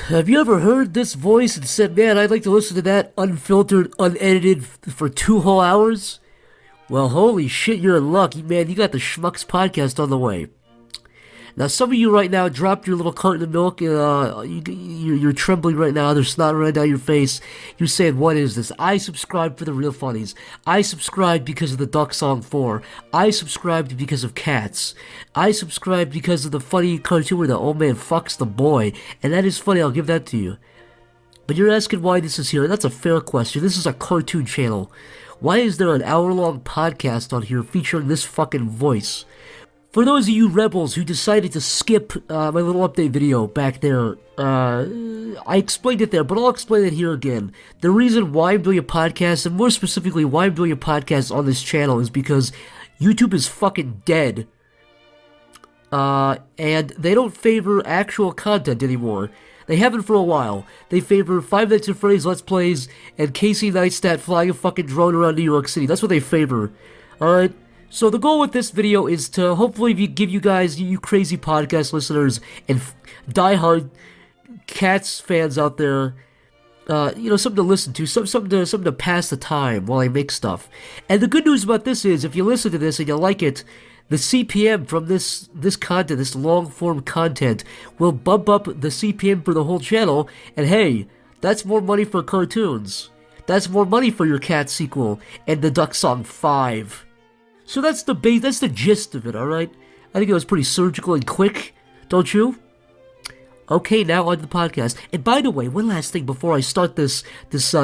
Have you ever heard this voice and said, man, I'd like to listen to that unfiltered, unedited for 2 whole hours? Well, holy shit, you're in luck, man. You got the Schmucks podcast on the way. Now, some of you right now dropped your little carton of milk. You're trembling right now. There's snot right down your face. You're saying, what is this? I subscribed for the real funnies. I subscribed because of the Duck Song 4. I subscribed because of Cats. I subscribed because of the funny cartoon where the old man fucks the boy. And that is funny. I'll give that to you. But you're asking why this is here. And that's a fair question. This is a cartoon channel. Why is there an hour-long podcast on here featuring this fucking voice? For those of you rebels who decided to skip my little update video back there, I explained it there, but I'll explain it here again. The reason why I'm doing a podcast, and more specifically why I'm doing a podcast on this channel, is because YouTube is fucking dead. And they don't favor actual content anymore. They haven't for a while. They favor 5 Nights at Freddy's Let's Plays and Casey Neistat flying a fucking drone around New York City. That's what they favor. Alright? So the goal with this video is to hopefully give you guys, you crazy podcast listeners and diehard Cats fans out there, something to listen to, something to pass the time while I make stuff. And the good news about this is, if you listen to this and you like it, the CPM from this content, this long-form content, will bump up the CPM for the whole channel, and hey, that's more money for cartoons. That's more money for your Cat sequel, and the Duck Song 5. So that's the gist of it, alright? I think it was pretty surgical and quick, don't you? Okay, now on to the podcast. And by the way, one last thing before I start this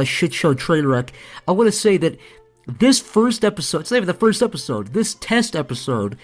shit show train wreck, I want to say that this first episode, it's not even the first episode, this test episode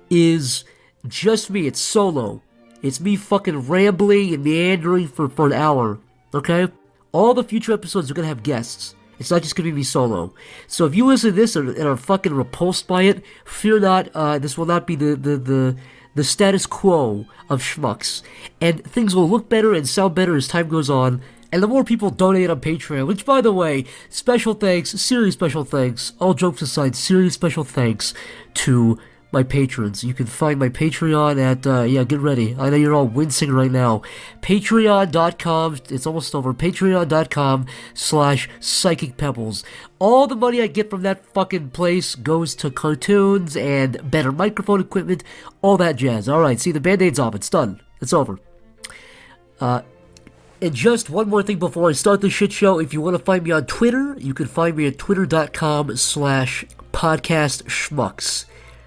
is just me, it's solo. It's me fucking rambling and meandering for an hour, okay? All the future episodes are gonna have guests. It's not just gonna be me solo. So if you listen to this and are fucking repulsed by it, fear not, this will not be the status quo of Schmucks. And things will look better and sound better as time goes on. And the more people donate on Patreon, which, by the way, special thanks, serious special thanks, all jokes aside, serious special thanks to my patrons. You can find my Patreon at, get ready. I know you're all wincing right now. Patreon.com, it's almost over, patreon.com/psychicpebbles. All the money I get from that fucking place goes to cartoons and better microphone equipment, all that jazz. Alright, see, the Band-Aid's off, it's done. It's over. And just one more thing before I start the shit show. If you want to find me on Twitter, you can find me at twitter.com/podcastschmucks.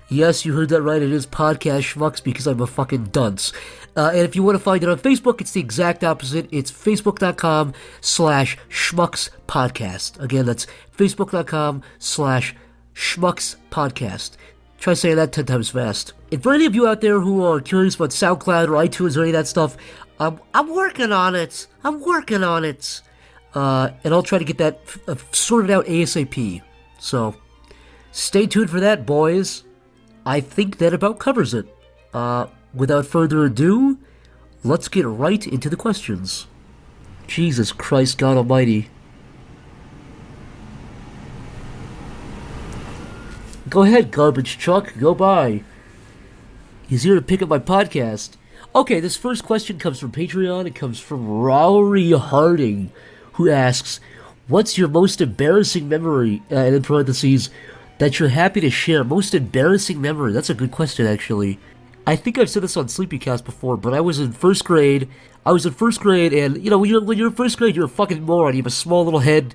Yes, you heard that right. It is Podcast Schmucks because I'm a fucking dunce. And if you want to find it on Facebook, it's the exact opposite. It's facebook.com/schmuckspodcast. Again, that's facebook.com/schmuckspodcast. Try saying that 10 times fast. And for any of you out there who are curious about SoundCloud or iTunes or any of that stuff, I'm working on it. And I'll try to get that sorted out ASAP. So, stay tuned for that, boys. I think that about covers it. Without further ado, let's get right into the questions. Jesus Christ, God Almighty. Go ahead, garbage truck. Go by. He's here to pick up my podcast. Okay, this first question comes from Patreon. It comes from Rory Harding, who asks, what's your most embarrassing memory, and in parentheses, that you're happy to share? Most embarrassing memory? That's a good question, actually. I think I've said this on Sleepycast before, but I was in first grade, and, you know, when you're in first grade, you're a fucking moron. You have a small little head,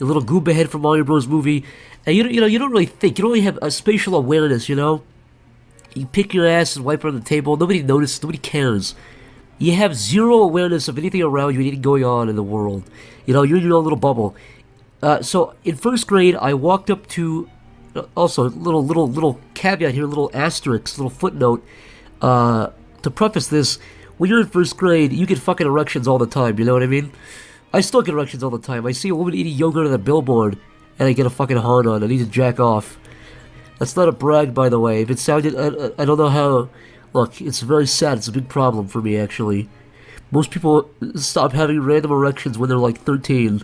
a little Goomba head from Mario Bros. Movie, and you don't really think. You don't really have a spatial awareness, you know? You pick your ass and wipe it on the table. Nobody notices. Nobody cares. You have zero awareness of anything around you, anything going on in the world. You know, you're in your own little bubble. So in first grade, I walked up to. Also, little caveat here, little asterisk, little footnote. To preface this, when you're in first grade, you get fucking erections all the time. You know what I mean? I still get erections all the time. I see a woman eating yogurt on a billboard, and I get a fucking hard on. I need to jack off. That's not a brag, by the way. If it sounded, I don't know how. Look, it's very sad. It's a big problem for me, actually. Most people stop having random erections when they're like 13.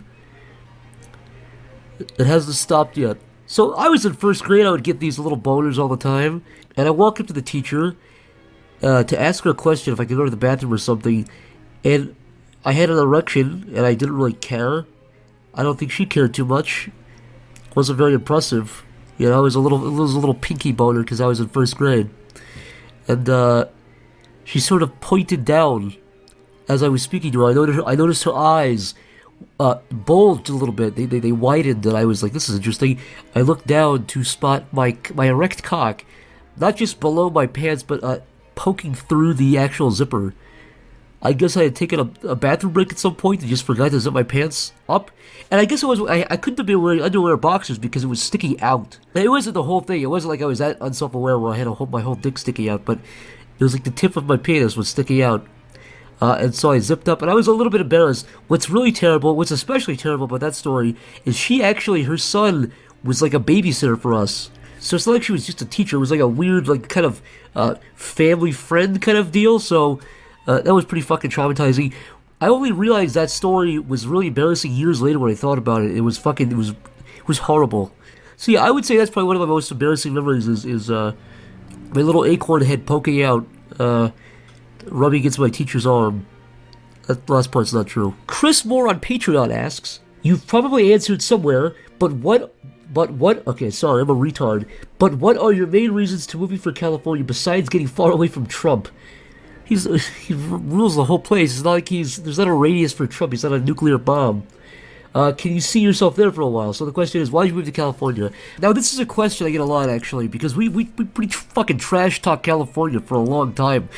It hasn't stopped yet. So I was in first grade. I would get these little boners all the time, and I walk up to the teacher to ask her a question if I could go to the bathroom or something, and I had an erection, and I didn't really care. I don't think she cared too much. Wasn't very impressive. You know, it was a little pinky boner because I was in first grade. And, she sort of pointed down as I was speaking to her. I noticed her eyes bulged a little bit. They widened, and I was like, "This is interesting." I looked down to spot my erect cock, not just below my pants, but poking through the actual zipper. I guess I had taken a bathroom break at some point and just forgot to zip my pants up. And I guess I couldn't have been wearing underwear or boxers because it was sticking out. It wasn't the whole thing. It wasn't like I was that unself-aware where I had my whole dick sticking out, but it was like the tip of my penis was sticking out. And so I zipped up, and I was a little bit embarrassed. What's especially terrible about that story, is her son was like a babysitter for us. So it's not like she was just a teacher. It was like a weird, like, kind of family friend kind of deal. So that was pretty fucking traumatizing. I only realized that story was really embarrassing years later when I thought about it. It was horrible. So yeah, I would say that's probably one of my most embarrassing memories is my little acorn head poking out, rubbing against my teacher's arm. That last part's not true. Chris Moore on Patreon asks, "You've probably answered somewhere, okay, sorry, I'm a retard. But what are your main reasons to moving for California besides getting far away from Trump?" He rules the whole place. It's not like there's not a radius for Trump. He's not a nuclear bomb. Can you see yourself there for a while? So the question is, why did you move to California? Now, this is a question I get a lot, actually, because we pretty fucking trash talk California for a long time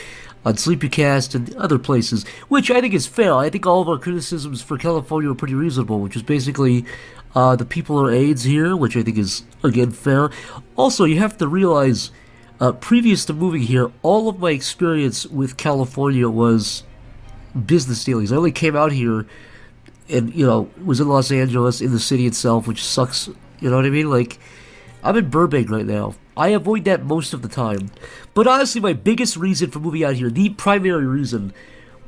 on Sleepycast and other places, which I think is fair. I think all of our criticisms for California are pretty reasonable, which is basically the people are AIDS here, which I think is, again, fair. Also, you have to realize, previous to moving here, all of my experience with California was business dealings. I only came out here and, was in Los Angeles, in the city itself, which sucks, you know what I mean? Like, I'm in Burbank right now. I avoid that most of the time. But honestly, my biggest reason for moving out here, the primary reason,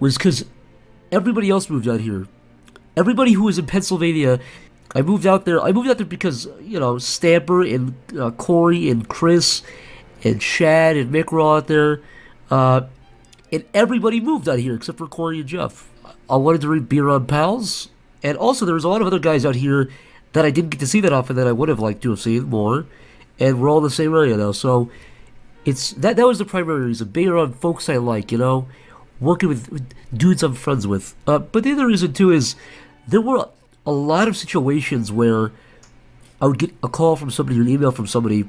was because everybody else moved out here. Everybody who was in Pennsylvania, I moved out there because, Stamper and Corey and Chris and Shad and Mick were all out there. And everybody moved out here except for Corey and Jeff. I wanted to be around pals. And also, there was a lot of other guys out here that I didn't get to see that often that I would have liked to have seen more. And we're all in the same area now. So, that was the primary reason. Being around folks I like, working with dudes I'm friends with. But the other reason, too, is there were a lot of situations where I would get a call from somebody or an email from somebody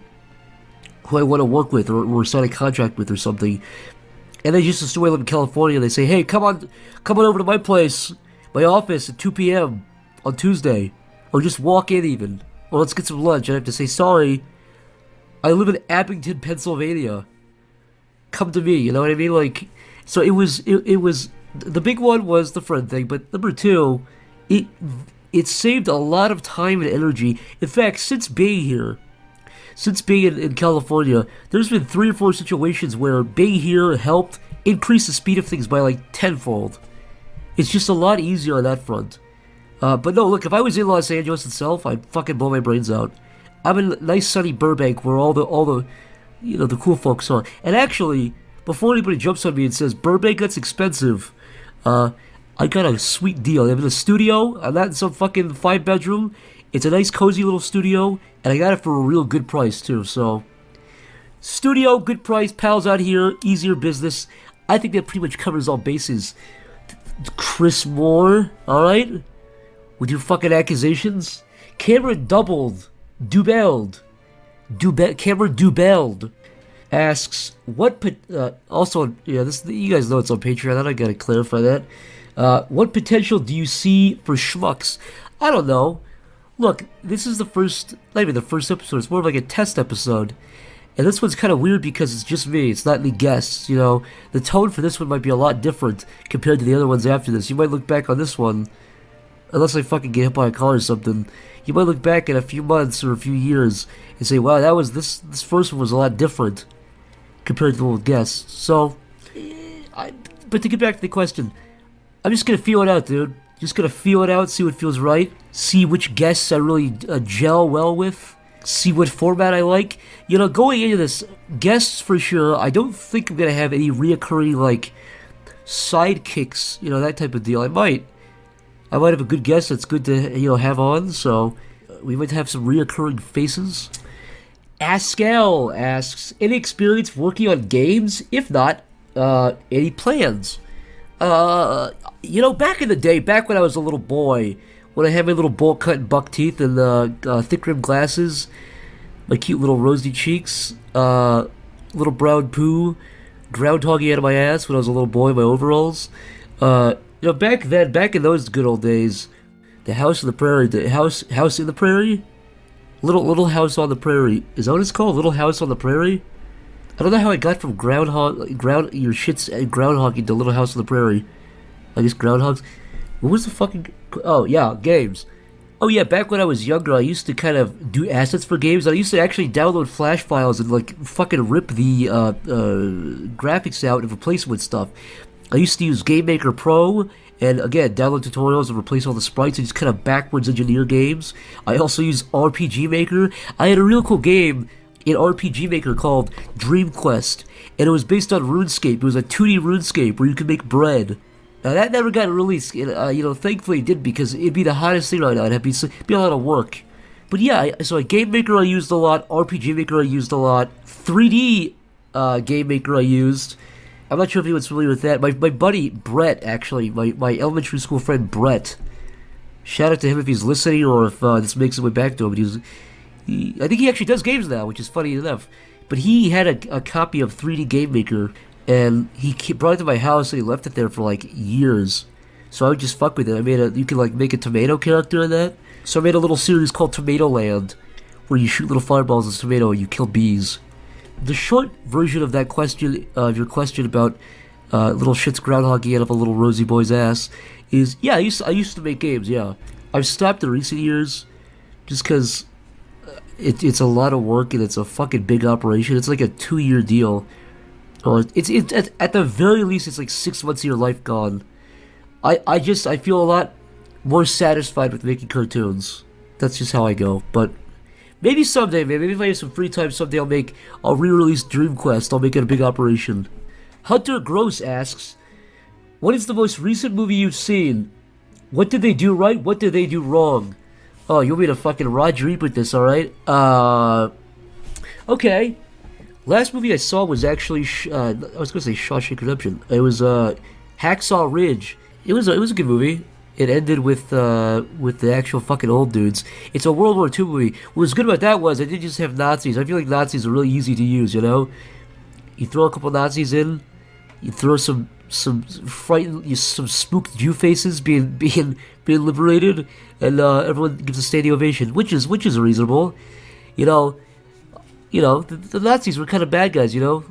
who I want to work with or sign a contract with or something. And they just still live in California. They say, "Hey, come on over to my place, my office at 2 p.m. on Tuesday. Or just walk in even. Or let's get some lunch." And I have to say, "Sorry, I live in Abington, Pennsylvania. Come to me," you know what I mean? Like, so it was, the big one was the friend thing, but number two, it saved a lot of time and energy. In fact, since being in California, there's been 3 or 4 situations where being here helped increase the speed of things by like tenfold. It's just a lot easier on that front. But no, look, if I was in Los Angeles itself, I'd fucking blow my brains out. I'm in nice sunny Burbank where all the the cool folks are. And actually, before anybody jumps on me and says Burbank, that's expensive, I got a sweet deal. I'm in a studio. I'm not in some fucking 5-bedroom. It's a nice, cozy little studio, and I got it for a real good price, too. So, studio, good price, pals out here, easier business. I think that pretty much covers all bases. Chris Moore, alright? With your fucking accusations. Cameron Cameron Dubeld asks, also, yeah, this, you guys know it's on Patreon, I gotta clarify that. What potential do you see for Schmucks? I don't know. Look, this is not even the first episode, it's more of like a test episode. And this one's kind of weird because it's just me, it's not any guests, The tone for this one might be a lot different compared to the other ones after this. You might look back on this one, unless I fucking get hit by a car or something, you might look back in a few months or a few years and say, wow, this first one was a lot different compared to the one with guests. So, but to get back to the question, I'm just gonna feel it out, dude. Just gonna feel it out, see what feels right, see which guests I really gel well with, see what format I like. Going into this, guests for sure, I don't think I'm gonna have any reoccurring, like, sidekicks, that type of deal. I might have a good guest that's good to, have on, so we might have some reoccurring faces. Askel asks, any experience working on games? If not, any plans? Back in the day, back when I was a little boy, when I had my little bowl cut and buck teeth and thick rimmed glasses, my cute little rosy cheeks, little brown poo, groundhogging out of my ass when I was a little boy in my overalls. Back then, back in those good old days, the house in the prairie, house in the prairie, little house on the prairie. Is that what it's called? Little house on the prairie. I don't know how I got from your shits and groundhogging to Little House on the Prairie. I guess groundhogs. What was the fucking? Oh yeah, games. Oh yeah, back when I was younger, I used to kind of do assets for games. I used to actually download flash files and like fucking rip the graphics out and replace them with stuff. I used to use Game Maker Pro and again download tutorials and replace all the sprites and just kind of backwards engineer games. I also use RPG Maker. I had a real cool game in RPG Maker called Dream Quest, and it was based on RuneScape. It was a 2D RuneScape where you could make bread. Now that never got released. Thankfully it did because it'd be the hottest thing right now. It'd be a lot of work. But yeah, so Game Maker I used a lot, RPG Maker I used a lot, 3D Game Maker I used. I'm not sure if anyone's familiar with that. My buddy Brett, actually, my elementary school friend Brett. Shout out to him if he's listening or if this makes its way back to him. But I think he actually does games now, which is funny enough. But he had a copy of 3D Game Maker, and he brought it to my house, and he left it there for like years. So I would just fuck with it. You can like make a tomato character in that. So I made a little series called Tomato Land, where you shoot little fireballs as tomato and you kill bees. The short version of that question, your question about little shits groundhogging out of a little rosy boy's ass, is yeah, I used to make games. Yeah, I've stopped in recent years, just because. It's a lot of work and it's a fucking big operation. It's like a 2-year deal, or it's at the very least it's like 6 months of your life gone. I feel a lot more satisfied with making cartoons. That's just how I go. But maybe someday, man. Maybe if I have some free time someday, I'll re-release Dream Quest. I'll make it a big operation. Hunter Gross asks, what is the most recent movie you've seen? What did they do right? What did they do wrong? Oh, you want me to fucking Roger Ebert this, alright? Okay. Last movie I saw was actually, I was gonna say Shawshank Redemption. It was, Hacksaw Ridge. It was a good movie. It ended with the actual fucking old dudes. It's a World War II movie. What was good about that was, I didn't just have Nazis. I feel like Nazis are really easy to use, you know? You throw a couple Nazis in, you throw some spooked Jew faces being liberated, and everyone gives a standing ovation, which is reasonable. The Nazis were kind of bad guys, kind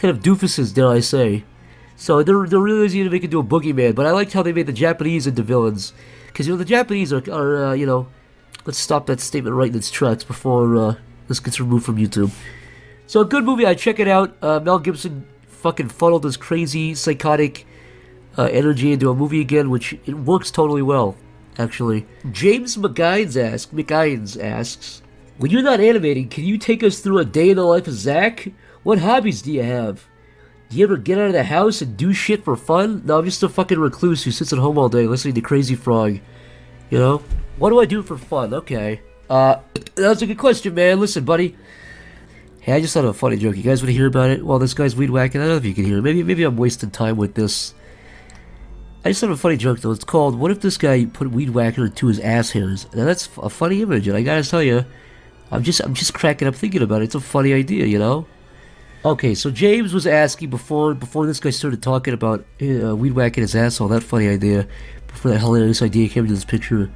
of doofuses, dare I say. So they're really easy to make into a boogeyman. But I liked how they made the Japanese into villains, because the Japanese are let's stop that statement right in its tracks before this gets removed from YouTube. So a good movie, I'd check it out. Mel Gibson fucking funneled this crazy, psychotic energy into a movie again, which it works totally well, actually. James McGines asks, when you're not animating, can you take us through a day in the life of Zach? What hobbies do you have? Do you ever get out of the house and do shit for fun? No, I'm just a fucking recluse who sits at home all day listening to Crazy Frog. What do I do for fun? Okay. That's a good question, man. Listen, buddy. Hey, I just thought of a funny joke. You guys want to hear about it? Well, this guy's weed whacking. I don't know if you can hear it. Maybe I'm wasting time with this. I just thought of a funny joke, though. It's called, what if this guy put weed whacker into his ass hairs? Now, that's a funny image, and I gotta tell you, I'm just cracking up thinking about it. It's a funny idea, Okay, so James was asking before this guy started talking about weed whacking his asshole, that funny idea, before that hilarious idea came into this picture.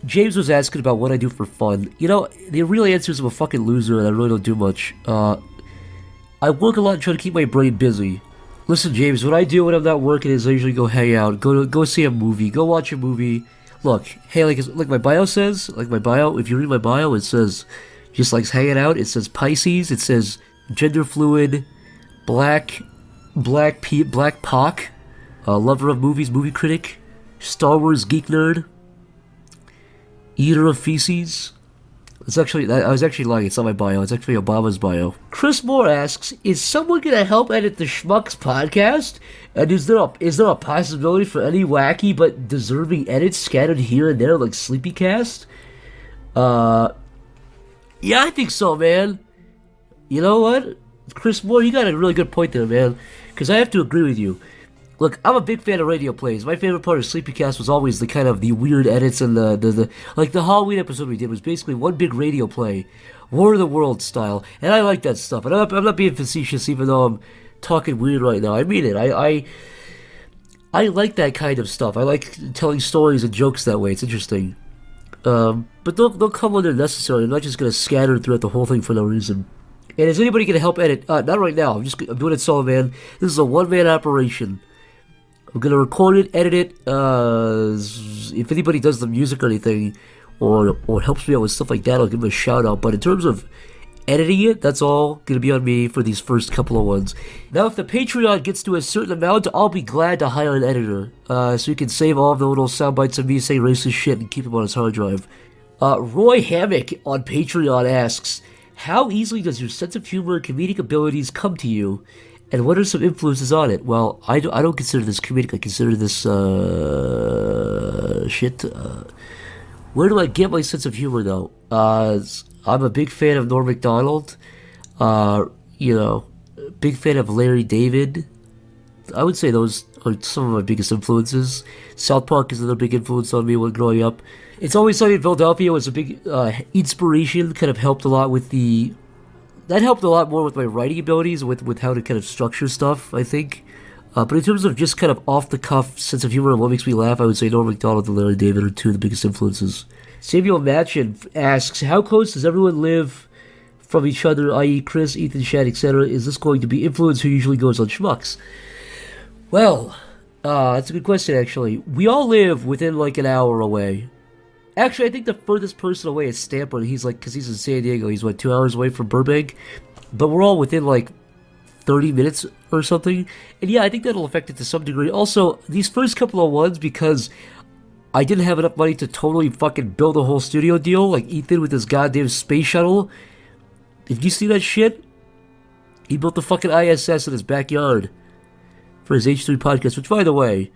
James was asking about what I do for fun. The real answer is I'm a fucking loser and I really don't do much. I work a lot and try to keep my brain busy. Listen, James, what I do when I'm not working is I usually go hang out, go see a movie, go watch a movie. Look, hey, like my bio says, if you read my bio, it says, just likes hanging out. It says Pisces, it says gender fluid, black POC, lover of movies, movie critic, Star Wars geek nerd, eater of feces, It's actually, I was actually lying. It's not my bio. It's actually Obama's bio. Chris Moore asks, is someone going to help edit the Schmucks podcast? And is there a possibility for any wacky but deserving edits scattered here and there like Sleepycast? Yeah, I think so, man. You know what? Chris Moore, you got a really good point there, man. Because I have to agree with you. Look, I'm a big fan of radio plays. My favorite part of Sleepycast was always the kind of the weird edits and the like the Halloween episode we did was basically one big radio play, War of the World style, and I like that stuff. And I'm not being facetious, even though I'm talking weird right now. I mean it. I like that kind of stuff. I like telling stories and jokes that way. It's interesting. But they'll come when they're necessary. I'm not just gonna scatter throughout the whole thing for no reason. And is anybody gonna help edit? Not right now. I'm doing it solo, man. This is a one-man operation. I'm gonna record it, edit it. If anybody does the music or anything, or helps me out with stuff like that, I'll give them a shout out. But in terms of editing it, that's all gonna be on me for these first couple of ones. Now, if the Patreon gets to a certain amount, I'll be glad to hire an editor, so you can save all of the little sound bites of me saying racist shit and keep them on his hard drive. Roy Hammock on Patreon asks, how easily does your sense of humor and comedic abilities come to you? And what are some influences on it? Well, I don't consider this comedic. I consider this, shit. Where do I get my sense of humor, though? I'm a big fan of Norm Macdonald. Big fan of Larry David. I would say those are some of my biggest influences. South Park is another big influence on me when growing up. It's Always Sunny in Philadelphia was a big inspiration. Kind of helped a lot with the... That helped a lot more with my writing abilities, with how to kind of structure stuff, I think. But in terms of just kind of off-the-cuff sense of humor and what makes me laugh, I would say Norm Macdonald and Larry David are two of the biggest influences. Samuel Matchin asks, how close does everyone live from each other, i.e. Chris, Ethan, Shad, etc.? Is this going to be influence who usually goes on Schmucks? Well, that's a good question, actually. We all live within like an hour away. Actually, I think the furthest person away is Stamper. He's like, because he's in San Diego, he's 2 hours away from Burbank. But we're all within like 30 minutes or something. And yeah, I think that'll affect it to some degree. Also, these first couple of ones, because I didn't have enough money to totally fucking build a whole studio deal, like Ethan with his goddamn space shuttle. Did you see that shit? He built the fucking ISS in his backyard for his H3 podcast, which, by the way,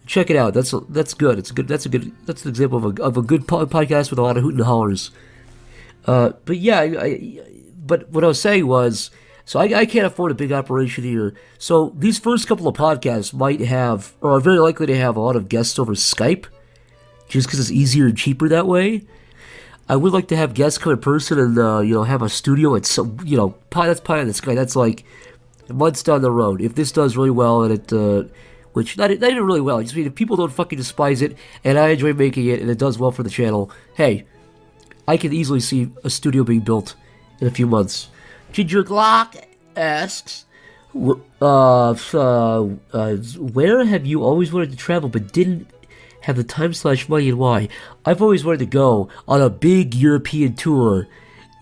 check it out. That's good. That's an example of a good podcast with a lot of hoot and hollers. But yeah, but what I was saying was, so I can't afford a big operation here. So these first couple of podcasts might have, or are very likely to have, a lot of guests over Skype, just because it's easier and cheaper that way. I would like to have guests come in person and have a studio at some, that's pie in the sky. That's like months down the road. If this does really well and it, which not even really well. I just mean if people don't fucking despise it and I enjoy making it and it does well for the channel, hey, I can easily see a studio being built in a few months. Ginger Glock asks, where have you always wanted to travel but didn't have the time/money, and why? I've always wanted to go on a big European tour.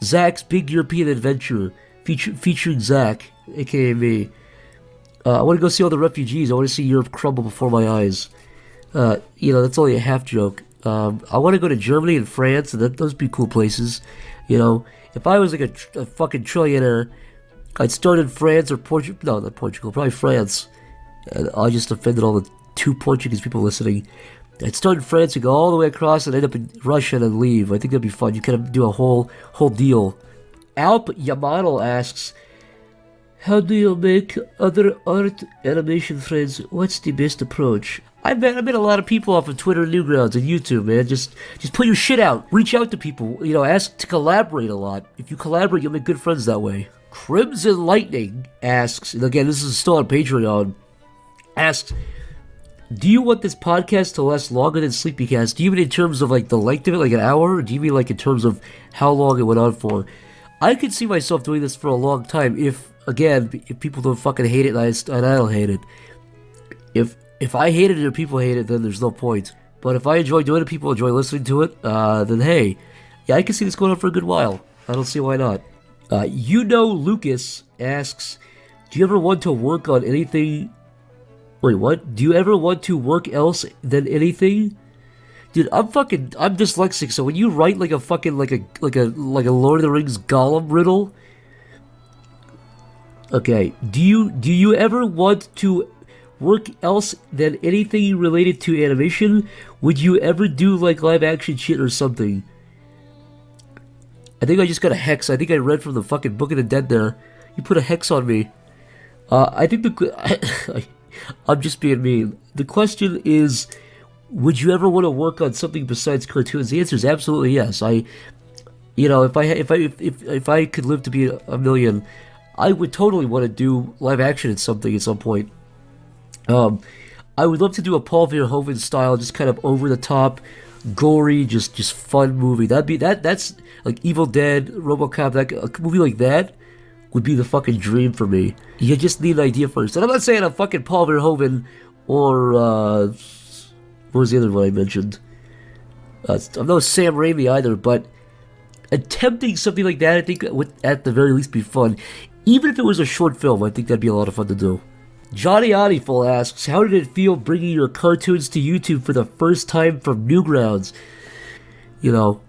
Zach's Big European Adventure, featuring Zach, aka me. I want to go see all the refugees. I want to see Europe crumble before my eyes. That's only a half joke. I want to go to Germany and France, and those would be cool places. If I was like a fucking trillionaire, I'd start in France or Portugal. No, not Portugal, probably France. And I just offended all the 2 Portuguese people listening. I'd start in France and go all the way across and end up in Russia and then leave. I think that'd be fun. You kind of do a whole deal. Alp Yamano asks, how do you make other art animation friends? What's the best approach? I met a lot of people off of Twitter and Newgrounds and YouTube, man. Just put your shit out. Reach out to people. Ask to collaborate a lot. If you collaborate, you'll make good friends that way. Crimson Lightning asks, and again, this is still on Patreon, asks, do you want this podcast to last longer than Sleepycast? Do you mean in terms of like the length of it, like an hour? Or do you mean like in terms of how long it went on for? I could see myself doing this for a long time if people don't fucking hate it and I don't hate it. If I hate it and people hate it, then there's no point. But if I enjoy doing it, people enjoy listening to it, then hey, yeah, I can see this going on for a good while. I don't see why not. Lucas asks, do you ever want to work on anything... Wait, what? Do you ever want to work else than anything? Dude, I'm dyslexic, so when you write like a fucking, like a Lord of the Rings Gollum riddle, okay, do you ever want to work else than anything related to animation? Would you ever do like live action shit or something? I think I just got a hex. I think I read from the fucking Book of the Dead there. You put a hex on me. I think I'm just being mean. The question is, would you ever want to work on something besides cartoons? The answer is absolutely yes. If I could live to be a million, I would totally want to do live action in something at some point. I would love to do a Paul Verhoeven style, just kind of over the top, gory, just fun movie. That's like Evil Dead, RoboCop. A movie like that would be the fucking dream for me. You just need an idea first. And I'm not saying I'm fucking Paul Verhoeven or what was the other one I mentioned? I'm no Sam Raimi either, but attempting something like that, I think would at the very least be fun. Even if it was a short film, I think that'd be a lot of fun to do. Johnny Audiful asks, how did it feel bringing your cartoons to YouTube for the first time from Newgrounds? You know,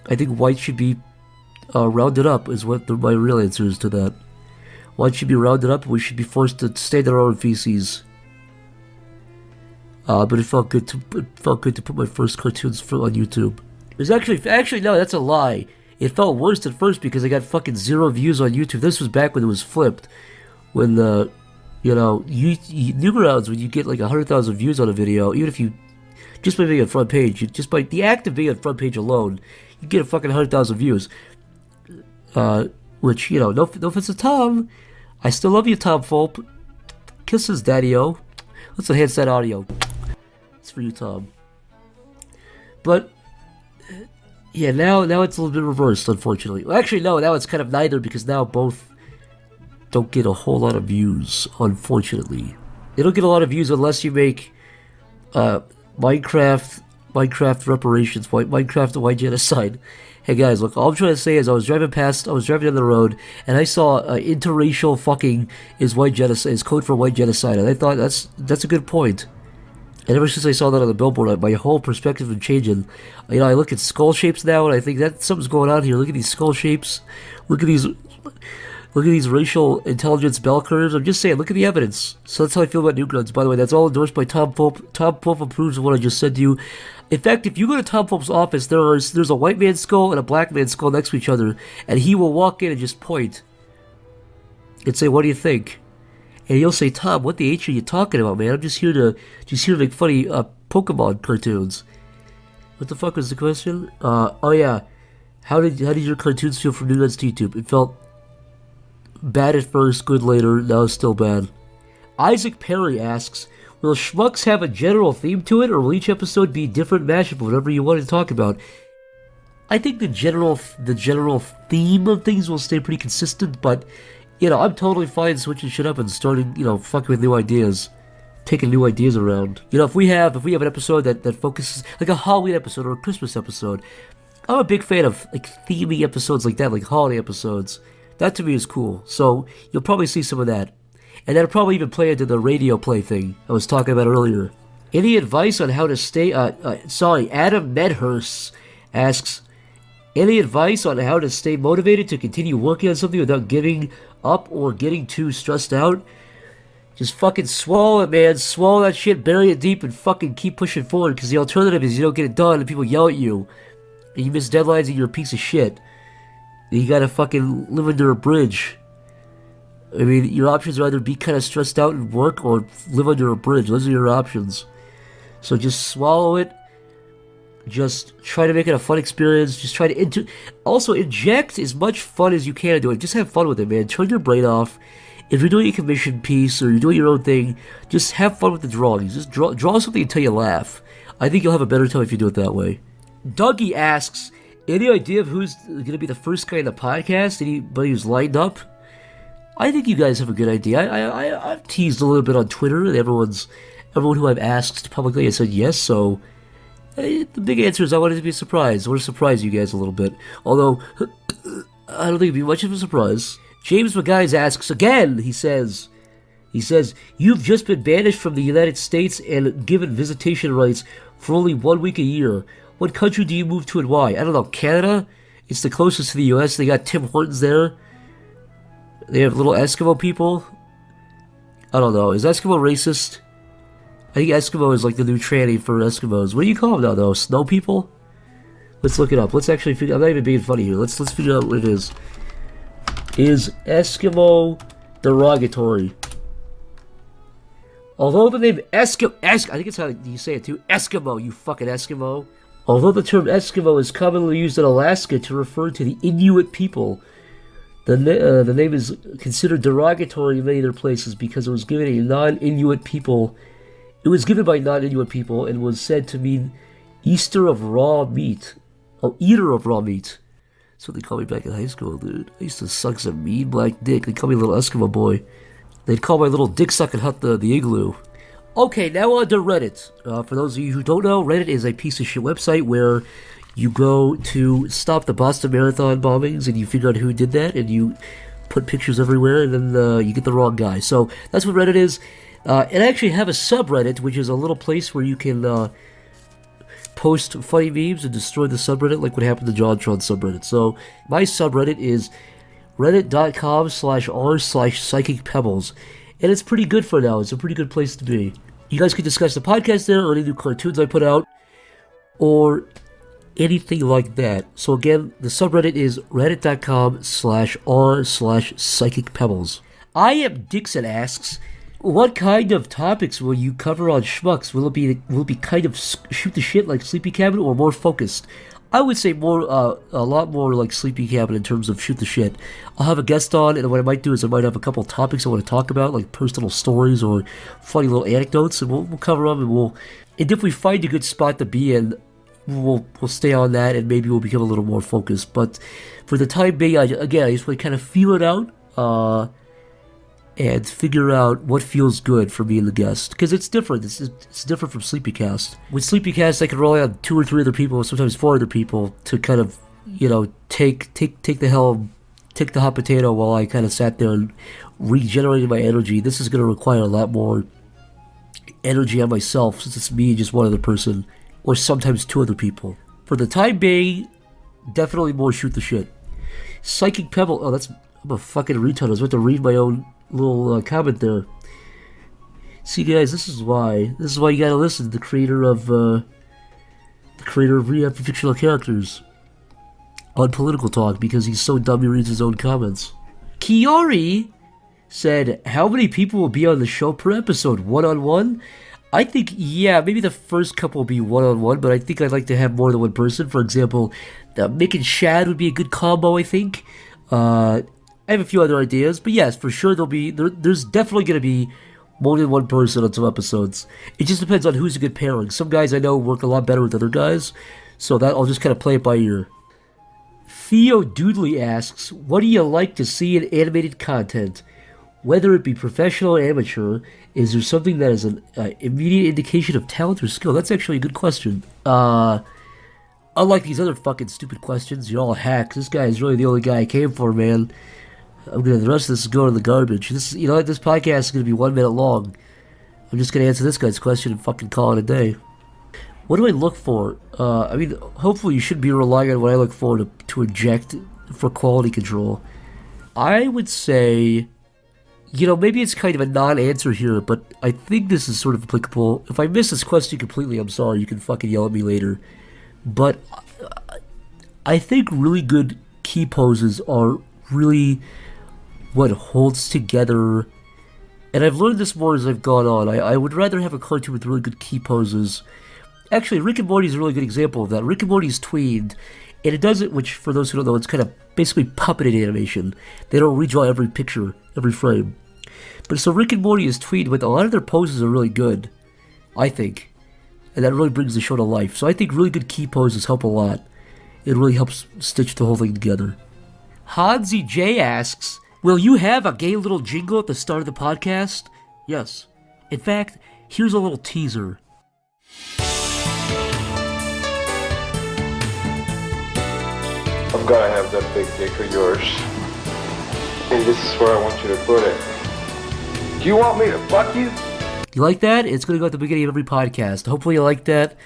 I think white should be rounded up is what my real answer is to that. White should be rounded up and we should be forced to stay their own feces. But it felt good to put my first cartoons on YouTube. There's actually no, that's a lie. It felt worse at first because I got fucking 0 views on YouTube. This was back when it was flipped. When Newgrounds, when you get like 100,000 views on a video, even if you just by being on front page, just by the act of being on front page alone, you get a fucking 100,000 views. Which, no offense to Tom, I still love you, Tom Fulp. Kisses, Daddy-O. Let's enhance that audio. It's for you, Tom. But yeah, now it's a little bit reversed, unfortunately. Well, actually, no, now it's kind of neither because now both don't get a whole lot of views, unfortunately. They don't get a lot of views unless you make Minecraft reparations, Minecraft the white genocide. Hey guys, look, all I'm trying to say is I was driving down the road, and I saw interracial fucking is white genocide, is code for white genocide, and I thought that's a good point. And ever since I saw that on the billboard, my whole perspective is changing. I look at skull shapes now, and I think that something's going on here. Look at these skull shapes. Look at these racial intelligence bell curves. I'm just saying, look at the evidence. So that's how I feel about Newgrounds. By the way, that's all endorsed by Tom Pope. Tom Pope approves of what I just said to you. In fact, if you go to Tom Pope's office, there's a white man's skull and a black man's skull next to each other, and he will walk in and just point and say, "What do you think?" And he'll say, "Tom, what the H are you talking about, man? I'm just here to make funny Pokemon cartoons." What the fuck was the question? Oh yeah, how did your cartoons feel from Newgrounds to YouTube? It felt bad at first, good later. Now it's still bad. Isaac Perry asks, will Schmucks have a general theme to it, or will each episode be a different mashup of whatever you want to talk about? I think the general theme of things will stay pretty consistent, but I'm totally fine switching shit up and starting, fucking with new ideas, taking new ideas around. If we have an episode that focuses, like a Halloween episode or a Christmas episode, I'm a big fan of like theming episodes like that, like holiday episodes. That to me is cool. So you'll probably see some of that. And that'll probably even play into the radio play thing I was talking about earlier. Any advice on how to stay... Adam Medhurst asks, any advice on how to stay motivated to continue working on something without giving up or getting too stressed out? Just fucking swallow it, man. Swallow that shit, bury it deep, and fucking keep pushing forward, because the alternative is you don't get it done and people yell at you. And you miss deadlines and you're a piece of shit. And you gotta fucking live under a bridge. I mean, your options are either be kind of stressed out and work or live under a bridge. Those are your options. So just swallow it. Just try to make it a fun experience. Just try to also inject as much fun as you can into it. Just have fun with it, man. Turn your brain off. If you're doing a commission piece or you're doing your own thing, just have fun with the drawings. Just draw something until you laugh. I think you'll have a better time if you do it that way. Dougie asks, any idea of who's going to be the first guy in the podcast? Anybody who's lined up? I think you guys have a good idea. I've teased a little bit on Twitter, and everyone who I've asked publicly has said yes, so the big answer is I wanted to be a surprise. I want to surprise you guys a little bit. Although, I don't think it'd be much of a surprise. James McGuise asks again, he says, He says, "You've just been banished from the United States and given visitation rights for only 1 week a year. What country do you move to and why?" I don't know, Canada? It's the closest to the US. They got Tim Hortons there. They have little Eskimo people. I don't know. Is Eskimo racist? I think Eskimo is like the new tranny for Eskimos. What do you call them now, though? Snow people? Let's look it up. Let's actually figure. I'm not even being funny here. Let's figure out what it is. Is Eskimo derogatory? Although the name I think it's how you say it too. Eskimo, you fucking Eskimo. Although the term Eskimo is commonly used in Alaska to refer to the Inuit people, the name is considered derogatory in many other places because it was given a non-Inuit people. It was given by non-Inuit people and was said to mean Eater of raw meat. Eater of raw meat. That's what they called me back in high school, dude. I used to suck some mean black dick. They called me little Eskimo boy. They'd call my little dick-sucking hut the igloo. Okay, now on to Reddit. For those of you who don't know, Reddit is a piece of shit website where you go to stop the Boston Marathon bombings and you figure out who did that and you put pictures everywhere and then you get the wrong guy. So that's what Reddit is. And I actually have a subreddit, which is a little place where you can post funny memes and destroy the subreddit like what happened to Jontron subreddit. So my subreddit is reddit.com/r/psychicpebbles. And it's pretty good for now. It's a pretty good place to be. You guys can discuss the podcast there, or any new cartoons I put out, or anything like that. So again, the subreddit is reddit.com/r/psychicpebbles. I am Dixon asks, what kind of topics will you cover on Schmucks? Will it be kind of shoot the shit like Sleepy Cabin, or more focused? I would say a lot more like Sleepy Cabin in terms of shoot the shit. I'll have a guest on, and what I might do is I might have a couple of topics I want to talk about, like personal stories or funny little anecdotes, and we'll cover them, and if we find a good spot to be in, we'll stay on that, and maybe we'll become a little more focused. But for the time being, I just want to kind of feel it out, and figure out what feels good for me and the guest. Because it's different. It's different from Sleepycast. With Sleepycast, I can rely on 2 or 3 other people, sometimes 4 other people, to kind of, take the helm, take the hot potato while I kind of sat there and regenerated my energy. This is going to require a lot more energy on myself, since it's me and just one other person, or sometimes 2 other people. For the time being, definitely more shoot the shit. Psychic Pebble, I'm a fucking retard. I was about to read my own little comment there. See, guys, this is why you gotta listen to the creator of Rehab for Fictional Characters on Political Talk, because he's so dumb he reads his own comments. Kiori said, how many people will be on the show per episode? 1-on-1? I think, yeah, maybe the first couple will be 1-on-1, but I think I'd like to have more than one person. For example, Mick and Shad would be a good combo, I think. I have a few other ideas, but yes, for sure there's definitely going to be more than one person on some episodes. It just depends on who's a good pairing. Some guys I know work a lot better with other guys, so that I'll just kind of play it by ear. Theo Doodley asks, what do you like to see in animated content? Whether it be professional or amateur, is there something that is an immediate indication of talent or skill? That's actually a good question. Unlike these other fucking stupid questions, you're all hacks. This guy is really the only guy I came for, man. The rest of this is going in the garbage. This podcast is going to be 1 minute long. I'm just going to answer this guy's question and fucking call it a day. What do I look for? Hopefully you should be relying on what I look for to inject for quality control. I would say, maybe it's kind of a non-answer here, but I think this is sort of applicable. If I miss this question completely, I'm sorry. You can fucking yell at me later. But I think really good key poses are really what holds together, and I've learned this more as I've gone on. I would rather have a cartoon with really good key poses. Actually, Rick and Morty is a really good example of that. Rick and Morty is tweened, and it does it, which for those who don't know, it's kind of basically puppeted animation. They don't redraw every picture, every frame. But so Rick and Morty is tweened, but a lot of their poses are really good, I think. And that really brings the show to life. So I think really good key poses help a lot. It really helps stitch the whole thing together. Hansi J asks, will you have a gay little jingle at the start of the podcast? Yes. In fact, here's a little teaser. I'm gonna have that big dick of yours. And this is where I want you to put it. Do you want me to fuck you? You like that? It's going to go at the beginning of every podcast. Hopefully you like that.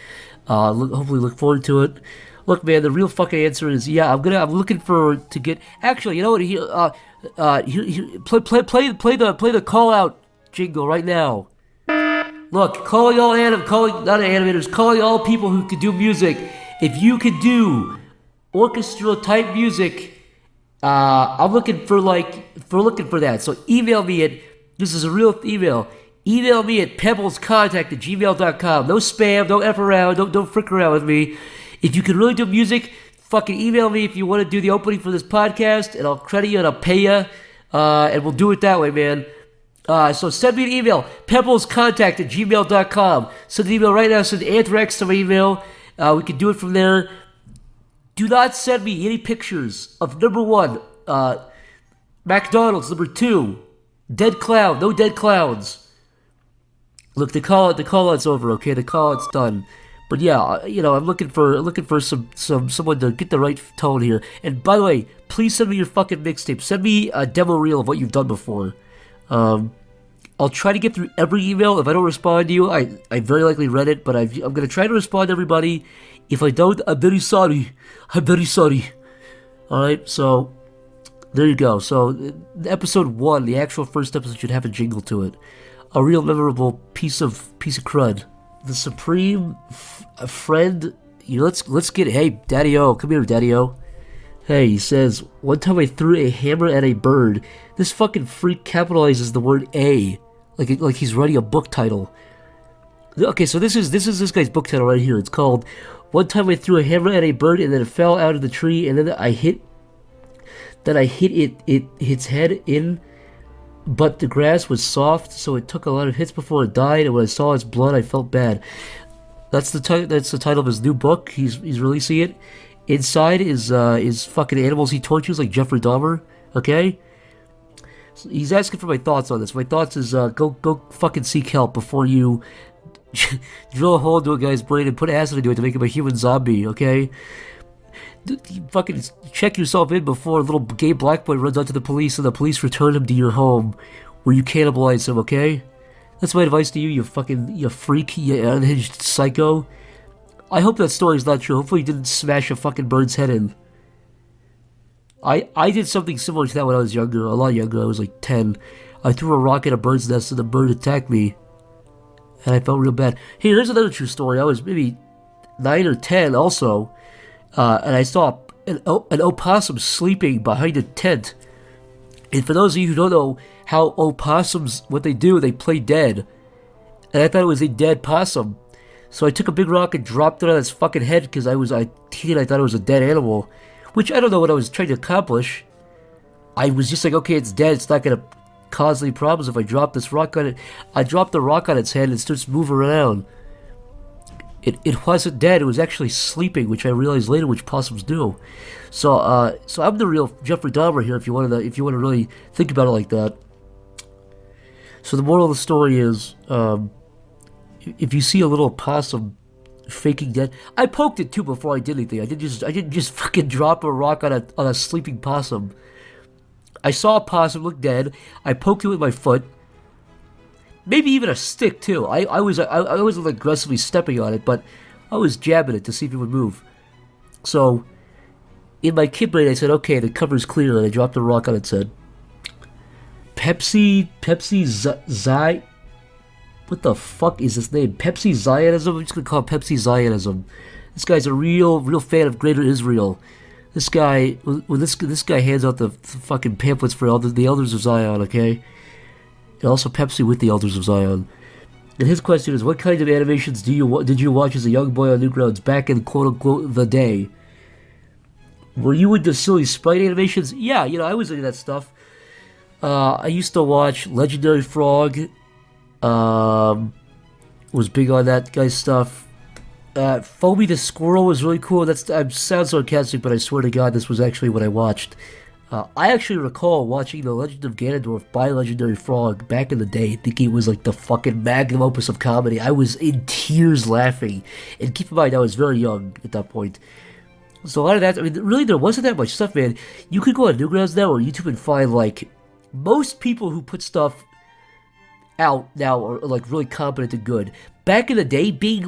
Hopefully look forward to it. Look, man, the real fucking answer is yeah. I'm looking to get. Actually, you know what? Play the call out jingle right now. Look, calling all animators, calling all people who can do music. If you could do orchestral type music, I'm looking for that. So email me at. This is a real email. Email me at pebblescontact@gmail.com. No spam, don't F around, don't frick around with me. If you can really do music, fucking email me if you want to do the opening for this podcast, and I'll credit you and I'll pay you, and we'll do it that way, man. So send me an email, pebblescontact@gmail.com. Send an email right now, send Anthrax to my email. We can do it from there. Do not send me any pictures of number 1, McDonald's, number 2, dead clown, no dead clowns. Look, the call out's over, okay? The call out's done. But yeah, I'm looking for someone to get the right tone here. And by the way, please send me your fucking mixtape. Send me a demo reel of what you've done before. I'll try to get through every email. If I don't respond to you, I very likely read it, but I'm gonna try to respond to everybody. If I don't, I'm very sorry. Alright, so there you go. So episode 1, the actual first episode, should have a jingle to it. A real memorable piece of crud. The supreme friend. Let's get it. Hey, Daddy-O, come here, Daddy-O. Hey, he says, one time I threw a hammer at a bird. This fucking freak capitalizes the word A, like he's writing a book title. Okay, so this is this guy's book title right here. It's called "One Time I Threw a Hammer at a Bird and then it fell out of the tree and then I hit its head in." But the grass was soft, so it took a lot of hits before it died, and when I saw its blood, I felt bad. That's the title of his new book. He's releasing it. Inside is fucking animals he tortures, like Jeffrey Dahmer. Okay. So he's asking for my thoughts on this. My thoughts is go fucking seek help before you drill a hole into a guy's brain and put acid into it to make him a human zombie. Okay. Fucking check yourself in before a little gay black boy runs onto the police and the police return him to your home where you cannibalize him, okay? That's my advice to you, you freak, you unhinged psycho. I hope that story's not true. Hopefully you didn't smash a fucking bird's head in. I did something similar to that when I was younger, a lot younger. I was like 10. I threw a rock at a bird's nest and the bird attacked me. And I felt real bad. Hey, here's another true story. I was maybe 9 or 10 also. And I saw an opossum sleeping behind a tent. And for those of you who don't know how opossums, what they do, they play dead. And I thought it was a dead possum. So I took a big rock and dropped it on its fucking head because I thought it was a dead animal. Which I don't know what I was trying to accomplish. I was just like, okay, it's dead. It's not going to cause any problems if I drop this rock on it. I dropped the rock on its head and it starts moving around. It wasn't dead, it was actually sleeping, which I realized later which possums do. So I'm the real Jeffrey Dahmer here if you want to really think about it like that. So the moral of the story is, if you see a little possum faking dead, I poked it too before I did anything. I didn't just fucking drop a rock on a sleeping possum. I saw a possum look dead, I poked it with my foot. Maybe even a stick too. I wasn't aggressively stepping on it, but I was jabbing it to see if it would move. So, in my kid brain, I said, "Okay, the cover's clear," and I dropped a rock on its head. Pepsi Zai. What the fuck is this name? Pepsi Zionism. I'm just gonna call it Pepsi Zionism. This guy's a real fan of Greater Israel. This guy, when this guy hands out the fucking pamphlets for the Elders of Zion, okay. And also Pepsi with the Elders of Zion. And his question is, what kind of animations did you watch as a young boy on Newgrounds back in quote-unquote the day? Were you into silly sprite animations? Yeah, I was into that stuff. I used to watch Legendary Frog. Was big on that guy's stuff. Foamy the Squirrel was really cool. I sound sarcastic, but I swear to God, this was actually what I watched. I actually recall watching The Legend of Ganondorf by Legendary Frog back in the day, thinking it was like the fucking magnum opus of comedy. I was in tears laughing. And keep in mind, I was very young at that point. So a lot of that, really there wasn't that much stuff, man. You could go on Newgrounds now or YouTube and find, like, most people who put stuff out now are like really competent and good. Back in the day, being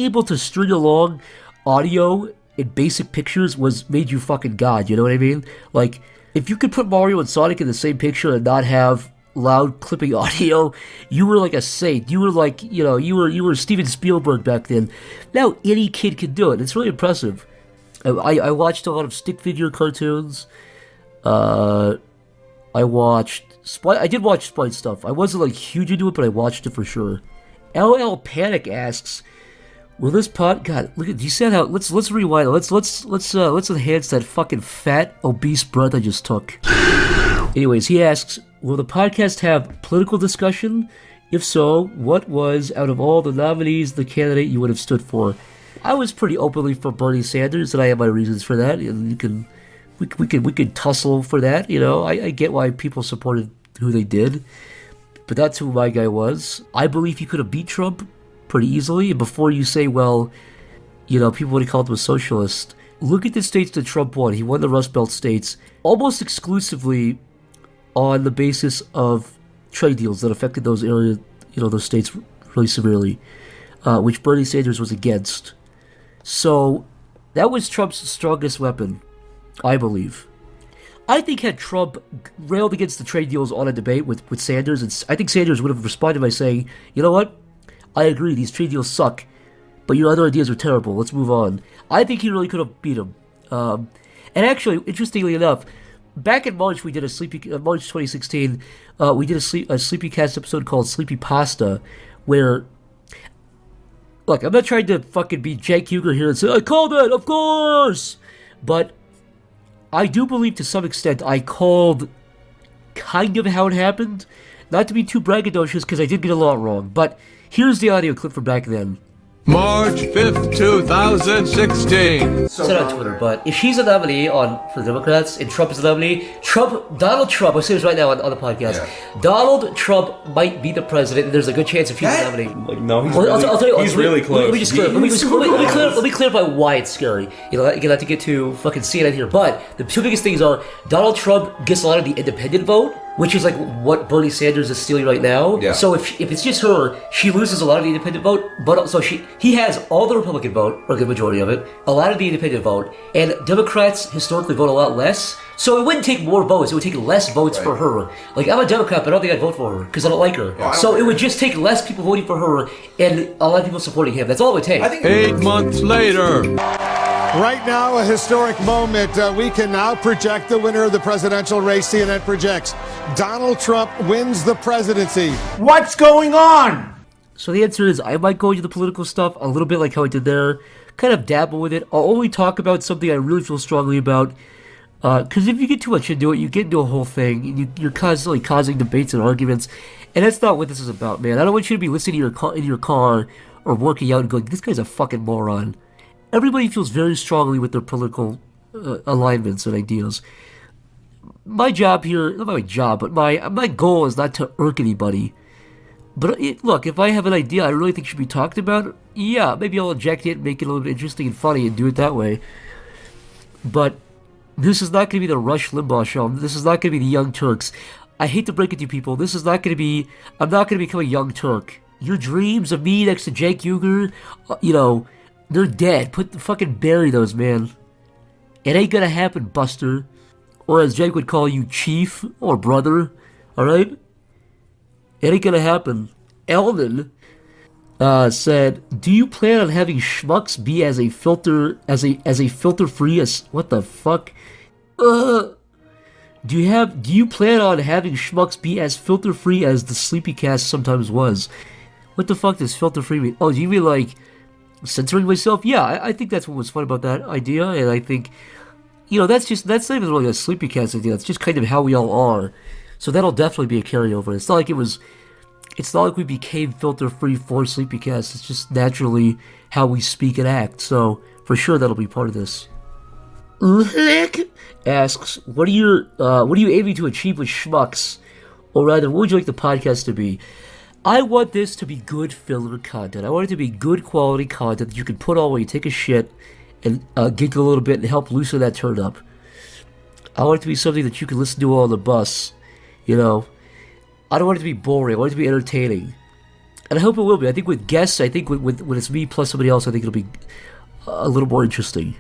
able to string along audio in basic pictures made you fucking god. You know what I mean? Like, if you could put Mario and Sonic in the same picture and not have loud clipping audio, you were like a saint. You were like, you were Steven Spielberg back then. Now any kid can do it. It's really impressive. I watched a lot of stick figure cartoons. I did watch Sprite stuff. I wasn't like huge into it, but I watched it for sure. LL Panic asks, will this God, look at, you said how, let's rewind. Let's enhance that fucking fat, obese breath I just took. Anyways, he asks, will the podcast have political discussion? If so, what was, out of all the nominees, the candidate you would have stood for? I was pretty openly for Bernie Sanders, and I have my reasons for that, and we could tussle for that, I get why people supported who they did, but that's who my guy was. I believe he could have beat Trump pretty easily, and before you say, well, people would have called him a socialist, look at the states that Trump won. He won the Rust Belt states almost exclusively on the basis of trade deals that affected those areas, those states really severely, which Bernie Sanders was against. So that was Trump's strongest weapon, I believe. I think had Trump railed against the trade deals on a debate with Sanders, I think Sanders would have responded by saying, you know what? I agree, these trade deals suck, but your other ideas are terrible. Let's move on. I think he really could have beat him. And actually, interestingly enough, back in March, we did March 2016, we did a Sleepy Cast episode called Sleepy Pasta, where, look, I'm not trying to fucking be Jake Huger here and say, I called it, of course! But I do believe to some extent I called kind of how it happened. Not to be too braggadocious, because I did get a lot wrong, but here's the audio clip from back then. March 5th, 2016. Said on Twitter, but if she's a nominee for the Democrats and Trump is a nominee, Donald Trump, I'll say this right now on the podcast, Donald Trump might be the president, and there's a good chance if he's a nominee. Like, no, I'll tell you, he's really close. Let me clarify why it's scary. You have to get to fucking CNN here, but the two biggest things are Donald Trump gets a lot of the independent vote, which is like what Bernie Sanders is stealing right now. Yeah. So if it's just her, she loses a lot of the independent vote, but also he has all the Republican vote, or the majority of it, a lot of the independent vote, and Democrats historically vote a lot less. So it wouldn't take more votes, it would take less votes for her. Like, I'm a Democrat, but I don't think I'd vote for her, because I don't like her. Yeah, so it would just take less people voting for her, and a lot of people supporting him. That's all it would take. 8 months later. Right now, a historic moment. We can now project the winner of the presidential race. CNN projects Donald Trump wins the presidency. What's going on? So the answer is, I might go into the political stuff a little bit like how I did there, kind of dabble with it. I'll only talk about something I really feel strongly about, because if you get too much into it, you get into a whole thing, and you're constantly causing debates and arguments, and that's not what this is about, man. I don't want you to be listening in your car or working out and going, this guy's a fucking moron. Everybody feels very strongly with their political alignments and ideas. My job here, not my job, but my goal is not to irk anybody. But look, if I have an idea I really think should be talked about, yeah, maybe I'll inject it, make it a little bit interesting and funny, and do it that way. But this is not going to be the Rush Limbaugh show. This is not going to be the Young Turks. I hate to break it to you people. This is not going to be. I'm not going to become a Young Turk. Your dreams of me next to Jake Huger, they're dead. Bury those, man. It ain't gonna happen, Buster. Or as Jake would call you, Chief or Brother. Alright? It ain't gonna happen. Elden said, do you plan on having Schmucks be as a filter free as what the fuck? Do you plan on having Schmucks be as filter free as the Sleepycast sometimes was? What the fuck does filter free mean? Oh, do you mean like censoring myself? Yeah, I think that's what was fun about that idea, and I think, that's not even really a Sleepycast idea, that's just kind of how we all are. So that'll definitely be a carryover. It's not like we became filter free for Sleepycast, it's just naturally how we speak and act, so for sure that'll be part of this. Lick asks, what are you aiming to achieve with Schmucks? Or rather, what would you like the podcast to be? I want this to be good filler content. I want it to be good quality content that you can put on while you take a shit and giggle a little bit and help loosen that turn up. I want it to be something that you can listen to on the bus, I don't want it to be boring. I want it to be entertaining. And I hope it will be. I think with guests, I think when it's me plus somebody else, I think it'll be a little more interesting.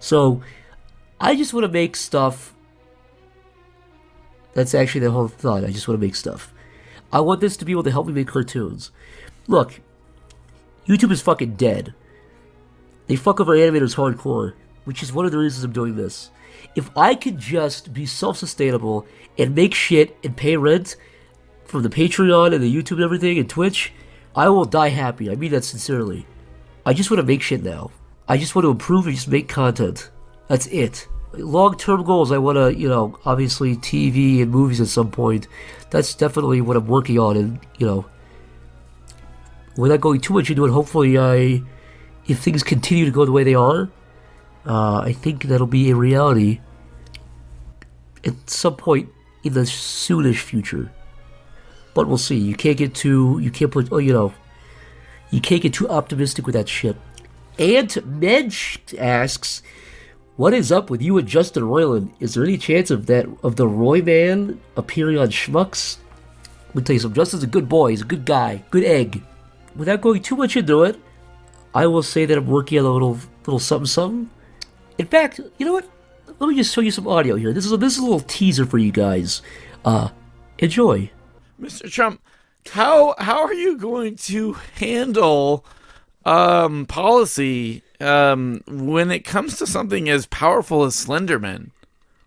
So, I just want to make stuff. That's actually the whole thought. I just want to make stuff. I want this to be able to help me make cartoons. Look, YouTube is fucking dead. They fuck over animators hardcore, which is one of the reasons I'm doing this. If I could just be self-sustainable and make shit and pay rent from the Patreon and the YouTube and everything and Twitch, I will die happy. I mean that sincerely. I just want to make shit now. I just want to improve and just make content. That's it. Long-term goals, I want to, obviously TV and movies at some point. That's definitely what I'm working on, and, without going too much into it, hopefully if things continue to go the way they are, I think that'll be a reality at some point in the soonish future. But we'll see. You can't get too optimistic with that shit. And Medj asks, what is up with you and Justin Roiland? Is there any chance of the Roy Man appearing on Schmucks? Let me tell you something. Justin's a good boy. He's a good guy. Good egg. Without going too much into it, I will say that I'm working on a little something. In fact, you know what? Let me just show you some audio here. This is a little teaser for you guys. Enjoy. Mr. Trump, how are you going to handle policy when it comes to something as powerful as Slenderman?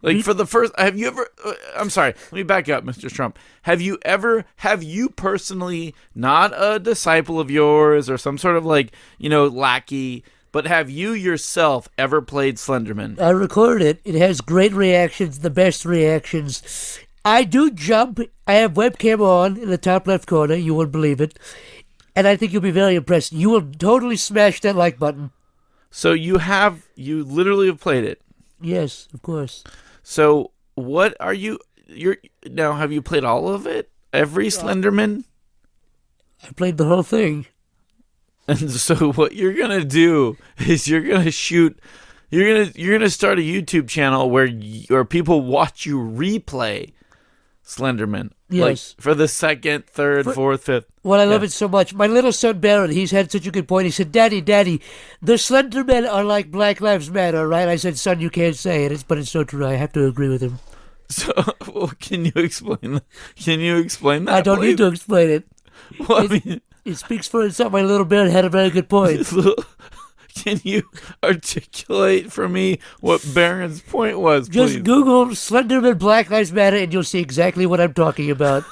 Like, for the first, have you ever, I'm sorry, let me back up, Mr. Trump. Have you personally, not a disciple of yours or some sort of lackey, but have you yourself ever played Slenderman? I recorded it. It has great reactions, the best reactions. I do jump. I have webcam on in the top left corner. You won't believe it. And I think you'll be very impressed. You will totally smash that like button. So you literally have played it? Yes, of course. So what are now have you played all of it? Every Slenderman? I played the whole thing. And so what you're going to do is you're going to start a YouTube channel where people watch you replay Slenderman. Yes. Like for the second, third, fourth, fifth. Well, I love it so much. My little son Barron, he's had such a good point. He said, Daddy, the Slendermen are like Black Lives Matter, right? I said, son, you can't say it, but it's so true. I have to agree with him. So, can you explain that? I don't need to explain it. Well, it speaks for itself. My little Barron had a very good point. Can you articulate for me what Barron's point was, please? Just Google Slenderman Black Lives Matter and you'll see exactly what I'm talking about.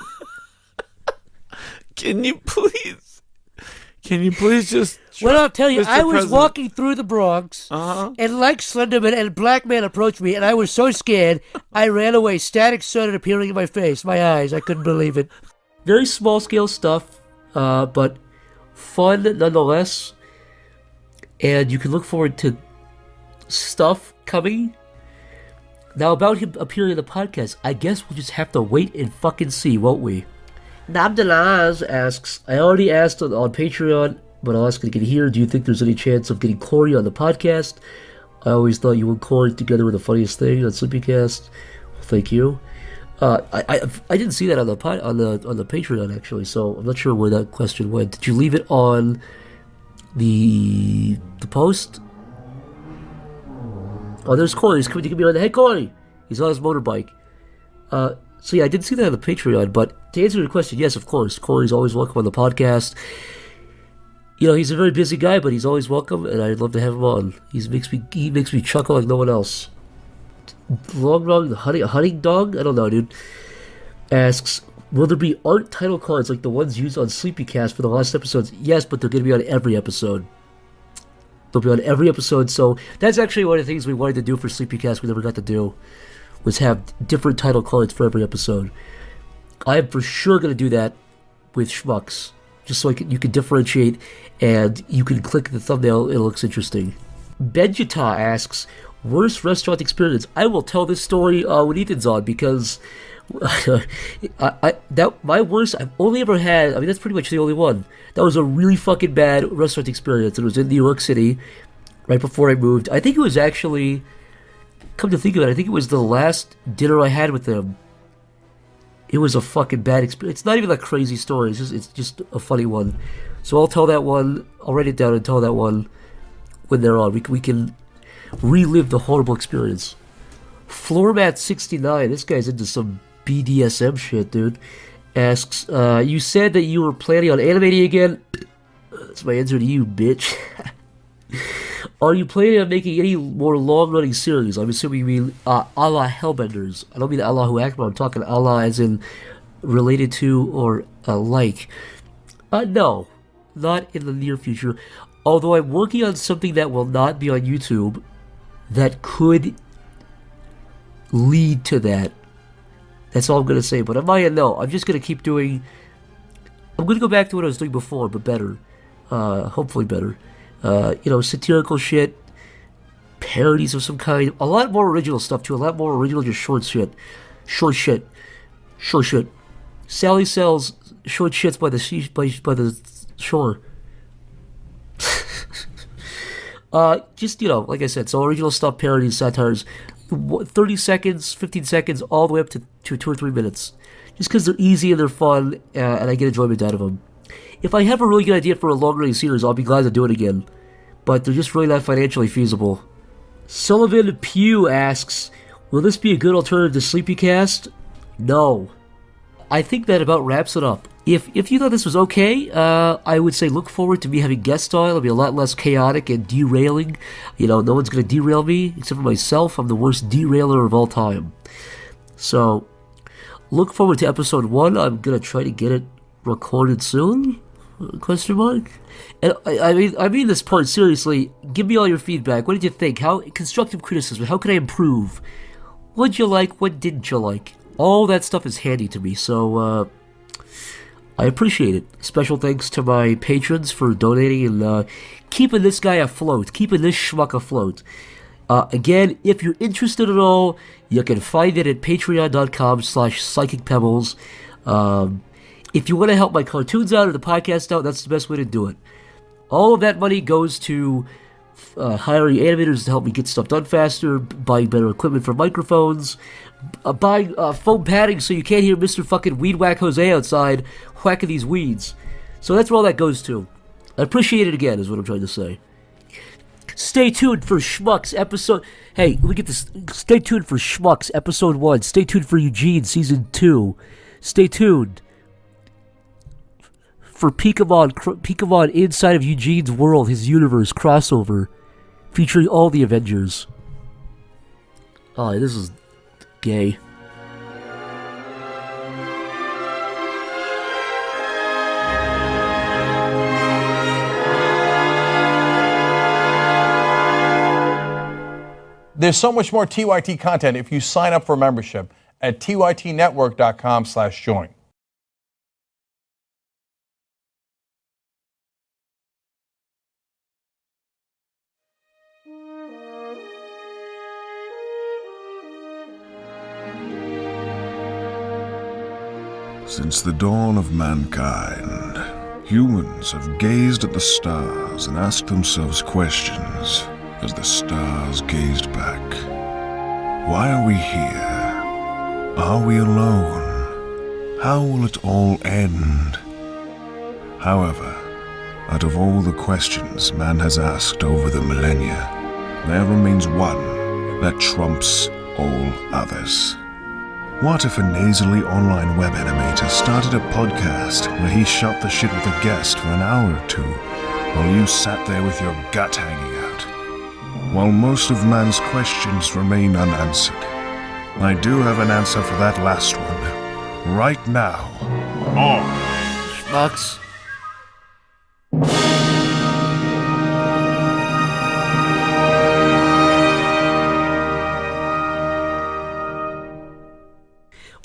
Can you please just... Well, I'll tell you, Mr. I was President. walking through the Bronx, and like Slenderman, and a black man approached me, and I was so scared, I ran away. Static started appearing in my face, my eyes. I couldn't believe it. Very small-scale stuff, but fun nonetheless. And you can look forward to stuff coming. Now, about him appearing in the podcast, I guess we'll just have to wait and fucking see, won't we? Nabdalaz asks, I already asked on Patreon, but I'll ask it again here. Do you think there's any chance of getting Corey on the podcast? I always thought you and Corey together were the funniest thing on Sleepycast. Well, thank you. I didn't see that on the Patreon actually, so I'm not sure where that question went. Did you leave it on the post? Oh, there's Corey. He's coming to get me on the... Hey, Corey! He's on his motorbike. So yeah, I didn't see that on the Patreon, but to answer your question, yes, of course. Corey's always welcome on the podcast. He's a very busy guy, but he's always welcome, and I'd love to have him on. He makes me chuckle like no one else. Long hunting dog? I don't know, dude. Asks, will there be art title cards like the ones used on Sleepycast for the last episodes? Yes, but they're going to be on every episode. They'll be on every episode, so that's actually one of the things we wanted to do for Sleepycast we never got to do, was have different title cards for every episode. I am for sure going to do that with Schmucks, just so you can differentiate, and you can click the thumbnail, it looks interesting. Benjita asks, worst restaurant experience? I will tell this story when Ethan's on, because my worst I've only ever had, that's pretty much the only one. That was a really fucking bad restaurant experience. It was in New York City, right before I moved. I think it was actually, come to think of it, I think it was the last dinner I had with them. It was a fucking bad experience. It's not even a crazy story. It's just a funny one. So I'll tell that one. I'll write it down and tell that one when they're on. We can relive the horrible experience. Floormat69, this guy's into some BDSM shit, dude. Asks, you said that you were planning on animating again. That's my answer to you, bitch. Are you planning on making any more long-running series? I'm assuming you mean a la Hellbenders. I don't mean Allahu Akbar. I'm talking Allah as in related to or like. No, not in the near future. Although I'm working on something that will not be on YouTube that could lead to that. That's all I'm going to say. But on my end, no. I'm just going to keep doing... I'm going to go back to what I was doing before, but better. Hopefully better. Satirical shit, parodies of some kind, a lot more original stuff too, a lot more original just short shit. Sally sells short shits by the shore. Like I said, so original stuff, parodies, satires, 30 seconds, 15 seconds, all the way up to 2 or 3 minutes. Just because they're easy and they're fun, and I get enjoyment out of them. If I have a really good idea for a long-running series, I'll be glad to do it again. But they're just really not financially feasible. Sullivan Pugh asks, will this be a good alternative to Sleepycast? No. I think that about wraps it up. If you thought this was okay, I would say look forward to me having guest style. It'll be a lot less chaotic and derailing. No one's going to derail me, except for myself. I'm the worst derailer of all time. So, look forward to episode 1. I'm going to try to get it recorded soon? Question mark? And I mean this part seriously. Give me all your feedback. What did you think? How constructive criticism? How can I improve? What'd you like? What didn't you like? All that stuff is handy to me, so I appreciate it. Special thanks to my patrons for donating and keeping this guy afloat, keeping this schmuck afloat. Again, if you're interested at all, you can find it at patreon.com/psychicpebbles. If you want to help my cartoons out or the podcast out, that's the best way to do it. All of that money goes to hiring animators to help me get stuff done faster, buying better equipment for microphones, buying foam padding so you can't hear Mr. fucking Weed Whack Jose outside whacking these weeds. So that's where all that goes to. I appreciate it again, is what I'm trying to say. Stay tuned for Schmucks episode... Hey, let me get this. Stay tuned for Schmucks episode 1. Stay tuned for Eugene season 2. Stay tuned for Pokemon Inside of Eugene's World, his universe crossover, featuring all the Avengers. Oh, this is gay. There's so much more TYT content if you sign up for membership at tytnetwork.com/join. Since the dawn of mankind, humans have gazed at the stars and asked themselves questions as the stars gazed back. Why are we here? Are we alone? How will it all end? However, out of all the questions man has asked over the millennia, there remains one that trumps all others. What if a nasally online web animator started a podcast where he shot the shit with a guest for an hour or two while you sat there with your gut hanging out? While most of man's questions remain unanswered, I do have an answer for that last one, right now. Schmucks.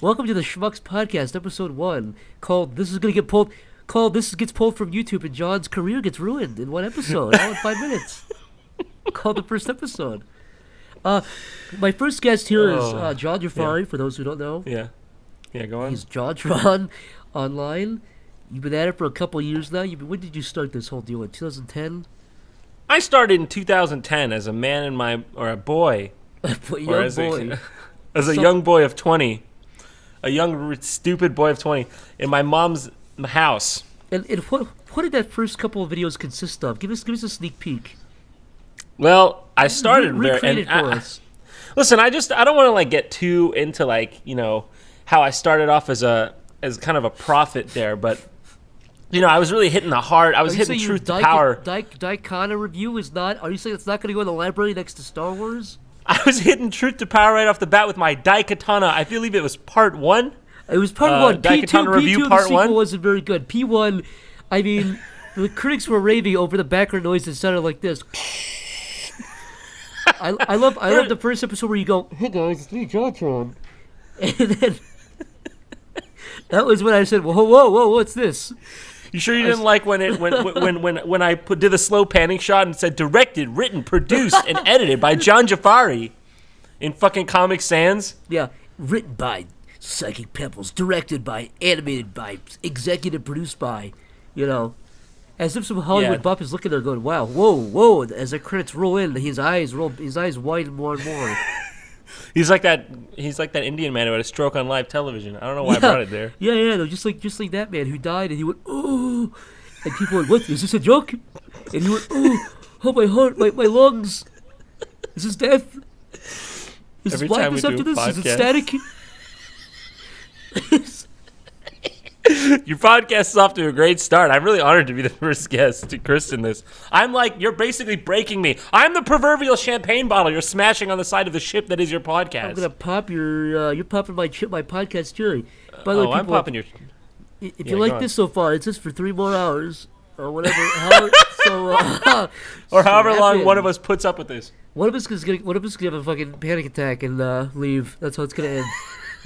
Welcome to the Schmucks Podcast, episode 1, called This Gets Pulled from YouTube and John's career gets ruined in one episode, all in 5 minutes. Called the first episode. My first guest here is John Jafari, for those who don't know. Yeah, go on. He's Jontron online. You've been at it for a couple of years now. When did you start this whole deal? In 2010? I started in 2010 as a boy. Young boy. As a young boy of 20. a young stupid boy of 20 in my mom's house. And what did that first couple of videos consist of? Give us a sneak peek. Well, I started recreate it for us. Listen, I don't want to like get too into like, how I started off as kind of a prophet there, but I was really hitting the heart. I was hitting truth to power. Daikana review is not. Are you saying it's not going to go in the library next to Star Wars? I was hitting truth to power right off the bat with my Daikatana. I believe it was part 1. It was part 1. Daikatana review part 1. The sequel wasn't very good. P1, I mean, the critics were raving over the background noise that sounded like this. I love the first episode where you go, "Hey guys, it's me, Jontron," and then that was when I said, "Whoa, what's this?" You sure you didn't like when I did the slow panning shot and said directed, written, produced, and edited by John Jafari in fucking Comic Sans? Yeah, written by Psychic Pebbles, directed by, animated by, executive produced by, as if some Hollywood buff is looking there going, "Wow, whoa!" As the credits roll in, his eyes widen more and more. He's like that Indian man who had a stroke on live television. I don't know why I brought it there. Yeah, no, just like that man who died, and he went, "Oh," and people went, "What? Is this a joke?" And he went, "Oh, my heart, my lungs. Is this death? Is this blackness after this? Is it static?" Your podcast is off to a great start. I'm really honored to be the first guest to christen this. I'm like, you're basically breaking me. I'm the proverbial champagne bottle you're smashing on the side of the ship that is your podcast. I'm gonna pop you're popping my podcast cherry. By the way, people, I'm popping your. If you like this so far, it's just for 3 more hours or whatever. Or however long one of us puts up with this. One of us is gonna have a fucking panic attack and leave. That's how it's gonna end.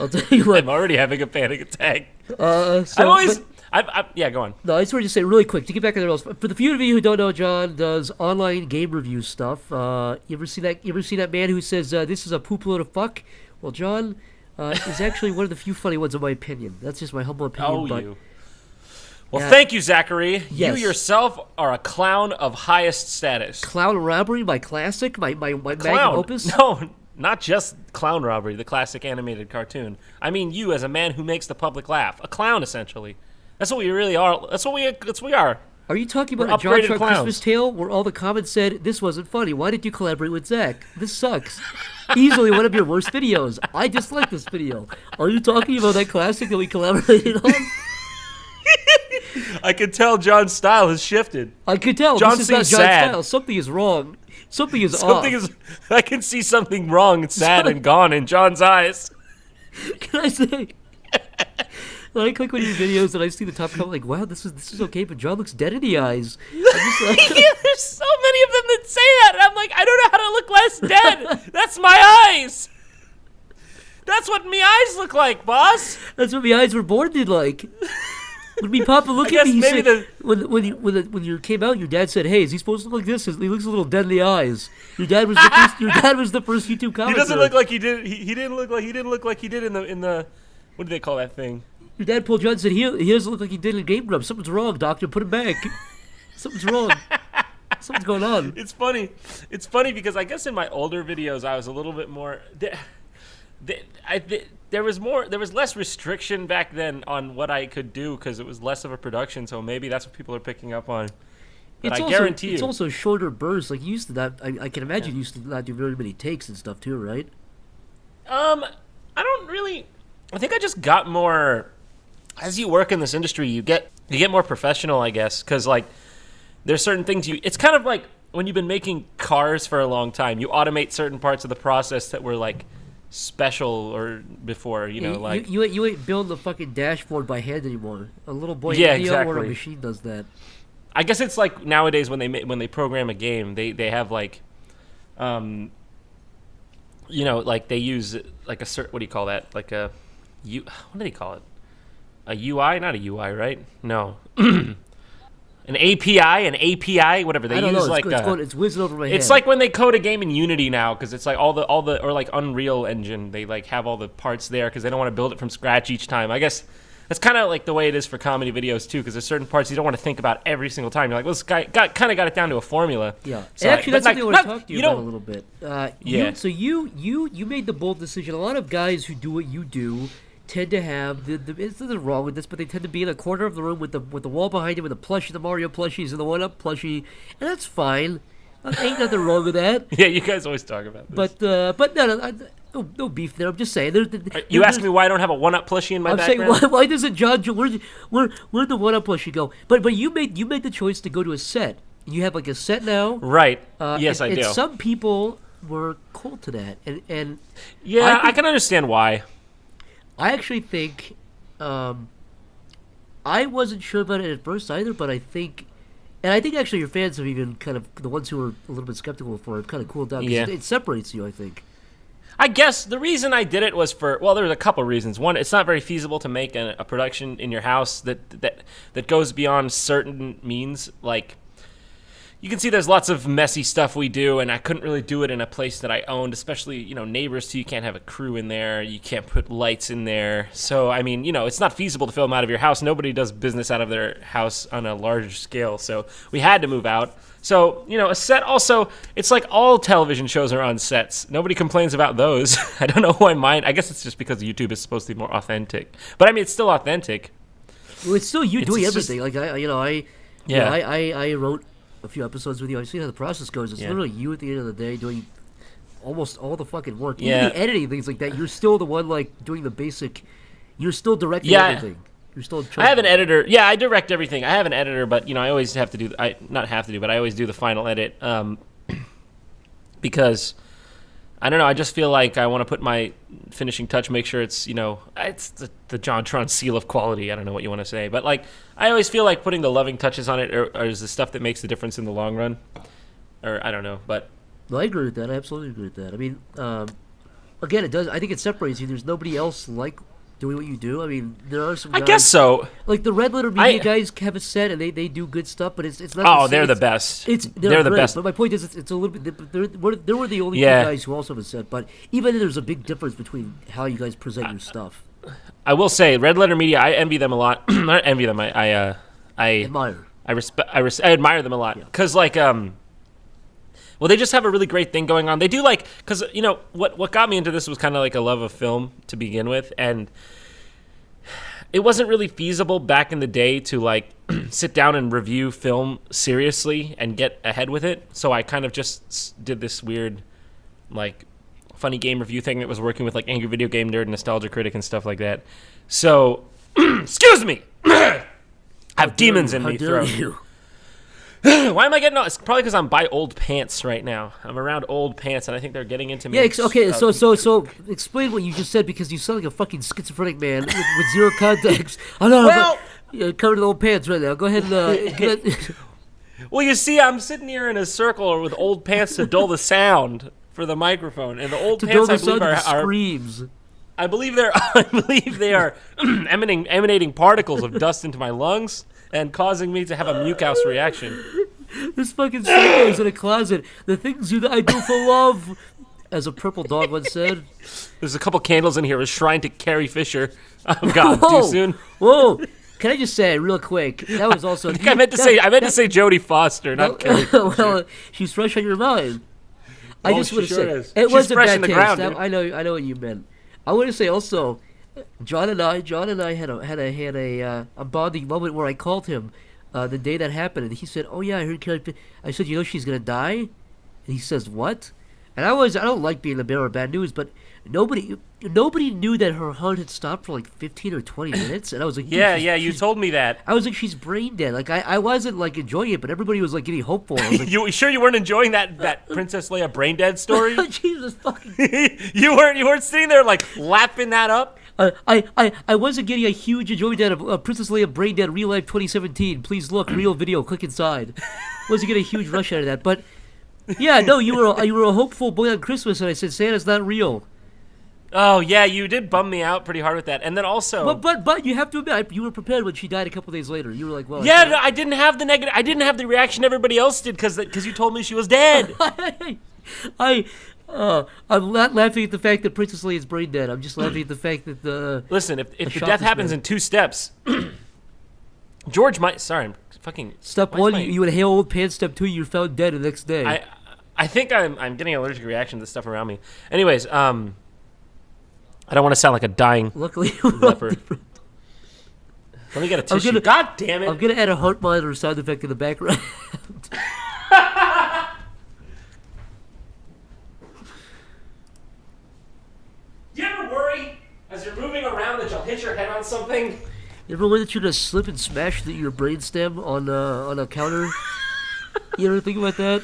I'll tell you what. I'm already having a panic attack. Yeah, go on. No, I just wanted to say really quick to get back on the rails. For the few of you who don't know, John does online game review stuff. You ever see that man who says this is a poop load of fuck? Well, John is actually one of the few funny ones in my opinion. That's just my humble opinion. Well, thank you, Zachary. Yes. You yourself are a clown of highest status. Clown Robbery, my classic, my magnum opus. No, not just Clown Robbery, the classic animated cartoon. I mean, you as a man who makes the public laugh, a clown essentially. That's what we really are. That's what we are. Are you talking about a Jontron Christmas Tale where all the comments said, "This wasn't funny. Why did you collaborate with Zach? This sucks." Easily one of your worst videos. I dislike this video. Are you talking about that classic that we collaborated on? I could tell John's style has shifted. I could tell. John this is not seems John's sad. style. Something is wrong. Something is off. I can see something wrong and sad and gone in John's eyes. Can I say? I click on your videos and I see the top comment like, "Wow, this is okay," but John looks dead in the eyes. There's so many of them that say that, and I'm like, I don't know how to look less dead. That's my eyes. That's what me eyes look like, boss. That's what my eyes were born did like. When me Papa look at me, he said, when you came out, your dad said, "Hey, is he supposed to look like this? He looks a little dead in the eyes." Your dad was the first YouTube commenter. He doesn't look like he did. He didn't look like he did in the what do they call that thing? Your dad pulled John and said, he doesn't look like he did in Game Grumps. Something's wrong, doctor. Put him back. Something's wrong. Something's going on. It's funny. It's funny because I guess in my older videos I was a little bit more. There was less restriction back then on what I could do because it was less of a production. So maybe that's what people are picking up on. But I guarantee you, it's also shorter bursts. Like you used to not. I can imagine you used to not do very many takes and stuff too, right? I don't really. I think I just got more. As you work in this industry, you get more professional, I guess, because like there's certain things it's kind of like when you've been making cars for a long time, you automate certain parts of the process that were like special or before, like you ain't building the fucking dashboard by hand anymore. A little boy or a machine does that. I guess it's like nowadays when they program a game, they have like like they use like a certain, what do you call that? Like what do they call it? A UI? Not a UI, right? No. An API, whatever. They use like it's whizzing over my head. It's like when they code a game in Unity now, because it's like all the or like Unreal Engine. They like have all the parts there because they don't want to build it from scratch each time. I guess that's kind of like the way it is for comedy videos too, because there's certain parts you don't want to think about every single time. You're like, well, this guy kind of got it down to a formula. Yeah. So, actually, that's something I want to talk to you about a little bit. Yeah. So you made the bold decision. A lot of guys who do what you do tend to have there's nothing wrong with this, but they tend to be in a corner of the room with the wall behind them with the plushie, the Mario plushies, and the 1-Up plushie, and that's fine. Ain't nothing wrong with that. Yeah, you guys always talk about this. But no beef there. I'm just saying. You asked me why I don't have a 1-Up plushie in my background? I'm saying why doesn't John? Where'd the 1-Up plushie go? But you made the choice to go to a set. You have like a set now, right? Yes, I do. And some people were cold to that, and yeah, I can understand why. I actually think I wasn't sure about it at first either, but I think actually your fans have even kind of, the ones who were a little bit skeptical before, have kind of cooled down because it separates you, I think. I guess the reason I did it was there was a couple reasons. One, it's not very feasible to make a production in your house that goes beyond certain means. Like, you can see there's lots of messy stuff we do, and I couldn't really do it in a place that I owned, especially, neighbors too. You can't have a crew in there. You can't put lights in there. So, I mean, it's not feasible to film out of your house. Nobody does business out of their house on a large scale. So we had to move out. So, a set also, it's like all television shows are on sets. Nobody complains about those. I don't know why mine, I guess it's just because YouTube is supposed to be more authentic. But I mean, it's still authentic. Well, it's still you doing everything. Just, I wrote a few episodes with you. I see how the process goes. It's literally you at the end of the day doing almost all the fucking work. Even the editing, things like that. You're still the one doing the basic. You're still directing everything. You're still. I have an editor. Yeah, I direct everything. I have an editor, but I always have to do. But I always do the final edit because I don't know. I just feel like I want to put my finishing touch, make sure it's it's the Jontron seal of quality. I don't know what you want to say, but I always feel like putting the loving touches on it is the stuff that makes the difference in the long run. Or I don't know, but I agree with that. I absolutely agree with that. I mean, again, it does. I think it separates you. There's nobody else like doing what you do. I mean, there are some guys, I guess so. Like the Red Letter Media guys have a set and they do good stuff, but it's not. Oh, they're the best. They're the best. But my point is, it's a little bit. There were the only two guys who also have a set, but even then, there's a big difference between how you guys present your stuff. I will say, Red Letter Media, I envy them a lot. I don't envy them. I admire. I admire them a lot because well, they just have a really great thing going on. They do because what got me into this was kind of like a love of film to begin with, and it wasn't really feasible back in the day to sit down and review film seriously and get ahead with it. So I kind of just did this weird funny game review thing that was working with Angry Video Game Nerd, Nostalgia Critic, and stuff like that. So excuse me, I have demons in me. Throat. Why am I getting all? It's probably because I'm by old pants right now. I'm around old pants, and I think they're getting into me. Yeah, okay, so explain what you just said, because you sound like a fucking schizophrenic man with zero context. I don't know. Well, covered in old pants right now. Go ahead and... Well, you see, I'm sitting here in a circle with old pants to dull the sound for the microphone, and the old pants, I believe, are screams. I believe they are emanating particles of dust into my lungs and causing me to have a mucus reaction. This fucking psycho is in a closet. The things I do for love, as a purple dog once said. There's a couple candles in here. A shrine to Carrie Fisher. Oh God, too soon. Whoa! Can I just say real quick? That was also. I meant to say Jodie Foster, not Carrie Fisher. Well, she's fresh on your mind. I just want to say is. it was She's a fresh bad in the taste. ground, I know what you meant. I want to say also, John and I had a bonding moment where I called him the day that happened, and he said, "Oh yeah, I heard Carrie." I said, she's gonna die," and he says, "What?" And I don't like being the bearer of bad news, but nobody knew that her heart had stopped for 15 or 20 minutes, and I was like, yeah, you told me that. I was like, she's brain dead. I wasn't enjoying it, but everybody was getting hopeful. I was like, you sure you weren't enjoying that Princess Leia brain dead story? Jesus fucking. you weren't sitting there lapping that up. I wasn't getting a huge enjoyment out of Princess Leia Brain Dead Real Life 2017. Please look, real video. Click inside. Wasn't getting a huge rush out of that, but yeah, no, you were a hopeful boy on Christmas, and I said Santa's not real. Oh yeah, you did bum me out pretty hard with that, and then also. But you have to admit, you were prepared when she died a couple days later. You were like, well. Yeah, I didn't have the negative. I didn't have the reaction everybody else did because you told me she was dead. I'm not laughing at the fact that Princess Leia's brain dead. I'm just laughing at the fact that the. Listen, if the death happens in 2 steps, George might. Sorry, I'm fucking. Step 1, you inhale old pants. Step 2, you're found dead the next day. I think I'm getting an allergic reaction to the stuff around me. Anyways, I don't want to sound like a dying Luckily, leper. Let me get a tissue. God damn it! I'm gonna add a heart monitor sound effect in the background. Do you ever worry as you're moving around that you'll hit your head on something? You ever worry that you're gonna slip and smash your brainstem on a counter? You ever think about that?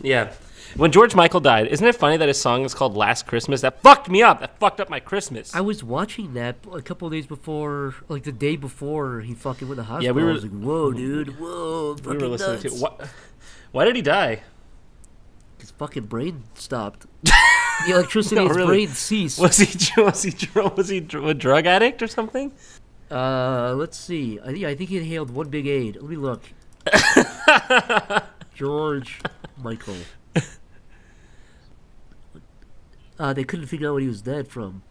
Yeah. When George Michael died, isn't it funny that his song is called Last Christmas? That fucked me up. That fucked up my Christmas. I was watching that a couple of days before, like the day before he fucking went to the hospital. Yeah, we were. I was like, whoa, dude, whoa, We were listening nuts. to. Why did he die? His fucking brain stopped. The electricity in his brain ceased. Was he a drug addict or something? Let's see. I think he inhaled one big aid. Let me look. George Michael. They couldn't figure out what he was dead from.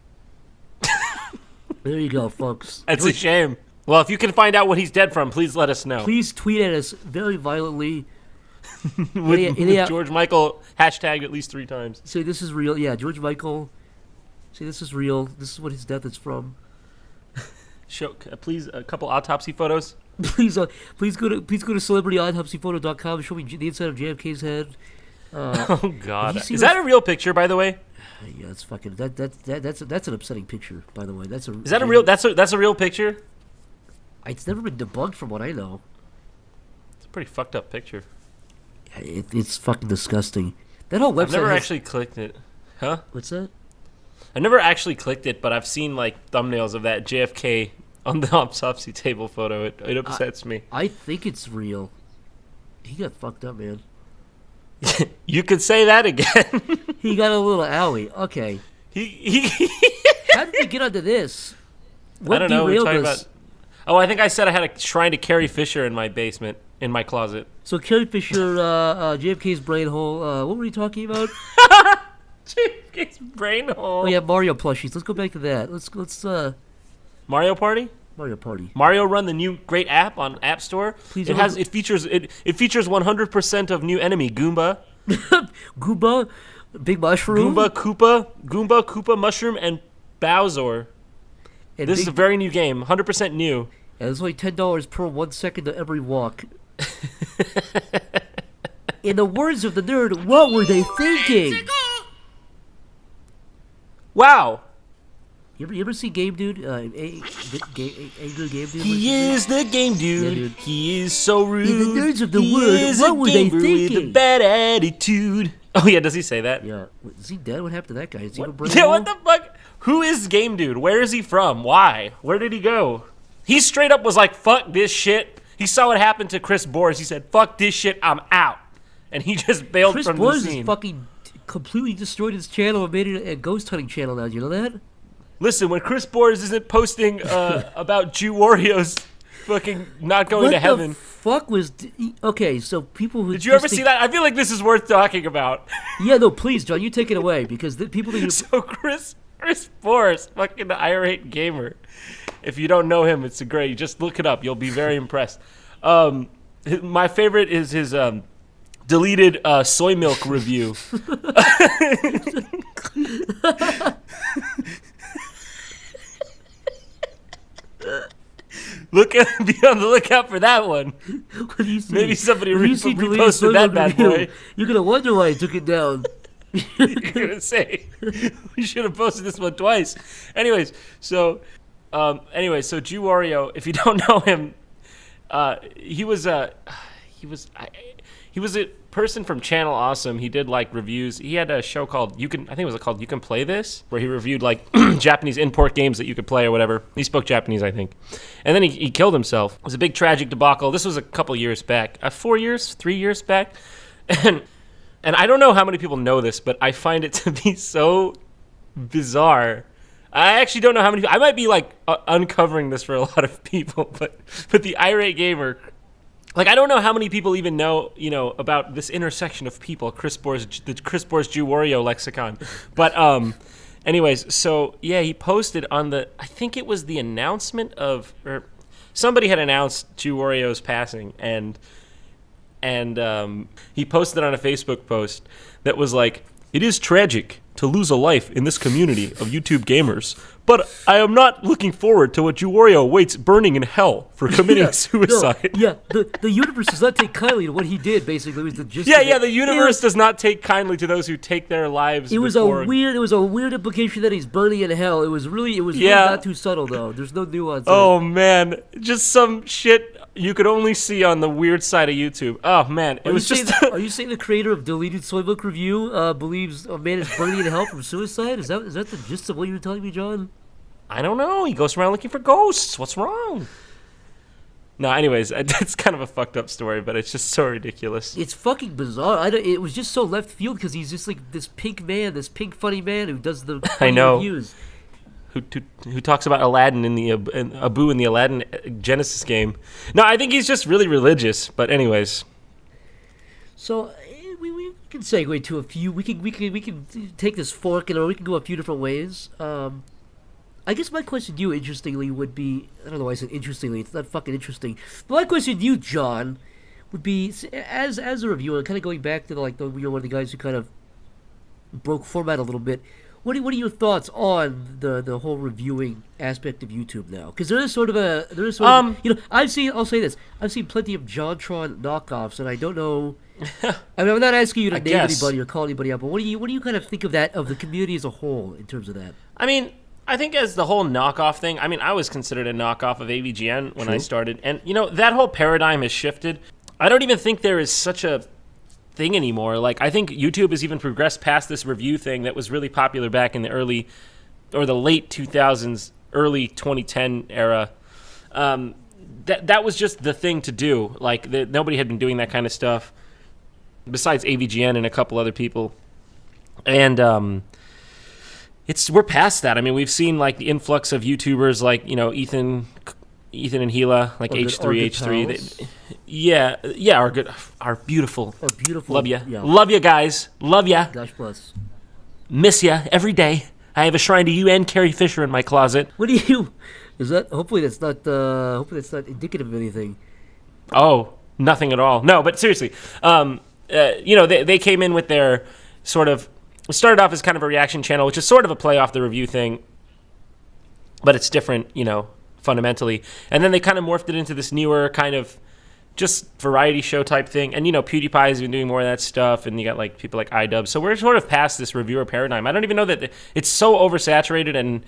There you go, folks. That's a shame. Well, if you can find out what he's dead from, please let us know. Please tweet at us very violently. with George Michael hashtag at least 3 times. Say this is real. Yeah, George Michael. Say this is real. This is what his death is from. Show, please, a couple autopsy photos. Please go to celebrityautopsyphoto.com and show me the inside of JFK's head. Oh God, is that a real picture, by the way? Yeah, it's fucking that's an upsetting picture, by the way. Is that a real? That's a real picture. It's never been debunked, from what I know. It's a pretty fucked up picture. It's fucking disgusting. That whole website. I've never actually clicked it. Huh? What's that? I never actually clicked it, but I've seen like thumbnails of that JFK on the autopsy table photo. It upsets me. I think it's real. He got fucked up, man. You could say that again. He got a little owie. Okay. He How did we get onto this? I don't know. We're talking about. Oh, I think I said I had a shrine to Carrie Fisher in my basement, in my closet. So Carrie Fisher, JFK's brain hole. What were you talking about? JFK's brain hole. Oh yeah, Mario plushies. Let's go back to that. Let's Mario Party. Mario Party. Mario Run, the new great app on App Store. Please it features 100% of new enemy Goomba. Goomba, Big Mushroom. Goomba, Koopa, Mushroom, and Bowser. And this is a very new game, 100% new. And it's only $10 per 1 second of every walk. In the words of the nerd, what were they thinking? Wow. You ever see Game Dude? Angry Game Dude? He is the Game Dude. Yeah, dude. He is so rude. In the nerds of the word, what were they thinking? With a bad attitude. Oh yeah, does he say that? Yeah. Is he dead? What happened to that guy? Is he a brain Yeah, hole? what the fuck? Who is Game Dude? Where is he from? Why? Where did he go? He straight up was like, fuck this shit. He saw what happened to Chris Boris. He said, fuck this shit, I'm out. And he just bailed Chris from Boris the scene. has fucking completely destroyed his channel and made it a ghost hunting channel now. Do you know that? Listen, when Chris Boris isn't posting about Jew Oreos fucking not going to heaven. What the fuck was... Okay, so people who... Did you ever see that? I feel like this is worth talking about. Yeah, no, please, John, you take it away, because people think... So Chris Boris, fucking the irate gamer. If you don't know him, it's a great... Just look it up. You'll be very impressed. My favorite is his deleted soy milk review. Be on the lookout for that one. Maybe somebody reposted that bad boy. You're gonna wonder why I took it down. You're gonna say we should have posted this one twice. Anyways, so Jew Oreo. If you don't know him, he was a person from Channel Awesome. He did like reviews. He had a show called You Can Play This, where he reviewed like Japanese import games that you could play or whatever. He spoke Japanese, I think. And then he killed himself. It was a big tragic debacle. This was a couple years back. 3 years back. And I don't know how many people know this, but I find it to be so bizarre. I actually don't know how many. I might be like uncovering this for a lot of people, but the irate gamer. Like, I don't know how many people even know, about this intersection of people, the Chris Boris Jew Oreo lexicon. But, anyways, so, yeah, he posted on I think it was the announcement or somebody had announced Jew Oreo's passing, and he posted on a Facebook post that was like, "It is tragic to lose a life in this community of YouTube gamers, but I am not looking forward to what Wario awaits burning in hell for committing suicide. The universe does not take kindly to what he did. Basically, was the gist. The universe does not take kindly to those who take their lives. It was a weird implication that he's burning in hell. It was really not too subtle though. There's no nuance. Oh man, just some shit you could only see on the weird side of YouTube. Oh man, Are you saying the creator of Deleted Soybook Review believes a man is burning in hell from suicide? Is that the gist of what you were telling me, John? I don't know. He goes around looking for ghosts. What's wrong? No, anyways, it's kind of a fucked up story, but it's just so ridiculous. It's fucking bizarre. It was just so left field because he's just like this pink funny man who does the reviews. Who talks about Aladdin in Abu in the Aladdin Genesis game. No, I think he's just really religious, but anyways. So we can segue to a few. We can take this fork and we can go a few different ways. I guess my question to you, interestingly, would be, I don't know why I said interestingly, it's not fucking interesting. But my question to you, John, would be, as a reviewer, kind of going back to you're one of the guys who kind of broke format a little bit. What are your thoughts on the whole reviewing aspect of YouTube now? Because I'll say this, I've seen plenty of Jontron knockoffs, and I don't know. I mean, I'm not asking you to name anybody or call anybody out, but what do you kind of think of that, of the community as a whole in terms of that? I mean, I think as the whole knockoff thing, I mean, I was considered a knockoff of AVGN when I started, and that whole paradigm has shifted. I don't even think there is such a thing anymore. Like, I think YouTube has even progressed past this review thing that was really popular back in the late 2000s, early 2010 era. That was just the thing to do. Like, nobody had been doing that kind of stuff besides AVGN and a couple other people. And we're past that. I mean, we've seen like the influx of YouTubers like, Ethan and Gila, like H3H3. Our beautiful. Love ya. Yeah. Love ya, guys. Love ya. Gosh bless. Miss ya every day. I have a shrine to you and Carrie Fisher in my closet. What do you? Is that? Hopefully that's not indicative of anything. Oh, nothing at all. No, but seriously, they came in with their sort of. It started off as kind of a reaction channel, which is sort of a play off the review thing, but it's different, fundamentally. And then they kind of morphed it into this newer kind of just variety show type thing. And, PewDiePie has been doing more of that stuff, and you got like people like iDub. So we're sort of past this reviewer paradigm. I don't even know that it's so oversaturated, and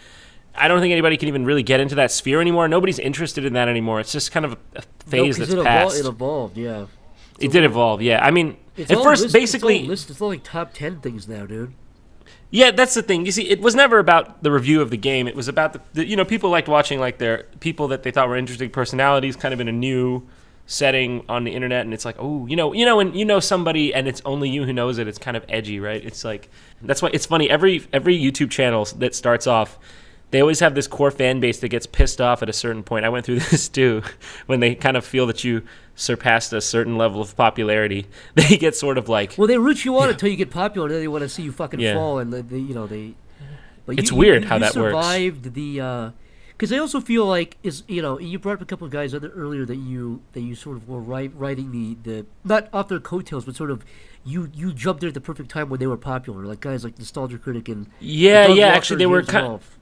I don't think anybody can even really get into that sphere anymore. Nobody's interested in that anymore. It's just kind of a phase that's past. It evolved, yeah. It did evolve, yeah. I mean, at first, basically... It's all like top 10 things now, dude. Yeah, that's the thing. You see, it was never about the review of the game. It was about the people liked watching like their people that they thought were interesting personalities kind of in a new setting on the internet, and it's like, oh, when somebody and it's only you who knows it, it's kind of edgy, right? It's like, that's why it's funny. Every YouTube channel that starts off, they always have this core fan base that gets pissed off at a certain point. I went through this too. When they kind of feel that you surpassed a certain level of popularity, they get sort of like... Well, they root you on until you get popular, and then they want to see you fucking fall, and they... But it's weird how that works. You survived the... Because I also feel like, you brought up a couple of guys earlier that you sort of were writing the... Not off their coattails, but sort of... You jumped there at the perfect time when they were popular, like guys like Nostalgia Critic and... Actually they were kind of...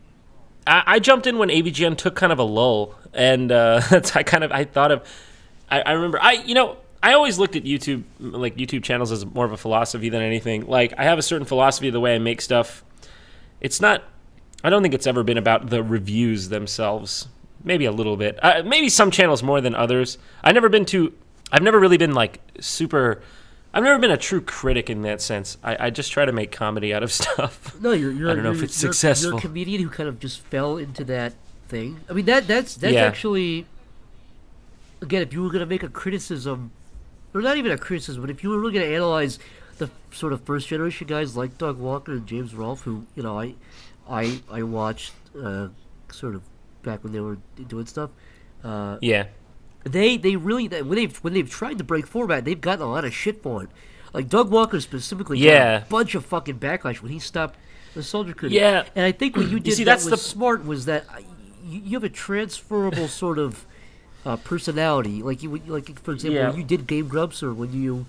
I jumped in when AVGN took kind of a lull, and I thought of... I remember, I always looked at YouTube channels as more of a philosophy than anything. Like, I have a certain philosophy of the way I make stuff. It's not... I don't think it's ever been about the reviews themselves. Maybe a little bit. Maybe some channels more than others. I've never really been like super... I've never been a true critic in that sense. I just try to make comedy out of stuff. No, I don't know if it's successful. You're a comedian who kind of just fell into that thing. I mean, that's actually... Again, if you were going to make a criticism, or not even a criticism, but if you were really going to analyze the sort of first generation guys like Doug Walker and James Rolfe, who I watched sort of back when they were doing stuff. They really when they've tried to break format, they've gotten a lot of shit for it. Like Doug Walker specifically got a bunch of fucking backlash when he stopped the Soldier Critic. Yeah, and I think what you did smart was that you have a transferable sort of personality. Like for example, when you did Game Grumps, or when you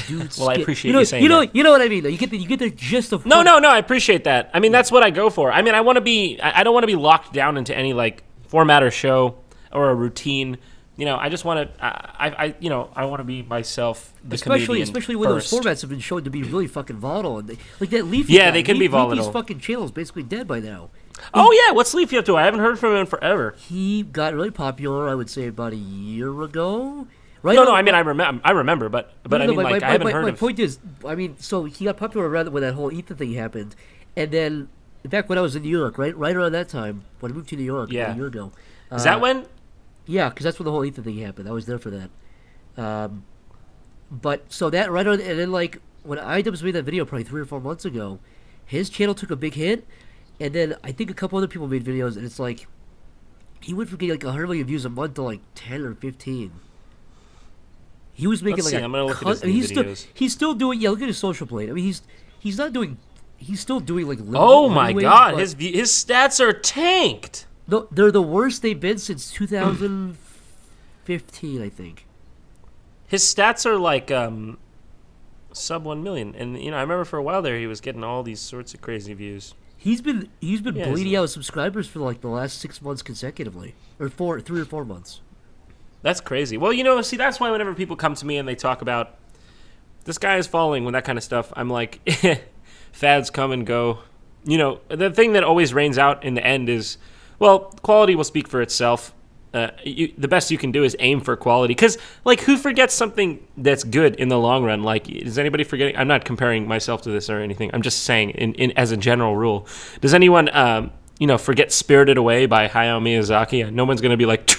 dude. Well, I skit. appreciate you saying that. You know what I mean. Though. You get the gist of. No, I appreciate that. I mean, that's what I go for. I mean, I want to be. I don't want to be locked down into any like format or show or a routine. You know, I just want to. I want to be myself. Especially when first. those formats have been shown to be really fucking volatile, and like that Leafy. Yeah, guy, they can be volatile. Leafy's fucking channel is basically dead by now. Oh yeah, what's Leafy up to? I haven't heard from him in forever. He got really popular, I would say, about a year ago. Right? No, I mean I remember, but I mean like I haven't heard of. My point is, I mean, so he got popular around when that whole Ethan thing happened, and then back when I was in New York, right around that time when I moved to New York a year ago. Is that when? Yeah, because that's when the whole Ethan thing happened. I was there for that. But so that right on, and then like when IDubbbz made that video probably 3 or 4 months ago, his channel took a big hit, and then I think a couple other people made videos, and it's like he went from getting like 100 million views a month to like 10 or 15. He was making I'm gonna look at his videos. He's still doing. Yeah, look at his social plate. I mean, he's not doing. He's still doing like. Oh my god, his stats are tanked. No, they're the worst they've been since 2015, I think. His stats are like sub 1 million, and you know I remember for a while there he was getting all these sorts of crazy views. He's been bleeding out subscribers for like the last 6 months consecutively, or 3 or 4 months. That's crazy. Well, you know, see, that's why whenever people come to me and they talk about this guy is falling with that kind of stuff, I'm like, fads come and go. You know, the thing that always reigns out in the end is. Well, quality will speak for itself. The best you can do is aim for quality. Because, like, who forgets something that's good in the long run? Like, is anybody forgetting? I'm not comparing myself to this or anything. I'm just saying, in as a general rule. Does anyone, forget Spirited Away by Hayao Miyazaki? No one's going to be like,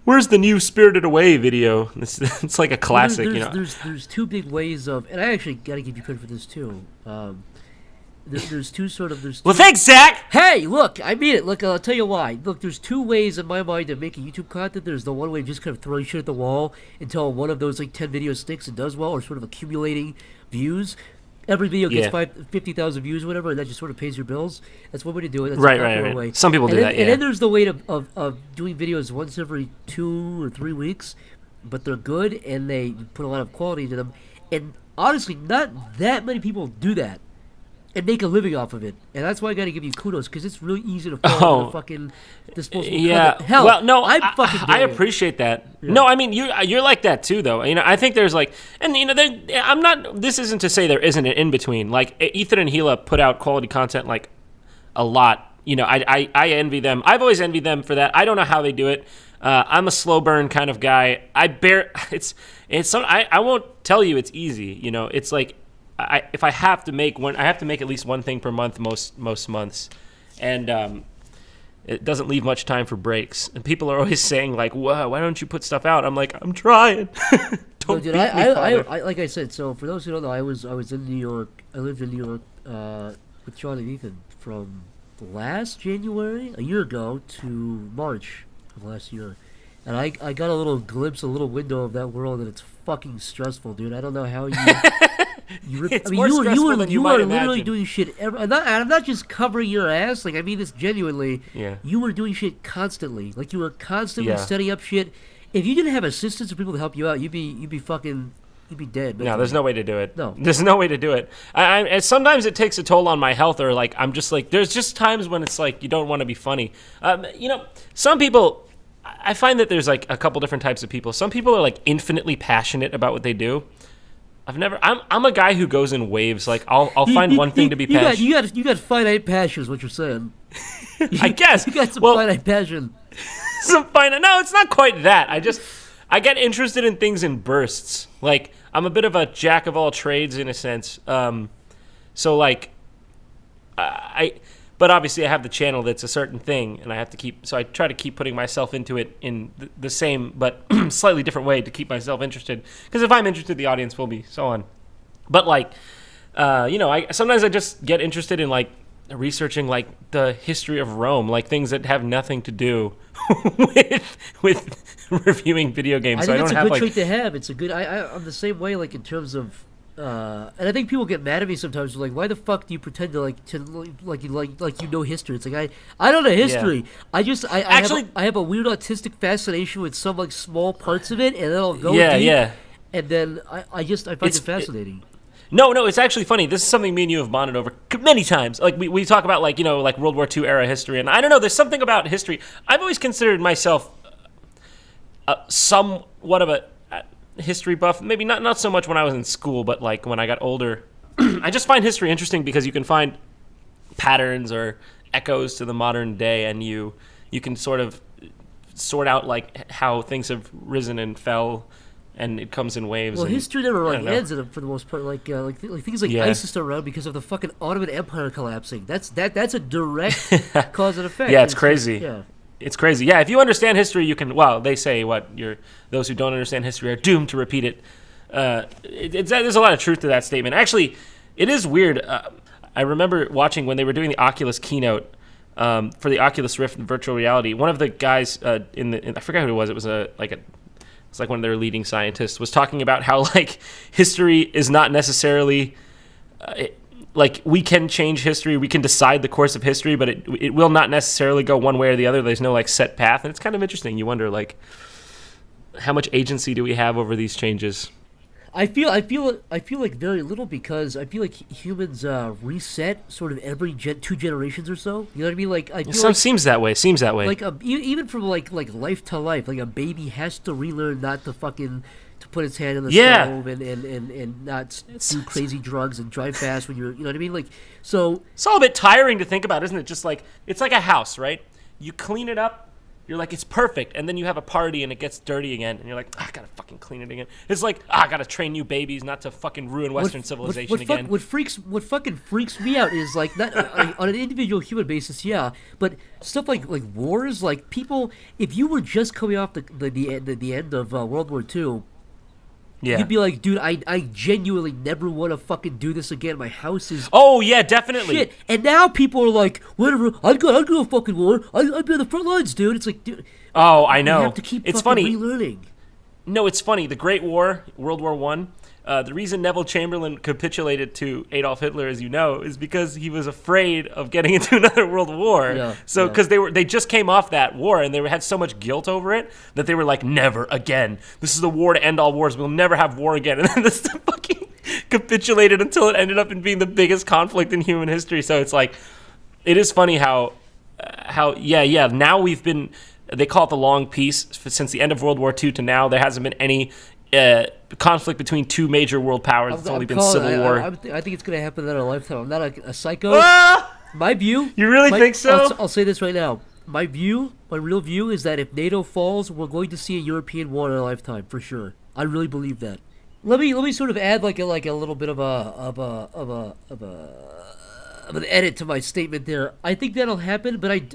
where's the new Spirited Away video? It's like a classic, There's two big ways of... And I actually got to give you credit for this, too. There's two. Well, thanks, Zach! Hey, look, I mean it. Look, I'll tell you why. Look, there's 2 ways in my mind of making YouTube content. There's the one way of just kind of throwing shit at the wall until one of those like 10 videos sticks and does well, or sort of accumulating views. Every video gets 50,000 views or whatever, and that just sort of pays your bills. That's one way to do it. That's right. Way. Some people do that, yeah. And then there's the way of doing videos once every 2 or 3 weeks, but they're good and they put a lot of quality into them. And honestly, not that many people do that. And make a living off of it, and that's why I got to give you kudos because it's really easy to fall into fucking disposable. Yeah, hell, well, no, I appreciate that. Yeah. No, I mean you're like that too, though. You know, I think there's like, and you know, I'm not. This isn't to say there isn't an in between. Like Ethan and Gila put out quality content like a lot. You know, I envy them. I've always envied them for that. I don't know how they do it. I'm a slow burn kind of guy. I won't tell you it's easy. You know, it's like. If I have to make one, I have to make at least one thing per month most months, and it doesn't leave much time for breaks. And people are always saying like, "Whoa, why don't you put stuff out?" I'm like, I'm trying. I like I said. So for those who don't know, I was in New York. I lived in New York with John and Ethan from last January, a year ago, to March of last year. And I got a little glimpse, a little window of that world, and it's fucking stressful, dude. I don't know how you. You were literally doing shit. I'm not just covering your ass. Like I mean this genuinely. Yeah. You were doing shit constantly. Like you were constantly setting up shit. If you didn't have assistants or people to help you out, you'd be dead. No, there's no way to do it. No, there's no way to do it. And sometimes it takes a toll on my health, or like I'm just like there's just times when it's like you don't want to be funny. You know, some people. I find that there's like a couple different types of people. Some people are like infinitely passionate about what they do. I'm a guy who goes in waves. Like I'll find one thing to be passionate. You got finite passion is what you're saying. I guess you got some finite passion. No, it's not quite that. I get interested in things in bursts. Like I'm a bit of a jack of all trades in a sense. So like but obviously I have the channel that's a certain thing, and I have to keep. So I try to keep putting myself into it in the same but slightly different way to keep myself interested. Because if I'm interested, the audience will be, so on. But like, you know, sometimes I just get interested in like researching like the history of Rome, like things that have nothing to do with reviewing video games. I think it's a good trait to have. It's a good. I'm the same way. Like in terms of. And I think people get mad at me sometimes. Like, why the fuck do you pretend to you know history? It's like I don't know history. Yeah. I have a weird autistic fascination with some like small parts of it, and then I'll go deep. And then I find it fascinating. No, it's actually funny. This is something me and you have bonded over many times. Like we talk about like World War II era history, and I don't know. There's something about history. I've always considered myself somewhat of a history buff. Maybe not so much when I was in school, but like when I got older, I just find history interesting because you can find patterns or echoes to the modern day, and you can sort of sort out like how things have risen and fell. And it comes in waves. Well, and, history never ends in it for the most part. Like things like ISIS are around because of the fucking Ottoman Empire collapsing. That's a direct cause and effect. Yeah, it's crazy. Yeah, it's crazy. Yeah, if you understand history, you can. Well, they say those who don't understand history are doomed to repeat it. There's a lot of truth to that statement. Actually, it is weird. I remember watching when they were doing the Oculus keynote for the Oculus Rift and virtual reality. One of the guys I forgot who it was. It was it's like one of their leading scientists was talking about how like history is not necessarily like we can change history, we can decide the course of history, but it will not necessarily go one way or the other. There's no like set path, and it's kind of interesting. You wonder like how much agency do we have over these changes? I feel like very little because I feel like humans reset sort of every 2 generations or so. You know what I mean? Like I feel seems that way. Like even from like life to life, like a baby has to relearn not to put its hand on the stove and not do crazy drugs and drive fast when you know what I mean? Like so it's all a bit tiring to think about, isn't it? Just like it's like a house, right? You clean it up. You're like, it's perfect, and then you have a party and it gets dirty again, and you're like, I gotta fucking clean it again. It's like, I gotta train new babies not to fucking ruin Western civilization again. What fucking freaks me out is like not on an individual human basis, yeah, but stuff like wars, like people. If you were just coming off the end of World War II. Yeah. You'd be like, dude, I genuinely never want to fucking do this again. My house is definitely shit. And now people are like, whatever, I'd go to a fucking war. I'd be on the front lines, dude. It's like, dude. Oh, I know. You have to keep it's fucking funny. relearning. No, it's funny. The Great War, World War I, the reason Neville Chamberlain capitulated to Adolf Hitler, as you know, is because he was afraid of getting into another world war. Yeah, so because they just came off that war and they had so much guilt over it that they were like, never again. This is the war to end all wars. We'll never have war again. And then this fucking capitulated until it ended up in being the biggest conflict in human history. So it's like, it is funny how now we've been. They call it the long peace. Since the end of World War II to now, there hasn't been any conflict between 2 major world powers. It's only been civil war. I think it's going to happen in our lifetime. I'm not a psycho. My view... You really think so? I'll say this right now. My real view is that if NATO falls, we're going to see a European war in our lifetime, for sure. I really believe that. Let me sort of add like a little bit of an edit to my statement there. I think that'll happen, but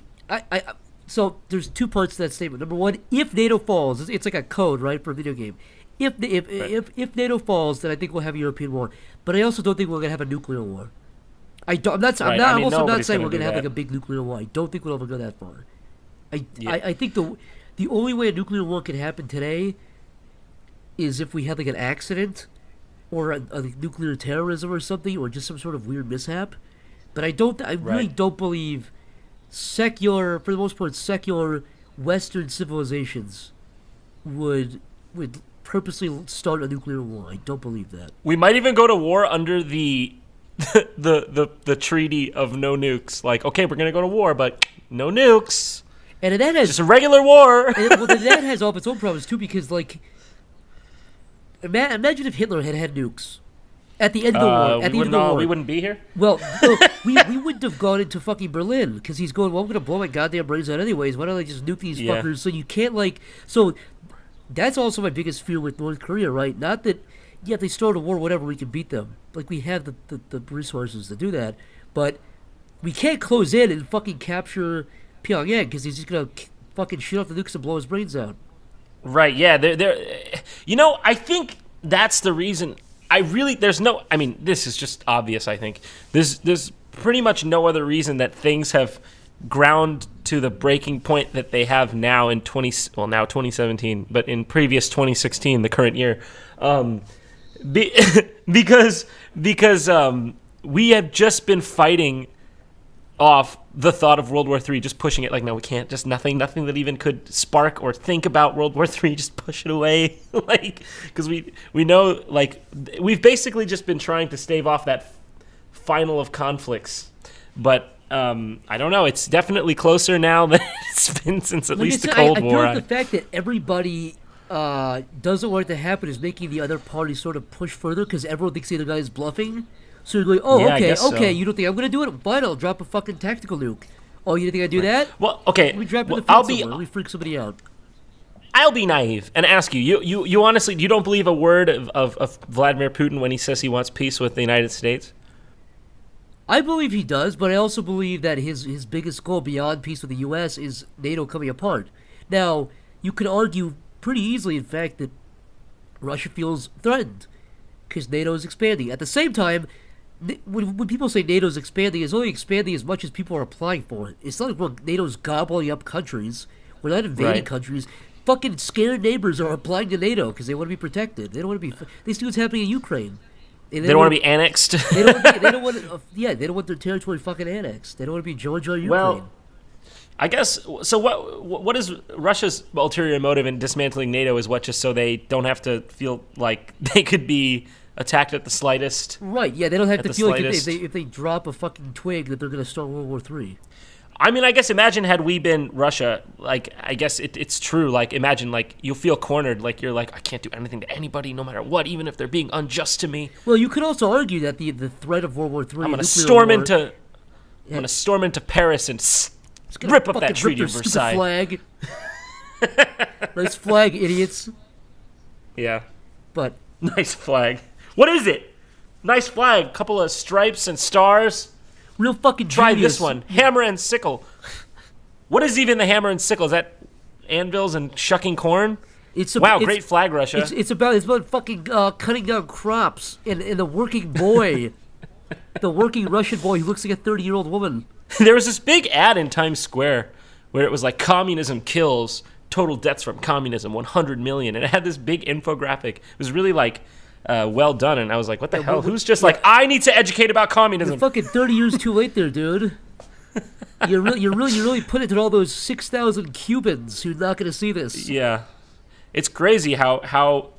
so there's 2 parts to that statement. Number 1, if NATO falls, it's like a code, right, for a video game. If NATO falls, then I think we'll have a European war. But I also don't think we're gonna have a nuclear war. I'm also not saying we're gonna have like a big nuclear war. I don't think we'll ever go that far. I think the only way a nuclear war can happen today is if we had like an accident or a nuclear terrorism or something, or just some sort of weird mishap. But I really don't believe for the most part, secular Western civilizations would purposely start a nuclear war. I don't believe that. We might even go to war under the treaty of no nukes. Like, okay, we're gonna go to war, but no nukes. And that has just a regular war. That has all of its own problems too, because like, imagine if Hitler had nukes. At the end of the war. We wouldn't be here? Well, we wouldn't have gone into fucking Berlin, because he's going, well, I'm going to blow my goddamn brains out anyways. Why don't I just nuke these fuckers? So you can't, like... So that's also my biggest fear with North Korea, right? Not that, if they start a war, whatever, we can beat them. Like, we have the resources to do that. But we can't close in and fucking capture Pyongyang, because he's just going to fucking shoot off the nukes and blow his brains out. Right, yeah. I think that's the reason... this is just obvious, I think. There's pretty much no other reason that things have ground to the breaking point that they have now in now 2017, but in previous 2016, the current year. Because we have just been fighting off the thought of World War III, just pushing it like, no, we can't, just nothing that even could spark or think about World War III, just push it away. Like, because we know, like, we've basically just been trying to stave off that final of conflicts. But I don't know, it's definitely closer now than it's been since at least the Cold War. I feel like the fact that everybody doesn't want it to happen is making the other party sort of push further, because everyone thinks the other guy is bluffing. So you're like, oh, Yeah, okay, so. you don't think I'm going to do it? Fine, I'll drop a fucking tactical nuke. Oh, you think I'd do that? Well, okay. Let me drop it in the I'll field somewhere. Let me freak somebody out. I'll be naive and ask you. You honestly, you don't believe a word of Vladimir Putin when he says he wants peace with the United States? I believe he does, but I also believe that his biggest goal beyond peace with the U.S. is NATO coming apart. Now, you could argue pretty easily, in fact, that Russia feels threatened because NATO is expanding. At the same time, when people say NATO's expanding, it's only expanding as much as people are applying for it. It's not like NATO's gobbling up countries. We're not invading countries. Fucking scared neighbors are applying to NATO because they want to be protected. They don't want to be. They see what's happening in Ukraine. They don't want to be annexed. They don't want. They don't want their territory fucking annexed. They don't want to be Georgia or Ukraine. Well, I guess so. What is Russia's ulterior motive in dismantling NATO? Is what, just so they don't have to feel like they could be attacked at the slightest? Right. Yeah, they don't have to feel like slightest. if they drop a fucking twig that they're going to start World War III. I mean, I guess imagine had we been Russia, like, I guess it's true. Like, imagine, like, you feel cornered. Like, you're like, I can't do anything to anybody, no matter what, even if they're being unjust to me. Well, you could also argue that the threat of World War III. I'm gonna storm into Paris and rip up that Treaty of Versailles. Flag. Nice flag, idiots. Yeah. But nice flag. What is it? Nice flag. Couple of stripes and stars. Real fucking Try genius. this one. Hammer and sickle. What is even the hammer and sickle? Is that anvils and shucking corn? Great flag, Russia. It's about fucking cutting down crops and the working boy, the working Russian boy who looks like a 30-year-old woman. There was this big ad in Times Square where it was like, communism kills, total deaths from communism, 100 million. And it had this big infographic. It was really like well done. And I was like, what the hell? Who's just like, I need to educate about communism? You're fucking 30 years too late there, dude. You're really putting it to all those 6,000 Cubans who're not going to see this. Yeah. It's crazy how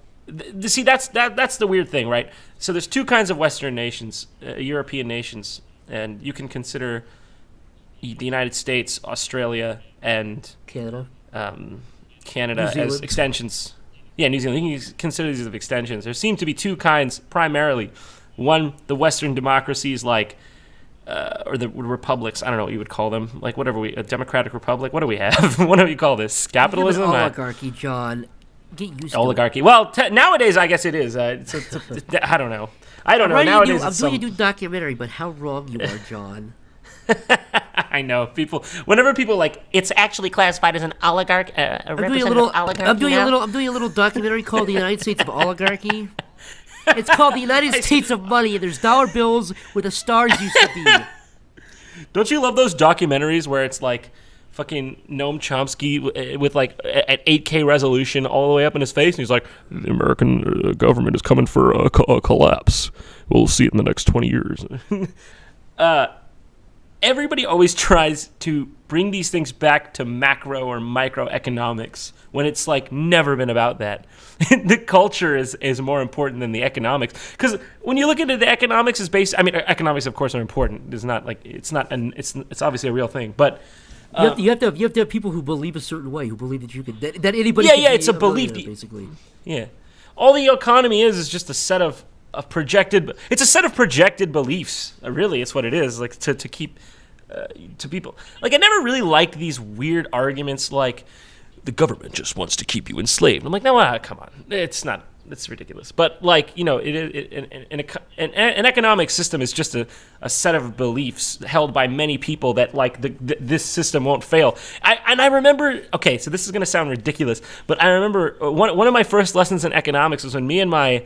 see, that's the weird thing, right? So there's two kinds of Western nations, European nations, and you can consider the United States, Australia, and Canada as extensions. Yeah, New Zealand. You can consider these as extensions. There seem to be two kinds primarily. One, the Western democracies, like, or the republics. I don't know what you would call them. Like, whatever a democratic republic. What do we have? What do we call this? Capitalism? Oligarchy, John. Get used to oligarchy. It. Well, nowadays I guess it is. I don't know. I don't know. Nowadays I'm doing a new documentary, but how wrong you are, John. I know people. Whenever people like, it's actually classified as an oligarch. I'm doing a little documentary called "The United States of Oligarchy." It's called "The United States of Money," and there's dollar bills where the stars used to be. Don't you love those documentaries where it's like fucking Noam Chomsky with like at 8K resolution all the way up in his face, and he's like, "The American government is coming for a collapse. We'll see it in the next 20 years." Everybody always tries to bring these things back to macro or microeconomics when it's like never been about that. The culture is more important than the economics, because when you look into the economics is based. I mean, economics of course are important. It's not like it's obviously a real thing, but. You have to have people who believe a certain way, who believe that you could that anybody. Yeah, it's a belief, basically. Yeah, all the economy is just a set of projected. It's a set of projected beliefs. Really, it's what it is. Like to keep to people. Like I never really liked these weird arguments like the government just wants to keep you enslaved. I'm like, no, come on, it's not. It's ridiculous. But like, you know, an economic system is just a set of beliefs held by many people that like this system won't fail. I remember. Okay, so this is gonna sound ridiculous, but I remember one of my first lessons in economics was when me and my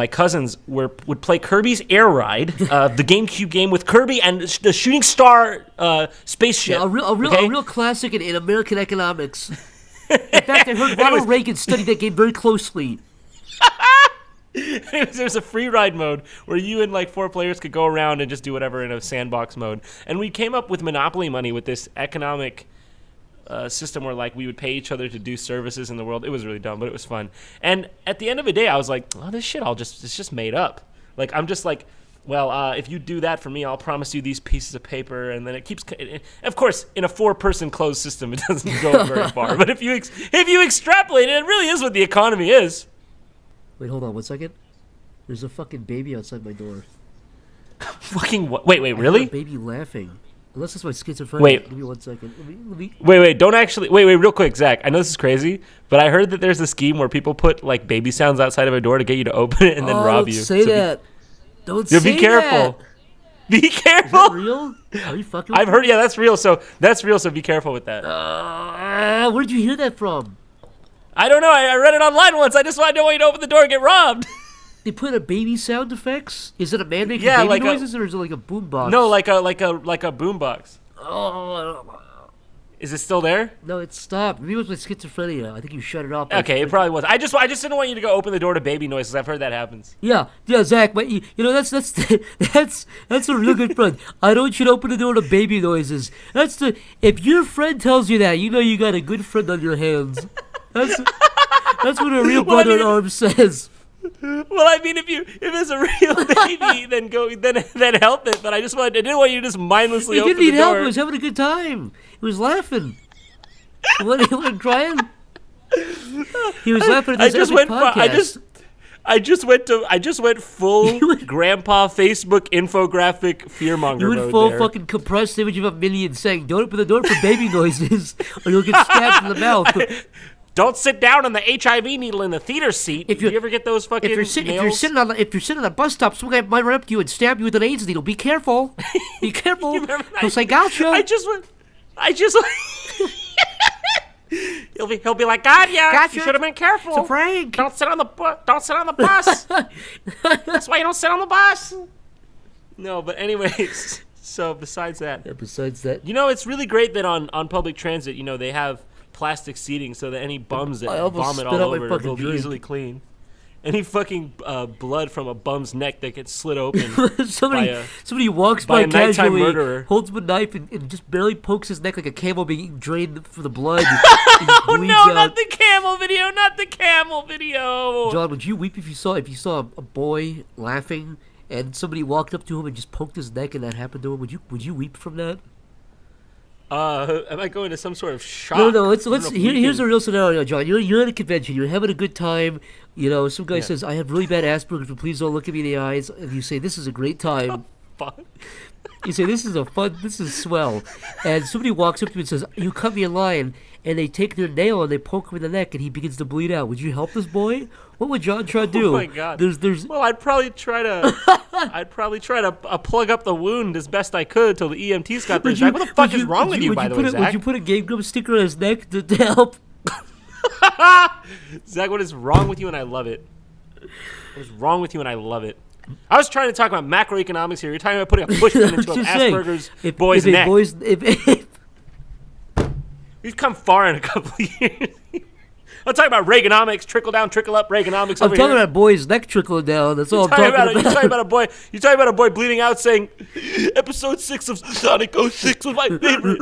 cousins would play Kirby's Air Ride, the GameCube game with Kirby and the Shooting Star spaceship. Yeah, a real classic in American economics. In fact, I heard Ronald Reagan studied that game very closely. There's a free ride mode where you and like 4 players could go around and just do whatever in a sandbox mode. And we came up with Monopoly money with this economic system where like we would pay each other to do services in the world. It was really dumb, but it was fun. And at the end of the day, I was like, oh, this shit, it's just made up. Like, I'm just like, well, if you do that for me, I'll promise you these pieces of paper, and then it keeps. Of course, in a 4-person closed system, it doesn't go very far. But if you extrapolate it, it really is what the economy is. Wait, hold on 1 second. There's a fucking baby outside my door. Fucking what? Wait, really? I heard a baby laughing. Unless it's my schizophrenia. Wait. Give me 1 second. Let me... Wait, don't actually. Wait, real quick, Zach. I know this is crazy, but I heard that there's a scheme where people put like baby sounds outside of a door to get you to open it and then rob you. Don't say that. Don't say that. Be careful. Be careful. Is that real? Are you fucking with I've heard, yeah, that's real. So be careful with that. Where'd you hear that from? I don't know. I read it online once. I just don't want you to open the door and get robbed. They put a baby sound effects? Is it a man making Yeah, baby like noises, or is it like a boombox? No, like a boombox. Oh, Is it still there? no, it stopped. Maybe it was my schizophrenia. I think you shut it off. Okay, it probably was. I just didn't want you to go open the door to baby noises. I've heard that happens. Yeah, Zach. But you know that's that's a real good friend. I don't want you to open the door to baby noises. If your friend tells you that, you know you got a good friend on your hands. That's what a real brother in arms says. Well, I mean, if it's a real baby, then help it. But I didn't want you to just mindlessly open the door. He didn't need help. He was having a good time. He was laughing. He wasn't crying. He was laughing at this podcast. I just went full grandpa Facebook infographic fearmonger You went mode full there. fucking compressed image of a minion saying, "Don't open the door for baby noises, or you'll get stabbed in the mouth." Don't sit down on the HIV needle in the theater seat. If you ever get those fucking if you're sitting on a bus stop, some guy might run up to you and stab you with an AIDS needle. Be careful. Be careful. He'll say, "Gotcha." I just He'll be like, "God, yeah, Gotcha. you should have been careful. It's a prank. Don't sit on the bus. That's why you don't sit on the bus." No, but anyways, so besides that, you know, it's really great that on public transit, you know, they have plastic seating so that any bums that vomit all over will be easily clean. Any fucking blood from a bum's neck that gets slit open. somebody walks by a nighttime casually, murderer. holds up a knife and just barely pokes his neck like a camel being drained for the blood. Oh no, not the camel video, not the camel video. John, would you weep if you saw a boy laughing and somebody walked up to him and just poked his neck and that happened to him? Would you weep from that? Am I going to some sort of shock? No. Here's a real scenario, John. You're at a convention. You're having a good time. You know, some guy says, "I have really bad Asperger's, but please don't look at me in the eyes." And you say, "This is a great time." Fuck. You say, "This is swell." And somebody walks up to you and says, "You cut me in line." And they take their nail and they poke him in the neck and he begins to bleed out. Would you help this boy? What would Jontron do? Oh my god. There's. Well, I'd probably try to plug up the wound as best I could till the EMTs got there. Zach, what the fuck is wrong with you, by the way, Zach? Would you put a Game Grumps sticker on his neck to help? Zach, what is wrong with you? And I love it. What is wrong with you? And I love it. I was trying to talk about macroeconomics here. You're talking about putting a push pin into an Asperger's boy's neck. We've come far in a couple of years. I'm talking about Reaganomics, trickle down, trickle up, Reaganomics. I'm talking about boy's neck trickling down. That's all I'm talking about. You're talking about a boy bleeding out saying, "Episode 6 of Sonic 06 was my favorite."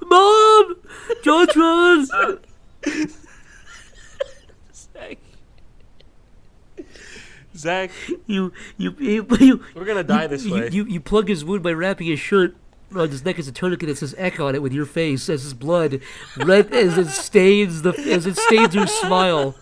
Mom, Jontron. Zach, we're gonna die this way. You plug his wound by wrapping his shirt around his neck as a tourniquet that says "Eck" on it with your face as his blood red as it stains your smile.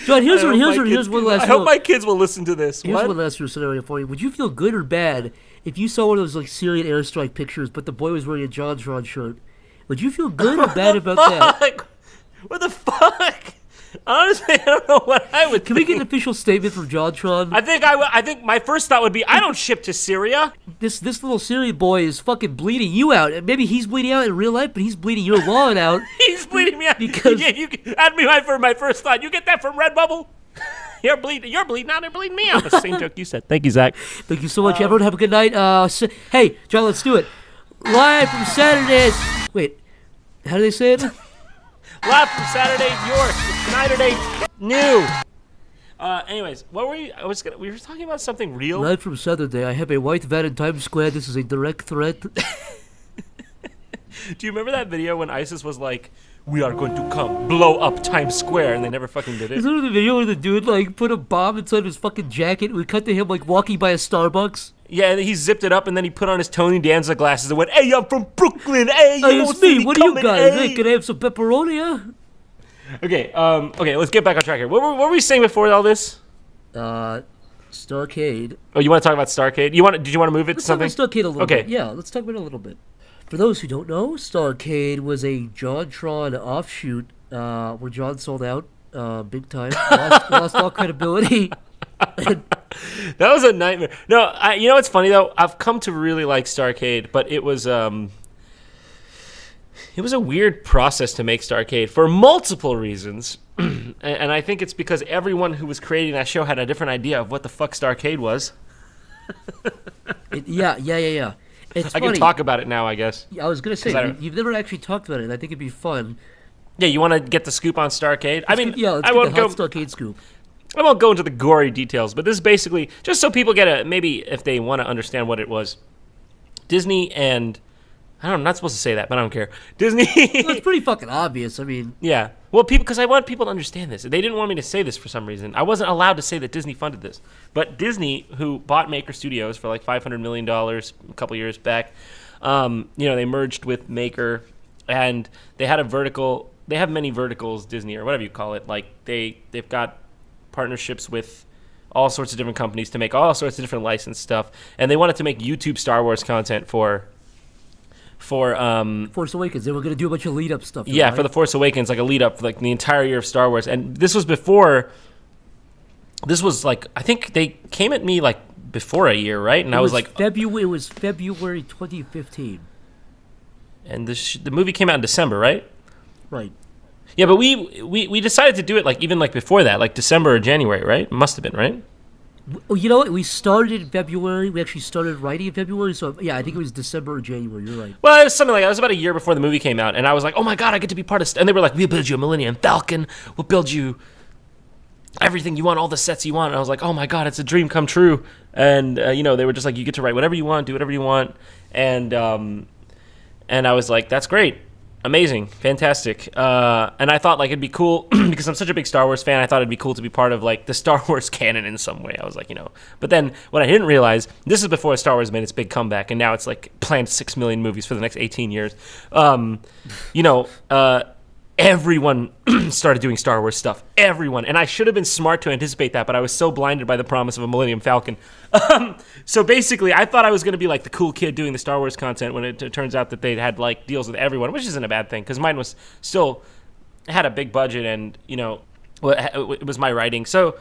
John, here's one last. I hope my kids will listen to this. Here's one last scenario for you. Would you feel good or bad if you saw one of those like Syrian airstrike pictures, but the boy was wearing a Jontron shirt? Would you feel good or bad about that? What the fuck? Honestly, I don't know what I would. Can we get an official statement from Jontron? I think my first thought would be, I don't ship to Syria. This little Syrian boy is fucking bleeding you out. Maybe he's bleeding out in real life, but he's bleeding your lawn out. He's bleeding me out because that'd be my first thought. You get that from Redbubble? You're bleeding out. They're bleeding me out. That's the same joke you said. Thank you, Zach. Thank you so much. Everyone, have a good night. Hey, John, let's do it. Live from Saturday's. Wait, how do they say it? Live from Saturday, York. It's Saturday new. Anyways, what were we? We were talking about something real. Right from Saturday, I have a white van in Times Square. This is a direct threat. Do you remember that video when ISIS was like, "We are going to come blow up Times Square," and they never fucking did it? Is there the video where the dude like put a bomb inside his fucking jacket? We cut to him like walking by a Starbucks. Yeah, and he zipped it up, and then he put on his Tony Danza glasses and went, "Hey, I'm from Brooklyn. Hey, you Hey, don't it's see me. What are you coming, guys? hey." Hey, can I have some pepperoni? Okay, let's get back on track here. What were we saying before all this? Starcade. Oh, you want to talk about Starcade? Did you want to move it to Let's talk something? about Starcade a little Okay. bit. Yeah, let's talk about it a little bit. For those who don't know, Starcade was a Jontron offshoot where John sold out big time, lost all credibility. That was a nightmare. No, you know what's funny though? I've come to really like Starcade, but it was a weird process to make Starcade for multiple reasons. And I think it's because everyone who was creating that show had a different idea of what the fuck Starcade was. Yeah. It's I funny. can talk about it now, I guess. I was gonna say 'Cause you've never actually talked about it. And I think it'd be fun. Yeah, you want to get the scoop on Starcade? I mean, Yeah, let's I get won't the go. hot Starcade scoop. I won't go into the gory details, but this is basically just so people get maybe if they want to understand what it was. Disney and I'm not supposed to say that, but I don't care. Disney. Well, it's pretty fucking obvious. I mean, Yeah. Well, because I want people to understand this. They didn't want me to say this for some reason. I wasn't allowed to say that Disney funded this. But Disney, who bought Maker Studios for like $500 million a couple years back, they merged with Maker, and they had a vertical. They have many verticals, Disney, or whatever you call it. Like they've got partnerships with all sorts of different companies to make all sorts of different licensed stuff. And they wanted to make YouTube Star Wars content for Force Awakens. They were gonna do a bunch of lead up stuff. yeah, right? for The Force Awakens, like a lead up, like the entire year of Star Wars. And this was before. This was like, I think they came at me like before a year, right? And I was like, February. It was February 2015. and the movie came out in December, right? Right. Yeah, but we decided to do it like even like before that, like December or January, right? Must have been, right? Well, you know what? We started in February. We actually started writing in February. So yeah, I think it was December or January. You're right. Well, it was something like that. It was about a year before the movie came out, and I was like, oh my god, I get to be part of. And they were like, we'll build you a Millennium Falcon. We'll build you everything you want, all the sets you want. And I was like, oh my god, it's a dream come true. And they were just like, you get to write whatever you want, do whatever you want, and I was like, that's great. Amazing, fantastic, and I thought like it'd be cool because I'm such a big Star Wars fan. I thought it'd be cool to be part of like the Star Wars canon in some way. I was like, but then what I didn't realize, this is before Star Wars made its big comeback, and now it's like planned 6 million movies for the next 18 years. Everyone started doing Star Wars stuff. Everyone, and I should have been smart to anticipate that, but I was so blinded by the promise of a Millennium Falcon. So basically, I thought I was going to be like the cool kid doing the Star Wars content when it turns out that they had like deals with everyone, which isn't a bad thing because mine was still had a big budget and it was my writing. So,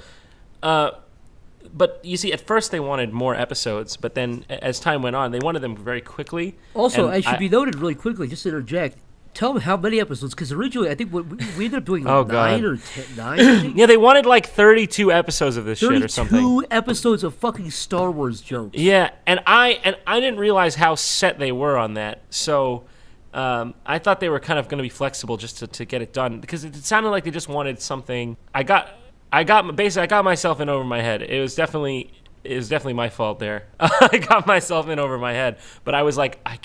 but you see, at first they wanted more episodes, but then as time went on, they wanted them very quickly. Also, And it should be noted really quickly, just to interject. Tell them how many episodes, because originally I think we ended up doing Oh, 9 God. or 10, 9. I think. Yeah, they wanted like 32 episodes of this shit or 32 something. episodes of fucking Star Wars jokes. Yeah, and I didn't realize how set they were on that. So I thought they were kind of going to be flexible just to get it done because it sounded like they just wanted something. I got myself in over my head. It was definitely my fault there. I got myself in over my head, but I was like, I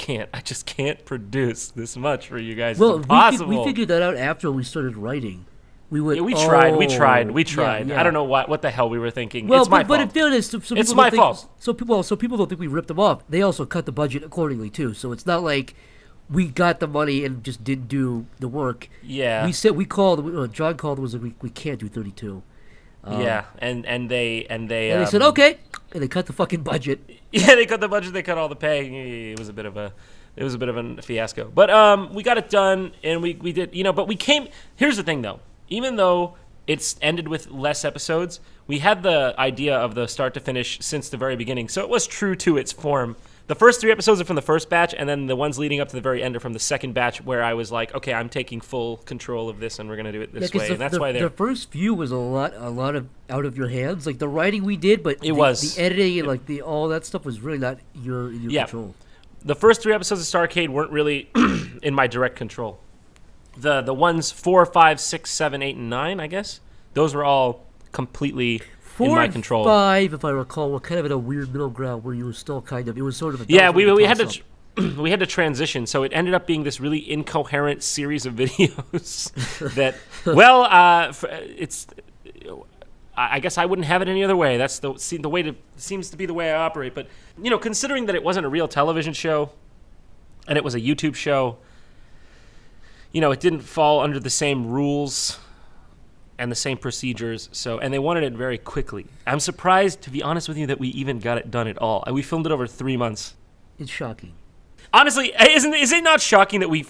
just can't produce this much for you guys. Well, it's impossible. we figured that out after we started writing. We went. Yeah, we tried. Yeah, yeah. I don't know what the hell we were thinking. Well, it's my but fault. in fairness, some people It's don't my think, fault. So people don't think we ripped them off. They also cut the budget accordingly too. So it's not like we got the money and just didn't do the work. Yeah. We called. John called and was like, we can't do 32. Yeah, and they And they said okay, and they cut the fucking budget. Yeah, they cut the budget. They cut all the pay. It was a bit of a fiasco. But we got it done, and we did. But we came. Here's the thing, though. Even though it's ended with less episodes, we had the idea of the start to finish since the very beginning. So it was true to its form. The first 3 episodes are from the first batch, and then the ones leading up to the very end are from the second batch, where I was like, okay, I'm taking full control of this, and we're gonna do it this way. And that's why the first few was a lot of out of your hands. Like the writing we did, but the editing and like all that stuff was really not in your control. The first 3 episodes of Starcade weren't really in my direct control. The ones 4, 5, 6, 7, 8, and 9, I guess, those were all completely Four in my and control. 5, if I recall, were kind of in a weird middle ground where you were still kind of. It was sort of a Yeah, we had toss-up. to we had to transition, so it ended up being this really incoherent series of videos that, it's. I guess I wouldn't have it any other way. That's the way seems to be the way I operate. But considering that it wasn't a real television show, and it was a YouTube show, it didn't fall under the same rules and the same procedures. And they wanted it very quickly. I'm surprised, to be honest with you, that we even got it done at all. We filmed it over 3 months. It's shocking. Honestly, is it not shocking that we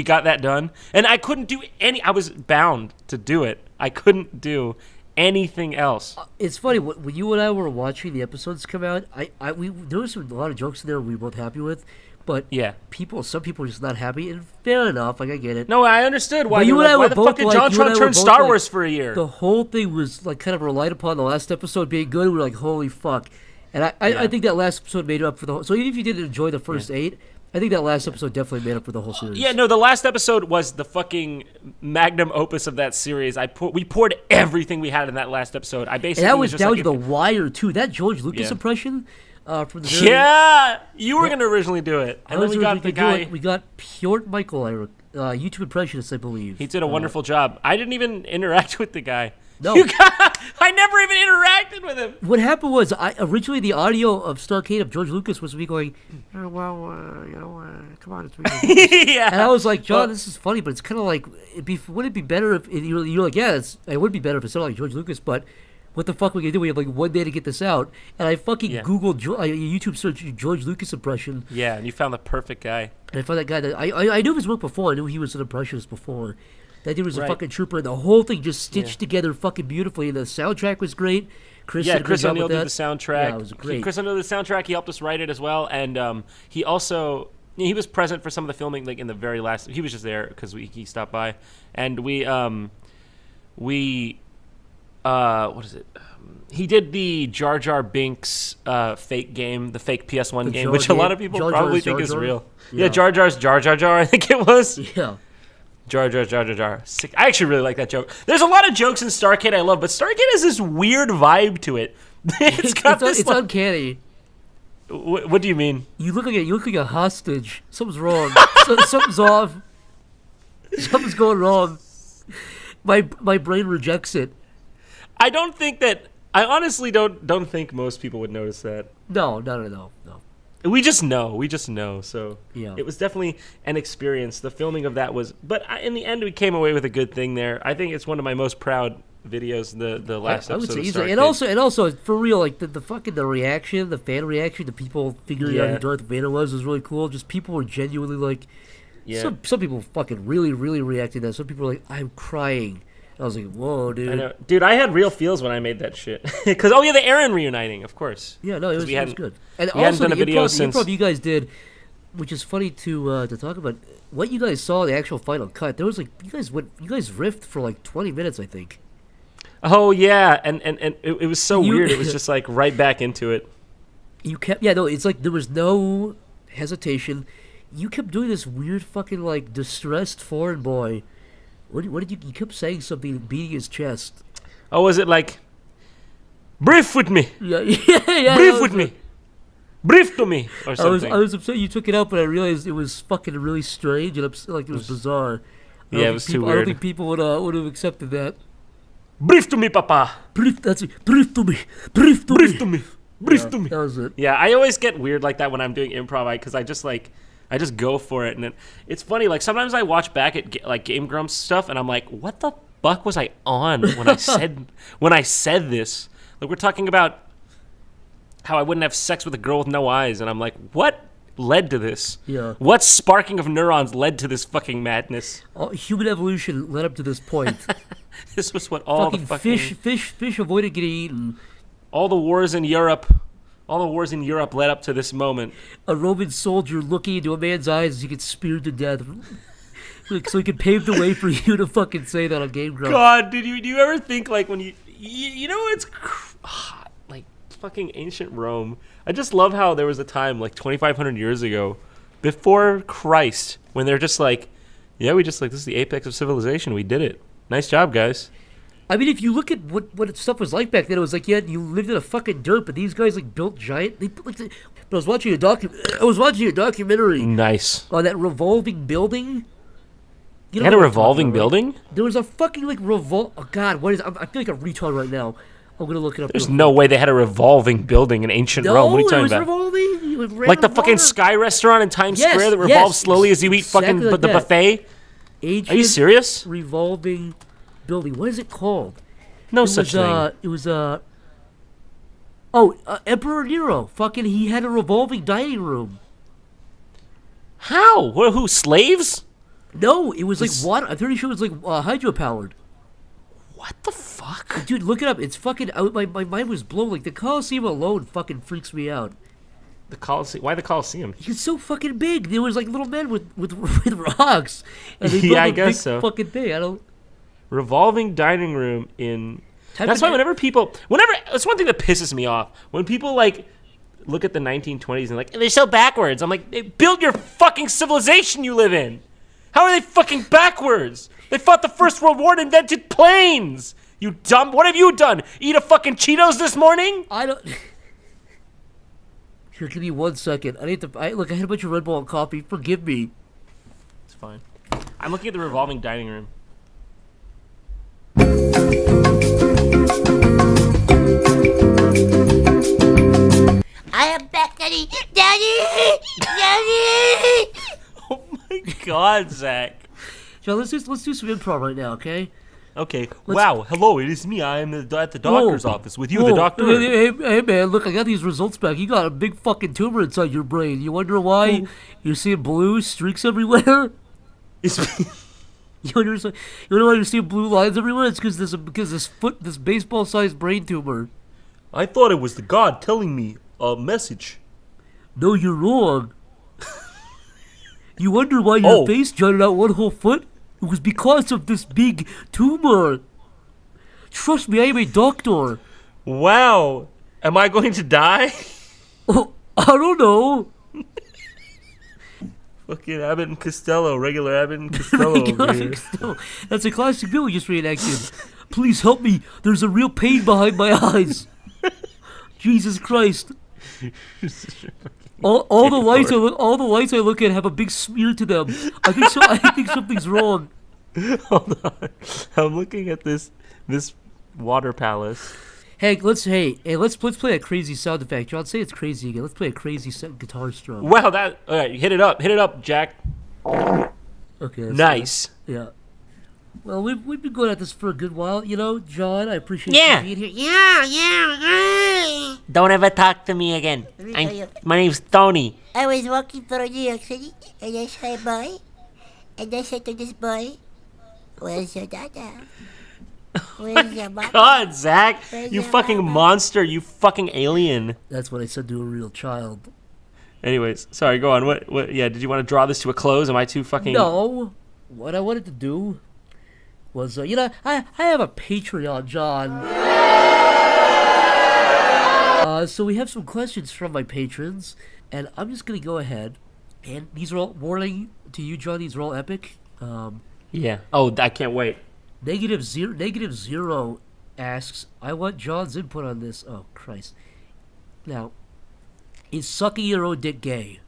got that done? And I couldn't do I was bound to do it. I couldn't do anything else. It's funny when you and I were watching the episodes come out. There was a lot of jokes in there we were both happy with, but yeah, some people are just not happy, and fair enough. Like I get it. No, I understood why. But you and I were why the both fuck did like, Jontron turn Star Wars for a year? The whole thing was like kind of relied upon the last episode being good. We were like, holy fuck, and I think that last episode made up for the whole. So even if you didn't enjoy the first 8. I think that last episode definitely made up for the whole series. Yeah, no, the last episode was the fucking magnum opus of that series. We poured everything we had in that last episode. I basically and that was just down like, to the wire too. That George Lucas impression from the you were gonna originally do it, and then we got the guy. We got Pjort Michael, YouTube impressionist, I believe. He did a wonderful job. I didn't even interact with the guy. No, I never even interacted with him. What happened was, originally the audio of Starcade of George Lucas was me going, come on, it's me. Yeah. And I was like, John, this is funny, but it's kind of like, wouldn't it be better if you're like, yeah, it would be better if it sounded like George Lucas, but what the fuck are we gonna do? We have like 1 day to get this out, and I fucking Googled YouTube search George Lucas impression. Yeah, and you found the perfect guy. And I found that guy that I knew his work before. I knew he was an impressionist before. That dude was a fucking trooper, and the whole thing just stitched together fucking beautifully. And the soundtrack was great. Chris O'Neill did the soundtrack. Yeah, it was great. Chris O'Neill did the soundtrack. He helped us write it as well, and he also he was present for some of the filming, like in the very last. He was just there because he stopped by, and we what is it? He did the Jar Jar Binks fake game, the fake PS1 game, which a lot of people probably think is real. Yeah, Jar Jar's Jar Jar Jar, I think it was. Yeah. Jar Jar Jar Jar Jar. Sick. I actually really like that joke. There's a lot of jokes in Starcade I love, but Starcade has this weird vibe to it. It's uncanny. What do you mean? You look like a hostage. Something's wrong. Something's off. Something's going wrong. My brain rejects it. I honestly don't think most people would notice that. No. We just know. So yeah, it was definitely an experience. The filming of that was, but in the end, we came away with a good thing there. I think it's one of my most proud videos. The last episode. I would say easily, and also for real, like the reaction, the fan reaction, the people figuring out who Darth Vader was really cool. Just people were genuinely like, some people fucking really reacted to that. Some people were like, I'm crying. I was like, whoa, dude. I know. Dude, I had real feels when I made that shit. Because, the Aaron reuniting, of course. Yeah, no, it was good. And we hadn't done a video since... the improv you guys did, which is funny to talk about, what you guys saw, the actual final cut, there was like, you guys riffed for like 20 minutes, I think. Oh, yeah, and it was so weird. It was just like right back into it. It's like there was no hesitation. You kept doing this weird fucking like distressed foreign boy. What did you kept saying something, beating his chest. Oh, was it like, brief with me? Yeah. Brief with me. Brief to me, or something. I was upset you took it out, but I realized it was fucking really strange and it was bizarre. It was too weird. I don't think people would have accepted that. Brief to me, Papa. Brief to me. Brief to me. That was it. Yeah, I always get weird like that when I'm doing improv, because I just go for it, and it's funny. Like sometimes I watch back at like Game Grumps stuff, and I'm like, "What the fuck was I on when I said this?" Like we're talking about how I wouldn't have sex with a girl with no eyes, and I'm like, "What led to this? Yeah. What sparking of neurons led to this fucking madness?" Human evolution led up to this point. This was what all the fucking fish avoided getting eaten. All the wars in Europe led up to this moment. A Roman soldier looking into a man's eyes as he gets speared to death. So he could pave the way for you to fucking say that on Game Grumps. God, do you ever think like when you it's like fucking ancient Rome. I just love how there was a time like 2,500 years ago, before Christ, when they're just like, this is the apex of civilization. We did it. Nice job, guys. I mean, if you look at what stuff was like back then, it was like, yeah, you lived in a fucking dirt, but these guys like built giant. They put, like, but I was watching a documentary. Nice. On that revolving building. You They had a revolving building? There was a fucking like Oh God, what is? I feel like a retard right now. I'm gonna look it up. There's no way they had a revolving building in ancient Rome. What are you talking about? Revolving. It was Like the fucking Sky Restaurant in Times Yes, Square that revolves yes, slowly as you eat exactly fucking like the that. buffet? Ancient Are you serious? Revolving building. What is it called? No It such was, thing. It was Emperor Nero. Fucking, he had a revolving dining room. How? Who? Slaves? No, it was like water. I'm pretty sure it was like hydropowered. What the fuck? Dude, look it up. It's fucking. My mind was blown. Like the Colosseum alone fucking freaks me out. The Colosseum? Why the Colosseum? It's so fucking big. There was like little men with rocks. And they Yeah, built I a guess big so. Fucking thing. I don't. Revolving dining room in. Type That's in why whenever that's one thing that pisses me off. When people like look at the 1920s and like they're so backwards. I'm like, hey, build your fucking civilization you live in. How are they fucking backwards? They fought the First World War and invented planes. You dumb. What have you done? Eat a fucking Cheetos this morning? I don't. Here, give me 1 second. I had a bunch of Red Bull and coffee. Forgive me. It's fine. I'm looking at the revolving dining room. I am back, Daddy! Daddy! Daddy! Oh my God, Zach. John, let's do some improv right now, okay? Okay. Wow. Hello, it is me. I am at the doctor's office with you, the doctor. Hey, man, look, I got these results back. You got a big fucking tumor inside your brain. You wonder why you're seeing blue streaks everywhere? You wonder why you're seeing blue lines everywhere? It's because this baseball-sized brain tumor. I thought it was the God telling me a message. No, you're wrong. You wonder why your face jutted out 1 whole foot? It was because of this big tumor. Trust me, I am a doctor. Wow. Am I going to die? Oh, I don't know. Fucking Abbott and Costello, regular Abbott and Costello over here. That's a classic bill we just reenacted. Please help me. There's a real pain behind my eyes. Jesus Christ. All the lights I look at have a big smear to them. I think something's wrong. Hold on. I'm looking at this water palace. Hey, let's play a crazy sound effect. John, say it's crazy again. Let's play a crazy guitar strum. Wow, all right, hit it up, Jack. Okay. Nice. Yeah. Well, we've been going at this for a good while, you know, John. I appreciate Yeah. you being here. Yeah. Don't ever talk to me again. My name's Tony. I was walking through New York City, and I saw a boy, and I said to this boy, "Where's your dada? Where's your mama?" God, Zach, Where's you your fucking mama? monster, you fucking alien. That's what I said to a real child. Anyways, sorry, go on. What? Yeah, did you want to draw this to a close? Am I too fucking? No. What I wanted to do was, I have a Patreon, John. So we have some questions from my patrons, and I'm just gonna go ahead. And these are all, warning to you, John, these are all epic. Yeah. Oh, I can't wait. Negative zero asks, I want John's input on this. Oh, Christ. Now, is sucking your own dick gay?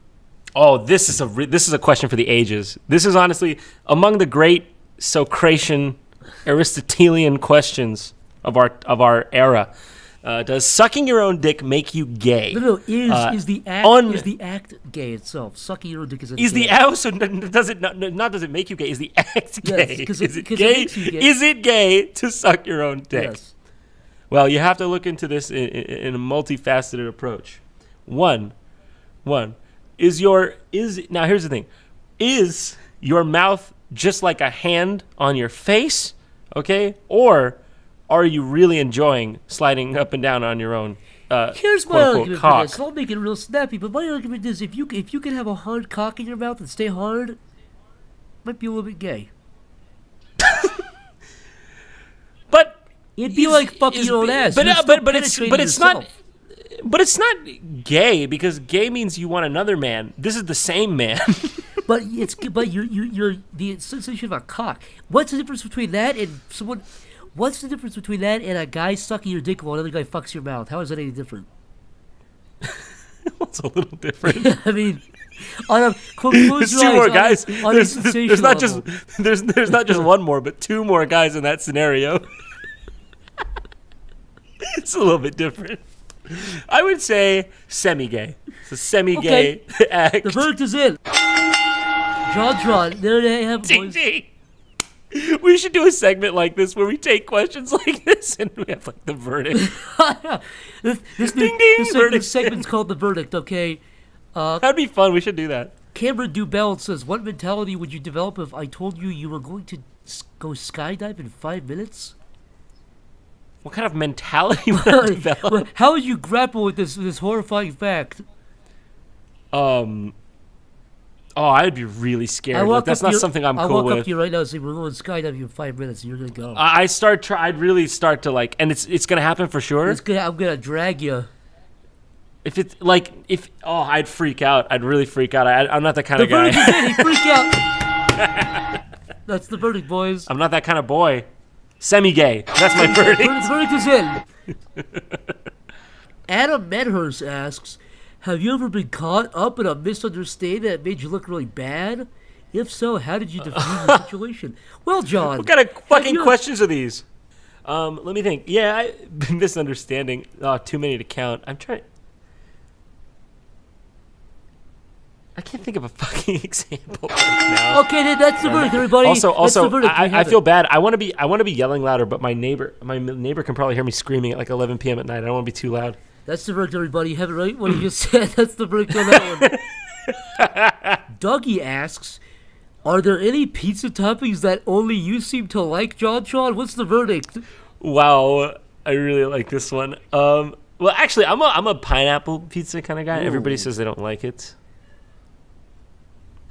Oh, this is a question for the ages. This is honestly among the great Socratian, Aristotelian questions of our era. Does sucking your own dick make you gay? No, is the act gay itself? Sucking your own dick is the act? So does it not? Does it make you gay? Is the act gay? Yes, is it gay? Is it gay to suck your own dick? Yes. Well, you have to look into this in a multifaceted approach. One. Now here's the thing: is your mouth just like a hand on your face? Okay, or are you really enjoying sliding up and down on your own? Here's my quote-unquote argument cock? for this. I'll make it real snappy, but my argument is if you can have a hard cock in your mouth and stay hard, it might be a little bit gay. But it'd be like fucking your own ass. But it's not gay because gay means you want another man. This is the same man. But you're the sensation of a cock. What's the difference between that and someone? What's the difference between that and a guy sucking your dick while another guy fucks your mouth? How is that any different? It's a little different. I mean, on a close There's your two eyes, more on a- guys. on a There's sensation not level. just there's not just one more, but two more guys in that scenario. It's a little bit different. I would say semi-gay. It's a semi-gay act. The verdict is in. Jontron, there they have Ding, boys. ding. We should do a segment like this where we take questions like this and we have like the verdict. This Ding, ding, verdict. segment's called The Verdict, okay? That'd be fun. We should do that. Cameron Dubell says, what mentality would you develop if I told you you were going to go skydive in 5 minutes? What kind of mentality would I develop? How would you grapple with this horrifying fact? I'd be really scared. Like, that's not something I'm cool I'll walk with. up to you right now and say, we're going skydiving in 5 minutes, and you're going to go. I'd really start to like, and it's gonna happen for sure. I'm going to drag you. I'd freak out. I'd really freak out. I'm not that kind of The guy. verdict is in, he freaked out. That's the verdict, boys. I'm not that kind of boy. Semi-gay. That's my verdict. The verdict is in. Adam Medhurst asks, have you ever been caught up in a misunderstanding that made you look really bad? If so, how did you defuse the situation? Well, John. What kind of fucking questions are these? Let me think. Yeah, misunderstanding. Too many to count. I'm trying. I can't think of a fucking example right now. Okay, then that's the verdict, everybody. Also, That's the verdict. I feel bad. I want to be yelling louder, but my neighbor can probably hear me screaming at like 11 p.m. at night. I don't want to be too loud. That's the verdict, everybody. You have it right what you just said. That's the verdict on that one. Dougie asks, are there any pizza toppings that only you seem to like, Jontron? What's the verdict? Wow, I really like this one. Well, actually, I'm a pineapple pizza kind of guy. Ooh. Everybody says they don't like it.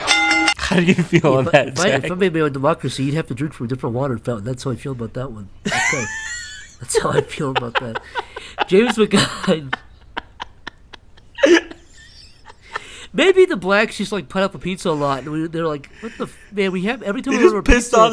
How do you feel on that, Jack? If I made my own democracy, you'd have to drink from a different water fountain. That's how I feel about that one. Okay. That's how I feel about that. James McGuire. Maybe the blacks just like put up a pizza a lot, and they're like, "What the man? We have every time we order pissed pizza." off.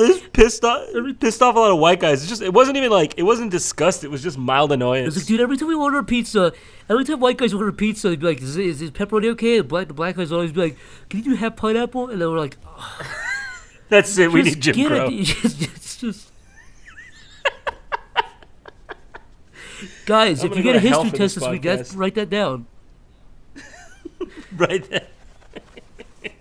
Pissed off a lot of white guys. It wasn't even like it wasn't disgust. It was just mild annoyance. It's like, dude, every time we order pizza, every time white guys order pizza, they'd be like, "Is pepperoni okay?" And the black guys always be like, "Can you have pineapple?" And then we're like, oh, "That's it. We need Jim get Crow." It's just. Guys, I'm if you gonna get a go to hell history for this test this week, write that down. Right there.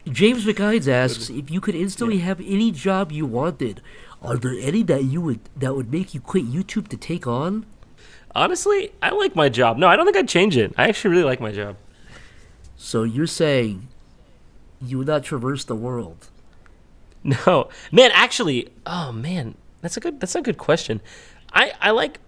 James McGuines asks, if you could instantly have any job you wanted, are there any that would make you quit YouTube to take on? Honestly, I like my job. No, I don't think I'd change it. I actually really like my job. So you're saying you would not traverse the world? No, man. Actually, oh man, that's a good question. I like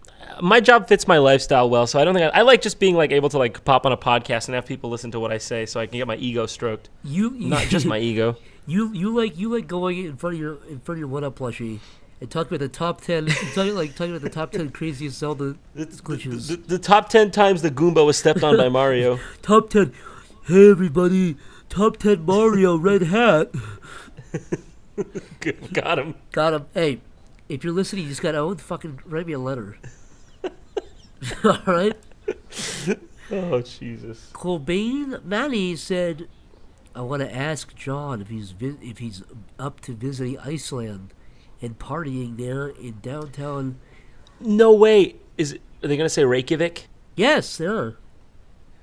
my job fits my lifestyle well, so I don't think I like just being like able to like pop on a podcast and have people listen to what I say, so I can get my ego stroked. Not just my ego. You like going in front of your 1UP plushie and talking about the top 10. talking about the top 10 craziest Zelda glitches. The top 10 times the Goomba was stepped on by Mario. Top 10. Hey everybody, top 10 Mario red hat. Got him. Hey, if you're listening, you just gotta fucking write me a letter. All right. Oh Jesus. Cobain Manny said, "I want to ask John if he's up to visiting Iceland and partying there in downtown." No way. Are they gonna say Reykjavik? Yes, they are.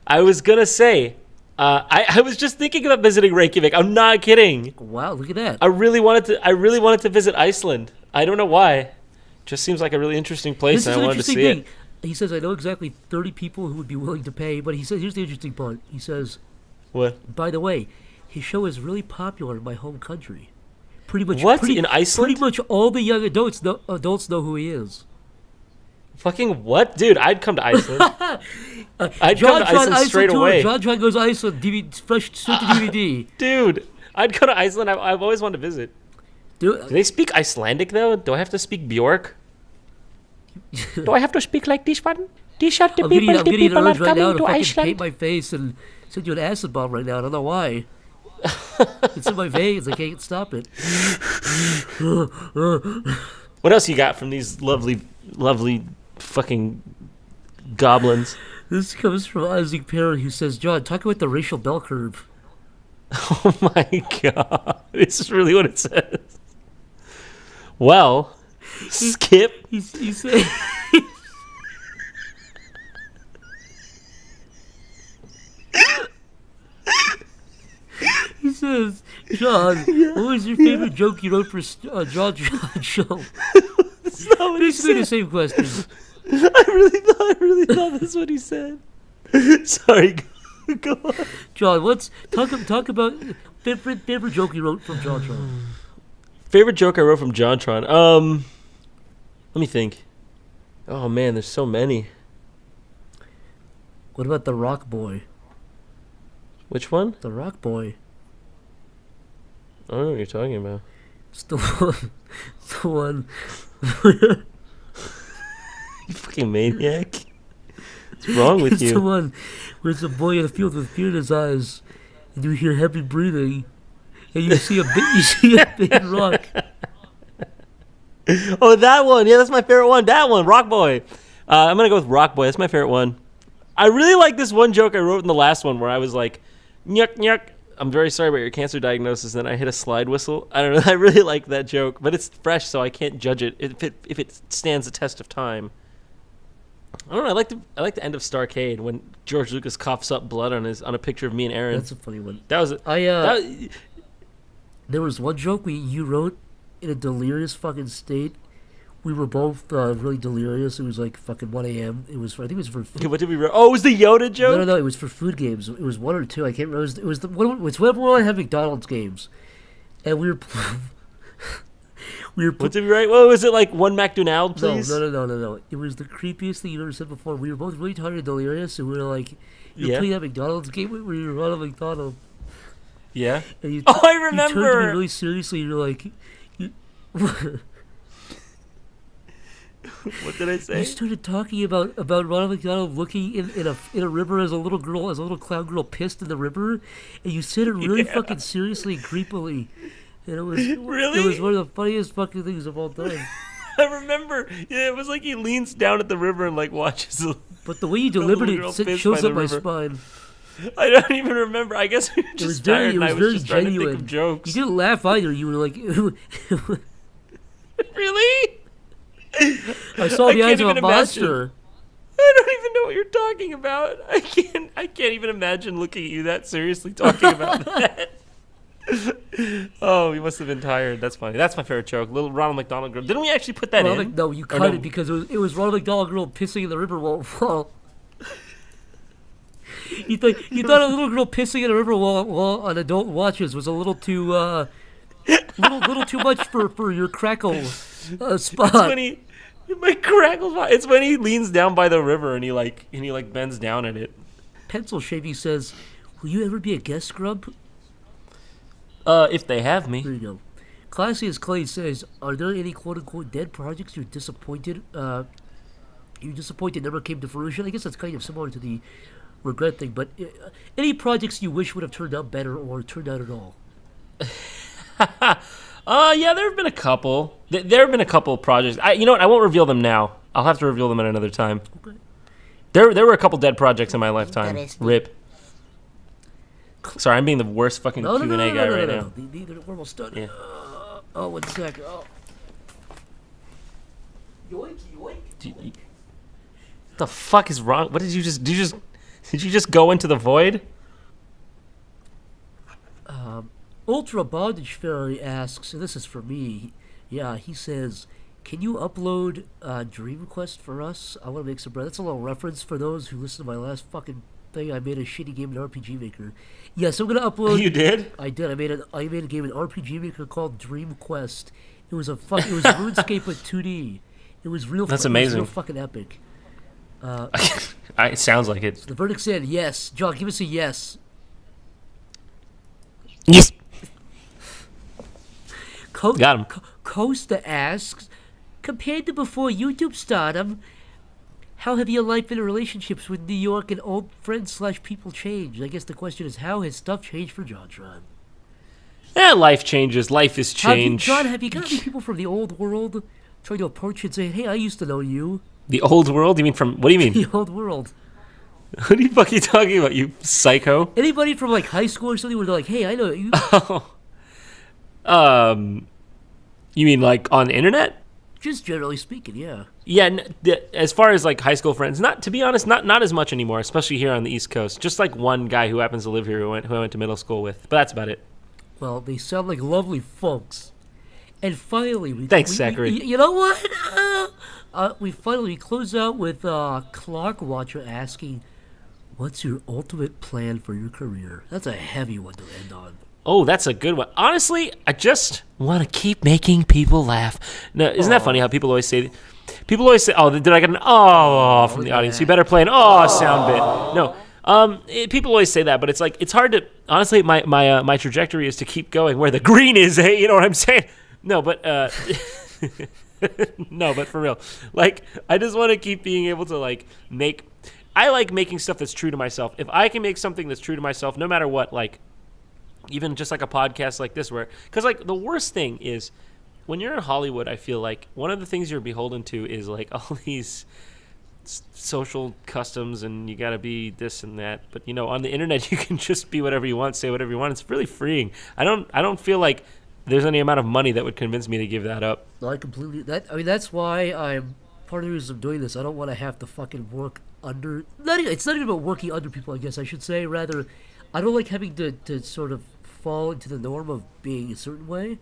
I was gonna say. I was just thinking about visiting Reykjavik. I'm not kidding. Wow, look at that. I really wanted to visit Iceland. I don't know why. Just seems like a really interesting place, and I wanted to see it. He says, I know exactly 30 people who would be willing to pay, but he says, here's the interesting part. He says, what? By the way, his show is really popular in my home country. Pretty much. What? In Iceland? Pretty much all the young adults know who he is. Fucking what? Dude, I'd come to Iceland. I'd come to Iceland straight away. Jontron goes to Iceland, straight to DVD. Dude, I'd go to Iceland. I've always wanted to visit. Do they speak Icelandic, though? Do I have to speak Bjork? Do I have to speak like this one? These are the people, I'm getting an urge right now to to fucking Iceland. paint my face and send you an acid bomb right now. I don't know why. It's in my veins. I can't stop it. What else you got from these lovely fucking goblins? This comes from Isaac Perry, who says, John, talk about the racial bell curve. Oh my god. This is really what it says. Well, Skip. He said... He says, John, what was your favorite joke you wrote for Jontron show? That's not what he Basically said. the same question. I really thought that's what he said. Sorry, go on. John, talk about favorite joke you wrote from Jontron. Favorite joke I wrote from Jontron. Let me think. Oh man, there's so many. What about the Rock Boy? Which one? The Rock Boy. I don't know what you're talking about. It's the one. It's the one. You fucking maniac. What's wrong with It's you? the one where it's a boy in a field with fear in his eyes, and you hear heavy breathing, and you see a big rock. Oh, that one. Yeah, that's my favorite one. That one, Rock Boy. I'm gonna go with Rock Boy. That's my favorite one. I really like this one joke I wrote in the last one where I was like, "Nyuk nyuk. I'm very sorry about your cancer diagnosis." And then I hit a slide whistle. I don't know. I really like that joke, but it's fresh, so I can't judge it if it stands the test of time. I don't know. I like the end of Starcade when George Lucas coughs up blood on a picture of me and Aaron. That's a funny one. That was There was one joke you wrote in a delirious fucking state. We were both really delirious. It was like fucking 1 a.m. I think it was for. What did we write? Oh, it was the Yoda joke. No. It was for food games. It was one or two. I can't remember. It was whenever we had McDonald's games, and we were. What did we write? What was it like? One McDonald, please. No. It was the creepiest thing you've ever said before. We were both really tired and delirious, and we were like, "You're playing that McDonald's game where you're Ronald McDonald." Yeah. And I remember. You turned to me really seriously. And you're like, What did I say? You started talking about Ronald McDonald looking in a river as a little clown girl pissed in the river, and you said it really fucking seriously and creepily, and it was Really? It was one of the funniest fucking things of all time. I remember. Yeah, it was like he leans down at the river and like watches. But the way you delivered little girl it pissed shows by up the my river. spine. I don't even remember. I guess we were It just was tired, very, and I was just trying to genuine. think of jokes. You didn't laugh either. You were like, Really? I saw the can't eyes of a even monster. imagine. I don't even know what you're talking about. I can't even imagine looking at you that seriously talking about that. Oh, you must have been tired. That's funny. That's my favorite joke. Little Ronald McDonald girl. Didn't we actually put that in? No, you Or cut no? it because it was Ronald McDonald girl pissing in the river wall. You thought a little girl pissing in a river while on adult watches was a little too little too much for your crackle spot. It's when my crackle spot. It's when he leans down by the river and he bends down at it. Pencil Shavy says, "Will you ever be a guest scrub?" If they have me. There you go. Classy as Clay says, "Are there any quote unquote dead projects you're disappointed? You're disappointed never came to fruition?" I guess that's kind of similar to the regret thing, but any projects you wish would have turned out better or turned out at all? Yeah, there have been a couple. There have been a couple of projects. You know what? I won't reveal them now. I'll have to reveal them at another time. Okay. There were a couple dead projects in my lifetime. Interesting. Rip. Sorry, I'm being the worst fucking Q&A guy right now. We're almost done. Yeah. Oh, 1 sec. Oh. Yoink, yoink. What the fuck is wrong? What did you just? Did you just go into the void? Ultra Bondage Fairy asks, and this is for me. Yeah, he says, "Can you upload Dream Quest for us? I want to make some bread." That's a little reference for those who listened to my last fucking thing. I made a shitty game in RPG Maker. Yes, I'm gonna upload. You did? I did. I made a game in RPG Maker called Dream Quest. It was RuneScape with 2D. It was real. That's It amazing. was real fucking epic. It sounds like it. The verdict said yes. John, give us a yes. Yes. Got him. Costa asks, compared to before YouTube stardom, how have your life and relationships with New York and old friends / people changed? I guess the question is, how has stuff changed for Jontron? Life changes. Life is change. John, have you got any people from the old world trying to approach you and say, hey, I used to know you. The old world? You mean from, what do you mean? The old world. What are you fucking talking about, you psycho? Anybody from like high school or something would be like, hey, I know you. You mean like on the internet? Just generally speaking, yeah. Yeah, as far as like high school friends, to be honest, not as much anymore, especially here on the East Coast. Just like one guy who happens to live here who I went to middle school with, but that's about it. Well, they sound like lovely folks. And finally, Thanks, Zachary. You know what? We finally close out with Clark Watcher asking, what's your ultimate plan for your career? That's a heavy one to end on. Oh, that's a good one. Honestly, I just want to keep making people laugh. No, isn't that funny how people always say, oh, did I get an oh from the audience? You better play an oh sound bit. No. People always say that, but it's like, it's hard to, honestly, my trajectory is to keep going where the green is, hey, you know what I'm saying? No, but, no, but for real, like, I just want to keep being able to, like, I like making stuff that's true to myself. If I can make something that's true to myself, no matter what, like, even just like a podcast like this because like the worst thing is when you're in Hollywood, I feel like one of the things you're beholden to is like all these social customs and you got to be this and that. But you know, on the internet, you can just be whatever you want, say whatever you want. It's really freeing. I don't feel like there's any amount of money that would convince me to give that up. No, that's why I'm part of the reason I'm doing this. I don't want to have to fucking work under, it's not even about working under people, I guess I should say. Rather, I don't like having to sort of fall into the norm of being a certain way.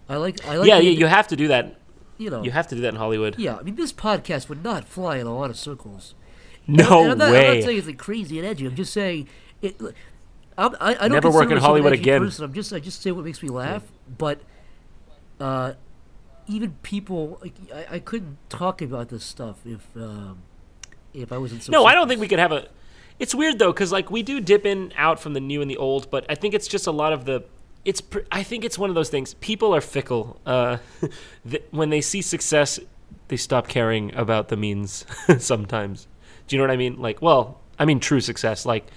I like. Yeah, you have to do that. You know, you have to do that in Hollywood. Yeah, I mean, this podcast would not fly in a lot of circles. No I'm way. not saying it's like crazy and edgy. I'm just saying it. I don't never work in Hollywood again. Person. I just say what makes me laugh. Yeah. But even people, like, I couldn't talk about this stuff if I wasn't so. No, I don't think we could have a. It's weird though, because like we do dip in out from the new and the old, but I think it's just a lot of the. I think it's one of those things. People are fickle. When they see success, they stop caring about the means. Sometimes, do you know what I mean? Like, well, I mean true success, like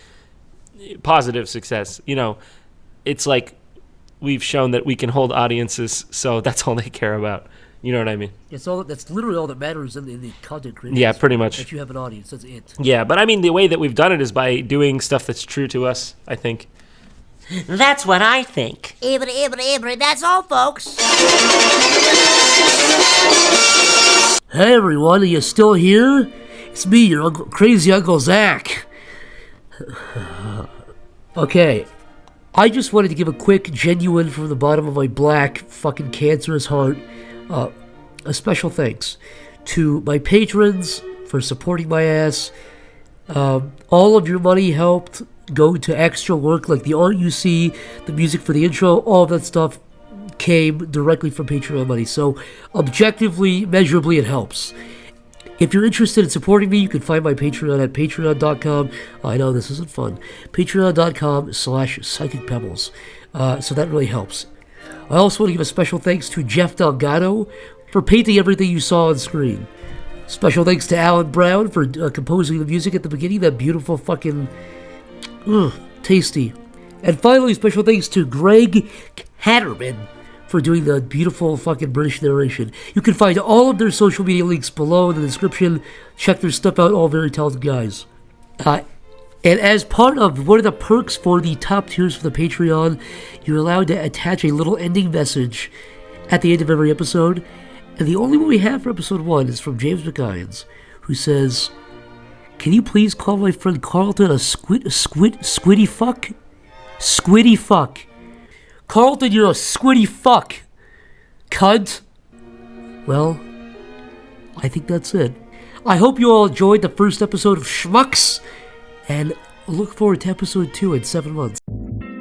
positive success. You know, it's like we've shown that we can hold audiences, so that's all they care about. You know what I mean? That's literally all that matters in the content creation. Yeah, pretty much. That you have an audience, that's it. Yeah, but I mean, the way that we've done it is by doing stuff that's true to us, I think. That's what I think. That's all, folks. Hey, everyone, are you still here? It's me, your crazy Uncle Zach. Okay, I just wanted to give a quick, genuine, from the bottom of my black, fucking cancerous heart, a special thanks to my patrons for supporting my ass. All of your money helped go to extra work, like the art you see, the music for the intro, all of that stuff came directly from Patreon money. So objectively, measurably, it helps. If you're interested in supporting me, you can find my Patreon at patreon.com. I know this isn't fun. Patreon.com/psychicpebbles. So that really helps. I also want to give a special thanks to Jeff Delgado for painting everything you saw on screen. Special thanks to Alan Brown for composing the music at the beginning. That beautiful fucking... tasty. And finally, special thanks to Greg Hatterman for doing the beautiful fucking British narration. You can find all of their social media links below in the description. Check their stuff out, all very talented guys. And as part of one of the perks for the top tiers for the Patreon, you're allowed to attach a little ending message at the end of every episode. And the only one we have for episode 1 is from James McGuines, who says, "Can you please call my friend Carlton a squiddy fuck? Squiddy fuck. Carlton, you're a squiddy fuck. Cunt." Well, I think that's it. I hope you all enjoyed the first episode of Schmucks, and look forward to episode 2 in 7 months.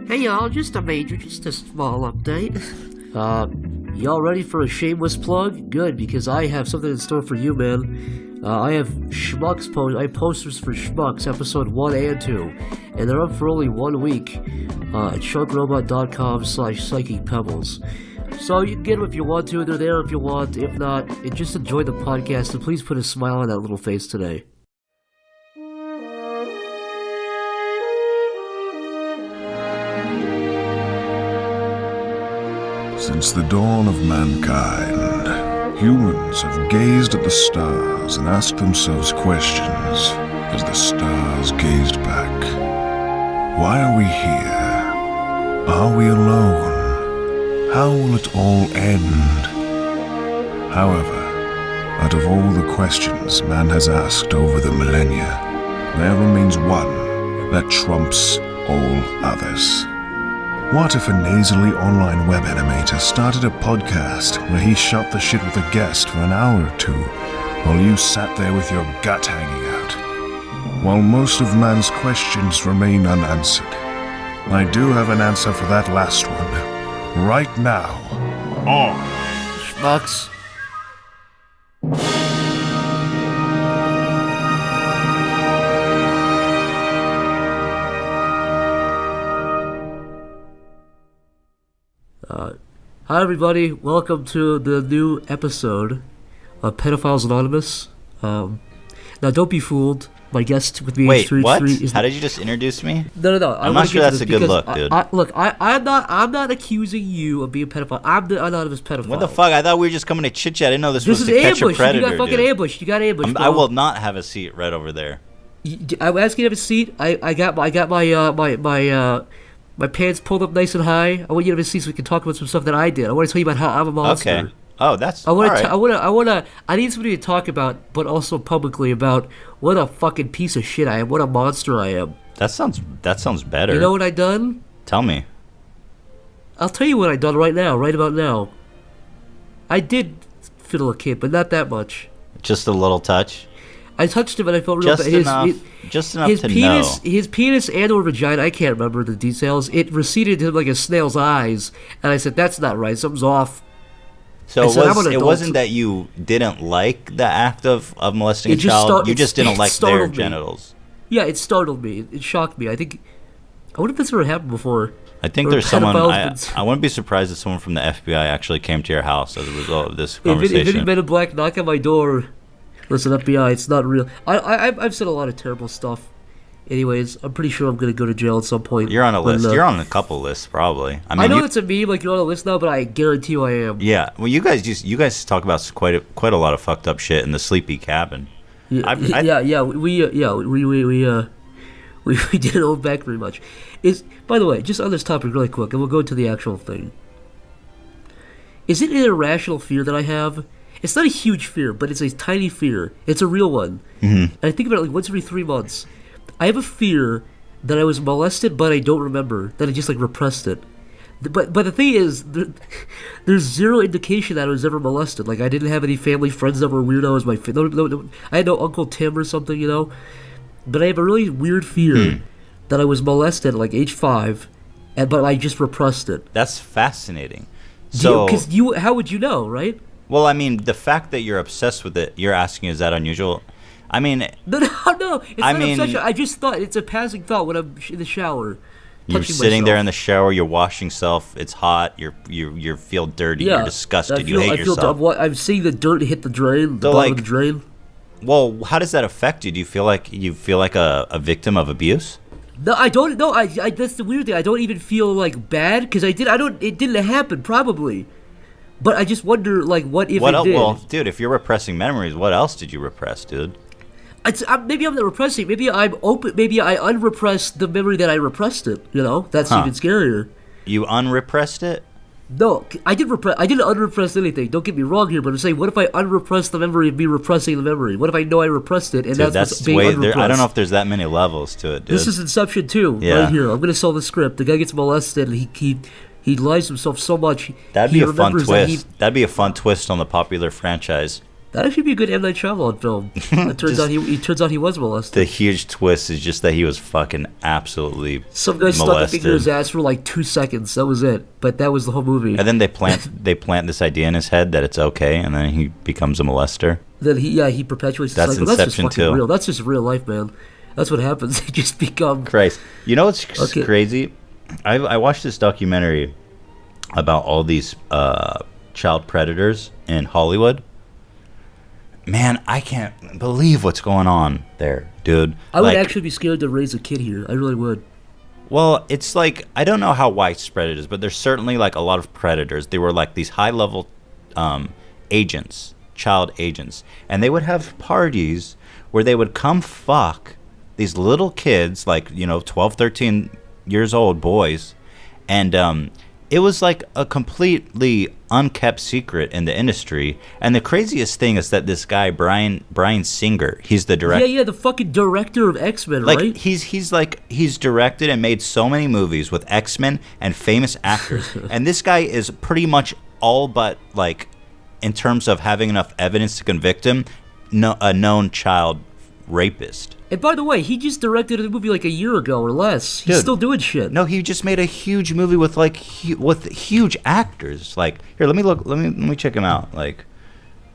Hey y'all, just a small update. Y'all ready for a shameless plug? Good, because I have something in store for you, man. I have Schmucks I have posters for Schmucks, episode 1 and 2, and they're up for only 1 week at sharkrobot.com/psychicpebbles. So you can get them if you want to, they're there if you want. If not, just enjoy the podcast, and please put a smile on that little face today. Since the dawn of mankind, Humans have gazed at the stars and asked themselves questions as the stars gazed back. Why are we here? Are we alone? How will it all end? However, out of all the questions man has asked over the millennia, there remains one that trumps all others. What if a nasally online web animator started a podcast where he shot the shit with a guest for an hour or two while you sat there with your gut hanging out? While most of man's questions remain unanswered, I do have an answer for that last one. Right now. On Schmucks. Hi everybody, welcome to the new episode of Pedophiles Anonymous. Now don't be fooled, my guest with me Wait, what? is... How did you just introduce me? No. I'm not sure that's a good look, dude. I'm not accusing you of being a pedophile. I'm the anonymous pedophile. What the fuck? I thought we were just coming to chit chat. I didn't know this was is to catch ambush. a predator, You got fucking dude. ambushed. You got ambushed. I will not have a seat right over there. I'm asking you to have a seat. I got my pants pulled up nice and high. I want you to have a seat so we can talk about some stuff that I did. I want to tell you about how I'm a monster. Okay. Oh, that's I want all right. to. I need somebody to talk about, but also publicly about what a fucking piece of shit I am. What a monster I am. That sounds better. You know what I done? Tell me. I'll tell you what I done right now. Right about now. I did fiddle a kid, but not that much. Just a little touch. I touched him and I felt real bad. Just enough his to penis, know. His penis and or vagina, I can't remember the details. It receded to him like a snail's eyes, and I said, "That's not right. Something's off." So it wasn't that you didn't like the act of molesting a child. You just didn't like their genitals. Yeah, it startled me. It shocked me. I wonder if this ever happened before. I think there's someone. I wouldn't be surprised if someone from the FBI actually came to your house as a result of this conversation. If any men in black knock on my door, listen, FBI, it's not real. I've said a lot of terrible stuff. Anyways, I'm pretty sure I'm gonna go to jail at some point. You're on a list. You're on a couple lists, probably. I know it's a meme, like you're on a list now, but I guarantee you I am. Yeah. Well, you guys talk about quite a lot of fucked up shit in the sleepy cabin. We didn't hold back very much. By the way, just on this topic really quick, and we'll go into the actual thing. Is it an irrational fear that I have? It's not a huge fear, but it's a tiny fear. It's a real one. Mm-hmm. And I think about it like once every 3 months. I have a fear that I was molested, but I don't remember. That I just like repressed it. But the thing is, there's zero indication that I was ever molested. Like I didn't have any family friends that were weirdos. I had no Uncle Tim or something, you know. But I have a really weird fear that I was molested at like age 5, but I just repressed it. That's fascinating. So, because how would you know, right? Well, I mean, the fact that you're obsessed with it, you're asking, is that unusual? I mean, no, it's not obsession. I just thought it's a passing thought when I'm in the shower. You're sitting there in the shower, you're washing yourself, it's hot, you feel dirty, you're disgusted, you hate yourself. I'm seeing the dirt hit the drain, the bottom of the drain. Well, how does that affect you? Do you feel like a victim of abuse? No, I don't. No, I that's the weird thing. I don't even feel like bad because it didn't happen probably. But I just wonder, like, what if it did? Well, dude, if you're repressing memories, what else did you repress, dude? Maybe I'm not repressing. Maybe I'm open. Maybe I unrepressed the memory that I repressed it. You know, that's even scarier. You unrepressed it? No, I didn't unrepress anything. Don't get me wrong here, but I'm saying, what if I unrepressed the memory of me repressing the memory? What if I know I repressed it and dude, that's being unrepressed? I don't know if there's that many levels to it, dude. This is Inception 2, right here. I'm gonna sell the script. The guy gets molested and he lies to himself so much. That'd be a fun twist. That'd be a fun twist on the popular franchise. That'd actually be a good M. Night Shyamalan film. It turns out he was molested. The huge twist is just that he was fucking absolutely some guy stuck a finger in his ass for like 2 seconds. That was it. But that was the whole movie. And then they plant this idea in his head that it's okay, and then he becomes a molester. Then he perpetuates the cycle. That's just fucking real. That's just real life, man. That's what happens. They just become... Christ. You know what's crazy? I watched this documentary about all these child predators in Hollywood. Man, I can't believe what's going on there, dude. I would actually be scared to raise a kid here. I really would. Well, it's like, I don't know how widespread it is, but there's certainly like a lot of predators. They were like these high-level agents, child agents, and they would have parties where they would come fuck these little kids, like, 12, 13 years old boys, and it was like a completely unkept secret in the industry. And the craziest thing is that this guy Bryan Singer, he's the director. Yeah, the fucking director of X-Men, right? He's directed and made so many movies with X-Men and famous actors. And this guy is pretty much all but, like, in terms of having enough evidence to convict him, a known child rapist. And by the way, he just directed a movie like a year ago or less. He's still doing shit. No, he just made a huge movie with with huge actors. Like, here, let me check him out. Like,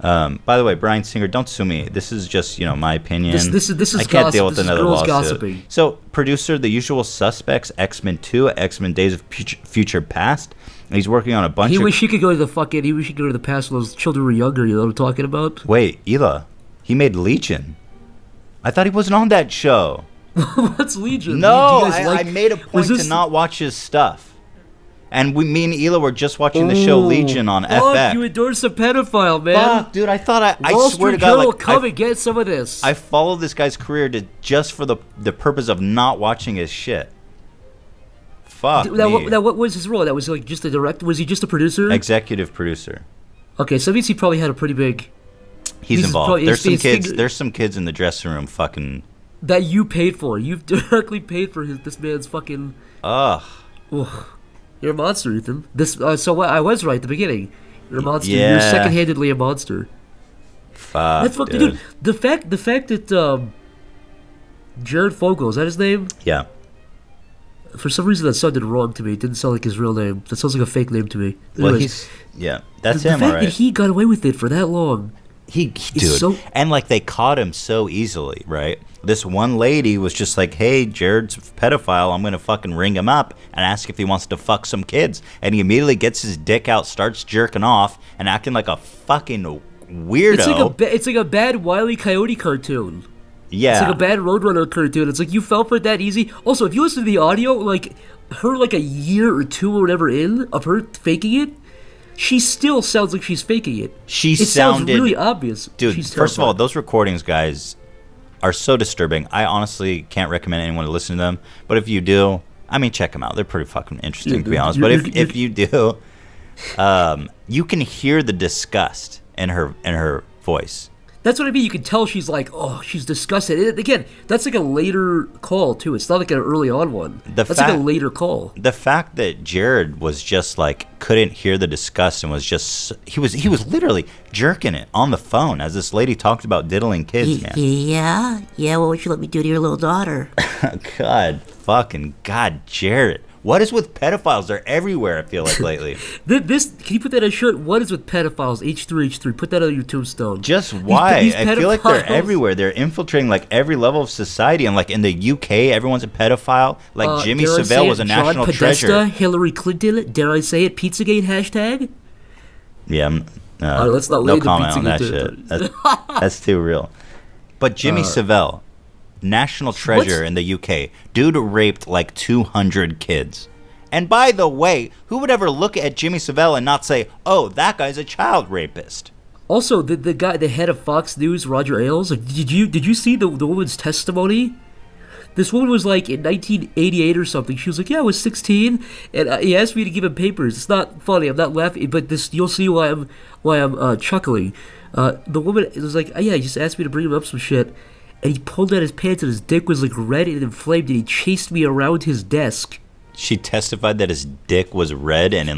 by the way, Bryan Singer, don't sue me. This is just my opinion. This is I can't deal with this another is girls lawsuit. gossiping. So, producer, The Usual Suspects, X-Men 2, X-Men Days of Future Past. And he's working on a bunch. He wish he could go to the past when those children were younger. You know what I'm talking about? Wait, Ela, he made Legion. I thought he wasn't on that show. What's Legion? No, I made a point to not watch his stuff. And me and Ela were just watching the show Legion on FX. You endorse a pedophile, man. Fuck, dude, I thought I Wall swear to Street God, Journal, like, come and get some of this. I followed this guy's career just for the purpose of not watching his shit. Fuck me. What was his role? That was like just a director? Was he just a producer? Executive producer. Okay, so that means he probably had a pretty big... He's involved. There's some kids in the dressing room fucking... That you paid for. You've directly paid for this man's fucking... Ugh. You're a monster, Ethan. I was right at the beginning. You're a monster. Yeah. You're second-handedly a monster. Fuck, That's fucking... Dude, the fact that, Jared Fogle, is that his name? Yeah. For some reason, that sounded wrong to me. It didn't sound like his real name. That sounds like a fake name to me. Well, Anyways, that's the him, fact all right. that he got away with it for that long... Dude, and like they caught him so easily, right? This one lady was just like, "Hey, Jared's a pedophile. I'm gonna fucking ring him up and ask if he wants to fuck some kids." And he immediately gets his dick out, starts jerking off, and acting like a fucking weirdo. It's like a bad Wile E. Coyote cartoon. Yeah, it's like a bad Roadrunner cartoon. It's like you fell for it that easy. Also, if you listen to the audio, like her, like a year or two or whatever in of her faking it. She still sounds like she's faking it. It sounds really obvious. Dude, first of all, those recordings, guys, are so disturbing. I honestly can't recommend anyone to listen to them. But if you do, I mean, check them out. They're pretty fucking interesting, to be honest. But if you do, you can hear the disgust in her voice. That's what I mean. You can tell she's like, oh, she's disgusted. And again, that's like a later call, too. It's not like an early on one. That's like a later call. The fact that Jared was just like, couldn't hear the disgust and was just, he was literally jerking it on the phone as this lady talked about diddling kids, man. Yeah, what would you let me do to your little daughter? God, Jared. What is with pedophiles? They're everywhere, I feel like, lately. Can you put that on a shirt? What is with pedophiles? H3H3. Put that on your tombstone. Just why? I feel like they're everywhere. They're infiltrating, like, every level of society. And, like, in the UK, everyone's a pedophile. Like, Jimmy Savile was a national John Podesta, treasure. Hillary Clinton, dare I say it, Pizzagate hashtag? Yeah, let's not no comment on that shit. That's too real. But Jimmy Savile... national treasure in the UK. Dude raped like 200 kids. And by the way, who would ever look at Jimmy Savile and not say, "Oh, that guy's a child rapist"? Also, the guy, the head of Fox News, Roger Ailes. Like, did you see the woman's testimony? This woman was like in 1988 or something. She was like, "Yeah, I was 16, and he asked me to give him papers." It's not funny. I'm not laughing, but you'll see why I'm chuckling. The woman was like, "Yeah, he just asked me to bring him up some shit." And he pulled out his pants and his dick was like red and inflamed and he chased me around his desk. She testified that his dick was red and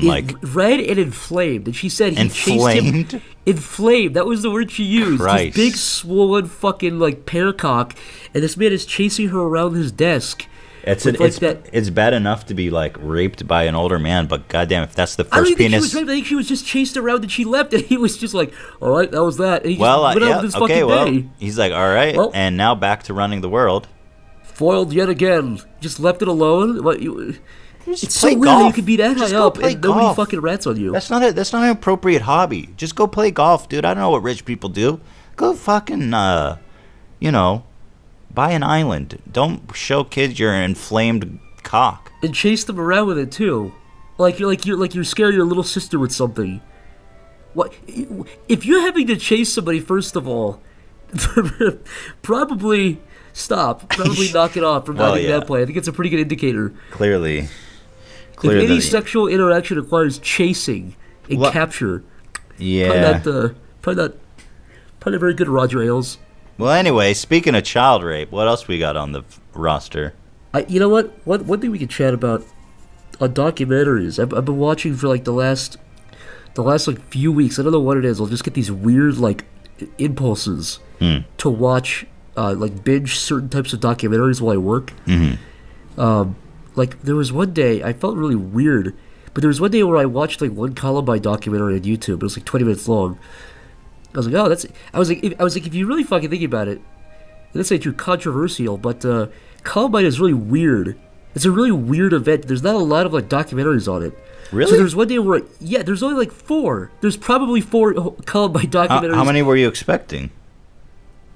red and inflamed. And she said he inflamed? chased him. Inflamed. That was the word she used. Christ. This big swollen fucking like pearcock. And this man is chasing her around his desk. It's bad enough to be like raped by an older man, but goddamn, if that's the first I don't think penis. She was raped. I think she was just chased around and she left, and he was just like, "All right, that was that." And he day. He's like, "All right," and now back to running the world. Foiled yet again. Just left it alone. It's so weird golf. that you could be that Just high go up play and nobody golf. fucking rats on you. That's not an appropriate hobby. Just go play golf, dude. I don't know what rich people do. Go fucking, buy an island. Don't show kids your inflamed cock. And chase them around with it too, like you're scaring your little sister with something. What if you're having to chase somebody? First of all, probably stop. Probably knock it off from having that play. I think it's a pretty good indicator. Clearly. If any sexual interaction requires chasing and capture, probably not very good, Roger Ailes. Well, anyway, speaking of child rape, what else we got on the roster? You know what? One thing we can chat about on documentaries. I've been watching for like the last like few weeks. I don't know what it is. I'll just get these weird like impulses to watch like binge certain types of documentaries while I work. Like there was one day I felt really weird, but there was one day where I watched like one Columbine documentary on YouTube. It was like 20 minutes long. I was like, oh, that's. I was like, if you really fucking think about it, let's say too controversial, but Columbine is really weird. It's a really weird event. There's not a lot of like documentaries on it. Really? So there's one day where there's only like 4. There's probably 4 Columbine documentaries. How many were you expecting?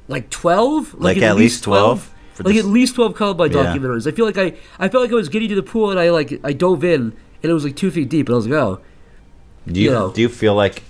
Like 12? Like at least 12? Like at least 12 Columbine documentaries. I feel like I felt like I was getting to the pool and I dove in and it was like 2 feet deep and I was like, oh. Do you feel like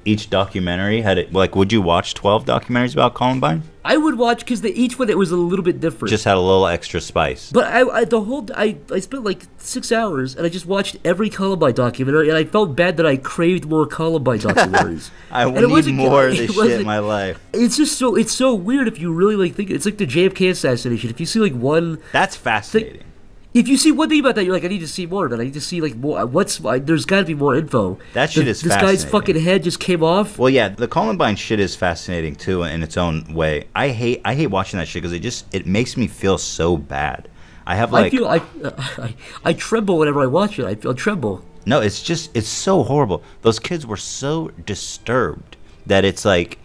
each documentary had it? Like, would you watch 12 documentaries about Columbine? I would watch because each one it was a little bit different. Just had a little extra spice. But I spent like 6 hours and I just watched every Columbine documentary and I felt bad that I craved more Columbine documentaries. I need more of this shit in my life. It's just so weird if you really like think. It's like the JFK assassination. If you see like one, that's fascinating. If you see one thing about that, you're like, I need to see more of it. I need to see like more. There's got to be more info. That shit is fascinating. This guy's fucking head just came off. Well, yeah, the Columbine shit is fascinating too in its own way. I hate watching that shit because it makes me feel so bad. I tremble whenever I watch it. I feel tremble. No, it's so horrible. Those kids were so disturbed that it's like.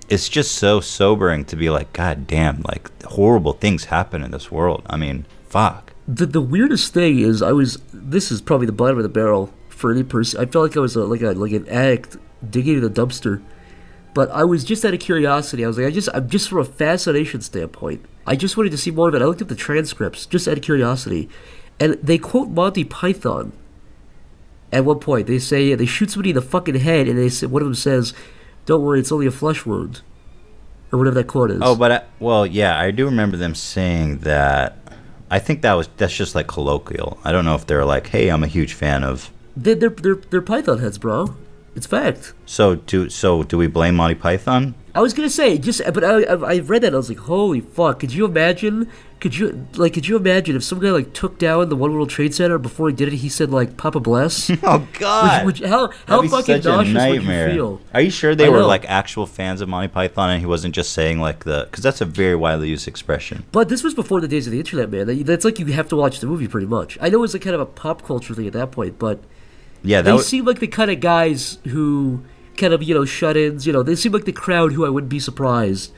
It's just so sobering to be like, God damn, like horrible things happen in this world. I mean, fuck. The weirdest thing is this is probably the bottom of the barrel for any person. I felt like I was like an addict digging in a dumpster. But I was just out of curiosity. I was like, I'm just from a fascination standpoint. I just wanted to see more of it. I looked at the transcripts just out of curiosity. And they quote Monty Python. At one point, they say, they shoot somebody in the fucking head and one of them says, don't worry, it's only a flesh wound. Or whatever that quote is. Oh, but I do remember them saying that. I think that's just like colloquial. I don't know if they're like, hey, I'm a huge fan of. They're Python heads, bro. It's fact. So do we blame Monty Python? I was gonna say but I read that and I was like, holy fuck! Could you imagine? Could you imagine if some guy like took down the One World Trade Center before he did it? He said like, "Papa bless." Oh God! How fucking nauseous would you feel? Are you sure they were like actual fans of Monty Python and he wasn't just saying like because that's a very widely used expression. But this was before the days of the internet, man. That's like you have to watch the movie pretty much. I know it was like kind of a pop culture thing at that point, but yeah, they seem like the kind of guys who kind of shut-ins. They seem like the crowd who I wouldn't be surprised.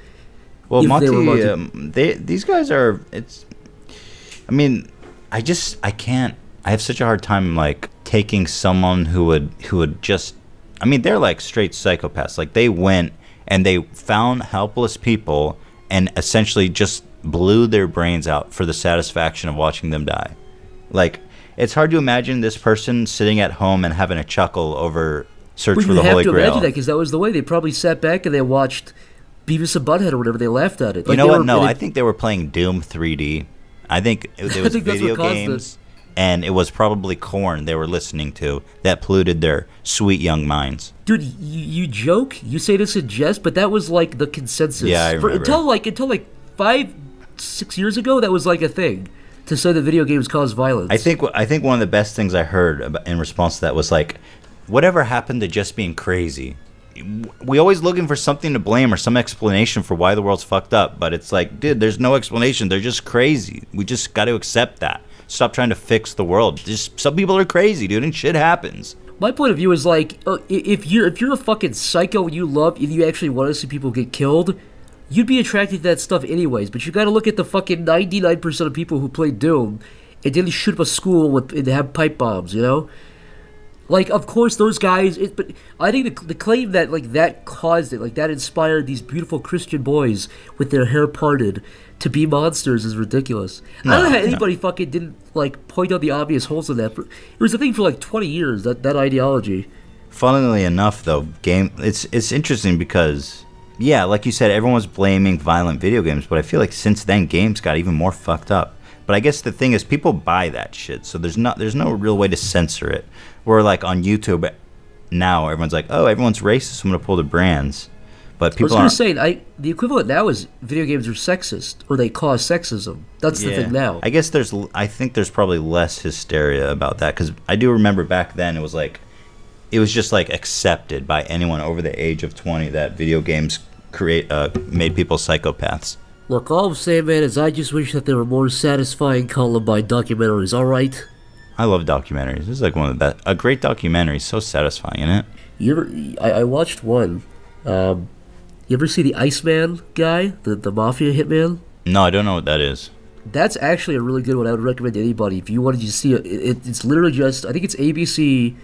Well, these guys are. I mean, I can't. I have such a hard time like taking someone who would just. I mean, they're like straight psychopaths. Like they went and they found helpless people and essentially just blew their brains out for the satisfaction of watching them die. Like it's hard to imagine this person sitting at home and having a chuckle over Search for the Holy Grail. You have to imagine that because that was the way they probably sat back and they watched Beavis and Butthead or whatever. They laughed at it. Like, you know what? No, I think they were playing Doom 3D. I think it was video games, and it was probably Korn they were listening to that polluted their sweet young minds. Dude, you joke? You say this in jest, but that was like the consensus. Yeah, I remember. Until like 5-6 years ago, that was like a thing to say that video games cause violence. I think one of the best things I heard in response to that was like, whatever happened to just being crazy? We always looking for something to blame or some explanation for why the world's fucked up, but it's like, dude, there's no explanation. They're just crazy. We just got to accept that. Stop trying to fix the world. Just some people are crazy, dude, and shit happens. My point of view is like, if you're a fucking psycho and you actually want to see people get killed, you'd be attracted to that stuff anyways. But you got to look at the fucking 99% of people who play Doom and didn't shoot up a school and have pipe bombs, Like, of course, those guys. But I think the claim that like that caused it, like that inspired these beautiful Christian boys with their hair parted to be monsters is ridiculous. I don't know how anybody fucking didn't like point out the obvious holes in that. It was a thing for like 20 years. That ideology. funnily enough, though, it's interesting because, yeah, like you said, everyone's blaming violent video games, but I feel like since then, games got even more fucked up. But I guess the thing is, people buy that shit, so there's no real way to censor it. Where like on YouTube now, everyone's like, oh, everyone's racist, I'm gonna pull the brands. But people I was going to say, the equivalent now is video games are sexist, or they cause sexism. That's the thing now. I guess I think there's probably less hysteria about that, because I do remember back then it was just like accepted by anyone over the age of 20 that video games made people psychopaths. Look, all I'm saying, man, is I just wish that there were more satisfying Columbine documentaries, alright? I love documentaries. This is like one of the best. A great documentary is so satisfying, isn't it? I watched one. You ever see the Iceman guy, the mafia hitman? No, I don't know what that is. That's actually a really good one. I would recommend to anybody if you wanted to see it. It's literally just, I think it's ABC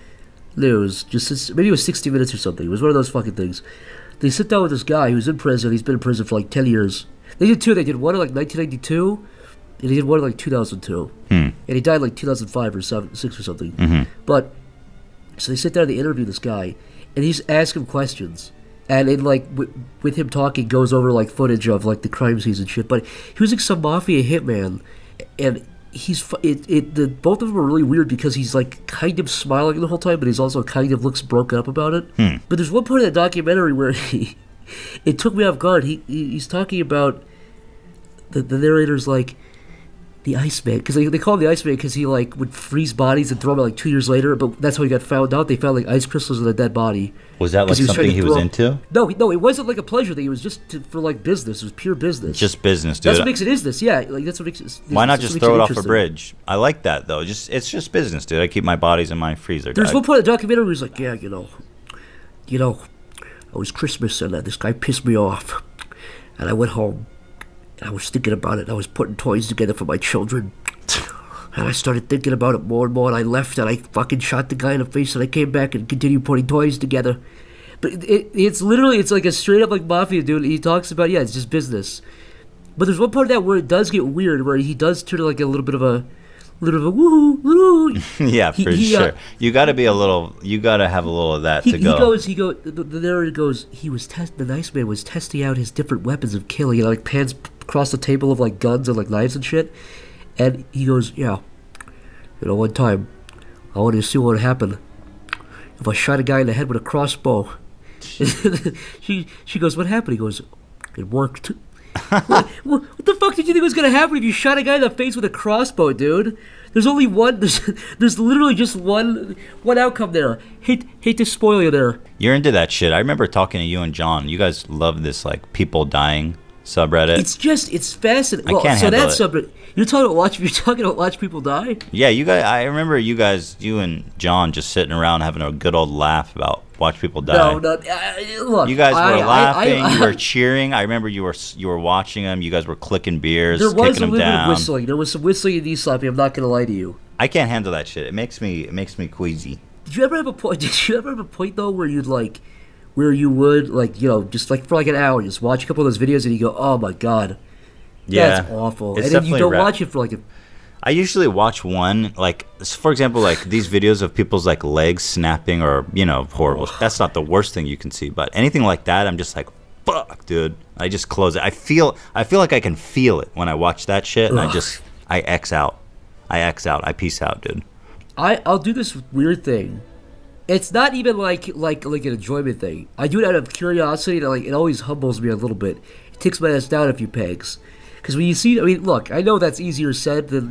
News. Maybe it was 60 Minutes or something. It was one of those fucking things. They sit down with this guy who's in prison. He's been in prison for like 10 years. They did two. They did one in like 1992, and they did one in like 2002. And he died like 2005 or 6 or something. Mm-hmm. But so they sit down and they interview this guy, and he's asking him questions. And in like with him talking, goes over like footage of like the crime scenes and shit. But he was like some mafia hitman, and both of them are really weird because he's like kind of smiling the whole time, but he's also kind of looks broken up about it. But there's one part of the documentary where it took me off guard. He's talking about the narrator's like the Iceman, because they call him the Iceman because he like would freeze bodies and throw them like 2 years later. But that's how he got found out. They found like ice crystals in a dead body. Was that like something he was into? No, it wasn't like a pleasure thing. It was just for like business. It was pure business. Just business, dude. That's what makes it business. Yeah, like that's what makes it. Why not just throw it off a bridge? I like that though. It's just business, dude. I keep my bodies in my freezer. There's one part of the documentary where he's like, yeah, you know, it was Christmas and this guy pissed me off, and I went home and I was thinking about it. I was putting toys together for my children. And I started thinking about it more and more, and I left, and I fucking shot the guy in the face, and I came back and continued putting toys together. But it's literally, it's like a straight up like mafia dude. He talks about, yeah, it's just business. But there's one part of that where it does get weird, where he does turn to like a little bit of a woohoo. Yeah, for sure. You got to be you got to have a little of that to go. The narrator goes, the nice man was testing out his different weapons of killing, like pans across the table of like guns and like knives and shit. And he goes, yeah, one time, I wanted to see what would happen if I shot a guy in the head with a crossbow. she goes, what happened? He goes, it worked. what the fuck did you think was going to happen if you shot a guy in the face with a crossbow, dude? There's only one, there's literally just one outcome there. Hate to spoil you there. You're into that shit. I remember talking to you and John. You guys love this, like, people dying subreddit. It's fascinating. I can't handle it. Subreddit. You're talking about watch people die? Yeah, you guys. I remember you and John just sitting around having a good old laugh about watch people die. No, look. You guys were laughing. You were cheering. I remember you were watching them. You guys were clicking beers, kicking them down. There was a little bit of whistling. There was some whistling and knee-slapping. I'm not gonna lie to you. I can't handle that shit. It makes me queasy. Did you ever have a point though where you would like just like for like an hour just watch a couple of those videos and you go, oh my god, that's awful, and then you don't watch it for like I usually watch one, like, for example, like these videos of people's like legs snapping or horrible. That's not the worst thing you can see, but anything like that, I'm just like, fuck, dude. I just close it. I feel like I can feel it when I watch that shit, and I X out. I peace out, dude. I'll do this weird thing. It's not even like an enjoyment thing. I do it out of curiosity, and like it always humbles me a little bit. It takes my ass down a few pegs. Because when you see, I mean, look, I know that's easier said than,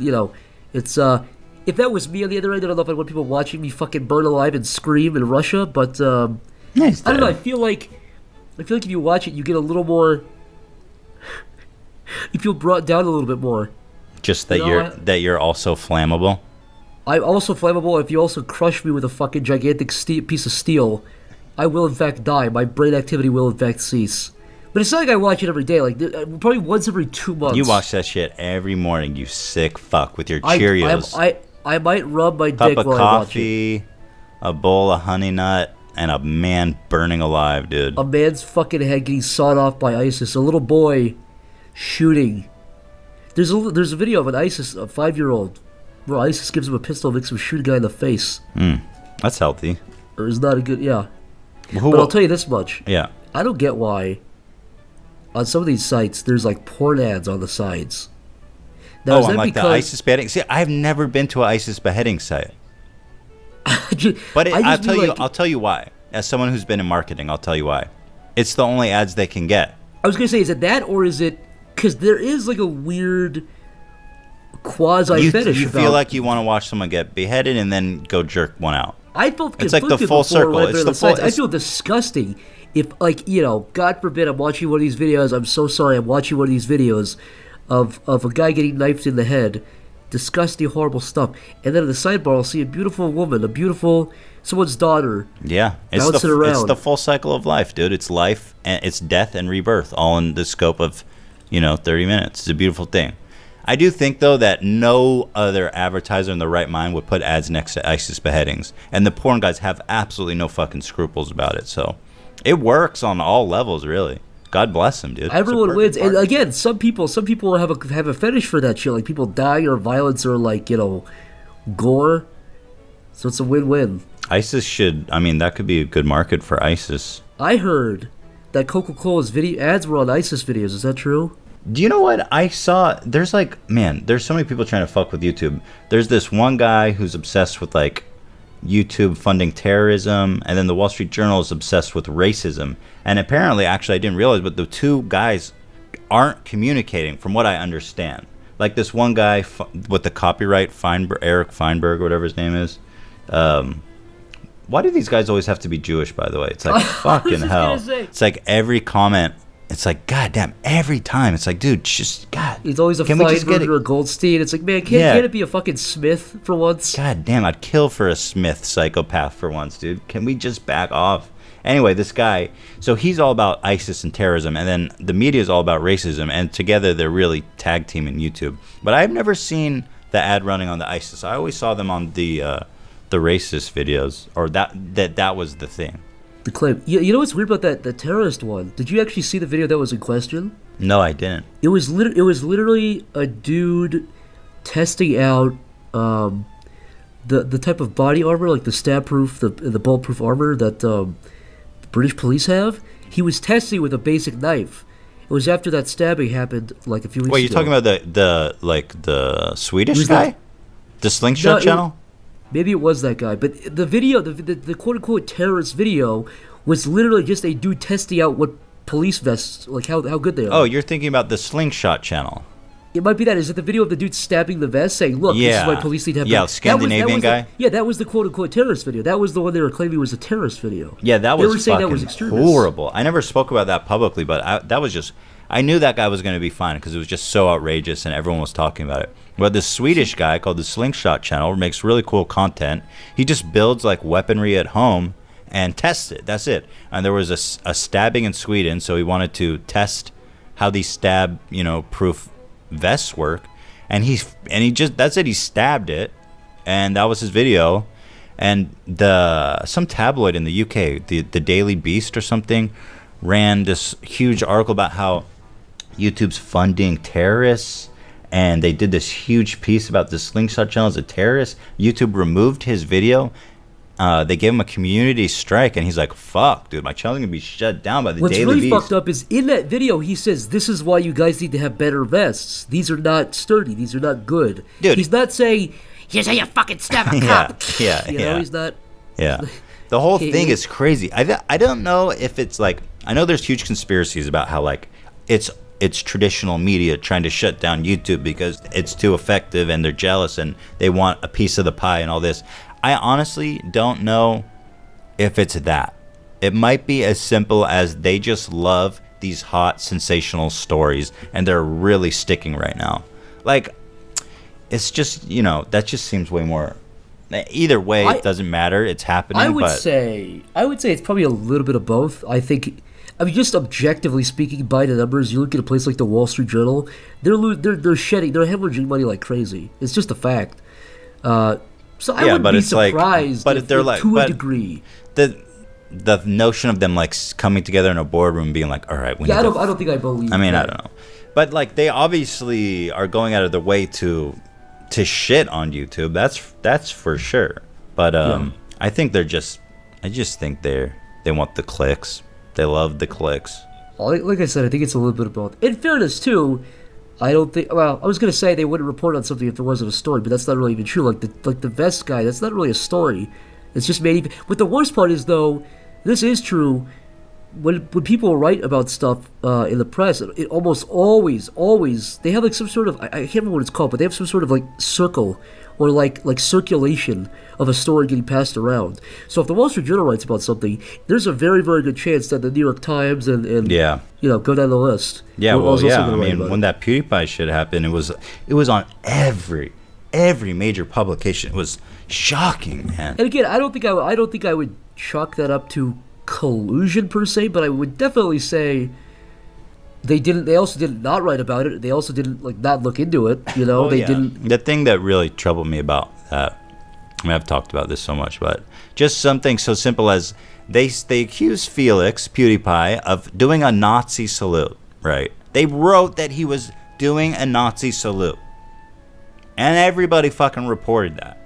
it's, if that was me on the other end, I don't know if I'd want people watching me fucking burn alive and scream in Russia, but, I don't know, I feel like if you watch it, you get a little more, you feel brought down a little bit more. Just that you're also flammable? I'm also flammable. If you also crush me with a fucking gigantic piece of steel, I will in fact die. My brain activity will in fact cease. But it's not like I watch it every day. Like probably once every 2 months. You watch that shit every morning, you sick fuck, with your Cheerios. I might rub my dick while I watch it. Cup of coffee, a bowl of Honey Nut, and a man burning alive, dude. A man's fucking head getting sawed off by ISIS. A little boy shooting. There's a video of a 5-year-old, where ISIS gives him a pistol and makes him shoot a guy in the face. That's healthy. or is not a good. Yeah, Who- but I'll tell you this much. Yeah. I don't get why on some of these sites there's like porn ads on the sides. Now, is on that like the ISIS beheading. See, I've never been to an ISIS beheading site. But I'll tell you why. As someone who's been in marketing, I'll tell you why. It's the only ads they can get. I was gonna say, is it that, or is it because there is like a weird quasi fetish? You feel like you want to watch someone get beheaded and then go jerk one out. I felt it's like the full before circle. right It's there the full. I feel disgusting if, like, you know, God forbid, I'm watching one of these videos. I'm so sorry. I'm watching one of these videos of a guy getting knifed in the head. Disgusting, horrible stuff. And then in the sidebar, I'll see a beautiful woman, someone's daughter. Yeah, it's the full cycle of life, dude. It's life, and it's death and rebirth, all in the scope of, 30 minutes. It's a beautiful thing. I do think, though, that no other advertiser in the right mind would put ads next to ISIS beheadings, and the porn guys have absolutely no fucking scruples about it. So it works on all levels, really. God bless them, dude. Everyone wins, and again, some people have a fetish for that shit, like people dying or violence or like gore. So it's a win-win. ISIS that could be a good market for ISIS. I heard that Coca-Cola's video ads were on ISIS videos. Is that true? Do you know what I saw? There's so many people trying to fuck with YouTube. There's this one guy who's obsessed with like YouTube funding terrorism, and then the Wall Street Journal is obsessed with racism. And apparently, actually, I didn't realize, but the two guys aren't communicating, from what I understand. Like this one guy with the copyright, Eric Feinberg, or whatever his name is. Why do these guys always have to be Jewish, by the way? It's like, fucking hell. It's like every comment, it's like, God damn, every time. It's like, dude, just, God. He's always a Feinberg or a Goldstein. It's like, man, can't it be a fucking Smith for once? God damn, I'd kill for a Smith psychopath for once, dude. Can we just back off? Anyway, this guy, so he's all about ISIS and terrorism, and then the media is all about racism, and together they're really tag teaming YouTube. But I've never seen the ad running on the ISIS. I always saw them on the racist videos, or that was the thing. The claim. You know what's weird about the terrorist one? Did you actually see the video that was in question? No, I didn't. It was literally a dude testing out the type of body armor, like the stab-proof, the bulletproof armor that the British police have. He was testing with a basic knife. It was after that stabbing happened like a few weeks ago. Wait, you're talking about the Swedish guy? The Slingshot channel? Maybe it was that guy, but the video, the quote-unquote terrorist video, was literally just a dude testing out what police vests, like how good they are. Oh, you're thinking about the Slingshot channel. It might be that. Is it the video of the dude stabbing the vest, saying, "Look, this is why police need to have." Yeah, Scandinavian guy. That was the quote-unquote terrorist video. That was the one they were claiming was a terrorist video. Yeah, they were saying that was horrible. I never spoke about that publicly, but that was just. I knew that guy was going to be fine because it was just so outrageous and everyone was talking about it. But this Swedish guy called the Slingshot channel makes really cool content. He just builds like weaponry at home and tests it. That's it. And there was a stabbing in Sweden, so he wanted to test how these proof vests work. And he just that's it. He stabbed it, and that was his video. And some tabloid in the UK, the Daily Beast or something, ran this huge article about how YouTube's funding terrorists, and they did this huge piece about the Slingshot channel as a terrorist. YouTube removed his video. They gave him a community strike, and he's like, "Fuck, dude, my channel's gonna be shut down by the Daily Beast." What's really fucked up is in that video he says, "This is why you guys need to have better vests. These are not sturdy. These are not good." Dude, he's not saying, "Here's how you fucking stab a cop." Yeah. He's not. Yeah. The whole thing is crazy. I don't know if it's like, I know there's huge conspiracies about how like it's traditional media trying to shut down YouTube because it's too effective and they're jealous and they want a piece of the pie and all this. I honestly don't know if it's that. It might be as simple as they just love these hot, sensational stories and they're really sticking right now. Like, it's just, that just seems way more. Either way, it doesn't matter. It's happening. I would say it's probably a little bit of both. I mean, just objectively speaking, by the numbers, you look at a place like the Wall Street Journal, they're hemorrhaging money like crazy. It's just a fact. So I wouldn't be surprised to a degree. The notion of them like coming together in a boardroom and being like, all right, I don't think I believe. I mean, I don't know, but like they obviously are going out of their way to shit on YouTube. That's for sure. But I think they're just I just think they want the clicks. They love the clicks. Like I said, I think it's a little bit of both. In fairness, too, I don't think. Well, I was gonna say they wouldn't report on something if there wasn't a story, but that's not really even true. Like the vest guy, that's not really a story. It's just maybe. But the worst part is though, this is true. When people write about stuff in the press, it almost always they have like some sort of I can't remember what it's called, but they have some sort of like circle or like circulation of a story getting passed around. So if the Wall Street Journal writes about something, there's a very, very good chance that the New York Times and go down the list. Yeah, I mean, when that PewDiePie shit happened, it was on every major publication. It was shocking, man. And again, I don't think I would chalk that up to collusion per se, but I would definitely say they also did not write about it. They also didn't not look into it, didn't. The thing that really troubled me about that, I mean, I've talked about this so much, but just something so simple as they accused Felix PewDiePie of doing a Nazi salute, right? They wrote that he was doing a Nazi salute, and everybody fucking reported that,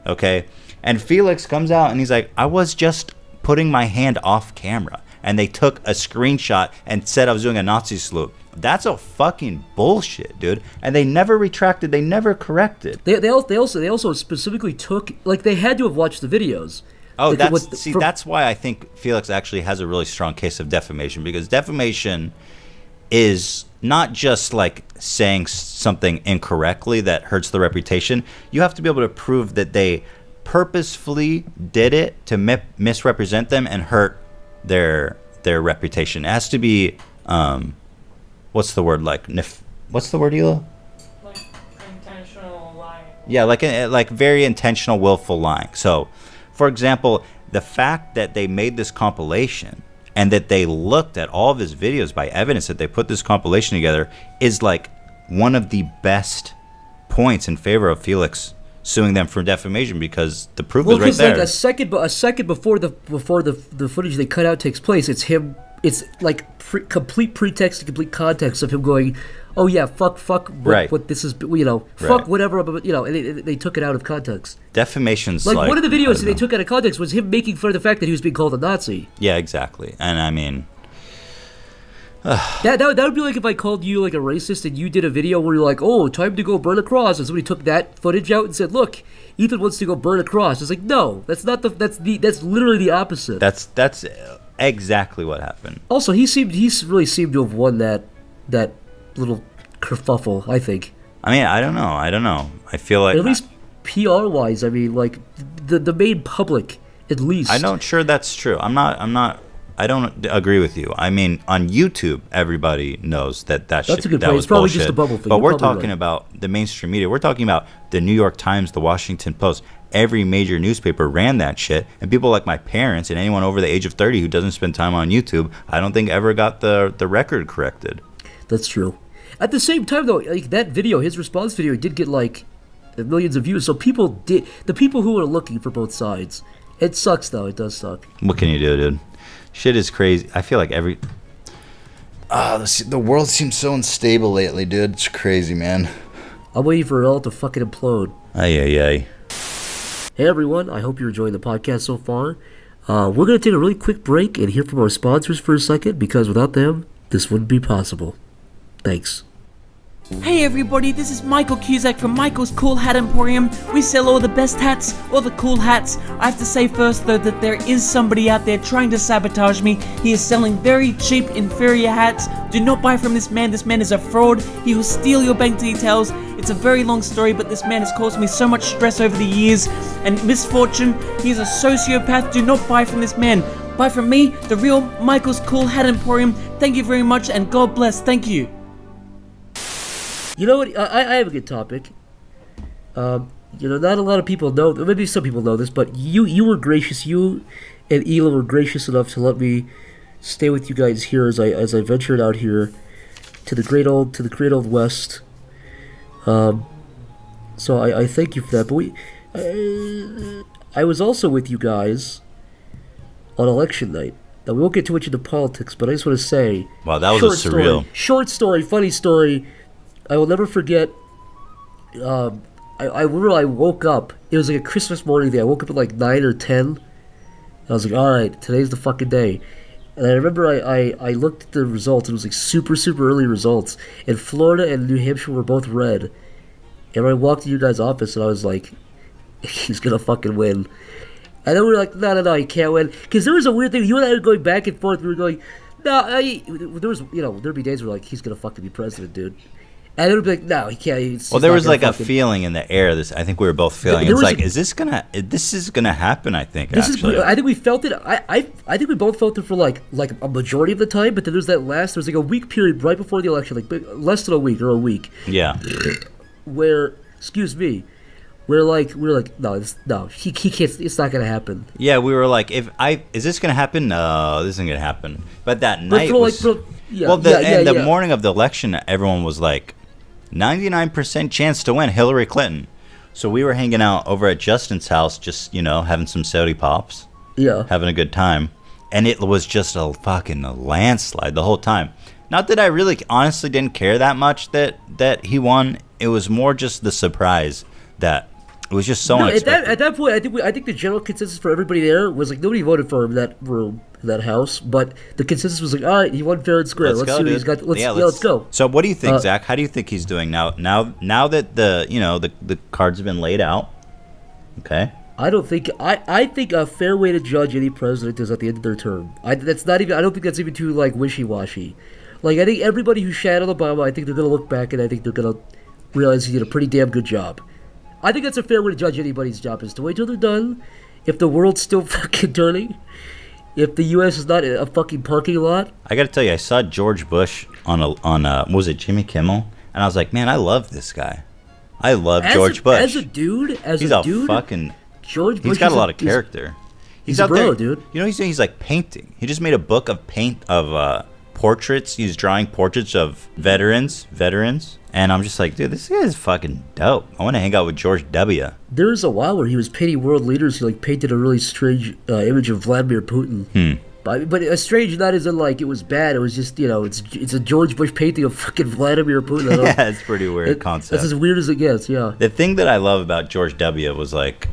okay? And Felix comes out and he's like, I was just putting my hand off camera, and they took a screenshot and said I was doing a Nazi salute. That's a fucking bullshit, dude. And they never retracted. They never corrected. They also specifically took, they had to have watched the videos. Oh, that's why I think Felix actually has a really strong case of defamation, because defamation is not just saying something incorrectly that hurts the reputation. You have to be able to prove that they purposefully did it to misrepresent them and hurt their reputation. It has to be what's the word, what's the word, Hila? Intentional lying. Yeah, like very intentional, willful lying. So, for example, the fact that they made this compilation and that they looked at all of his videos by evidence that they put this compilation together is one of the best points in favor of Felix suing them for defamation, because the proof is right there. A second before the footage they cut out takes place, it's him. It's complete pretext and complete context of him going, "Oh yeah, fuck, what this is, fuck whatever." And they took it out of context. Defamation's one of the videos that they took out of context was him making fun of the fact that he was being called a Nazi. Yeah, exactly. And I mean, that would be like if I called you a racist and you did a video where you're like, "Oh, time to go burn a cross," and somebody took that footage out and said, "Look, Ethan wants to go burn a cross." It's like, no, that's literally the opposite. That's exactly what happened. Also, he really seemed to have won that little kerfuffle, I think. I mean, I don't know. I feel like, at least PR wise, I mean, the main public, at least. I'm not sure that's true. I don't agree with you. I mean, on YouTube, everybody knows that That's a good that point. was It's probably bullshit. just a bubble thing. But You're we're probably talking right. about the mainstream media. We're talking about the New York Times, the Washington Post. Every major newspaper ran that shit. And people like my parents and anyone over the age of 30 who doesn't spend time on YouTube, I don't think ever got the record corrected. That's true. At the same time, though, that video, his response video, did get millions of views. So the people who are looking for both sides. It sucks, though. It does suck. What can you do, dude? Shit is crazy. I feel like the world seems so unstable lately, dude. It's crazy, man. I'm waiting for it all to fucking implode. Ay. Hey, everyone. I hope you're enjoying the podcast so far. We're going to take a really quick break and hear from our sponsors for a second, because without them, this wouldn't be possible. Thanks. Hey everybody, this is Michael Cusack from Michael's Cool Hat Emporium. We sell all the best hats, all the cool hats. I have to say first though that there is somebody out there trying to sabotage me. He is selling very cheap, inferior hats. Do not buy from this man. This man is a fraud. He will steal your bank details. It's a very long story, but this man has caused me so much stress over the years and misfortune. He is a sociopath. Do not buy from this man. Buy from me, the real Michael's Cool Hat Emporium. Thank you very much and God bless. Thank you. You know what? I have a good topic. Not a lot of people know. Maybe some people know this, but you were gracious. You and Ela were gracious enough to let me stay with you guys here as I ventured out here to the great old West. So I thank you for that. But I was also with you guys on election night. Now we won't get too much into politics, but I just want to say, wow, that was a surreal, short story, funny story. I will never forget. I remember I woke up. It was like a Christmas morning day. I woke up at 9 or 10, I was like, all right, today's the fucking day. And I remember I looked at the results. It was like super, super early results. And Florida and New Hampshire were both red. And I walked to your guys' office and I was like, he's going to fucking win. And then we were like, no, he can't win. Because there was a weird thing. You and I were going back and forth. We were going, there was, there'd be days where like, he's going to fucking be president, dude. And it would be like, no, he can't. Well, there was like a feeling in the air. I think we were both feeling. It's like, this is gonna happen? I think. I think we felt it. I think we both felt it for like a majority of the time. But then there's there's like a week period right before the election, like less than a week or a week. Yeah. Where, we were like, no, he can't. It's not gonna happen. Yeah, we were like, is this gonna happen? No, this isn't gonna happen. But that night was. The morning of the election, everyone was like, 99% chance to win Hillary Clinton. So we were hanging out over at Justin's house, just, having some soda pops. Yeah. Having a good time. And it was just a fucking landslide the whole time. Not that I really honestly didn't care that much that he won. It was more just the surprise that it was just so unexpected. At that point, I think the general consensus for everybody there was like nobody voted for him in that room, in that house. But the consensus was like, all right, he won fair and square. Let's see what he's got. Let's go. So what do you think, Zach? How do you think he's doing now that the cards have been laid out? Okay. I think a fair way to judge any president is at the end of their term. I don't think that's even too like wishy-washy. Like I think everybody who shadowed Obama, I think they're gonna look back and I think they're gonna realize he did a pretty damn good job. I think that's a fair way to judge anybody's job, is to wait till they're done. If the world's still fucking turning, if the U.S. is not a fucking parking lot. I got to tell you, I saw George Bush on was it Jimmy Kimmel? And I was like, man, I love this guy. I love George Bush. As a dude, George Bush. He's got a lot of character. He's out there, dude. You know, he's like painting. He just made a book of portraits. He's drawing portraits of veterans. And I'm just like, dude, this guy is fucking dope. I want to hang out with George W. There was a while where he was painting world leaders. He like painted a really strange image of Vladimir Putin. But a strange, not as in like it was bad. It was just it's a George Bush painting of fucking Vladimir Putin. Yeah, it's pretty weird concept. That's as weird as it gets. Yeah. The thing that I love about George W. was like,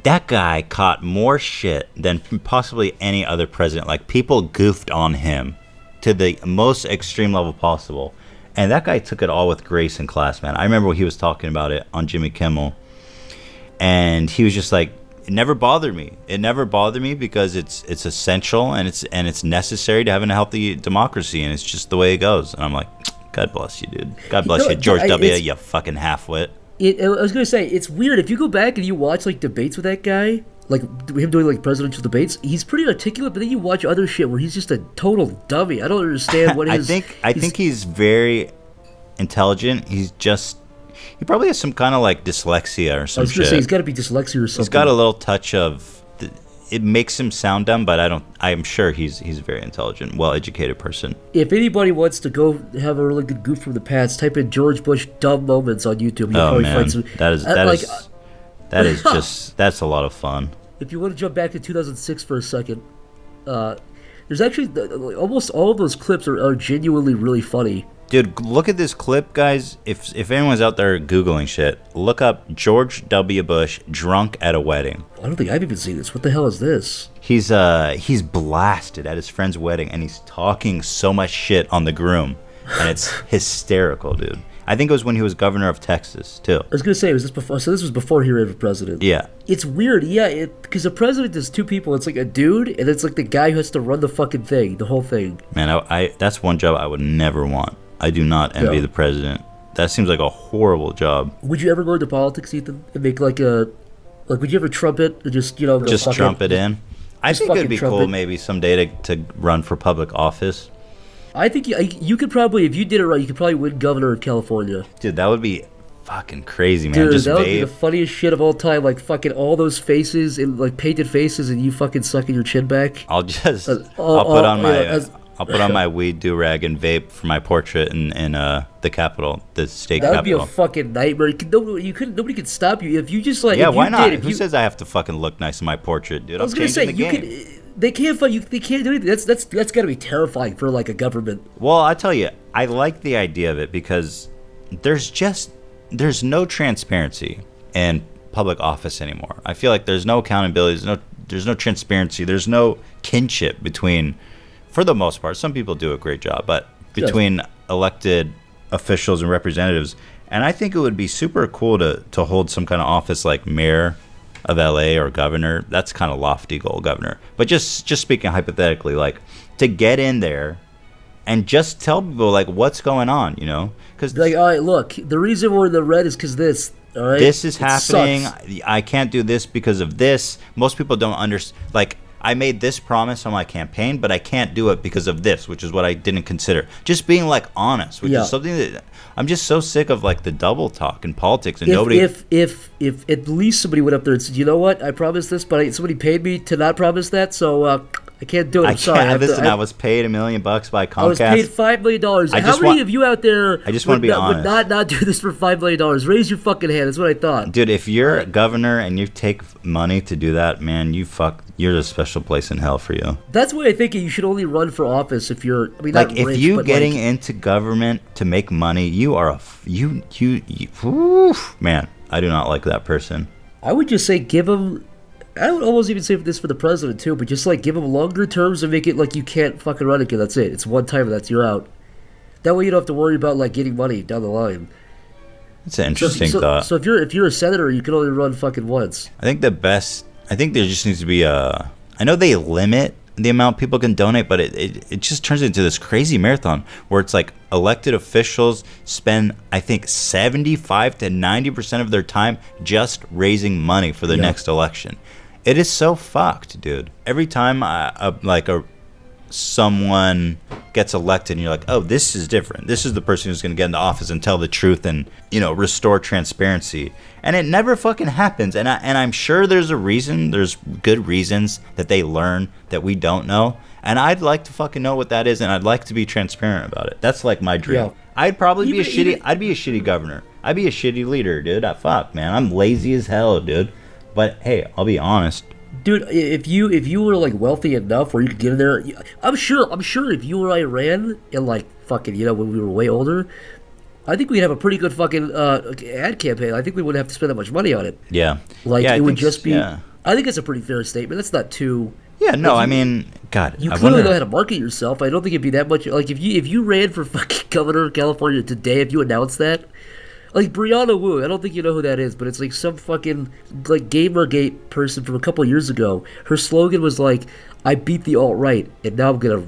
that guy caught more shit than possibly any other president. Like people goofed on him to the most extreme level possible. And that guy took it all with grace and class, man. I remember when he was talking about it on Jimmy Kimmel. And he was just like, it never bothered me. It never bothered me because it's essential and it's necessary to having a healthy democracy. And it's just the way it goes. And I'm like, God bless you, dude. God bless you, George W., you fucking halfwit. I was going to say, it's weird. If you go back and you watch like debates with that guy, like him doing like presidential debates, he's pretty articulate, but then you watch other shit where he's just a total dummy. I don't understand what his... I think he's very intelligent. He probably has some kind of like dyslexia or some shit. I was going to say, he's got to be dyslexia or something. He's got a little touch of... It makes him sound dumb, but I'm sure he's a very intelligent, well-educated person. If anybody wants to go have a really good goof from the past, type in George Bush dumb moments on YouTube. Oh man, that's a lot of fun. If you want to jump back to 2006 for a second, there's actually almost all of those clips are genuinely really funny. Dude, look at this clip, guys. If anyone's out there Googling shit, look up George W. Bush drunk at a wedding. I don't think I've even seen this. What the hell is this? He's blasted at his friend's wedding, and he's talking so much shit on the groom, and it's hysterical, dude. I think it was when he was governor of Texas, too. I was going to say, was this before? So this was before he ran for president. Yeah. It's weird, yeah, because the president is two people. It's like a dude, and it's like the guy who has to run the fucking thing, the whole thing. Man, I that's one job I would never want. I do not envy the president. That seems like a horrible job. Would you ever go into politics, Ethan, and make would you ever trumpet and just, just trump it in? I think it'd be cool maybe someday to run for public office. I think you could probably, if you did it right, you could probably win governor of California. Dude, that would be fucking crazy, man. Dude, just that would be the funniest shit of all time. Like fucking all those faces and like painted faces, and you fucking sucking your chin back. I'll put on my weed do-rag and vape for my portrait in the Capitol, the state That would Capitol. be a fucking nightmare. Nobody could stop you if you just like. Yeah, if why you not? Did, Who says I have to fucking look nice in my portrait, dude? I was gonna say they can't find you. They can't do anything. That's gotta be terrifying for like a government. Well, I tell you, I like the idea of it because there's no transparency in public office anymore. I feel like there's no accountability. There's no transparency. There's no kinship between, for the most part. Some people do a great job, but between elected officials and representatives. And I think it would be super cool to hold some kind of office like mayor of LA or governor. That's kind of lofty goal, governor. But just speaking hypothetically, like to get in there and just tell people like what's going on, you know? Because like, all right, look, the reason we're in the red is because this. All right, this is it happening. sucks. I can't do this because of this. Most people don't understand. Like I made this promise on my campaign, but I can't do it because of this, which is what I didn't consider. Just being like honest, which is something that I'm just so sick of, like the double talk in politics and nobody. If at least somebody went up there and said, you know what, I promised this, but somebody paid me to not promise that, so I can't do it. I'm sorry. I was paid $1 million by Comcast. I was paid $5 million. How many of you out there I just want to be honest. would not do this for $5 million? Raise your fucking hand. That's what I thought. Dude, if you're a governor and you take money to do that, man, you're a special place in hell for you. That's why I think you should only run for office if you're. I mean, like not if rich, you but getting like, into government to make money, you are man. I do not like that person. I would just say give him. I would almost even say this for the president too, but just like give him longer terms and make it like you can't fucking run again. That's it. It's one time and you're out. That way you don't have to worry about like getting money down the line. It's an interesting thought. So if you're a senator, you can only run fucking once. I think there just needs to be I know they limit the amount people can donate, but it just turns into this crazy marathon where it's like elected officials spend, I think, 75 to 90% of their time just raising money for the next election. It is so fucked, dude. Every time someone gets elected and you're like, oh, this is different. This is the person who's going to get into office and tell the truth and, restore transparency. And it never fucking happens. And I'm sure there's a reason. There's good reasons that they learn that we don't know. And I'd like to fucking know what that is, and I'd like to be transparent about it. That's like my dream. Yeah. I'd probably be a shitty governor. I'd be a shitty leader, dude. Fuck, man. I'm lazy as hell, dude. But hey, I'll be honest. Dude, if you were like wealthy enough where you could get in there, I'm sure if you or I ran and like fucking when we were way older, I think we'd have a pretty good fucking ad campaign. I think we wouldn't have to spend that much money on it. Yeah, like it would just be. Yeah. I think it's a pretty fair statement. That's not too. Yeah, no, I mean, God, you clearly know how to market yourself. I don't think it'd be that much. Like if you ran for fucking governor of California today, if you announced that. Like Brianna Wu, I don't think you know who that is, but it's like some fucking like Gamergate person from a couple years ago. Her slogan was like, "I beat the alt-right, and now I'm gonna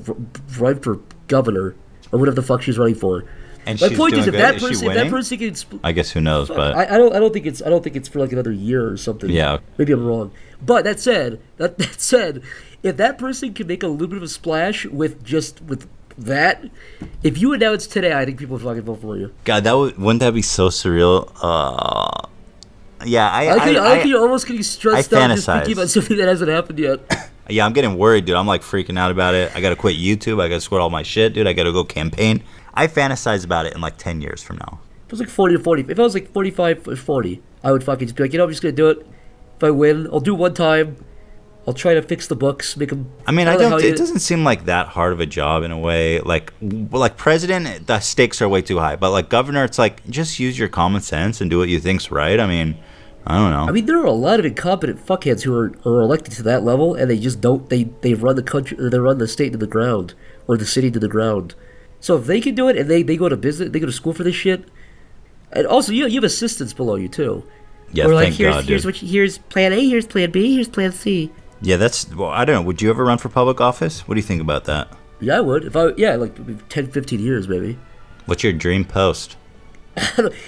run for governor or whatever the fuck she's running for." And my she's point doing is, good. if that person can, I guess who knows, but I don't think it's for like another year or something. Yeah, maybe I'm wrong. But that said, if that person can make a little bit of a splash with that, if you announce today, I think people would fucking vote for you. God, wouldn't that be so surreal? Yeah, I think you're almost getting stressed out just fantasize. thinking about something that hasn't happened yet. Yeah, I'm getting worried, dude. I'm like freaking out about it. I gotta quit YouTube. I gotta quit all my shit, dude. I gotta go campaign. I fantasize about it in like 10 years from now. If it was like 40 or 40, if I was like 45 or 40, I would fucking just be like, I'm just gonna do it. If I win, I'll do one time. I'll try to fix the books, make them. I mean, it doesn't seem like that hard of a job in a way. Like president, the stakes are way too high. But like governor, it's like just use your common sense and do what you think's right. I mean, I don't know. I mean, there are a lot of incompetent fuckheads who are elected to that level, and they just don't. They run the country, or they run the state to the ground, or the city to the ground. So if they can do it, and they go to business, they go to school for this shit, and also you have assistants below you too. Yeah, or thank God, here's here's plan A, here's plan B, here's plan C. Yeah, I don't know. Would you ever run for public office? What do you think about that? Yeah, I would. Like 10, 15 years maybe. What's your dream post?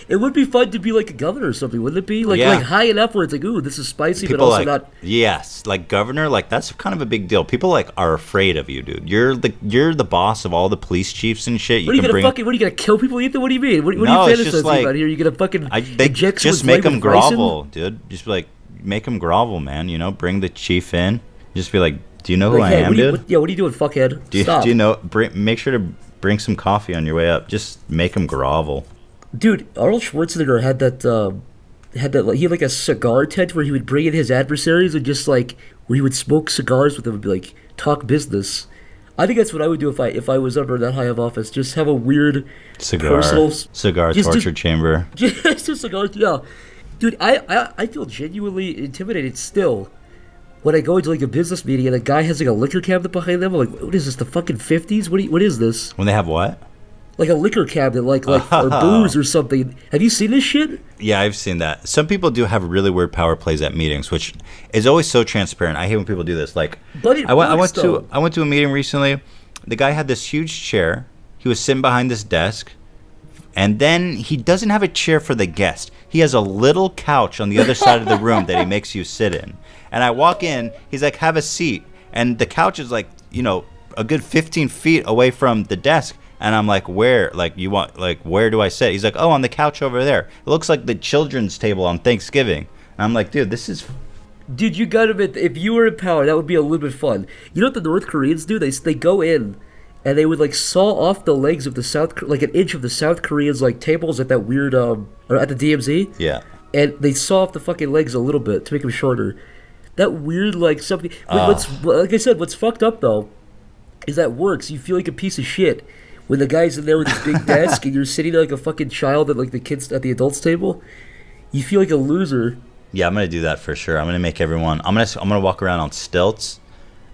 It would be fun to be like a governor or something, wouldn't it be? Like high enough where it's like, ooh, this is spicy, people but also like, not. Yes, like governor, like that's kind of a big deal. People like are afraid of you, dude. You're the boss of all the police chiefs and shit. What are you gonna kill people, Ethan? What do you mean? What are you fantasizing about here? You gonna fucking inject just make them grovel, dude. Just be like, make them grovel, man. Bring the chief in. Just be like, do you know who I am, dude? What are you doing, fuckhead? Stop. Do you know? Make sure to bring some coffee on your way up. Just make them grovel. Dude, Arnold Schwarzenegger had that. He had like a cigar tent where he would bring in his adversaries and just like where he would smoke cigars with them and be like talk business. I think that's what I would do if I was ever that high of office. Just have a weird cigar torture chamber. Just cigars, yeah. Dude, I feel genuinely intimidated still when I go into like a business meeting and a guy has like a liquor cabinet behind them, I'm like, what is this? The fucking 50s? What is this? When they have what? Like a liquor cabinet, like or booze or something. Have you seen this shit? Yeah, I've seen that. Some people do have really weird power plays at meetings, which is always so transparent. I hate when people do this. Like, but I went to a meeting recently. The guy had this huge chair. He was sitting behind this desk, and then he doesn't have a chair for the guest. He has a little couch on the other side of the room that he makes you sit in. And I walk in. He's like, "Have a seat," and the couch is like, a good 15 feet away from the desk. And I'm like, where? Like, where do I sit? He's like, oh, on the couch over there. It looks like the children's table on Thanksgiving. And I'm like, dude, this is... Dude, you gotta admit, if you were in power, that would be a little bit fun. You know what the North Koreans do? They go in, and they would, like, saw off the legs of the like an inch of the South Koreans, like, tables at that weird, or at the DMZ. Yeah. And they saw off the fucking legs a little bit to make them shorter. That weird, like, something... like I said, what's fucked up, though, is that works. You feel like a piece of shit. When the guy's in there with his big desk and you're sitting there like a fucking child at like the kids at the adults table, you feel like a loser. Yeah, I'm gonna do that for sure. I'm gonna make everyone. I'm gonna walk around on stilts,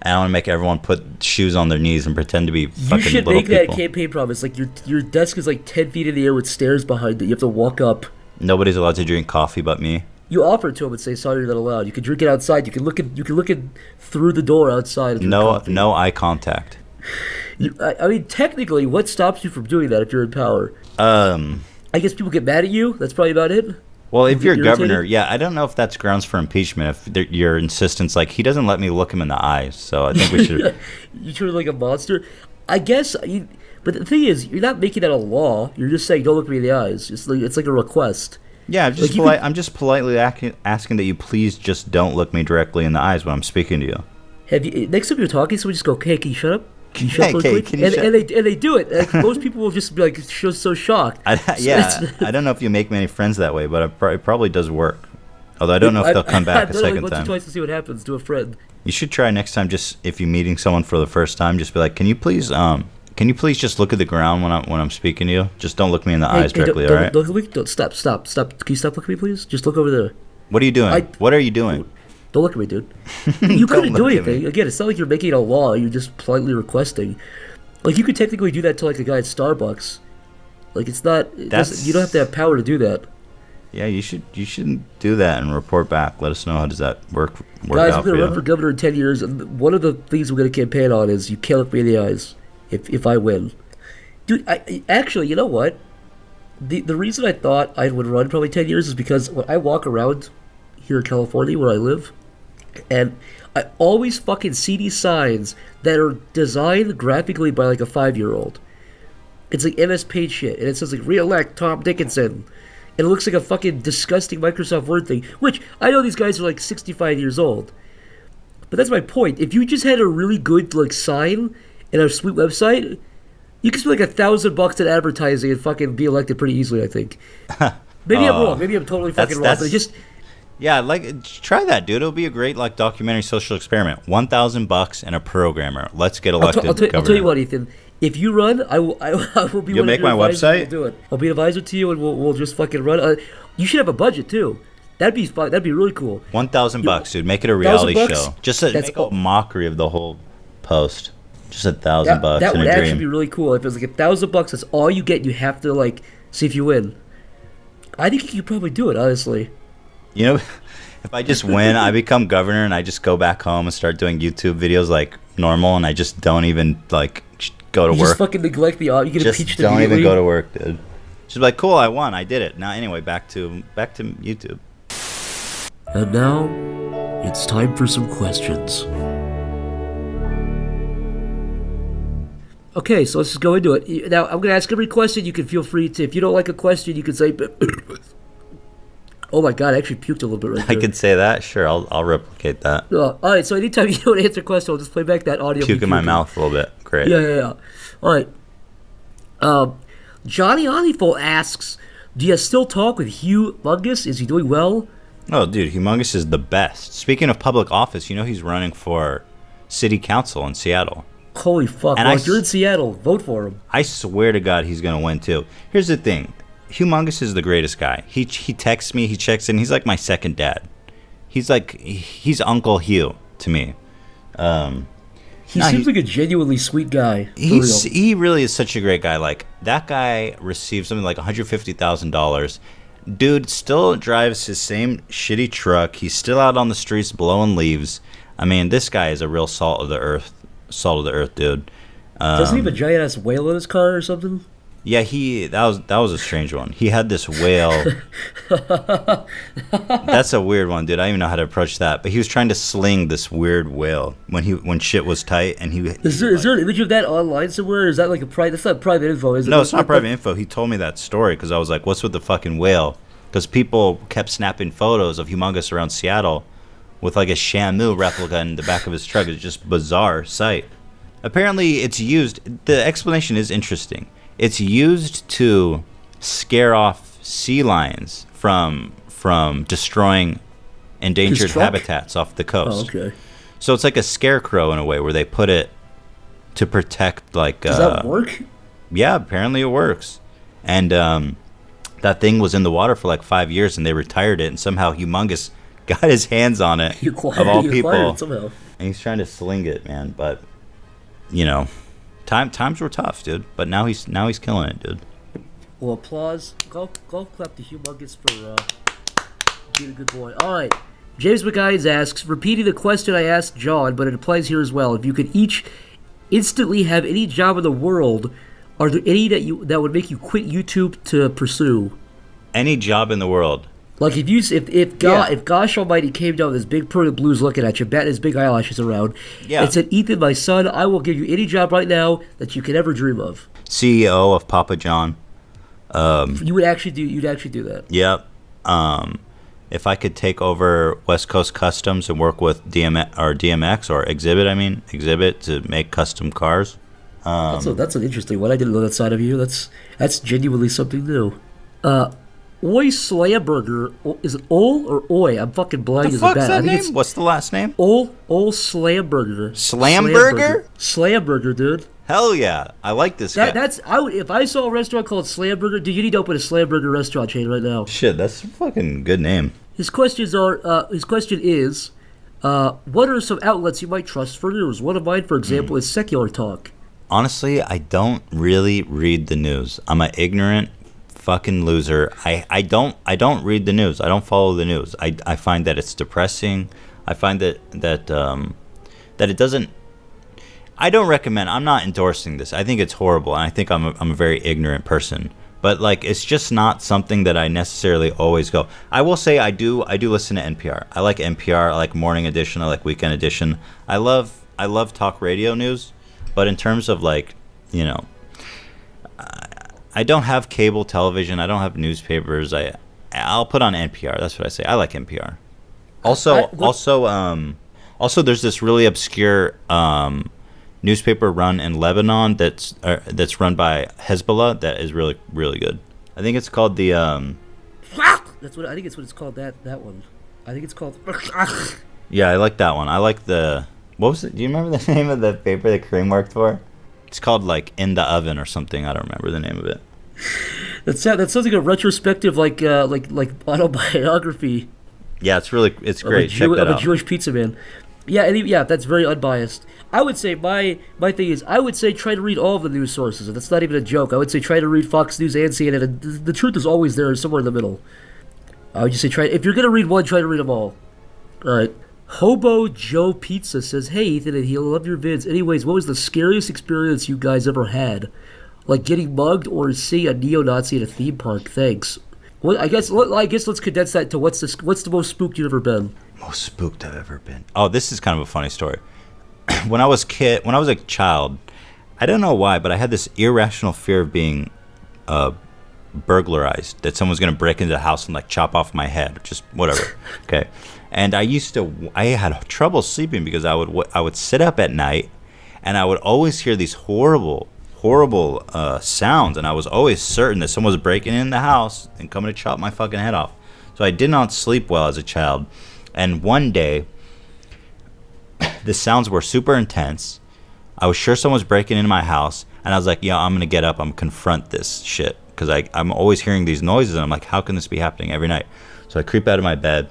and I'm gonna make everyone put shoes on their knees and pretend to be fucking little people. You should make that a campaign promise. Like your desk is like 10 feet in the air with stairs behind it. You have to walk up. Nobody's allowed to drink coffee but me. You offer it to him and say, "Sorry, you're not allowed." You can drink it outside. You can look in through the door outside. And no eye contact. I mean, technically, what stops you from doing that if you're in power? I guess people get mad at you. That's probably about it. Well, if you're governor, yeah, I don't know if that's grounds for impeachment. If your insistence, like, he doesn't let me look him in the eyes, so I think we should. You treat him like a monster. I guess, but the thing is, you're not making that a law. You're just saying, "Don't look me in the eyes." It's like a request. Yeah, I'm just politely asking that you please just don't look me directly in the eyes when I'm speaking to you. Have you? Next time you're talking, someone just go, "Hey, can you shut up?" Can you shut up and they do it. Like, most people will just be like so shocked. I don't know if you make many friends that way, but it probably does work. Although I don't know if they'll come back a second time. Once or twice to see what happens to a friend. You should try next time. Just if you're meeting someone for the first time, just be like, "Can you please just look at the ground when I'm speaking to you? Just don't look me in the eyes directly, all right?" Don't stop. Can you stop looking at me, please? Just look over there. What are you doing? What are you doing? Don't look at me, dude. You couldn't do anything. Again, it's not like you're making a law. You're just politely requesting. Like, you could technically do that to, like, a guy at Starbucks. Like, it's not... you don't have to have power to do that. Yeah, you shouldn't do that and report back. Let us know how does that work Guys, out I'm going to run for governor in 10 years, and one of the things we're going to campaign on is you can't look me in the eyes if I win. Dude, actually, you know what? The reason I thought I would run probably 10 years is because when I walk around here in California where I live... And I always fucking see these signs that are designed graphically by like a 5-year-old. It's like MS Paint shit, and it says like "Re-elect Tom Dickinson," and it looks like a fucking disgusting Microsoft Word thing. Which I know these guys are like 65 years old, but that's my point. If you just had a really good like sign and a sweet website, you could spend like $1,000 in advertising and fucking be elected pretty easily. I think. Maybe I'm wrong. Maybe I'm totally fucking wrong. But just. Yeah, like, try that, dude. It'll be a great, like, documentary social experiment. $1,000 and a programmer. Let's get elected. I'll tell you what, Ethan. If you run, I will be. You'll make my website. We'll do it. I'll be an advisor to you, and we'll just fucking run. You should have a budget too. That'd be fun. That'd be really cool. $1,000, dude. Make it a reality show. Just make a mockery of the whole post. Just $1,000. That would actually be really cool. If it was like $1,000, that's all you get. You have to like see if you win. I think you could probably do it, honestly. You know, if I just win, I become governor, and I just go back home and start doing YouTube videos like normal, and I just don't even like go to work. Just fucking neglect the audio. You get impeached immediately. Don't even go to work, dude. Just be like, cool, I won, I did it. Now, anyway, back to YouTube. And now, it's time for some questions. Okay, so let's just go into it. Now, I'm going to ask every question. You can feel free to, if you don't like a question, you can say... Oh my god, I actually puked a little bit right there. I could say that? Sure, I'll replicate that. Alright, so anytime you don't answer a question, I'll just play back that audio. Puke in my mouth a little bit. Great. Yeah. Alright. Johnny Oniful asks, do you still talk with Humongous? Is he doing well? Oh, dude, Humongous is the best. Speaking of public office, you know he's running for city council in Seattle. Holy fuck. And if you're in Seattle, vote for him. I swear to God he's going to win, too. Here's the thing. Humongous is the greatest guy. He texts me, he checks in. He's like my second dad. He's Uncle Hugh to me. He seems like a genuinely sweet guy. He really is such a great guy. Like, that guy received something like $150,000. Dude still drives his same shitty truck. He's still out on the streets blowing leaves. I mean, this guy is a real salt of the earth dude. Doesn't he have a giant ass whale in his car or something? Yeah, that was a strange one. He had this whale. That's a weird one, dude. I don't even know how to approach that. But he was trying to sling this weird whale when shit was tight, and is there an image of that online somewhere? Or is that like a private? That's not private info, is it? No, it's not private info. He told me that story because I was like, "What's with the fucking whale?" Because people kept snapping photos of Humongous around Seattle with like a Shamu replica in the back of his truck. It's just bizarre sight. Apparently, it's used. The explanation is interesting. It's used to scare off sea lions from destroying endangered habitats off the coast. Oh, okay. So it's like a scarecrow in a way, where they put it to protect, like... Does that work? Yeah, apparently it works. And that thing was in the water for like 5 years, and they retired it, and somehow Humongous got his hands on it, of all people. And he's trying to sling it, man. But, you know... Times were tough, dude, but now he's killing it, dude. Well, applause. Golf clap to Humongous for being a good boy. All right. James McGuines asks, repeating the question I asked John, but it applies here as well. If you could each instantly have any job in the world, are there any that would make you quit YouTube to pursue? Any job in the world. Like if Gosh Almighty came down with his big pearl blues looking at you, batting his big eyelashes around, and said, "Ethan, my son, I will give you any job right now that you could ever dream of." CEO of Papa John. You'd actually do that. Yep. If I could take over West Coast Customs and work with DMX or Exhibit to make custom cars. That's an interesting one. I didn't know that side of you. That's genuinely something new. Oi Slamburger, is it Ol or Oi? I'm fucking blind as a bat. That name? What's the last name? Ol Slamburger. Slamburger? Slamburger, dude. Hell yeah, I like this guy. If I saw a restaurant called Slamburger, dude, you need to open a Slamburger restaurant chain right now. Shit, that's a fucking good name. His question is, what are some outlets you might trust for news? One of mine, for example, is Secular Talk. Honestly, I don't really read the news. I'm an ignorant fucking loser. I don't read the news. I don't follow the news. I find that it's depressing. I find that it doesn't. I don't recommend. I'm not endorsing this. I think it's horrible, and I think I'm a very ignorant person. But like, it's just not something that I necessarily always go. I will say I do listen to NPR. I like NPR. I like Morning Edition. I like Weekend Edition. I love talk radio news. But in terms of like, you know, I don't have cable television. I don't have newspapers. I'll put on NPR. That's what I say. I like NPR. Also, there's this really obscure newspaper run in Lebanon that's run by Hezbollah that is really, really good. I think it's called the. That's what I think. It's what it's called. That one. I think it's called. Yeah, I like that one. I like the. What was it? Do you remember the name of the paper that Kareem worked for? It's called like In the Oven or something. I don't remember the name of it. That sounds like a retrospective, like autobiography. Yeah, it's great. Check that out. A Jewish pizza man. Yeah, that's very unbiased. I would say my thing is I would say try to read all of the news sources, and that's not even a joke. I would say try to read Fox News and CNN. And the truth is always there, somewhere in the middle. I would just say if you're gonna read one, try to read them all. All right. Hobo Joe Pizza says, "Hey Ethan, and he'll love your vids. Anyways, what was the scariest experience you guys ever had? Like getting mugged or seeing a neo-Nazi at a theme park? Thanks." Well, I guess let's condense that to what's the most spooked you've ever been. Most spooked I've ever been. Oh, this is kind of a funny story. When I was a child, I don't know why, but I had this irrational fear of being burglarized. That someone's gonna break into the house and like chop off my head, just whatever. Okay. And I had trouble sleeping because I would sit up at night, and I would always hear these horrible sounds, and I was always certain that someone was breaking in the house and coming to chop my fucking head off. So I did not sleep well as a child. And one day, the sounds were super intense. I was sure someone was breaking into my house, and I was like, yeah, I'm gonna get up, I'm gonna confront this shit, because I'm always hearing these noises, and I'm like, how can this be happening every night? So I creep out of my bed,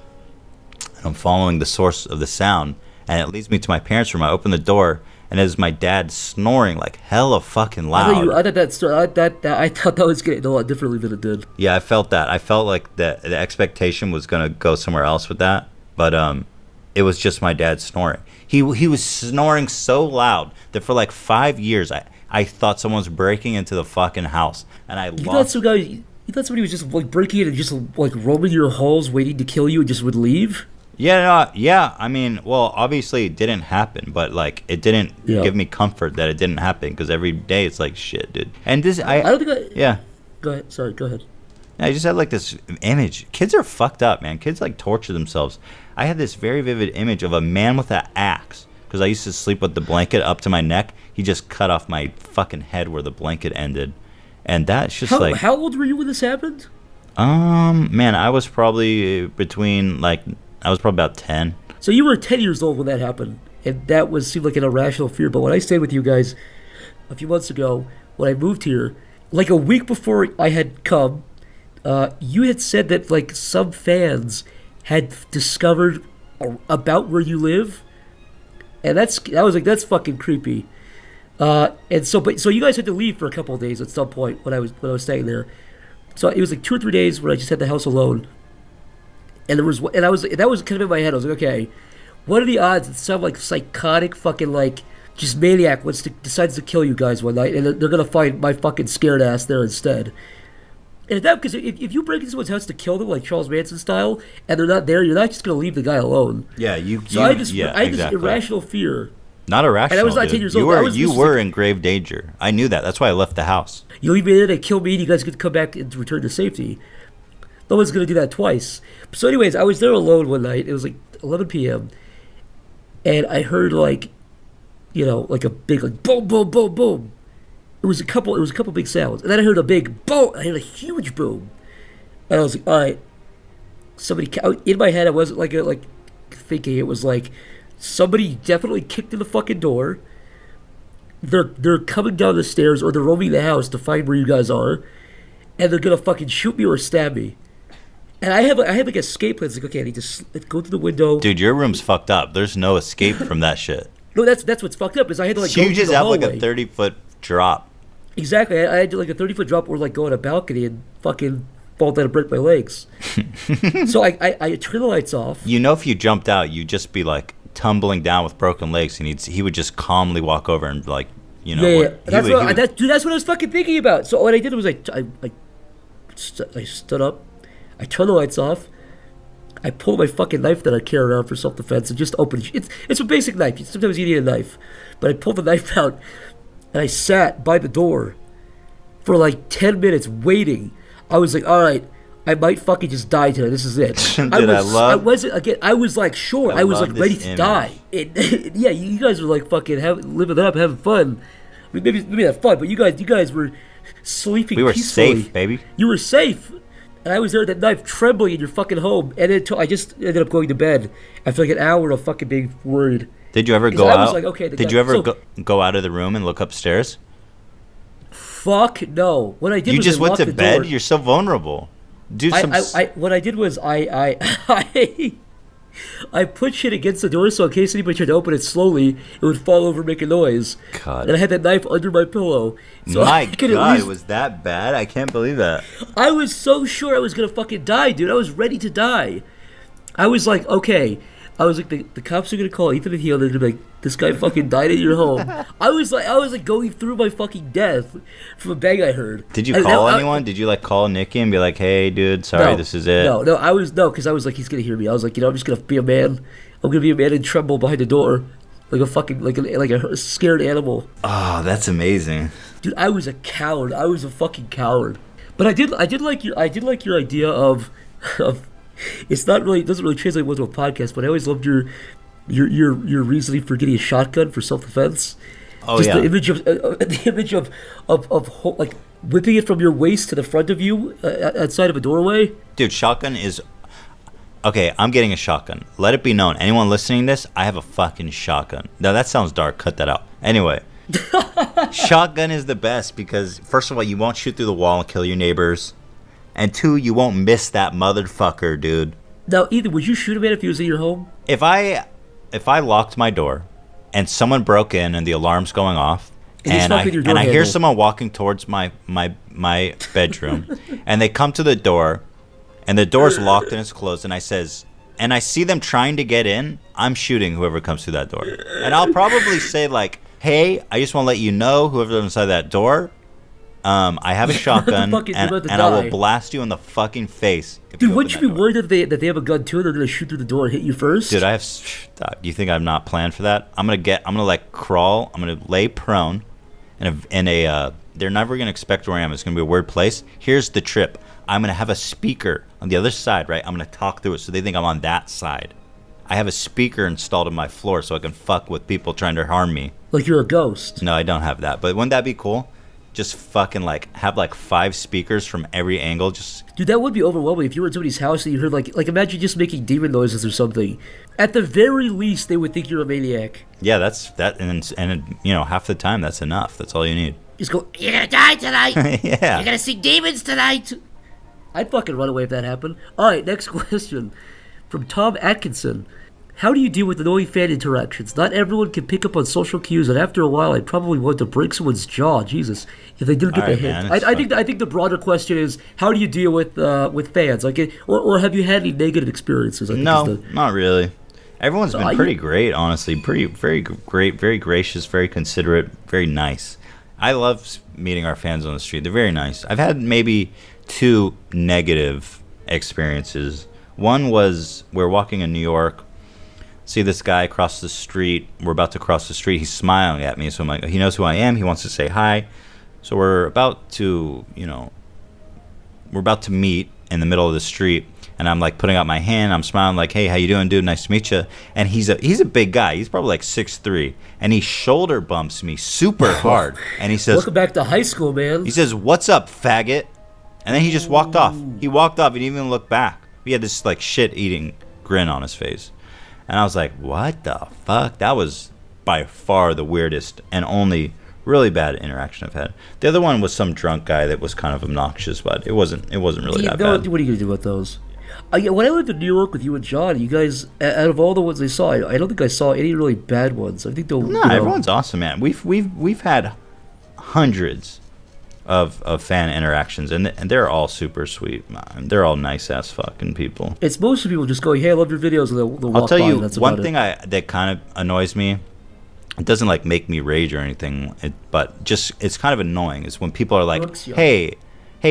and I'm following the source of the sound, and it leads me to my parents' room. I open the door, and it is my dad snoring like hella fucking loud. I thought that was getting a lot differently than it did. Yeah, I felt that. I felt like the expectation was gonna go somewhere else with that, but it was just my dad snoring. He was snoring so loud that for like 5 years I thought someone was breaking into the fucking house, and You thought somebody was just like breaking in and just like roaming your halls, waiting to kill you, and just would leave? Yeah. I mean, well, obviously it didn't happen, but like it didn't give me comfort that it didn't happen, because every day it's like shit, dude. And this, I don't think yeah. Go ahead. Sorry, go ahead. I just had like this image. Kids are fucked up, man. Kids like torture themselves. I had this very vivid image of a man with an axe, because I used to sleep with the blanket up to my neck. He just cut off my fucking head where the blanket ended, and that's just How old were you when this happened? Man, I was probably about 10. So you were 10 years old when that happened, and that seemed like an irrational fear. But when I stayed with you guys a few months ago, when I moved here, like a week before I had come, you had said that like some fans had discovered about where you live, and I was like, that's fucking creepy. And so you guys had to leave for a couple of days at some point when I was staying there. So it was like 2 or 3 days where I just had the house alone, and that was kind of in my head. I was like, okay, what are the odds that some like psychotic fucking like just maniac decides to kill you guys one night, and they're gonna find my fucking scared ass there instead. And because if you break into someone's house to kill them like Charles Manson style, and they're not there, you're not just gonna leave the guy alone. Yeah, I had this irrational fear. Not irrational. And I was not 10 years old. You were in grave danger. I knew that. That's why I left the house. You leave me in and kill me, and you guys could come back and return to safety. No one's gonna do that twice. So, anyways, I was there alone one night. It was like 11 p.m. and I heard like a big like boom, boom, boom, boom. It was a couple big sounds, and then I heard a big boom. I heard a huge boom, and I was like, all right, somebody. In my head, I wasn't like thinking. It was like somebody definitely kicked in the fucking door. They're coming down the stairs, or they're roaming the house to find where you guys are, and they're gonna fucking shoot me or stab me. And I have like escape plans. Like, okay, I need to go through the window. Dude, your room's fucked up. There's no escape from that shit. No, that's what's fucked up. Is I had to like go you just through the have hallway. like a 30-foot drop. Exactly. I had to like a 30-foot drop, or like go on a balcony and fucking fall down and break my legs. So I turn the lights off. You know, if you jumped out, you'd just be like tumbling down with broken legs, and he would just calmly walk over and like, That's what I was fucking thinking about. So what I did was I stood up, I turned the lights off, I pulled my fucking knife that I carry around for self-defense and just opened it. It's a basic knife. Sometimes you need a knife, but I pulled the knife out and I sat by the door for like 10 minutes waiting. I was like, all right, I might fucking just die today. This is it. I was like, sure. I was like ready to die. Yeah, you guys were like fucking living it up, having fun. I mean, maybe not fun, but you guys were sleeping. We were peacefully. safe, baby. You were safe, and I was there with that knife trembling in your fucking home. And then I just ended up going to bed after like an hour of fucking being worried. Did you ever go out? I was like, okay. Did you ever go out of the room and look upstairs? Fuck no. What I did was you just went to bed. Door. You're so vulnerable. What I did was I put shit against the door so in case anybody tried to open it slowly, it would fall over and make a noise. God. And I had that knife under my pillow. So my God, it was that bad? I can't believe that. I was so sure I was gonna fucking die, dude. I was ready to die. I was like, okay. I was like, the cops are gonna call Ethan and Heel. They're gonna be like, this guy fucking died in your home. I was like going through my fucking death from a bang I heard. Did you call anyone? Did you like call Nikki and be like, hey, dude, sorry, this is it? No, because I was like, he's gonna hear me. I was like, I'm just gonna be a man. I'm gonna be a man and tremble behind the door, like a fucking like a scared animal. Oh, that's amazing, dude. I was a coward. I was a fucking coward. But I did like your idea of. It doesn't really translate well to a podcast, but I always loved your reasoning for getting a shotgun for self-defense. Oh, just yeah. The image of like whipping it from your waist to the front of you outside of a doorway. Dude, shotgun is okay. I'm getting a shotgun. Let it be known, anyone listening to this, I have a fucking shotgun. Now that sounds dark. Cut that out. Anyway, shotgun is the best because first of all, you won't shoot through the wall and kill your neighbors. And 2, you won't miss that motherfucker, dude. Now, Ethan, would you shoot a man if he was in your home? If I I locked my door and someone broke in and the alarm's going off and I hear someone walking towards my bedroom and they come to the door and the door's locked and it's closed and I see them trying to get in, I'm shooting whoever comes through that door. And I'll probably say like, hey, I just want to let you know, whoever's inside that door, I have a shotgun and I will blast you in the fucking face. Dude, wouldn't you be worried that they have a gun too and they're going to shoot through the door and hit you first? Dude, do you think I'm not planned for that? I'm going to like crawl, I'm going to lay prone they're never going to expect where I am. It's going to be a weird place. Here's the trip. I'm going to have a speaker on the other side, right? I'm going to talk through it so they think I'm on that side. I have a speaker installed in my floor so I can fuck with people trying to harm me. Like you're a ghost. No, I don't have that. But wouldn't that be cool? Just fucking like have like 5 speakers from every angle. Dude, that would be overwhelming if you were in somebody's house and you heard like imagine just making demon noises or something. At the very least, they would think you're a maniac. Yeah, and you know, half the time that's enough. That's all you need. Just go, you're gonna die tonight. Yeah. You're gonna see demons tonight. I'd fucking run away if that happened. All right, next question from Tom Atkinson. How do you deal with annoying fan interactions? Not everyone can pick up on social cues, and after a while, I'd probably want to break someone's jaw. Jesus, if they didn't get the hint. I think the broader question is, how do you deal with fans? Like, or have you had any negative experiences? No, not really. Everyone's been pretty great, honestly. Very great, very gracious, very considerate, very nice. I love meeting our fans on the street. They're very nice. I've had maybe 2 negative experiences. One was we're walking in New York. See this guy across the street. We're about to cross the street. He's smiling at me. So I'm like, he knows who I am. He wants to say hi. So we're about to meet in the middle of the street. And I'm like putting out my hand. I'm smiling like, hey, how you doing, dude? Nice to meet you. And he's a big guy. He's probably like 6'3". And he shoulder bumps me super hard. And he says, welcome back to high school, man. He says, what's up, faggot? And then he just walked off. He walked off. He didn't even look back. He had this like shit-eating grin on his face. And I was like, what the fuck? That was by far the weirdest and only really bad interaction I've had. The other one was some drunk guy that was kind of obnoxious, but it wasn't really that bad. What are you going to do with those? When I lived in New York with you and John, you guys, out of all the ones I saw, I don't think I saw any really bad ones. I think everyone's awesome, man. We've had hundreds of fan interactions, and they're all super sweet. They're all nice ass fucking people. It's most of people just going, "Hey, I love your videos," and they'll walk by. I'll tell you one thing that kind of annoys me. It doesn't like make me rage or anything, but just it's kind of annoying. Is when people are like, "Hey,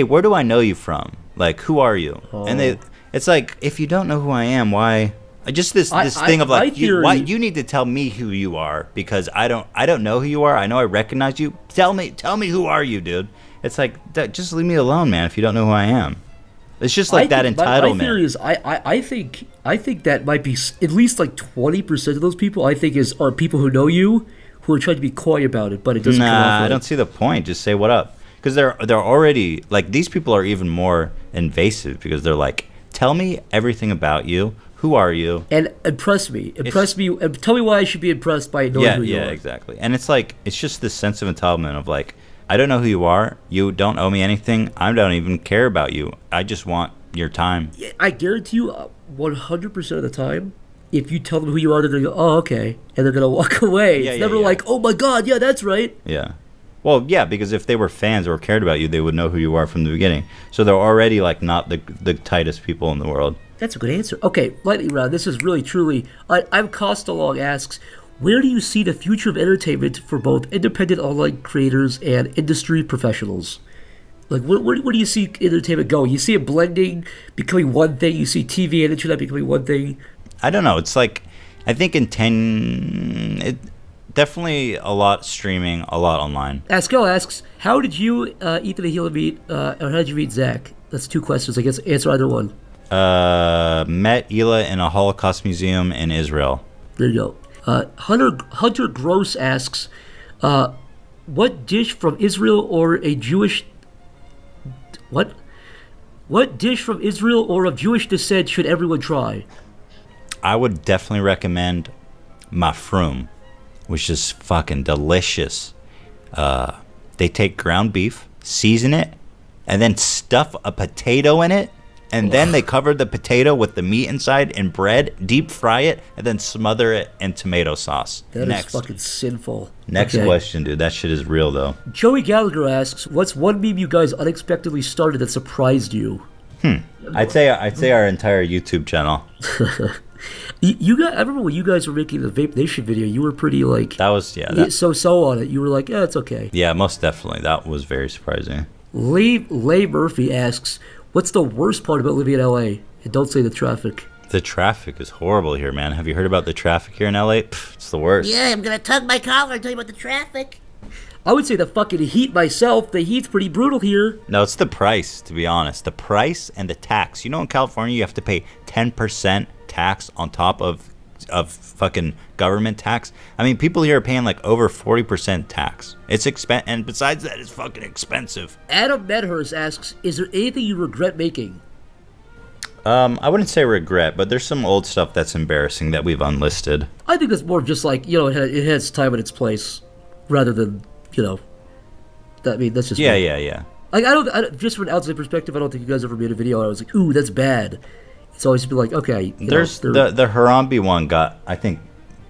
where do I know you from? Like, who are you?" And it's like, if you don't know who I am, why? Just this thing of like, you need to tell me who you are because I don't know who you are. I know I recognize you. Tell me who are you, dude? It's like, just leave me alone, man. If you don't know who I am, it's just like that entitlement. My theory is, I think that might be at least like 20% of those people. I think are people who know you, who are trying to be coy about it, but it doesn't come off right. I don't see the point. Just say what up, because they're already like these people are even more invasive because they're like, tell me everything about you. Who are you? And impress me, and tell me why I should be impressed by knowing who you are. Yeah, exactly. And it's like, it's just this sense of entitlement of like, I don't know who you are. You don't owe me anything. I don't even care about you. I just want your time. I guarantee you 100% of the time, if you tell them who you are, they're going to go, oh, okay. And they're going to walk away. It's never like, oh my God, yeah, that's right. Yeah. Well, yeah, because if they were fans or cared about you, they would know who you are from the beginning. So they're already like not the tightest people in the world. That's a good answer. Okay, lightning round. This is really, truly... I'm Costalong asks, where do you see the future of entertainment for both independent online creators and industry professionals? Like, where do you see entertainment going? You see it blending, becoming one thing. You see TV and internet becoming one thing. I don't know. It's like, I think in 10... definitely a lot streaming, a lot online. Askel asks, how did you, Ethan and Hila meet, or how did you meet Zach? That's 2 questions. I guess answer either one. Met Hila in a Holocaust museum in Israel. There you go. Hunter Gross asks, what dish from Israel or a Jewish... What dish from Israel or of Jewish descent should everyone try? I would definitely recommend mafroom, which is fucking delicious. They take ground beef, season it, and then stuff a potato in it, and then they cover the potato with the meat inside in bread, deep fry it, and then smother it in tomato sauce. That is fucking sinful. Next question, dude. That shit is real, though. Joey Gallagher asks, what's one meme you guys unexpectedly started that surprised you? I'd say our entire YouTube channel. You got. I remember when you guys were making the Vape Nation video. You were pretty like that was so on it. You were like, yeah, it's okay. Yeah, most definitely. That was very surprising. Lay Murphy asks, what's the worst part about living in LA? And don't say the traffic. The traffic is horrible here, man. Have you heard about the traffic here in LA? Pff, it's the worst. Yeah, I'm gonna tug my collar and tell you about the traffic. I would say the fucking heat myself. The heat's pretty brutal here. No, it's the price, to be honest. The price and the tax. You know, in California, you have to pay 10% tax on top of fucking government tax. I mean, people here are paying like over 40% tax. It's and besides that, it's fucking expensive. Adam Medhurst asks, is there anything you regret making? I wouldn't say regret, but there's some old stuff that's embarrassing that we've unlisted. I think that's more of just like, it has time and its place, rather than, that's just yeah. Like I don't just from an outside perspective, I don't think you guys ever made a video where I was like, ooh, that's bad. It's always been like, okay. There's the Harambe one got, I think,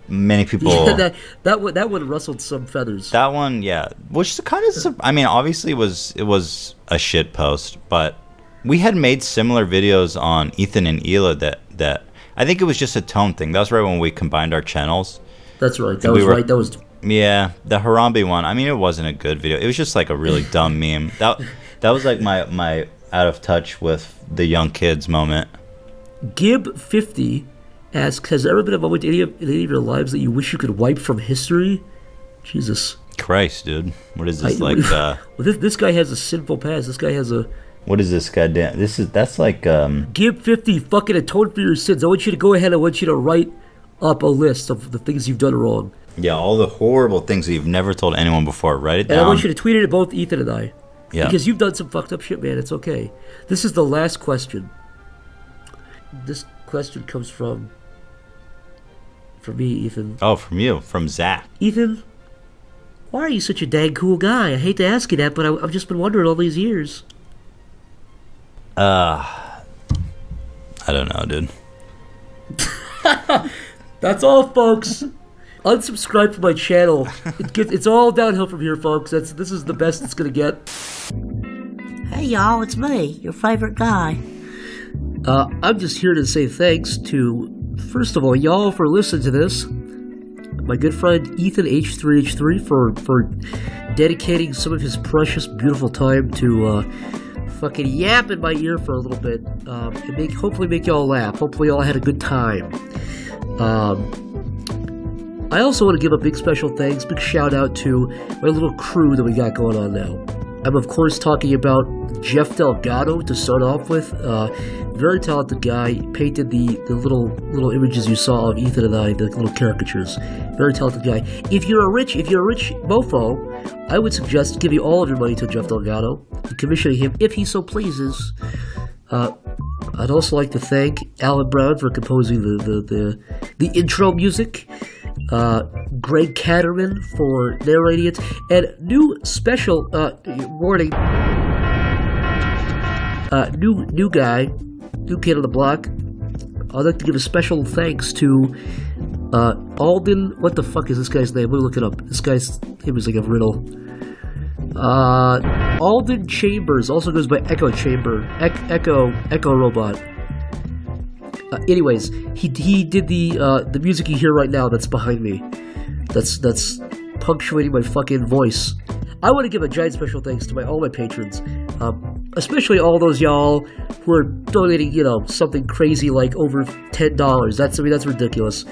many people. Yeah, that one rustled some feathers. That one, yeah, which kind of, I mean, obviously it was a shit post, but we had made similar videos on Ethan and Hila that I think it was just a tone thing. That was right when we combined our channels. That's right. That was right. That was. Yeah, the Harambe one. I mean, it wasn't a good video. It was just like a really dumb meme. That was like my out of touch with the young kids moment. Gib50 asks, has there ever been a moment in any of your lives that you wish you could wipe from history? Jesus Christ, dude. What is this well, this guy has a sinful past. This guy has a. What is this goddamn? That's like Gib50 fucking atone for your sins. I want you to go ahead. I want you to write up a list of the things you've done wrong. Yeah, all the horrible things that you've never told anyone before. Write it down. And I want you to tweet it at both Ethan and I. Yeah. Because you've done some fucked up shit, man. It's okay. This is the last question. This question comes from me, Ethan. Oh, from you. From Zach. Ethan, why are you such a dang cool guy? I hate to ask you that, but I've just been wondering all these years. I don't know, dude. That's all, folks. Unsubscribe from my channel. It's all downhill from here, folks. This is the best it's gonna get. Hey, y'all, it's me, your favorite guy. I'm just here to say thanks to, first of all, y'all for listening to this. My good friend Ethan H3H3 for dedicating some of his precious, beautiful time to fucking yap in my ear for a little bit, and hopefully make y'all laugh. Hopefully y'all had a good time. I also want to give a big special thanks, big shout out to my little crew that we got going on now. I'm of course talking about Jeff Delgado to start off with. Very talented guy. He painted the little images you saw of Ethan and I, the little caricatures. Very talented guy. If you're a rich mofo, I would suggest giving all of your money to Jeff Delgado and commissioning him if he so pleases. I'd also like to thank Alan Brown for composing the intro music. Greg Catterman for narrating it, and new special warning. New guy, new kid on the block. I'd like to give a special thanks to Alden. What the fuck is this guy's name? We'll look it up. This guy's name is like a riddle. Alden Chambers also goes by Echo Chamber. Echo Robot. Anyways, he did the music you hear right now that's behind me. That's punctuating my fucking voice. I want to give a giant special thanks to all my patrons, especially all those y'all who are donating, something crazy like over $10. That's ridiculous.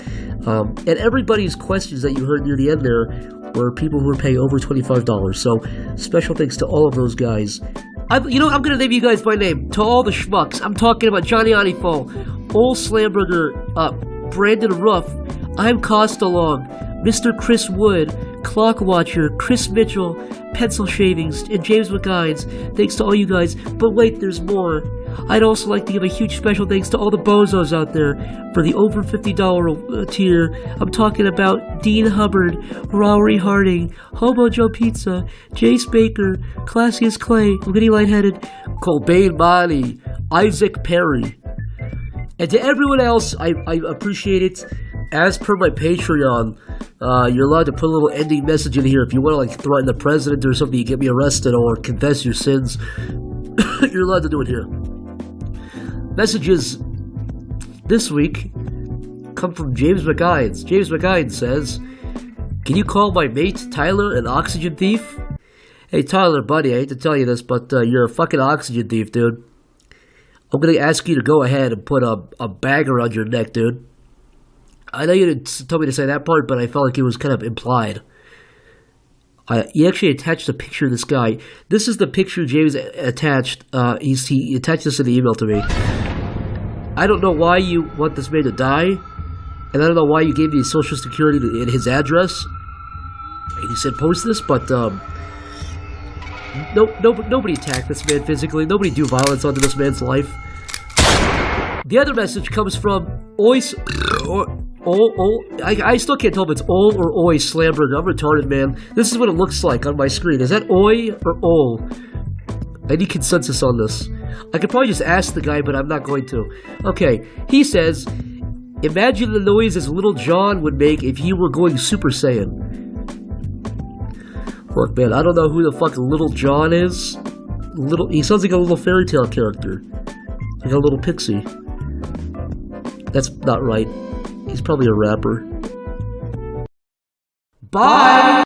And everybody's questions that you heard near the end there were people who were paying over $25. So special thanks to all of those guys. I'm gonna name you guys by name. To all the schmucks, I'm talking about Johnny Anifo, Ole Slamburger, Brandon Ruff, I'm Costalong, Mr. Chris Wood, Clockwatcher, Chris Mitchell, Pencil Shavings, and James McGines. Thanks to all you guys. But wait, there's more. I'd also like to give a huge special thanks to all the bozos out there for the over $50 tier. I'm talking about Dean Hubbard, Rowery Harding, Hobo Joe Pizza, Jace Baker, Classius Clay, I'm getting lightheaded, Colbane Mali, Isaac Perry. And to everyone else, I appreciate it. As per my Patreon, you're allowed to put a little ending message in here if you want to like threaten the president or something, you get me arrested or confess your sins. You're allowed to do it here. Messages this week come from James McGuines. James McGuines says, "Can you call my mate Tyler an oxygen thief?" Hey Tyler, buddy, I hate to tell you this, but you're a fucking oxygen thief, dude. I'm gonna ask you to go ahead and put a bag around your neck, dude. I know you didn't tell me to say that part, but I felt like it was kind of implied. He actually attached a picture of this guy. This is the picture James attached. He attached this in the email to me. I don't know why you want this man to die, and I don't know why you gave me his social security and his address. And he said post this, but nobody attacked this man physically. Nobody do violence onto this man's life. The other message comes from Ois. I still can't tell if it's Ol or Oi Slamberg. I'm retarded, man. This is what it looks like on my screen. Is that Oi or Ol? I need consensus on this. I could probably just ask the guy, but I'm not going to. Okay, he says, imagine the noises Little John would make if he were going Super Saiyan. Look, man, I don't know who the fuck Little John is. He sounds like a little fairy tale character. Like a little pixie. That's not right. He's probably a rapper. Bye!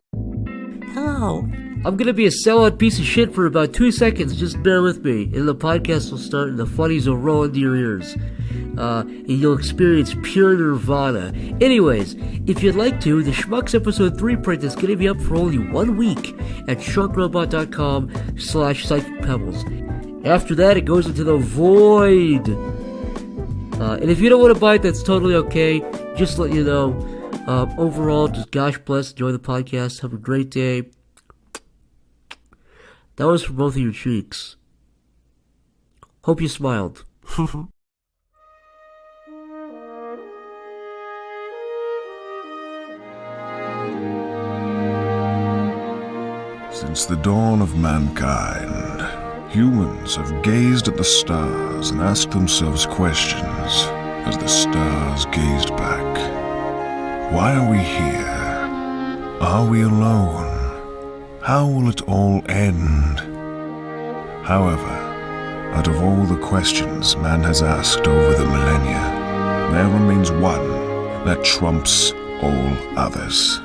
Hello. I'm gonna be a sellout piece of shit for about 2 seconds, just bear with me, and the podcast will start and the funnies will roll into your ears. And you'll experience pure nirvana. Anyways, if you'd like to, the Schmucks Episode 3 print is gonna be up for only 1 week at shrunkrobot.com/psychicpebbles. After that, it goes into the void. And if you don't want to buy it, that's totally okay. Just to let you know. Overall, just gosh bless, enjoy the podcast, have a great day. That was for both of your cheeks. Hope you smiled. Since the dawn of mankind, humans have gazed at the stars and asked themselves questions as the stars gazed back. Why are we here? Are we alone? How will it all end? However, out of all the questions man has asked over the millennia, there remains one that trumps all others.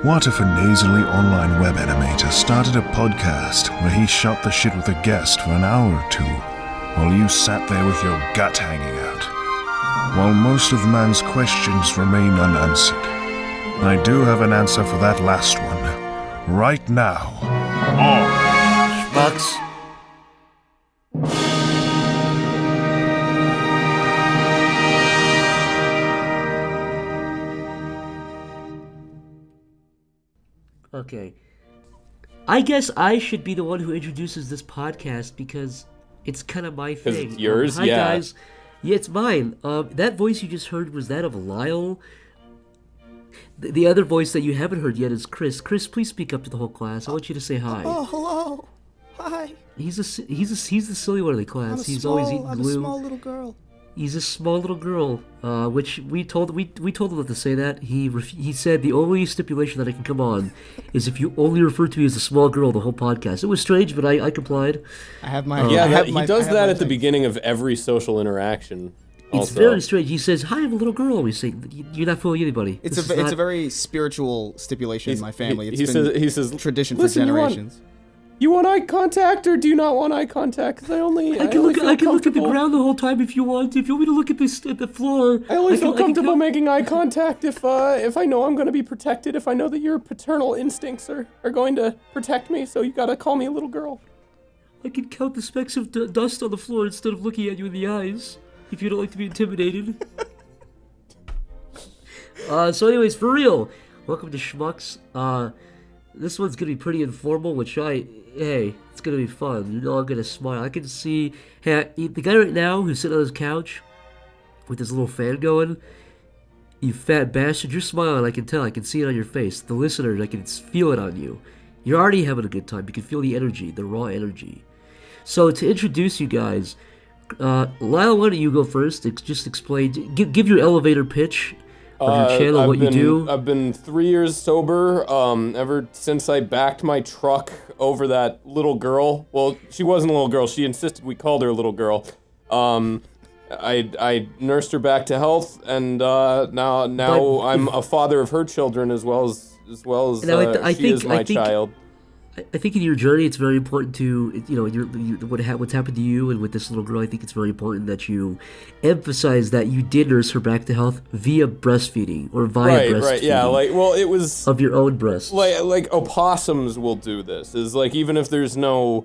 What if a nasally online web animator started a podcast where he shot the shit with a guest for an hour or two, while you sat there with your gut hanging out? While most of man's questions remain unanswered, I do have an answer for that last one, right now. Oh, Schmucks. Okay. I guess I should be the one who introduces this podcast because it's kind of my thing. It's yours? Hi, yeah. guys. Yeah, it's mine. That voice you just heard, was that of Lyle? The other voice that you haven't heard yet is Chris. Chris, please speak up to the whole class. I want you to say hi. Oh, hello. Hi. He's the silly one of the class. He's always eating glue. I'm a small little girl. He's a small little girl, which we told him not to say that. He said the only stipulation that I can come on is if you only refer to me as a small girl the whole podcast. It was strange, but I complied. I have my he does that at the beginning of every social interaction. It's very strange. He says, "Hi, I'm a little girl." We say, "You're not fooling anybody." It's a very spiritual stipulation in my family. He says tradition for generations. You want eye contact or do you not want eye contact? Because I can look at the ground the whole time if you want. If you want me to look at the floor, I only feel comfortable making eye contact if I know I'm going to be protected. If I know that your paternal instincts are going to protect me. So you gotta call me a little girl. I can count the specks of dust on the floor instead of looking at you in the eyes. If you don't like to be intimidated. So anyways, for real, welcome to Schmucks. This one's gonna be pretty informal, hey, it's gonna be fun. You know I'm gonna smile. I can see, hey, the guy right now who's sitting on his couch with his little fan going, you fat bastard, you're smiling, I can tell, I can see it on your face. The listeners, I can feel it on you. You're already having a good time. You can feel the energy, the raw energy. So to introduce you guys, Lyle, why don't you go first? Just explain. Give your elevator pitch of your channel, what you do. I've been 3 years sober. Ever since I backed my truck over that little girl. Well, she wasn't a little girl. She insisted we called her a little girl. I nursed her back to health, and now I'm a father of her children as well as she is my child. I think in your journey, it's very important to, what's happened to you and with this little girl. I think it's very important that you emphasize that you did nurse her back to health via breastfeeding or via breastfeeding. Right, yeah, it was of your own breasts. Like opossums will do this. Is like even if there's no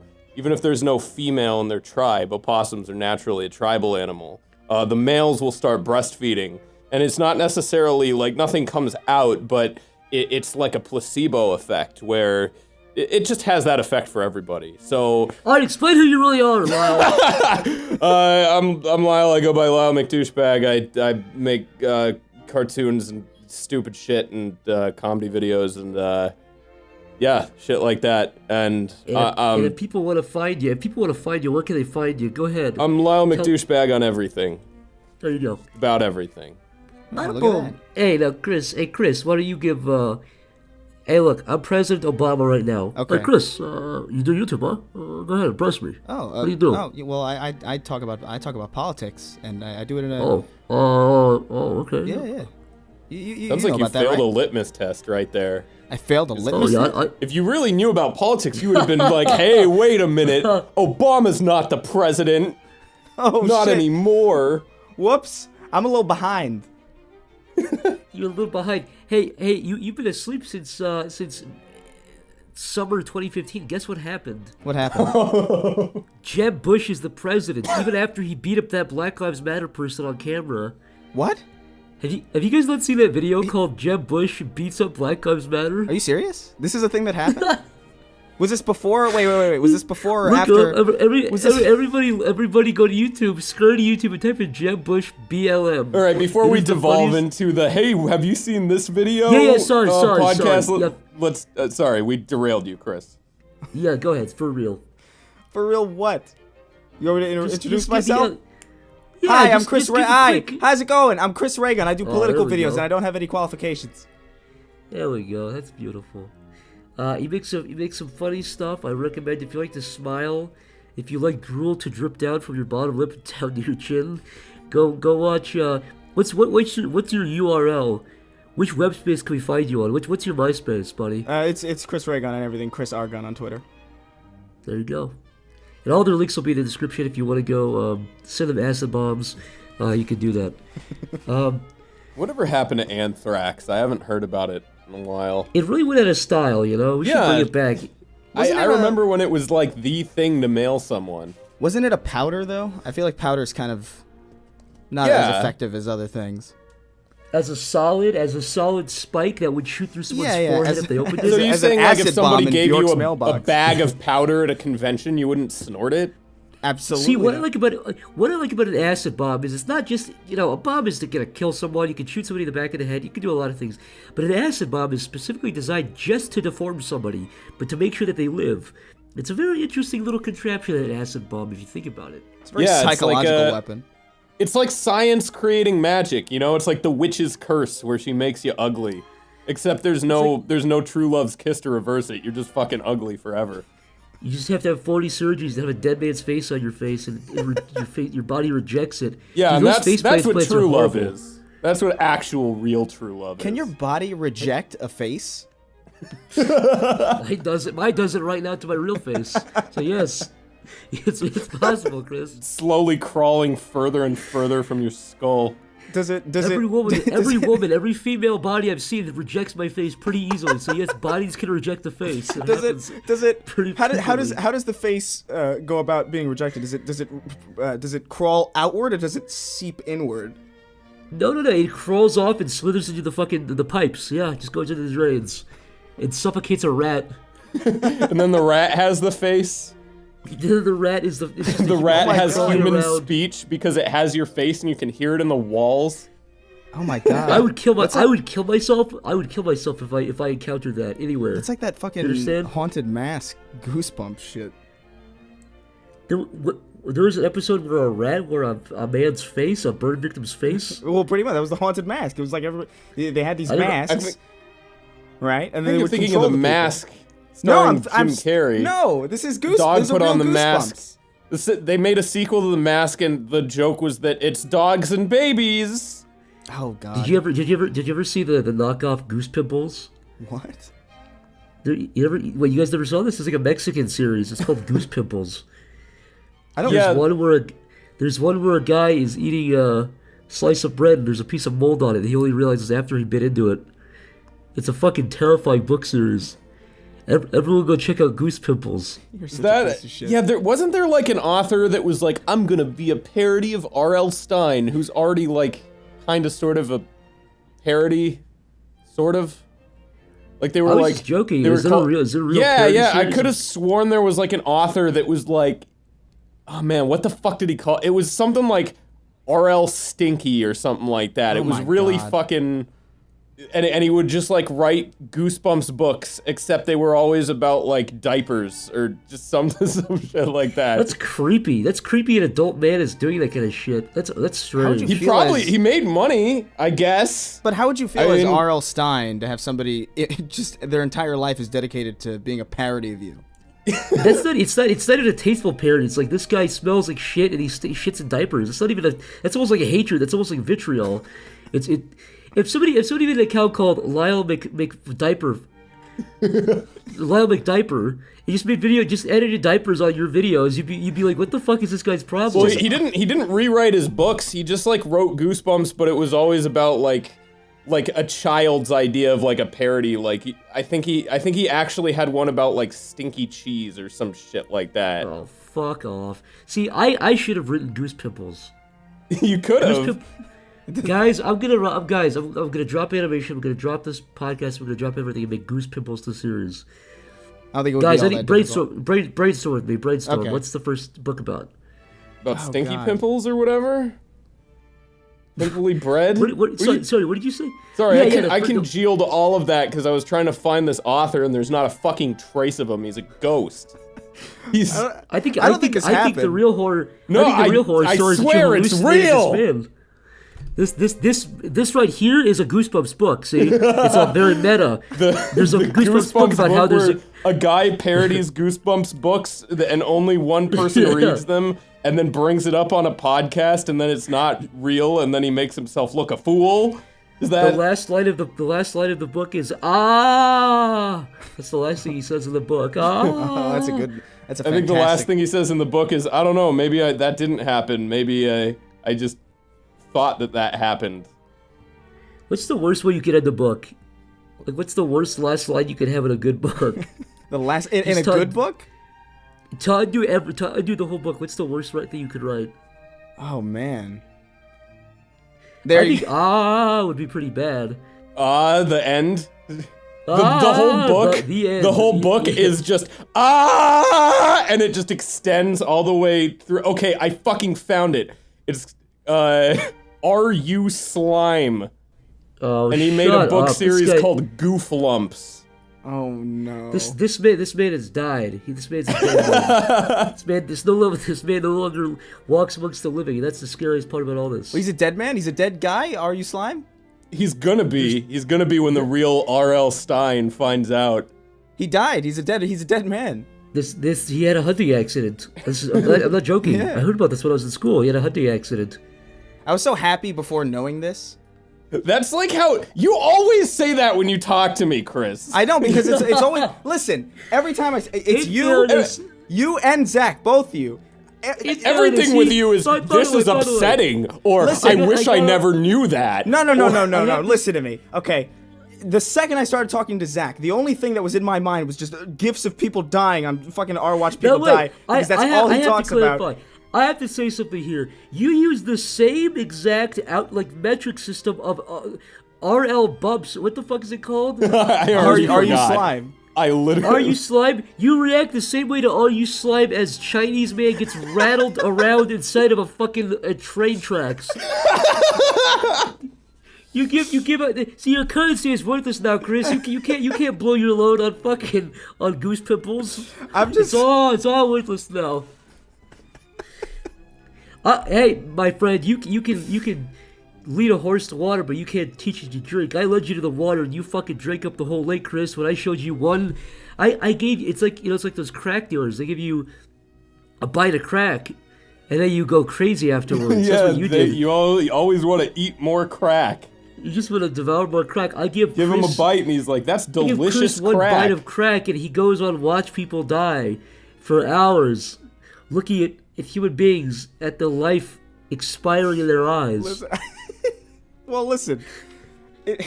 female in their tribe, opossums are naturally a tribal animal. The males will start breastfeeding, and it's not necessarily like nothing comes out, but it's like a placebo effect where. It just has that effect for everybody. So. All right, explain who you really are, Lyle. I'm Lyle. I go by Lyle McDouchebag. I make cartoons and stupid shit and comedy videos and shit like that. And if people want to find you, where can they find you? Go ahead. I'm Lyle McDouchebag on everything. There you go. About everything. Boom. Hey, now, Chris. Hey, Chris. Why don't you give? Hey, look, I'm President Obama right now. Okay. Hey, Chris, you do YouTube, huh? Go ahead, press me. Oh, what do you do? Oh, well, I talk about politics, and I do it in a. Okay. Yeah. You Sounds like you failed a litmus test right there. I failed a litmus test. If you really knew about politics, you would have been like, "Hey, wait a minute, Obama's not the president. Not anymore." Whoops, I'm a little behind. You're a little behind. Hey, you've been asleep since summer 2015. Guess what happened? What happened? Jeb Bush is the president, even after he beat up that Black Lives Matter person on camera. What? Have you guys not seen that video called Jeb Bush beats up Black Lives Matter? Are you serious? This is a thing that happened? Was this before? Wait. Was this before or after? Everybody go to YouTube, scroll to YouTube and type in Jeb Bush BLM. All right, before we devolve into the, hey, have you seen this video? Yeah, sorry. Podcast. Yeah. Let's, sorry, we derailed you, Chris. Yeah, go ahead, for real. For real what? You want me to introduce just myself? Yeah, Hi, I'm Chris Reagan. Hi, how's it going? I'm Chris Reagan. I do political videos and I don't have any qualifications. There we go, that's beautiful. You make some funny stuff. I recommend if you like to smile, if you like drool to drip down from your bottom lip down to your chin, go watch. What's your URL? Which web space can we find you on? What's your MySpace, buddy? It's Chris Reagan and everything. Chris Argon on Twitter. There you go. And all their links will be in the description if you want to go send them acid bombs. You can do that. Whatever happened to anthrax? I haven't heard about it in a while. It really went out of style, you know? We should bring it back. I remember when it was like the thing to mail someone. Wasn't it a powder, though? I feel like powder's kind of not as effective as other things. As a solid spike that would shoot through someone's forehead if they opened it? So you're saying like if somebody gave you a bag of powder at a convention, you wouldn't snort it? Absolutely. See, what I like about an acid bomb is it's not just, a bomb is to kill someone. You can shoot somebody in the back of the head. You can do a lot of things. But an acid bomb is specifically designed just to deform somebody, but to make sure that they live. It's a very interesting little contraption, an acid bomb, if you think about it. It's a very psychological weapon. It's like science creating magic, It's like the witch's curse where she makes you ugly. Except there's no true love's kiss to reverse it. You're just fucking ugly forever. You just have to have 40 surgeries to have a dead man's face on your face, and your body rejects it. Yeah, and that's what true love is. That's what actual, real true love is. Can your body reject a face? Mine does it right now to my real face. So yes, it's possible, Chris. It's slowly crawling further and further from your skull. Every female body I've seen rejects my face pretty easily. So yes, bodies can reject the face. How does the face go about being rejected? Does it crawl outward or does it seep inward? No. It crawls off and slithers into the pipes. Yeah, it just goes into the drains. It suffocates a rat. And then the rat has the face. The rat is the rat has human speech because it has your face and you can hear it in the walls. Oh my god! I would kill myself. I would kill myself if I encountered that anywhere. It's like that fucking haunted mask goosebump shit. there was an episode where a rat wore a man's face, a burn victim's face. Well, pretty much. That was the haunted mask. It was like everybody. They had these masks, right? And then you're thinking of the Mask. No, I'm Jim Carrey. No, this is Goose. Dog this put is on the Goosebumps. mask. They made a sequel to the Mask, and the joke was that it's dogs and babies. Oh God. Did you ever see the knockoff Goose Pimples? What? You guys never saw this? It's like a Mexican series. It's called Goose Pimples. I don't. There's one where a guy is eating a slice of bread and there's a piece of mold on it. And he only realizes after he bit into it. It's a fucking terrifying book series. Everyone go check out Goose Pimples. Wasn't there like an author that was like, I'm gonna be a parody of R.L. Stine, who's already like kind of sort of a parody, sort of. Like they were I was like just joking. Is it a real Yeah, parody yeah. I series? could have sworn there was like an author that was like, oh man, what the fuck did he call it? It was something like R.L. Stinky or something like that. Oh It was my really God. fucking. And he would just like write Goosebumps books, except they were always about like diapers or just some shit like that. That's creepy. That's creepy. An adult man is doing that kind of shit. That's strange. He made money, I guess. But how would you feel as R.L. Stein to have somebody just their entire life is dedicated to being a parody of you? It's not even a tasteful parody. It's like this guy smells like shit and he shits in diapers. It's not even that's almost like a hatred. That's almost like vitriol. If somebody made an account called Lyle McDiaper, Lyle McDiaper, you just edited diapers on your videos, you'd be like, what the fuck is this guy's problem? Well, he didn't rewrite his books. He just like wrote Goosebumps, but it was always about like a child's idea of like a parody. Like I think he actually had one about like stinky cheese or some shit like that. Oh, fuck off. See, I should have written Goose Pimples. You could have. Guys, I'm gonna drop animation. I'm gonna drop this podcast. We're gonna drop everything and make Goose Pimples the series. I think it would guys, be I need brainstorm with me. Brainstorm. Okay. What's the first book about? About stinky pimples or whatever. Pimply bread. Sorry, what did you say? Sorry, I congealed all of that because I was trying to find this author and there's not a fucking trace of him. He's a ghost. I think the real horror. No, I swear it's real. This right here is a Goosebumps book. See, it's a very meta. There's a Goosebumps book about how there's a guy parodies Goosebumps books and only one person reads them and then brings it up on a podcast and then it's not real and then he makes himself look a fool. Is that the last line of the book is ah? That's the last thing he says in the book. Ah. Oh, that's a I think the last thing he says in the book is, I don't know, maybe that didn't happen. Maybe I just thought that happened. What's the worst way you could end the book? Like, what's the worst last line you could have in a good book? The last in a good book? To undo the whole book. What's the worst thing you could write? Oh man. I think would be pretty bad. The end. The whole book. The whole book is just and it just extends all the way through. Okay, I fucking found it. It's Are You Slime? Oh, and he made a book series called Goof Lumps. Oh no! This man has died. This man's dead. This man no longer walks amongst the living. That's the scariest part about all this. Well, he's a dead man. He's a dead guy. Are you slime? He's gonna be. He's gonna be when the real R.L. Stein finds out. He died. He's a dead man. He had a hunting accident. I'm not joking. Yeah. I heard about this when I was in school. He had a hunting accident. I was so happy before knowing this. That's like how you always say that when you talk to me, Chris. I know, because it's always listen. Every time it's you and Zach, both of you. Everything with you is this is upsetting, or I wish I never knew that. No. Listen to me, okay? The second I started talking to Zach, the only thing that was in my mind was just gifs of people dying on fucking R-Watch people die, because that's all he talks about. I have to say something here. You use the same exact metric system of RL Bumps. What the fuck is it called? Are you slime? I literally. Are you slime? You react the same way to Are You Slime as Chinese man gets rattled around inside of a fucking train tracks. You give a see, your currency is worthless now, Chris. You can't blow your load on Goose Pimples. It's all worthless now. Hey, my friend, you can lead a horse to water, but you can't teach it to drink. I led you to the water, and you fucking drank up the whole lake, Chris. When I showed you one, I gave you. It's like it's like those crack dealers. They give you a bite of crack, and then you go crazy afterwards. That's what you did. You always want to eat more crack. You just want to devour more crack. I give him a bite, and he's like, "That's delicious crack." One bite of crack, and he goes on watch people die for hours, looking at human beings at the life expiring in their eyes. Listen.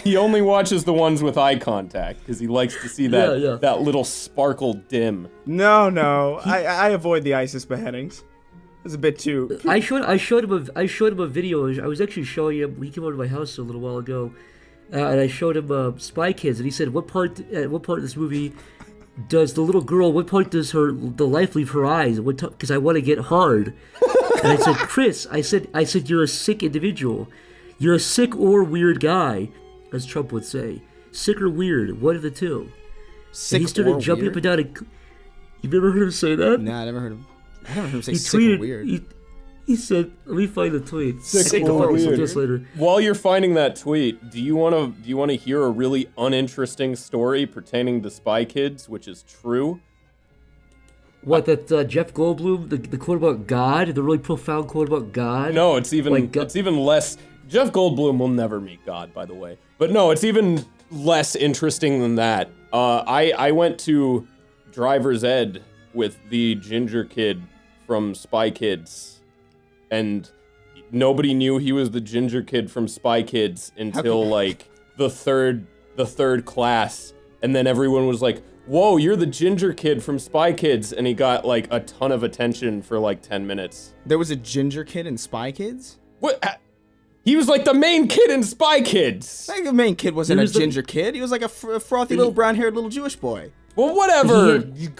He only watches the ones with eye contact because he likes to see that little sparkle dim. No, I avoid the ISIS beheadings. It's a bit too. I showed him a video. I was actually showing him. He came over to my house a little while ago, and I showed him Spy Kids, and he said, "What part of this movie does the little girl? What part does the life leave her eyes? Because I want to get hard." And I said, "Chris, I said you're a sick individual. You're a sick or weird guy, as Trump would say. Sick or weird, one of the two." Sick and he started or jumping weird? up and down. You never heard him say that? Nah, I never heard him. I never heard him say He sick tweeted, or weird. He said, "Let me find the tweet." Sick I'll or find weird. this later. While you're finding that tweet, do you want to hear a really uninteresting story pertaining to Spy Kids, which is true? What, that Jeff Goldblum, the quote about God, the really profound quote about God? No, it's even less. Jeff Goldblum will never meet God, by the way. But no, it's even less interesting than that. I went to driver's ed with the ginger kid from Spy Kids, and nobody knew he was the ginger kid from Spy Kids until like the third class, and then everyone was like, "Whoa, you're the ginger kid from Spy Kids," and he got like a ton of attention for like 10 minutes. There was a ginger kid in Spy Kids? What? He was like the main kid in Spy Kids. Like the main kid wasn't a ginger kid. He was like a frothy little brown-haired little Jewish boy. Well, whatever. He had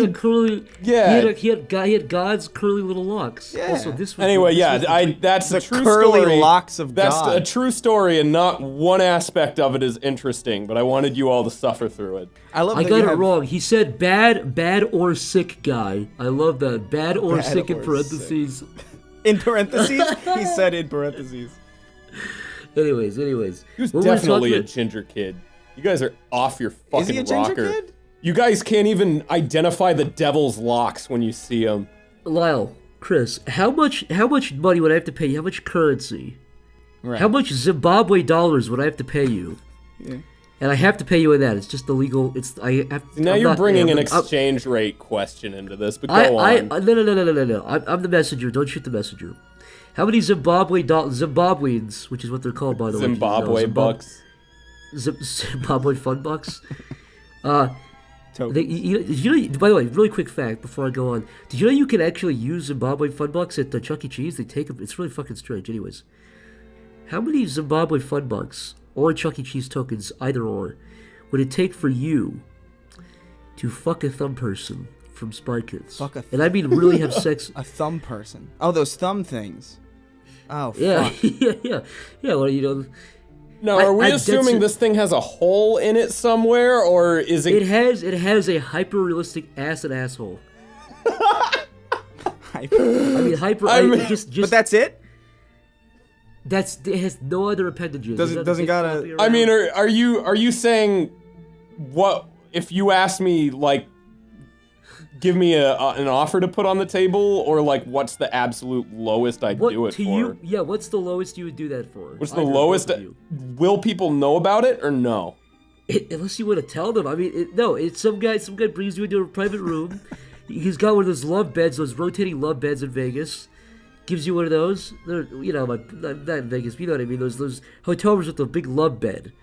a curly. Yeah. He had God's curly little locks. Yeah. Also, this was Anyway, this was that's the a true curly story. locks of That's God. a true story, and not one aspect of it is interesting. But I wanted you all to suffer through it. I love. I got it wrong. He said bad or sick guy. I love that. Bad or sick in parentheses. In parentheses? He said in parentheses. Anyways. He was definitely a ginger kid. You guys are off your fucking Is he a ginger rocker. kid? You guys can't even identify the devil's locks when you see him. Lyle, Chris, how much money would I have to pay you? How much currency? Right. How much Zimbabwe dollars would I have to pay you? Yeah. And I have to pay you in that. It's just illegal. Now you're bringing an exchange rate question into this, but go on. No. I'm the messenger. Don't shoot the messenger. How many Zimbabweans, which is what they're called, by the way. Zimbabwe bucks. Zimbabwe fun bucks. By the way, really quick fact before I go on. Did you know you can actually use Zimbabwe fun bucks at Chuck E. Cheese? They take them. It's really fucking strange. Anyways, how many Zimbabwe fun bucks or Chuck E. Cheese tokens, either or, would it take for you to fuck a thumb person from Spy Kids? And I mean really have sex. A thumb person. Oh, those thumb things. Oh, yeah, fuck. yeah. Well, you know. No, are we assuming this thing has a hole in it somewhere, or is it? It has a hyper realistic ass and asshole. Hyper. But that's it. It has no other appendages. Doesn't got a. I mean, are you saying what if you ask me like? Give me an offer to put on the table, or like what's the absolute lowest I'd do it for? Yeah, what's the lowest you would do that for? What's the lowest? Will people know about it or no? Unless you want to tell them. I mean, it's some guy brings you into a private room. He's got one of those love beds, those rotating love beds in Vegas. Gives you one of those. They're, not in Vegas, you know what I mean? Those hotel rooms with a big love bed.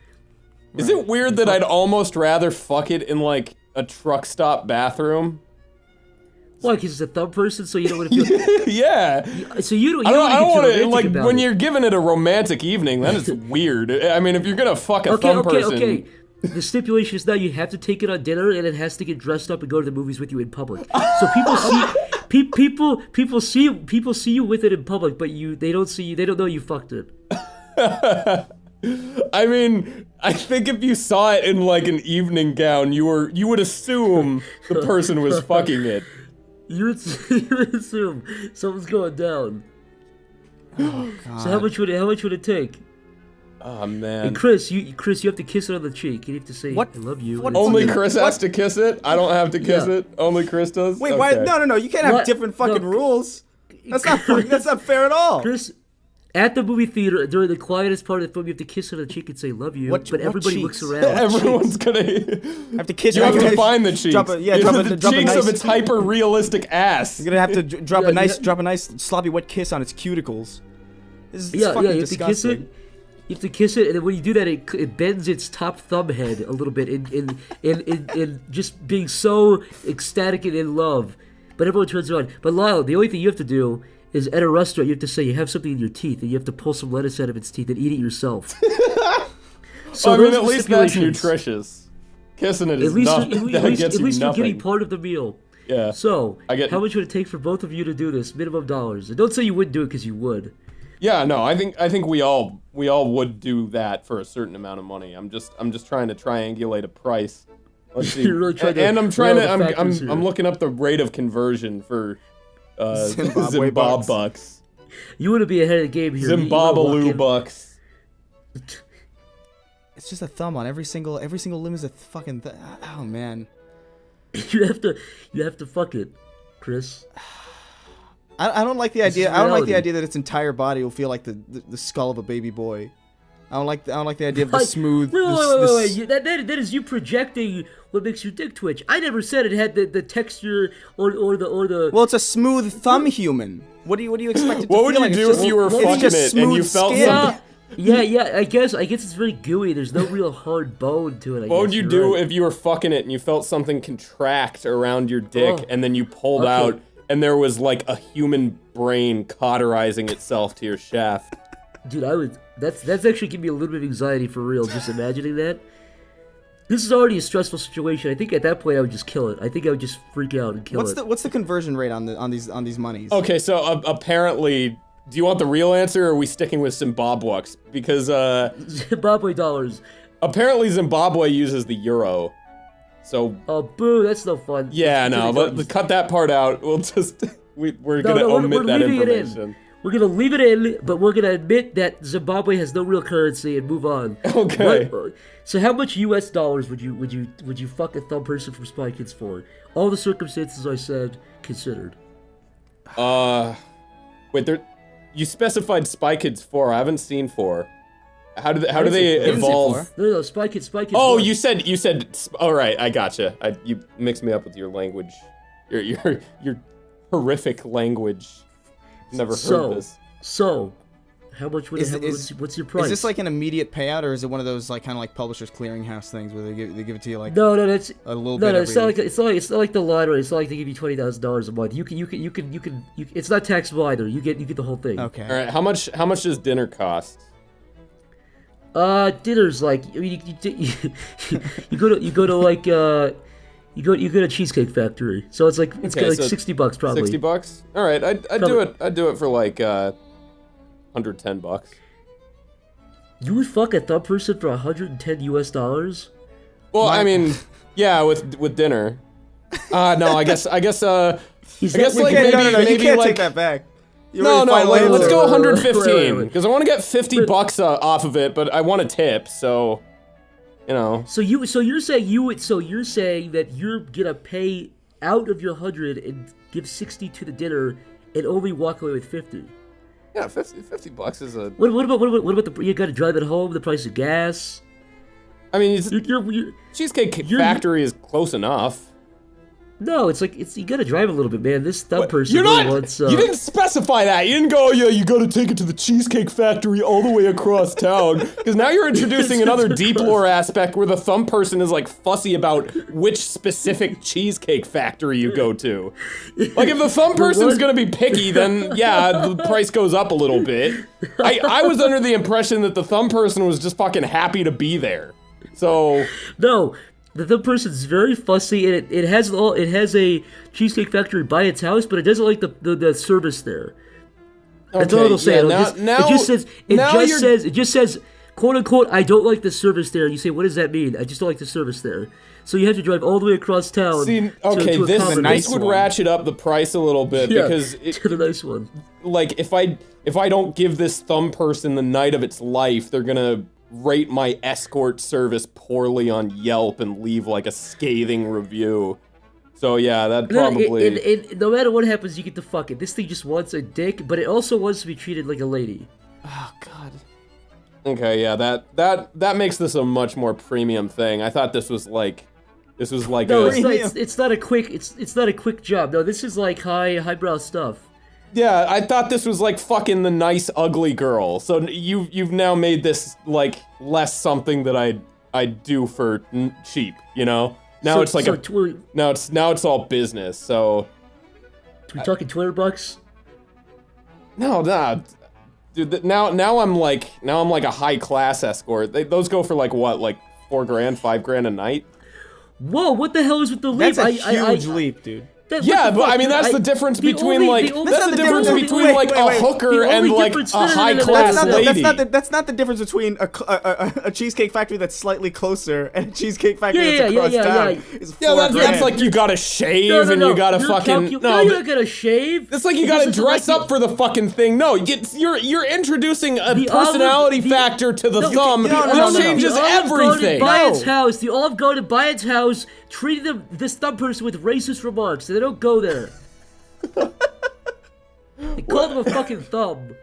Is it weird that I'd almost rather fuck it in like a truck stop bathroom? Why? Because it's a thumb person, so you don't want to feel. Yeah. So you don't. I don't want to like about when it. you're giving it a romantic evening. That is weird. I mean, if you're gonna fuck a thumb person. Okay. The stipulation is now you have to take it on dinner, and it has to get dressed up and go to the movies with you in public. So people see you with it in public, but they don't see you. They don't know you fucked it. I mean, I think if you saw it in like an evening gown, you would assume the person was fucking it. You would assume something's going down. Oh God. So how much would it take? Oh man. And Chris, you have to kiss it on the cheek. You have to say, What? "I love you." What? Only Chris has to kiss it? I don't have to kiss it? Only Chris does? Wait, why? No. You can't have different fucking rules. That's not fair at all. Chris, at the movie theater, during the quietest part of the film, you have to kiss her on the cheek and say, "Love you." But everybody looks around. Everyone's gonna have to kiss. You have to find the cheeks. Drop the drop cheeks a nice, of its hyper realistic ass. You're gonna have to drop a nice sloppy wet kiss on its cuticles. This is fucking you have disgusting. to kiss it. You have to kiss it, and then when you do that, it bends its top thumb head a little bit in just being so ecstatic and in love. But everyone turns around. But Lyle, the only thing you have to do is at a restaurant, you have to say you have something in your teeth, and you have to pull some lettuce out of its teeth and eat it yourself. So I mean, at least that's nutritious. Kissing it is nothing. At least you're getting part of the meal. Yeah. So, how much would it take for both of you to do this? Minimum dollars. And don't say you wouldn't do it because you would. Yeah, no, I think we all would do that for a certain amount of money. I'm just trying to triangulate a price. Let's see. You're really trying to. And I'm looking up the rate of conversion for Zimbabwe bucks. You want to be ahead of the game here. Zimbabwe bucks. It's just a thumb on every single limb is a fucking. Oh man. You have to fuck it, Chris. I don't like the idea. I don't like the idea that its entire body will feel like the skull of a baby boy. I don't like the idea of the smooth. Wait. That is you projecting what makes your dick twitch. I never said it had the texture or the. Well, it's a smooth thumb human. What do you expect it to What feel would you like? do if you were fucking it and you felt something? Yeah. I guess it's very gooey. There's no real hard bone to it. What would you do if you were fucking it and you felt something contract around your dick and then you pulled out and there was like a human brain cauterizing itself to your shaft? Dude, I would. That's actually giving me a little bit of anxiety for real. Just imagining that. This is already a stressful situation. I think at that point I would just kill it. I think I would just freak out and kill it. What's the conversion rate on these monies? Okay, so apparently, do you want the real answer or are we sticking with Zimbabweans? Because Zimbabwe dollars. Apparently Zimbabwe uses the euro. So oh boo, that's no fun. Yeah, no, but cut that part out. We'll just we're gonna omit that information. We're gonna leave it in, but we're gonna admit that Zimbabwe has no real currency and move on. Okay. So how much U.S. dollars would you fuck a thumb person from Spy Kids for? All the circumstances I said considered. Wait, you specified Spy Kids 4. I haven't seen 4. How do they evolve? No, Spy Kids. Oh, 1. you said. All right, I gotcha. You mixed me up with your language. Your horrific language. Never heard this. So, how much would it have? What's your price? Is this like an immediate payout, or is it one of those like kind of like Publishers Clearinghouse things where they give it to you like no, that's a little bit? No, it's not like the lottery. It's not like they give you $20,000 a month. You can. It's not taxable either. You get the whole thing. Okay. All right. How much does dinner cost? Dinner's like I mean you go to Cheesecake Factory, so it's like so $60 probably. $60? All right, I'd do it. I'd do it for like $110. You would fuck a thumb person for $110 US? Well, I mean, yeah, with dinner. No, I guess like no, maybe you can't like, take that back. Let's go 115 because I want to get $50 off of it, but I want a tip, so. You know. So you're saying that you're gonna pay out of your 100 and give 60 to the dinner and only walk away with 50. Yeah, $50 is a. What about you gotta drive it home? The price of gas. I mean, Cheesecake Factory is close enough. No, you gotta drive a little bit, man. This thumb person wants. You didn't specify that. You didn't go, yeah, you gotta take it to the Cheesecake Factory all the way across town. Because now you're introducing another deep lore aspect where the thumb person is like fussy about which specific Cheesecake Factory you go to. Like if the thumb person's gonna be picky, then yeah, the price goes up a little bit. I was under the impression that the thumb person was just fucking happy to be there. So no. The thumb person's very fussy, and it has a Cheesecake Factory by its house, but it doesn't like the service there. That's all it'll say. It just says quote unquote, I don't like the service there. You say, what does that mean? I just don't like the service there. So you have to drive all the way across town. See, okay, this would ratchet up the price a little bit because to the nice one. Like if I don't give this thumb person the night of its life, they're gonna rate my escort service poorly on Yelp and leave like a scathing review. So yeah, that probably. No matter what happens, you get to fuck it. This thing just wants a dick, but it also wants to be treated like a lady. Oh God. Okay, yeah, that makes this a much more premium thing. I thought this was like no, it's not a quick job. No, this is like highbrow stuff. Yeah, I thought this was like fucking the nice ugly girl. So you've now made this like less something that I do for cheap, you know? Now it's like now it's all business. So we talking $200? No, nah. Dude, now I'm like a high class escort. Those go for like what, like $4,000, $5,000 a night? Whoa, what the hell is with the leap? That's a huge leap, dude. Yeah, but I mean that's the difference between like a hooker and like a high class lady. That's not the difference between a cheesecake factory that's slightly closer and a cheesecake factory that's across town. Yeah, that's like you gotta shave and you gotta fucking you're not gonna shave. It's like you gotta dress up for the fucking thing. No, you're introducing a personality factor to the thumb that changes everything. The Olive Garden by its house treated this thumb person with racist remarks. They don't go there. They call them a fucking thumb.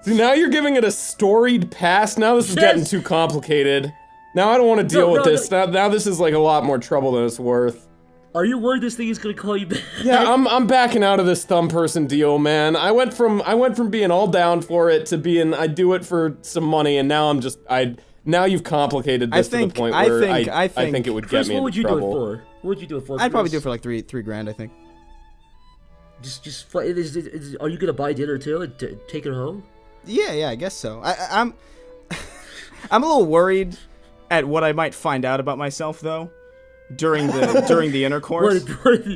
See, now you're giving it a storied past. Now this is getting too complicated. Now I don't want to deal with this. Now this is like a lot more trouble than it's worth. Are you worried this thing is gonna call you back? Yeah, I'm backing out of this thumb person deal, man. I went from being all down for it to being I do it for some money, and now now you've complicated this to the point where I think it would get me into trouble. What would you do it for? I'd probably do it for like $3,000, I think. Are you gonna buy dinner too and take it home? Yeah, I guess so. I'm a little worried at what I might find out about myself though during the intercourse.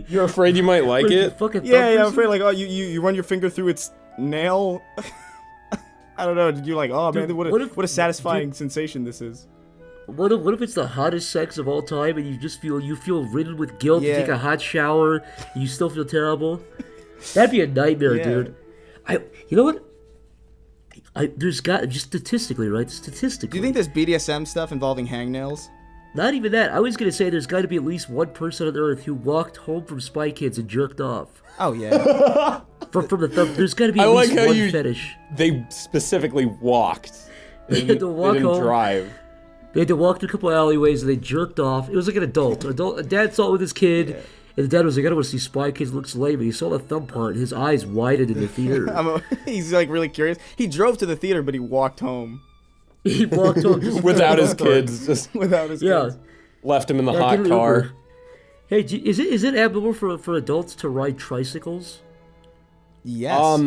You're afraid you might like it? Yeah, I'm afraid like you run your finger through its nail. I don't know. You're like, oh man, what a satisfying sensation this is. What if it's the hottest sex of all time and you just feel ridden with guilt? You take a hot shower, and you still feel terrible. That'd be a nightmare, dude. You know what? There's got just statistically, right? Statistically. Do you think there's BDSM stuff involving hangnails? Not even that. I was gonna say there's got to be at least one person on Earth who walked home from Spy Kids and jerked off. Oh yeah. from the thumb. There's got to be at least one fetish. They specifically walked. They had to walk didn't home. Drive. They had to walk through a couple alleyways and they jerked off. It was like an adult. A dad saw it with his kid, and the dad was like, I don't want to see Spy Kids, looks lame. And he saw the thumb part, and his eyes widened in the theater. He's like really curious. He drove to the theater, but he walked home. He walked home without his kids. Just without his kids. Left him in the hot car. Hey, is it abnormal for adults to ride tricycles? Yes.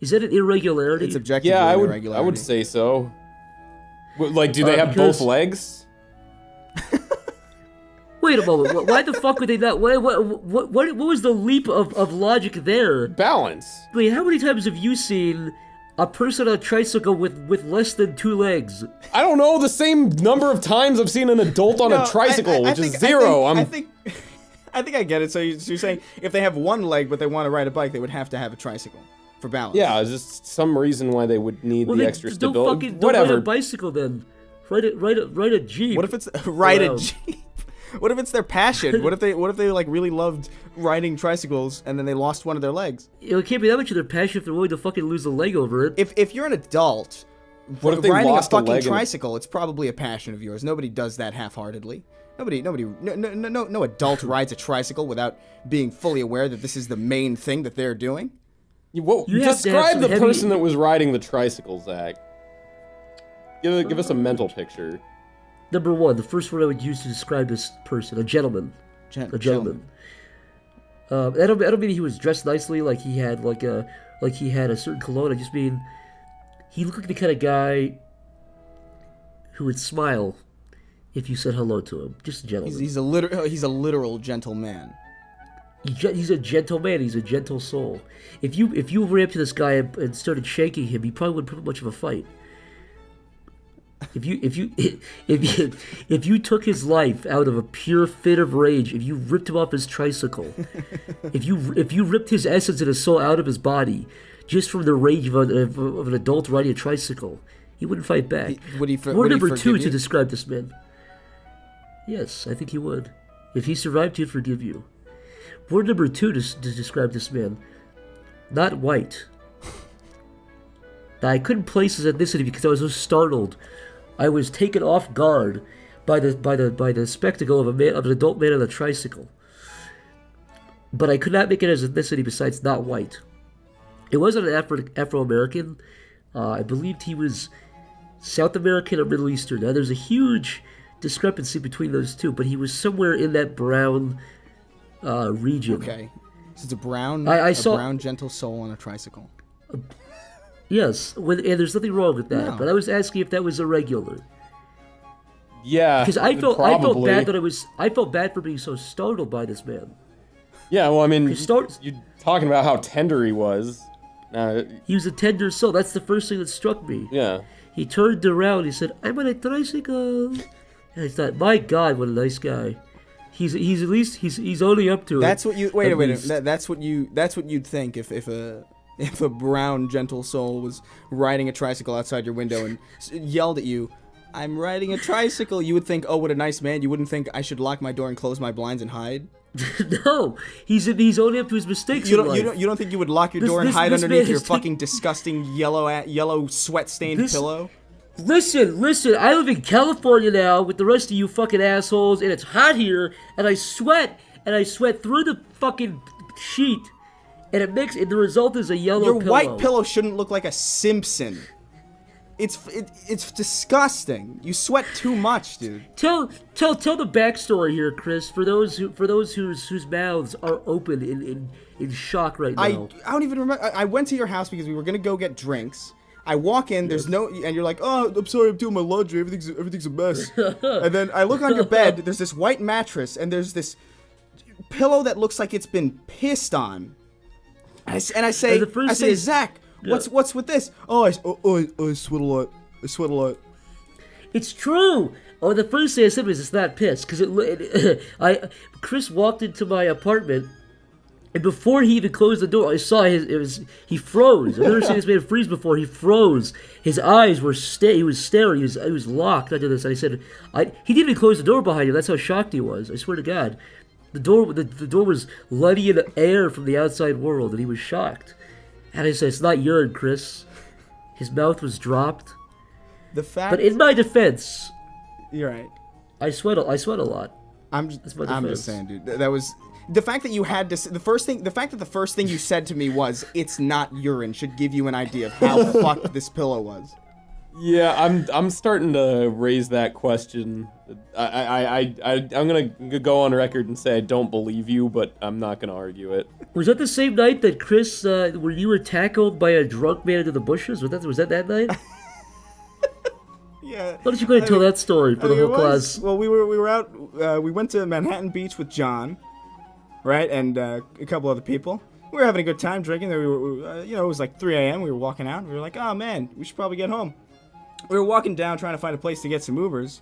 Is that an irregularity? It's objectively an irregularity. I would say so. Like, do they have both legs? Wait a moment. Why the fuck would they not? What was the leap of logic there? Balance. Wait, how many times have you seen a person on a tricycle with less than 2 legs? I don't know. The same number of times I've seen an adult on a tricycle, which is 0. I think I get it. So you're saying if they have 1 leg but they want to ride a bike, they would have to have a tricycle for balance. Yeah, just some reason why they would need the extra stability. Don't ride a bicycle then. Ride a Jeep. What if it's a Jeep? What if it's their passion? What if they like really loved riding tricycles and then they lost one of their legs? It can't be that much of their passion if they're willing to fucking lose a leg over it. If you're an adult, what if they riding lost a fucking leg tricycle, it's probably a passion of yours. Nobody does that half-heartedly. No adult rides a tricycle without being fully aware that this is the main thing that they're doing. Describe the person that was riding the tricycle, Zach. Give us a mental picture. Number 1, the first word I would use to describe this person, a gentleman. A gentleman. I don't mean he was dressed nicely, like he had a certain cologne. I just mean he looked like the kind of guy who would smile if you said hello to him. Just a gentleman. He's a literal gentleman. He's a gentle man. He's a gentle soul. If you ran up to this guy and started shaking him, he probably wouldn't put up much of a fight. If you took his life out of a pure fit of rage, if you ripped him off his tricycle, if you ripped his essence and his soul out of his body, just from the rage of an adult riding a tricycle, he wouldn't fight back. Word number 2 to describe this man. Yes, I think he would. If he survived, he'd forgive you. Word number 2 to describe this man. Not white. Now, I couldn't place his ethnicity because I was so startled. I was taken off guard by the spectacle of an adult man on a tricycle. But I could not make it his ethnicity besides not white. It wasn't an Afro-American. I believed he was South American or Middle Eastern. Now, there's a huge discrepancy between those two, but he was somewhere in that brown region. Okay. So it's a brown, brown gentle soul on a tricycle. Yes, and there's nothing wrong with that. No. But I was asking if that was irregular. Yeah, because I felt bad that I felt bad for being so startled by this man. Yeah, well, I mean, you're talking about how tender he was. He was a tender soul. That's the first thing that struck me. Yeah. He turned around. He said, "I'm on a tricycle," and I thought, "My God, what a nice guy." He's at least he's only up to it. That's what you wait a minute. That's what you'd think if a brown gentle soul was riding a tricycle outside your window and yelled at you, "I'm riding a tricycle." You would think, "Oh, what a nice man." You wouldn't think I should lock my door and close my blinds and hide. No, he's only up to his mistakes. You don't think you would lock your door and hide underneath your fucking disgusting yellow sweat stained pillow? Listen, I live in California now with the rest of you fucking assholes, and it's hot here, and I sweat through the fucking sheet, and the result is a yellow pillow. Your white pillow shouldn't look like a Simpson. It's disgusting. You sweat too much, dude. Tell the backstory here, Chris, for those whose mouths are open in shock right now. I don't even remember. I went to your house because we were gonna go get drinks. I walk in, there's no, and you're like, "Oh, I'm sorry, I'm doing my laundry. Everything's a mess." And then I look on your bed. There's this white mattress, and there's this pillow that looks like it's been pissed on. I say, "Zach, what's with this?" I sweat a lot. I sweat a lot. It's true. Oh, the first thing I said was it's not piss because Chris walked into my apartment. And before he even closed the door, I saw he froze. I've never seen this man freeze before. He froze. His eyes were he was staring. He was locked under this. And I said, he didn't even close the door behind him. That's how shocked he was. I swear to God. The door was letting in air from the outside world, and he was shocked. And I said, "It's not urine, Chris." His mouth was dropped. But in my defense, you're right. I sweat a lot. I'm just saying, dude. That was. The fact that you had to, the fact that the first thing you said to me was, "It's not urine," should give you an idea of how fucked this pillow was. Yeah, I'm starting to raise that question. I'm gonna go on record and say I don't believe you, but I'm not gonna argue it. Was that the same night that Chris, where you were tackled by a drunk man into the bushes? Was that night? Yeah. Why don't you go ahead and tell that story for the whole class? Well, we were out. We went to Manhattan Beach with John. Right, and a couple other people. We were having a good time drinking. We were, it was like 3 a.m. We were walking out. We were like, "Oh man, we should probably get home." We were walking down trying to find a place to get some Ubers,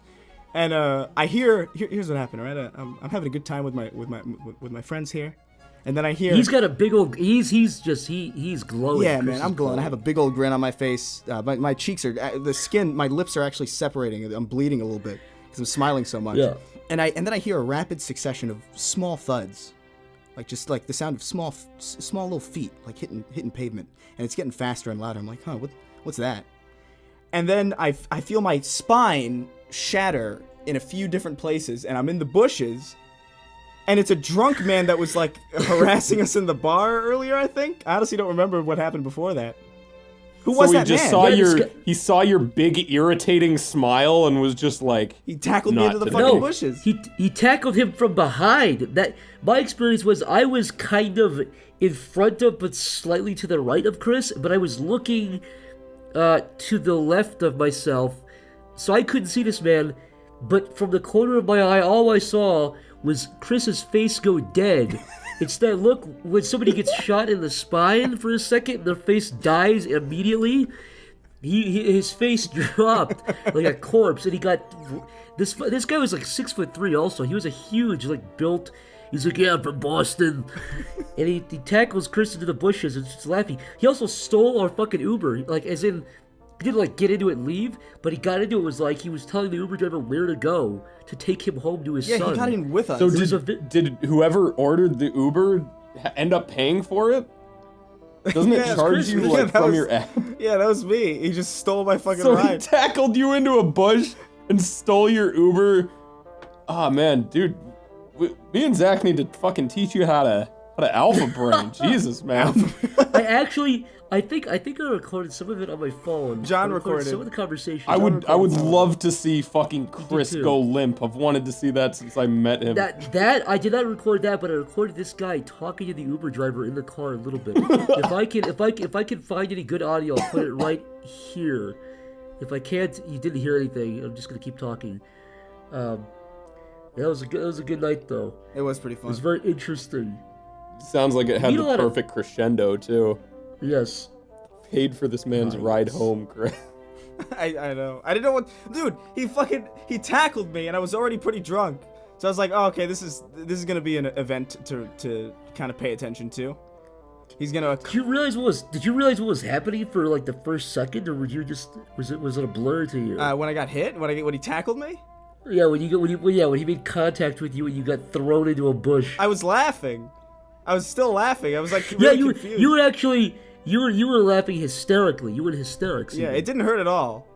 and I hear. Here's what happened. Right, I'm having a good time with my friends here, and then I hear he's got a big old. He's glowing. Yeah, man, I'm glowing. I have a big old grin on my face. My cheeks are the skin. My lips are actually separating. I'm bleeding a little bit because I'm smiling so much. Yeah. And then I hear a rapid succession of small thuds. Just like the sound of small little feet, like hitting pavement, and it's getting faster and louder. I'm like, "Huh, what's that?" And then I feel my spine shatter in a few different places, and I'm in the bushes, and it's a drunk man that was like harassing us in the bar earlier. I think I honestly don't remember what happened before that. Who was that man? He saw your big irritating smile and was just like, he tackled me into the fucking bushes. He tackled him from behind. That my experience was I was kind of in front of but slightly to the right of Chris, but I was looking to the left of myself, so I couldn't see this man. But from the corner of my eye, all I saw was Chris's face go dead, It's that look when somebody gets shot in the spine for a second, their face dies immediately. His face dropped like a corpse, and he got this guy was like 6'3" also. He was a huge, like, built. He's like, yeah, I'm from Boston. And he tackles Chris into the bushes and just laughing. He also stole our fucking Uber. Like, as in, he didn't, like, get into it and leave, but he got into it was like he was telling the Uber driver where to go to take him home to his son. Yeah, he got in with us. So did whoever ordered the Uber end up paying for it? Doesn't it charge you, like, from your app? Yeah, that was me. He just stole my fucking So ride. he tackled you into a bush and stole your Uber? Oh, man, dude. Me and Zach need to fucking teach you how to alpha brain. Jesus, man. I think I recorded some of it on my phone. John I recorded some of the conversation. I would love to see fucking Chris go limp. I've wanted to see that since I met him. That I did not record that, but I recorded this guy talking to the Uber driver in the car a little bit. if I can find any good audio, I'll put it right here. If I can't, you didn't hear anything. I'm just gonna keep talking. That was a good night though. It was pretty fun. It was very interesting. Sounds like it had the perfect crescendo too. Yes. Paid for this man's ride home, Chris. I know. I didn't know what, dude. He tackled me, and I was already pretty drunk. So I was like, oh, okay, this is gonna be an event to kind of pay attention to. He's gonna. Did you realize what was happening for like the first second, or was it a blur to you? When I got hit, when he tackled me. Yeah, when he made contact with you and you got thrown into a bush. I was laughing. I was still laughing. I was like really confused. You were laughing hysterically. You were in hysterics. Yeah, it didn't hurt at all.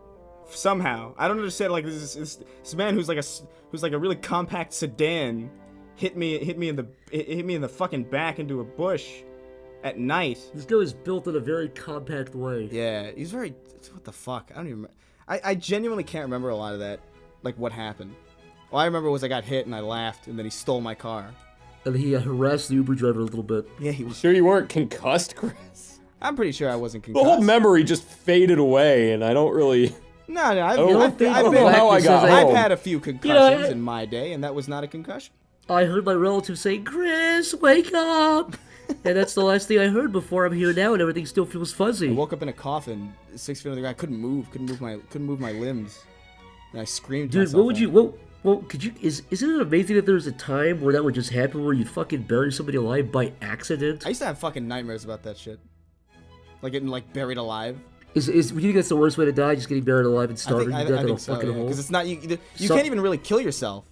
Somehow, I don't understand. Like this man who's like a really compact sedan hit me in the fucking back into a bush at night. This guy was built in a very compact way. Yeah, he's very. What the fuck? I don't even. I genuinely can't remember a lot of that. Like what happened. All I remember was I got hit and I laughed, and then he stole my car. And he harassed the Uber driver a little bit. Yeah, he was. Sure you weren't concussed, Chris? I'm pretty sure I wasn't concussed. The whole memory just faded away, and I don't really. No, I've had a few concussions in my day, and that was not a concussion. I heard my relative say, "Chris, wake up!" And that's the last thing I heard before I'm here now, and everything still feels fuzzy. I woke up in a coffin, 6 feet on the ground. I couldn't move my limbs. And I screamed. Dude, what would you? What could you? Isn't it amazing that there was a time where that would just happen, where you'd fucking bury somebody alive by accident? I used to have fucking nightmares about that shit. Like getting buried alive. Would you think that's the worst way to die? Just getting buried alive and starving I to death in a think so, fucking hole? Because it's not you can't even really kill yourself.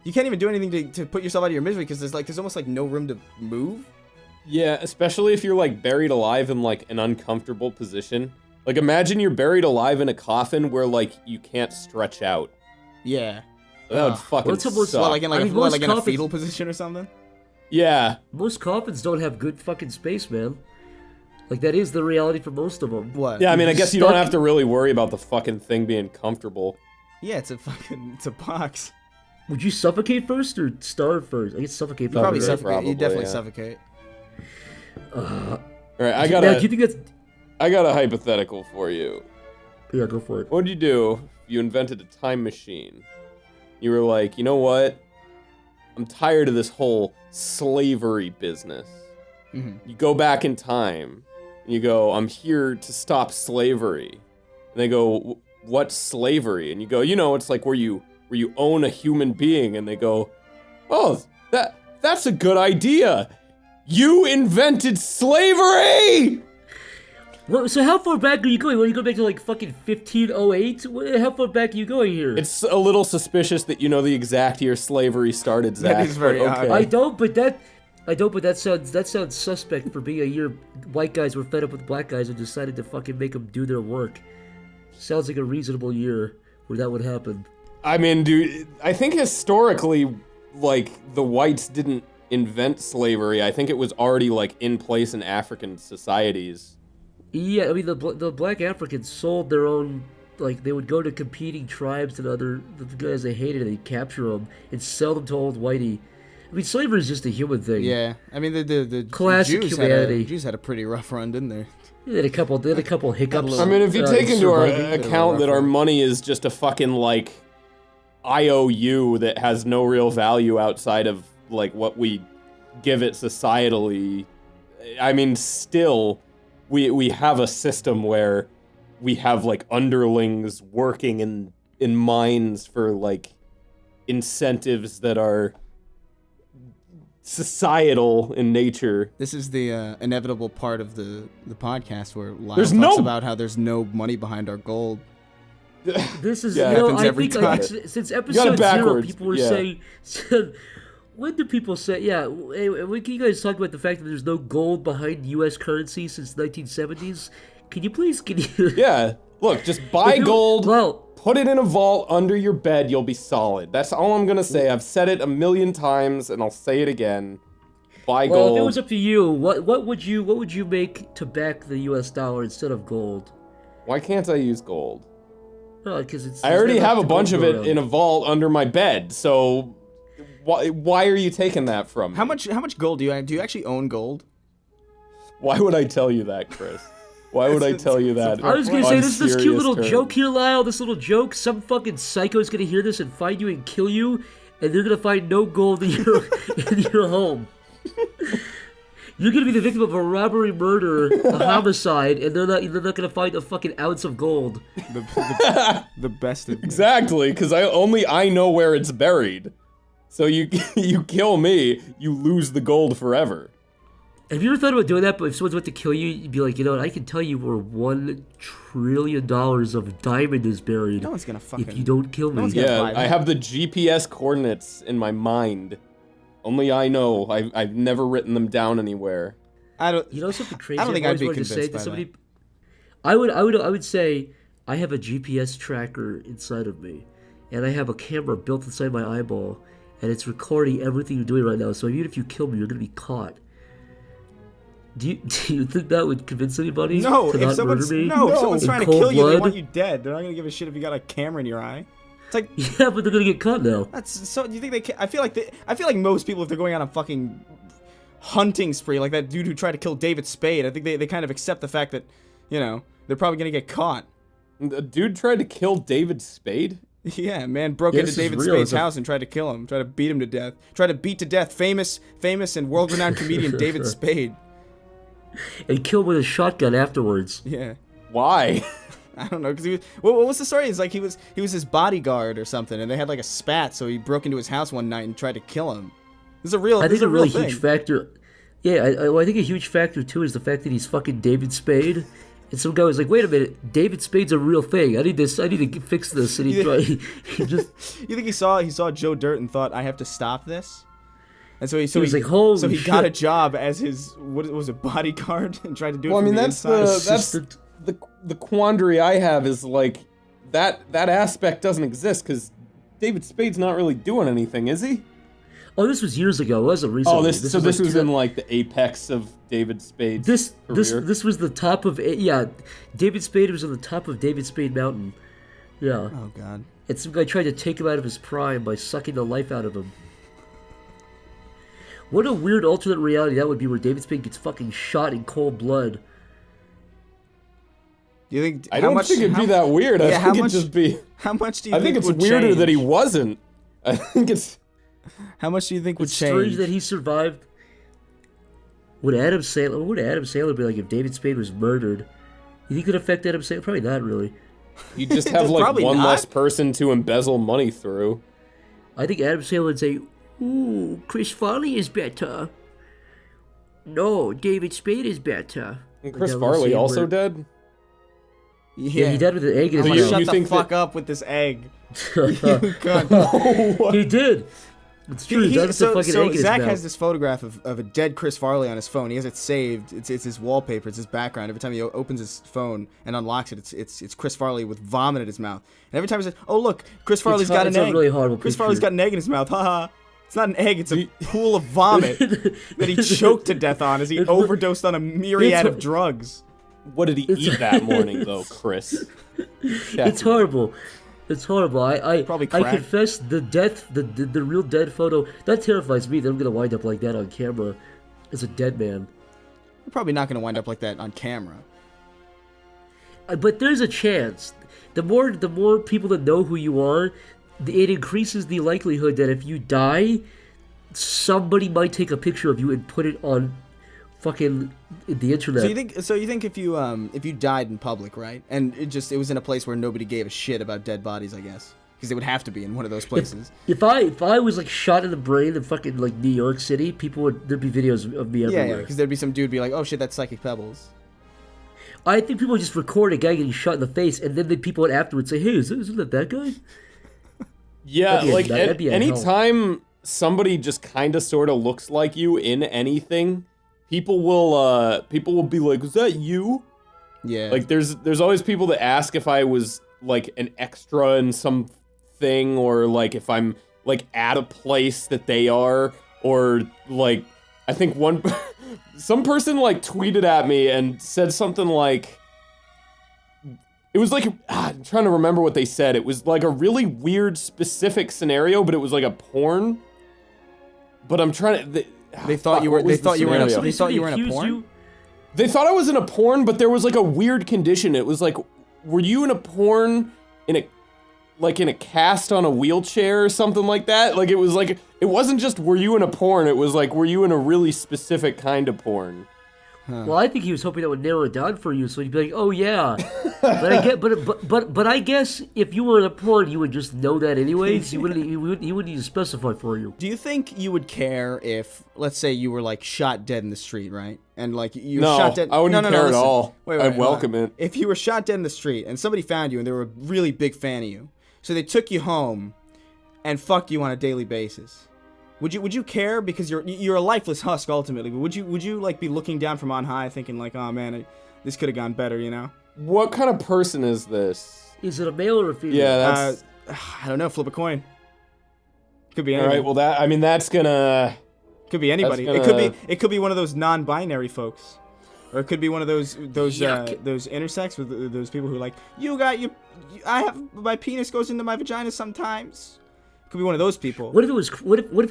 You can't even do anything to put yourself out of your misery because there's almost like no room to move. Yeah, especially if you're like buried alive in like an uncomfortable position. Like imagine you're buried alive in a coffin where like you can't stretch out. Yeah. That would fucking suck. Well, like in a fetal position or something? Yeah. Most coffins don't have good fucking space, man. Like that is the reality for most of them. What? Yeah, I mean, I guess you don't have to really worry about the fucking thing being comfortable. Yeah, it's a box. Would you suffocate first or starve first? I guess suffocate first. Probably suffocate. You definitely suffocate. All right, I got a hypothetical for you. Yeah, go for it. What'd you do if you invented a time machine? You were like, you know what? I'm tired of this whole slavery business. Mm-hmm. You go back in time. And you go, I'm here to stop slavery. And they go, what's slavery? And you go, it's like where you own a human being. And they go, oh, that's a good idea. You invented slavery! Well, so how far back are you going? Are you going back to like fucking 1508? How far back are you going here? It's a little suspicious that you know the exact year slavery started, Zach. That is very okay. I don't, but that sounds suspect for being a year white guys were fed up with black guys and decided to fucking make them do their work. Sounds like a reasonable year where that would happen. I mean, dude, I think historically, like, the whites didn't invent slavery. I think it was already, like, in place in African societies. Yeah, I mean, the black Africans sold their own, like, they would go to competing tribes and the guys they hated, and they'd capture them and sell them to old whitey. I mean, slavery is just a human thing. Yeah, I mean, the classic humanity. Jews had a pretty rough run, didn't they? They had a couple hiccups. I mean, if you take into our account that our money is just a fucking, like, IOU that has no real value outside of, like, what we give it societally, I mean, still, we have a system where we have like underlings working in mines for like incentives that are societal in nature. This is the inevitable part of the podcast where Lyle There's talks no- about how there's no money behind our gold. This is, Yeah, you know, happens I every think time. since got it episode 0, backwards, people were yeah. saying, when do people say, yeah, when can you guys talk about the fact that there's no gold behind U.S. currency since 1970s? Can you Yeah, look, just buy gold, put it in a vault under your bed, you'll be solid. That's all I'm gonna say. I've said it a million times, and I'll say it again. Buy Well, gold. if it was up to you, what would you make to back the U.S. dollar instead of gold? Why can't I use gold? No, because it's. I already there's have a enough bunch gold of to it go in a around. vault under my bed, so why are you taking that from me? How much gold do you actually own gold? Why would I tell you that, Chris? Why would I tell you that? I was gonna on say this cute serious little terms? joke here, Lyle. This little joke. Some fucking psycho is gonna hear this and find you and kill you, and they're gonna find no gold in your in your home. You're gonna be the victim of a robbery, murder, a homicide, and they're not gonna find a fucking ounce of gold. The best of Exactly, because I know where it's buried. So you kill me, you lose the gold forever. Have you ever thought about doing that? But if someone's about to kill you, you'd be like, you know what? I can tell you where $1 trillion of diamond is buried. No one's gonna fucking. If you don't kill me. Yeah, I have the GPS coordinates in my mind. Only I know. I've never written them down anywhere. I don't. You know something crazy? I don't think I've I'd be always wanted to say convinced to by somebody. I would say I have a GPS tracker inside of me, and I have a camera built inside my eyeball, and it's recording everything you're doing right now. So even if you kill me, you're gonna be caught. Do you think that would convince anybody No, to if not someone's murder me? if someone's in trying to cold kill you, they blood? want you dead. They're not gonna give a shit if you got a camera in your eye. It's like Yeah, but they're gonna get caught now. that's so. You think they? I feel like most people, if they're going on a fucking hunting spree, like that dude who tried to kill David Spade, I think they kind of accept the fact that, you know, they're probably gonna get caught. A dude tried to kill David Spade? Yeah, man broke Yeah, into this is David real. Spade's It's a- house and tried to kill him, tried to beat him to death, tried to beat to death famous and world-renowned comedian David Spade. And killed with a shotgun afterwards. Yeah. Why? I don't know, because he was. What was the story? It's like he was his bodyguard or something, and they had like a spat, so he broke into his house one night and tried to kill him. This is a real. I this think is a really real huge thing. factor. Yeah, I think a huge factor too is the fact that he's fucking David Spade. And some guy was like, "Wait a minute, David Spade's a real thing. I need to fix this." And he just. You think he saw Joe Dirt and thought, "I have to stop this," and so he was like, "Holy so he got a shit." job as his what was it, bodyguard, and tried to do it. Well, I from mean, the that's inside. the quandary I have is like that aspect doesn't exist because David Spade's not really doing anything, is he? Oh, this was years ago. It wasn't recently. Oh, this like was in like the apex of David Spade's career. This was the top of David Spade was on the top of David Spade Mountain. Yeah. Oh God. And some guy tried to take him out of his prime by sucking the life out of him. What a weird alternate reality that would be, where David Spade gets fucking shot in cold blood. Do you think? I don't think it'd be that weird. I think it'd just be. How much do you I think think it's would weirder change? that he wasn't. I think it's. How much do you think would It's strange change? that he survived. What would Adam Sandler be like if David Spade was murdered? You think it would affect Adam Sandler? Probably not really. You just have like Probably one not. less person to embezzle money through. I think Adam Sandler would say, "Ooh, Chris Farley is better." No, David Spade is better. And Chris That Farley scene also where- dead? Yeah, he died with an egg in I'm his gonna mouth. shut the fuck up with this egg. He did. It's true. He died with a fucking egg in his Zach mouth. has this photograph of a dead Chris Farley on his phone. He has it saved. It's his wallpaper. It's his background. Every time he opens his phone and unlocks it, it's Chris Farley with vomit in his mouth. And every time he says, "Oh look, Chris Farley's got an it's a egg." really horrible Chris picture. Farley's got an egg in his mouth. Haha. It's not an egg. It's a pool of vomit that he choked to death on as he overdosed on a myriad of drugs. What did he eat that morning, though, Chris? It's horrible. It's horrible. I crack. confess the real dead photo that terrifies me that I'm gonna wind up like that on camera as a dead man. You're probably not going to wind up like that on camera. But there's a chance. The more people that know who you are, it increases the likelihood that if you die, somebody might take a picture of you and put it on fucking the internet. So you think if you died in public, right, and it was in a place where nobody gave a shit about dead bodies, I guess, because it would have to be in one of those places. If I was like shot in the brain in fucking like New York City, there'd be videos of me everywhere. Yeah, because there'd be some dude be like, oh shit, that's Psychic Pebbles. I think people would just record a guy getting shot in the face, and then the people afterwards say, "Hey, isn't that guy?" Yeah, like anytime hell. somebody just kind of sort of looks like you in anything, people will be like, "Is that you?" Yeah. Like there's always people that ask if I was like an extra in some thing, or like if I'm like at a place that they are, or like I think some person like tweeted at me and said something like, it was like, I'm trying to remember what they said. It was like a really weird specific scenario, but it was like a porn. But I'm trying to. They thought you were in a porn. They thought I was in a porn, but there was like a weird condition. It was like, were you in a porn in a cast on a wheelchair or something like that? Like it was like, it wasn't just were you in a porn, it was like, were you in a really specific kind of porn? Well, I think he was hoping that would narrow it down for you, so he'd be like, "Oh yeah," but I guess if you were in a porn, you would just know that anyways. He wouldn't need to specify for you. Do you think you would care if, let's say, you were like shot dead in the street, right? And like you No, shot dead. I wouldn't care at all. I'd welcome hold on. it. If you were shot dead in the street and somebody found you and they were a really big fan of you, so they took you home and fucked you on a daily basis, would you care, because you're a lifeless husk ultimately? But would you like be looking down from on high thinking like, oh man, this could have gone better, you know? What kind of person is this? Is it a male or a female? Yeah, that's. I don't know. Flip a coin. Could be anybody. All right. Well, that's gonna. Could be anybody. It could be one of those non-binary folks, or it could be one of those intersex with those people who like I have my penis goes into my vagina sometimes. Could be one of those people. What if it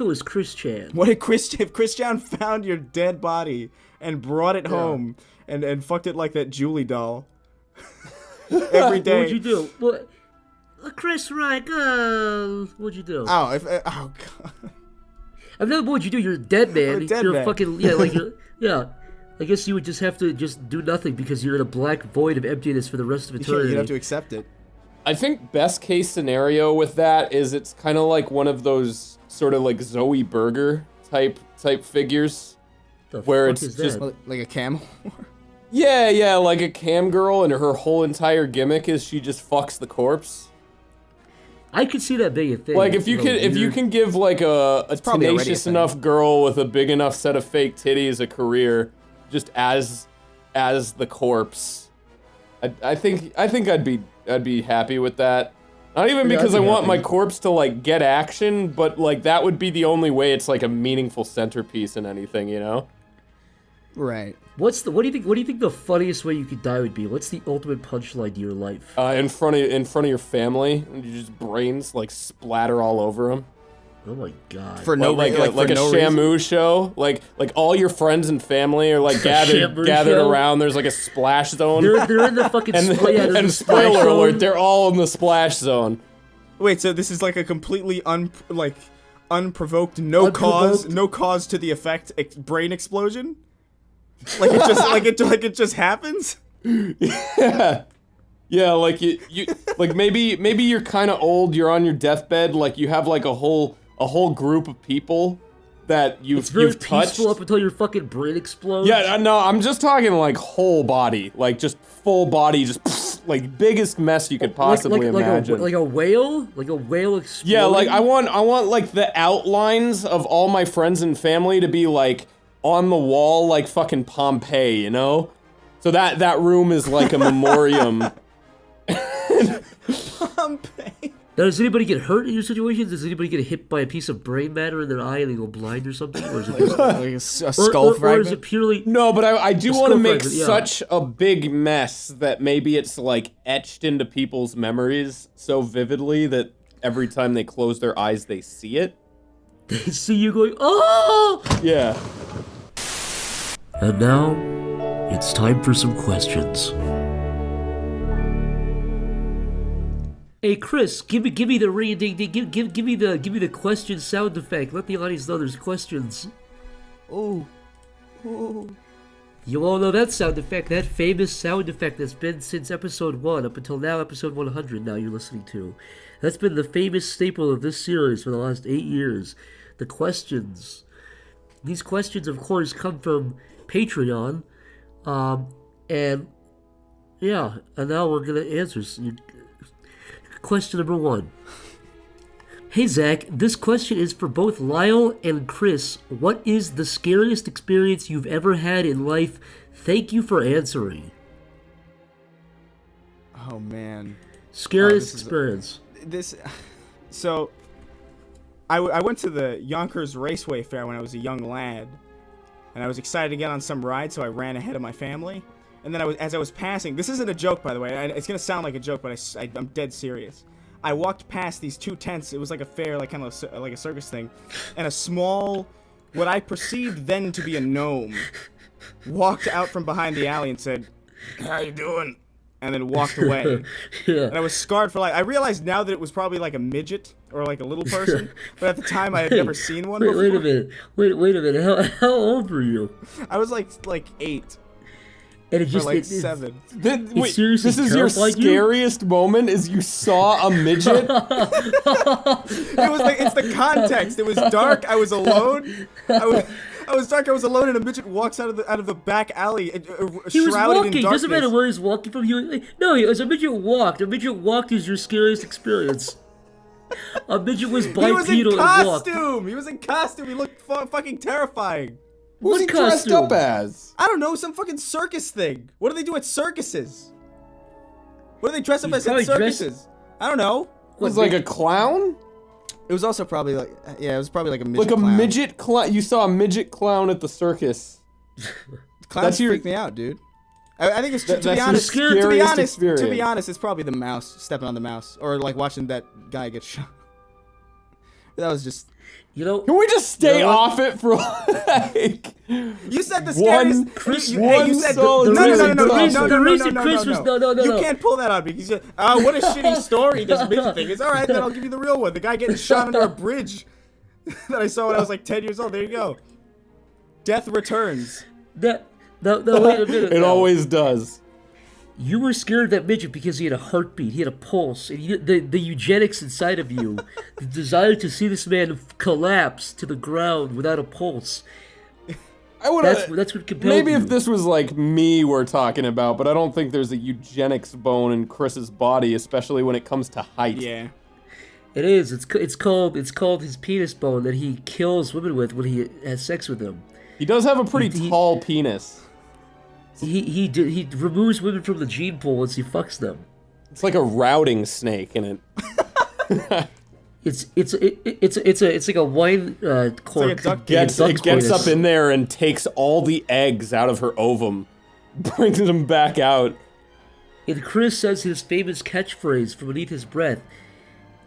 was Chris Chan? What if Chris Chan found your dead body and brought it home and fucked it like that Julie doll every day? What would you do? What? Chris, right? What'd you do? Oh God. I mean, what would you do? You're a dead man. I'm a dead you're man. Fucking yeah. I guess you would just have to just do nothing because you're in a black void of emptiness for the rest of eternity. You'd have to accept it. I think best case scenario with that is it's kind of like one of those sort of like Zoe Berger type figures, where it's just like a camel. yeah, like a cam girl, and her whole entire gimmick is she just fucks the corpse. I could see that being a thing. Like if you can give like a tenacious enough girl with a big enough set of fake titties a career, just as the corpse, I think I'd be happy with that. Not even because I want my corpse to like get action, but like that would be the only way it's like a meaningful centerpiece in anything, you know? Right. What do you think the funniest way you could die would be? What's the ultimate punchline to your life? In front of your family, and you just brains like splatter all over them. Oh my God! For no like reason, like a Shamu show, like all your friends and family are like gathered around. There's like a splash zone. They're in the fucking and spoiler alert, they're all in the splash zone. Wait, so this is like a completely unprovoked, no cause to the effect brain explosion? Like it just happens? Yeah, like you like maybe you're kind of old, you're on your deathbed, like you have like a whole group of people that you've touched. Peaceful up until your fucking brain explodes. Yeah, no, I'm just talking like whole body, like just full body, just like biggest mess you could possibly imagine. Like a whale exploding. Yeah, like I want like the outlines of all my friends and family to be like on the wall, like fucking Pompeii, you know? So that room is like a memoriam. Pompeii. Now, does anybody get hurt in your situation? Does anybody get hit by a piece of brain matter in their eye and they go blind or something? Or is it just like a skull fragment? Or is it purely... No, but I do want to make fragment, such a big mess that maybe it's like etched into people's memories so vividly that every time they close their eyes, they see it. They see you going, oh! Yeah. And now, it's time for some questions. Hey Chris, give me the ring ding ding. Give me the question sound effect. Let the audience know there's questions. Oh. You all know that sound effect, that famous sound effect that's been since episode 1 up until now, episode 100 now you're listening to. That's been the famous staple of this series for the last 8 years. The questions. These questions, of course, come from Patreon. And now we're going to answer. Question number 1. Hey Zach, this question is for both Lyle and Chris. What is the scariest experience you've ever had in life? Thank you for answering. Oh man. Scariest experience. So, I went to the Yonkers Raceway Fair when I was a young lad, and I was excited to get on some ride, so I ran ahead of my family. And then as I was passing, this isn't a joke, by the way. It's gonna sound like a joke, but I'm dead serious. I walked past these 2 tents. It was like a fair, like kind of like a circus thing, and a small, what I perceived then to be a gnome, walked out from behind the alley and said, "How you doing?" And then walked away. Yeah. And I was scarred for life. I realized now that it was probably like a midget or like a little person, but at the time I had never seen one before. Wait a minute. Wait a minute. How old were you? I was like 8. And it just or like it 7. Wait, this is your scariest moment? Is you saw a midget? It was like, it's the context. It was dark. I was alone. I was dark. I was alone, and a midget walks out of the back alley, He was shrouded walking. in darkness. Doesn't matter where he's walking from. No, as a midget walked. A midget walked is your scariest experience. A midget was bipedal He was in and walked. costume. He was in costume. He looked fucking terrifying. Who's he dressed up as? I don't know, some fucking circus thing. What do they do at circuses? What do they dress up as at circuses? I don't know. Was like a clown? It was also probably like, it was probably like a midget Like a clown. midget clown. You saw a midget clown at the circus. Clowns freak me out, dude. I think it's to be honest. To be honest, it's probably the mouse stepping on the mouse, or like watching that guy get shot. That was just. Can we just stay off it for like? You said the scariest. You said the reason Chris was no. You can't pull that on me because what a shitty story this midget thing is. All right, then I'll give you the real one. The guy getting shot under a bridge that I saw when I was like 10 years old. There you go. Death returns. No, wait a minute. It always does. You were scared of that midget because he had a heartbeat, he had a pulse, and the eugenics inside of you, the desire to see this man collapse to the ground without a pulse. That's what compelled Maybe you. if this was like me we're talking about, but I don't think there's a eugenics bone in Chris's body, especially when it comes to height. Yeah. It is. It's called his penis bone that he kills women with when he has sex with them. He does have a pretty tall penis. He removes women from the gene pool once he fucks them. It's like a routing snake in it. It's like a wine cork. Like it gets up in there and takes all the eggs out of her ovum, brings them back out. And Chris says his famous catchphrase from beneath his breath,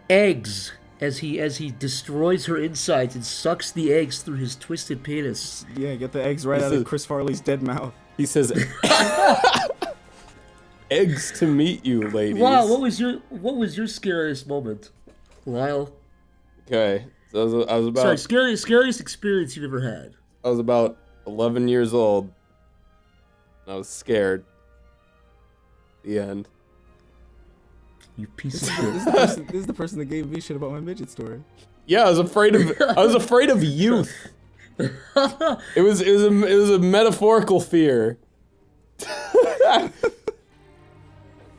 "Eggs," as he destroys her insides and sucks the eggs through his twisted penis. Yeah, get the eggs right out of Chris Farley's dead mouth. He says, "Eggs to meet you, ladies." Wow, what was your scariest moment, Lyle? Okay, so I was about. Sorry, scariest experience you've ever had. I was about 11 years old. I was scared. The end. You piece of shit. This is the person that gave me shit about my midget story. Yeah, I was afraid of youth. It was a metaphorical fear.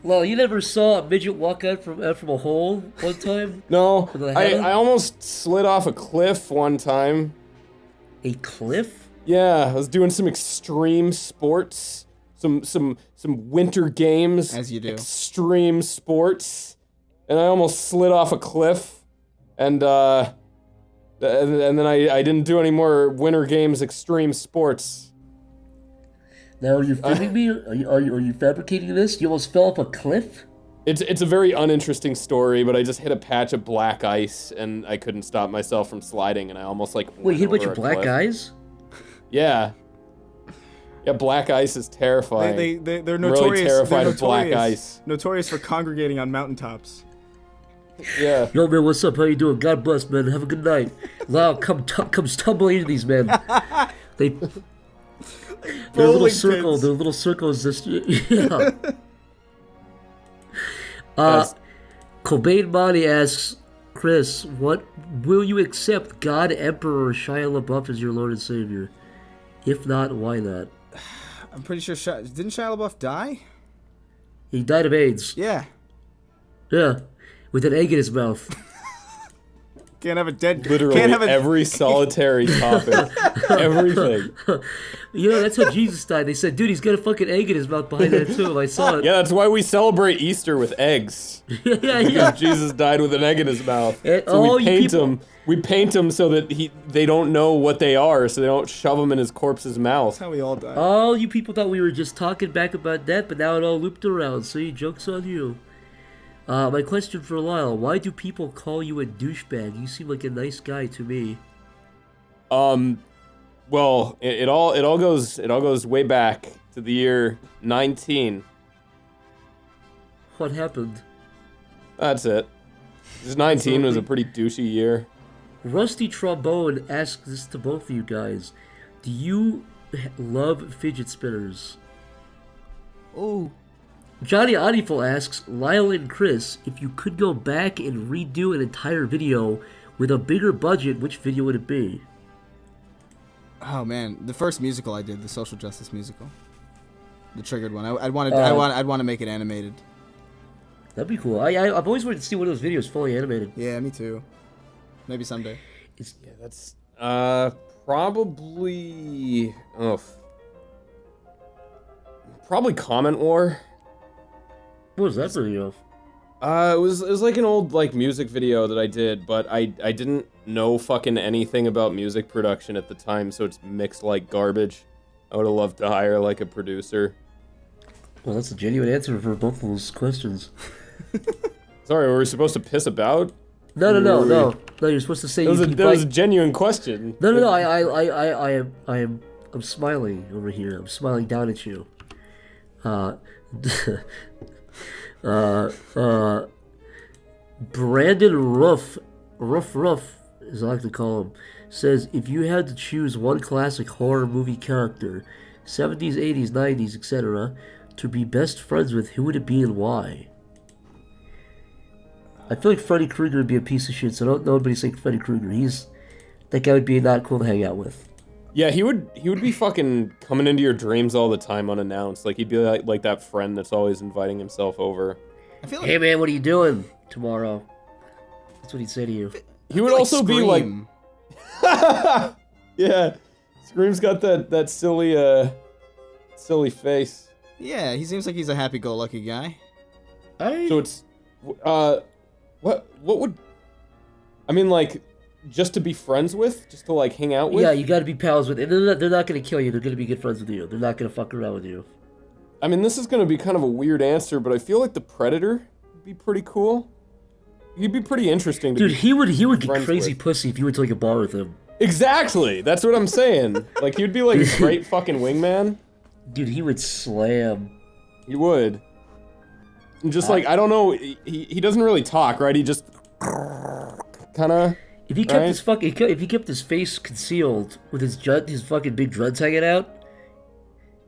Well, you never saw a midget walk out from a hole one time? No, I almost slid off a cliff one time. A cliff? Yeah, I was doing some extreme sports, some winter games. As you do. Extreme sports, and I almost slid off a cliff, and then I didn't do any more winter games, extreme sports. Now, are you filming me? Are you fabricating this? You almost fell off a cliff? It's a very uninteresting story, but I just hit a patch of black ice and I couldn't stop myself from sliding, and I almost like wait, you hit a bunch over of black cliff. eyes? Yeah. Yeah, black ice is terrifying. They're notorious. Really terrified they're of black notorious- ice. Notorious for congregating on mountaintops. Yeah. Yo, man, what's up? How you doing? God bless, man. Have a good night. Lyle comes tumbling into these men. Their little circle. Their little circle is this. Yeah. Cobain Monty asks Chris, "What will you accept God Emperor Shia LaBeouf as your Lord and Savior? If not, why not?" I'm pretty sure didn't Shia LaBeouf die? He died of AIDS. Yeah. Yeah, with an egg in his mouth. Can't have a dead. Literally can't have a, every solitary topic, everything. You know, that's how Jesus died. They said, dude, he's got a fucking egg in his mouth behind that tomb. I saw it. Yeah, that's why we celebrate Easter with eggs. yeah. Jesus died with an egg in his mouth. So all we you paint people- him. We paint him so that they don't know what they are, so they don't shove them in his corpse's mouth. That's how we all die. All you people thought we were just talking back about that, but now it all looped around. See, joke's on you. My question for Lyle: why do people call you a douchebag? You seem like a nice guy to me. Well, it all goes way back to the year 19. What happened? That's it. 19 was a pretty douchey year. Rusty Trombone asks this to both of you guys: do you love fidget spinners? Oh. Johnny Audiful asks Lyle and Chris, if you could go back and redo an entire video with a bigger budget, which video would it be? Oh man, the first musical I did, the social justice musical, the Triggered one. I'd want to make it animated. That'd be cool. I've always wanted to see one of those videos fully animated. Yeah, me too. Maybe someday. Yeah, that's probably probably Comment War. What was that video? It was like an old like music video that I did, but I didn't know fucking anything about music production at the time, so it's mixed like garbage. I would have loved to hire like a producer. Well, that's a genuine answer for both of those questions. Sorry, were we supposed to piss about? No. You're supposed to say that was a genuine question. No. I'm smiling over here. I'm smiling down at you. Brandon Ruff, as I like to call him, says, if you had to choose one classic horror movie character, 70s, 80s, 90s, etc., to be best friends with, who would it be and why? I feel like Freddy Krueger would be a piece of shit, so don't nobody say Freddy Krueger. That guy would be not cool to hang out with. Yeah, he would be fucking coming into your dreams all the time unannounced. Like he'd be like that friend that's always inviting himself over. I feel like hey man, what are you doing tomorrow? That's what he'd say to you. He would also be like, yeah, Scream's got that silly face. Yeah, he seems like he's a happy-go-lucky guy. So it's, what would, I mean, like, just to be friends with, just to like hang out with. Yeah, you got to be pals with. And they're not going to kill you. They're going to be good friends with you. They're not going to fuck around with you. I mean, this is going to be kind of a weird answer, but I feel like the Predator would be pretty cool. He'd be pretty interesting. Dude, he would get crazy pussy if you went to like a bar with him. Exactly. That's what I'm saying. Like, he'd be like a great fucking wingman. Dude, he would slam. He would. And just like, I don't know, he doesn't really talk, right? He just kind of. If he kept if he kept his face concealed with his fucking big dreads hanging out.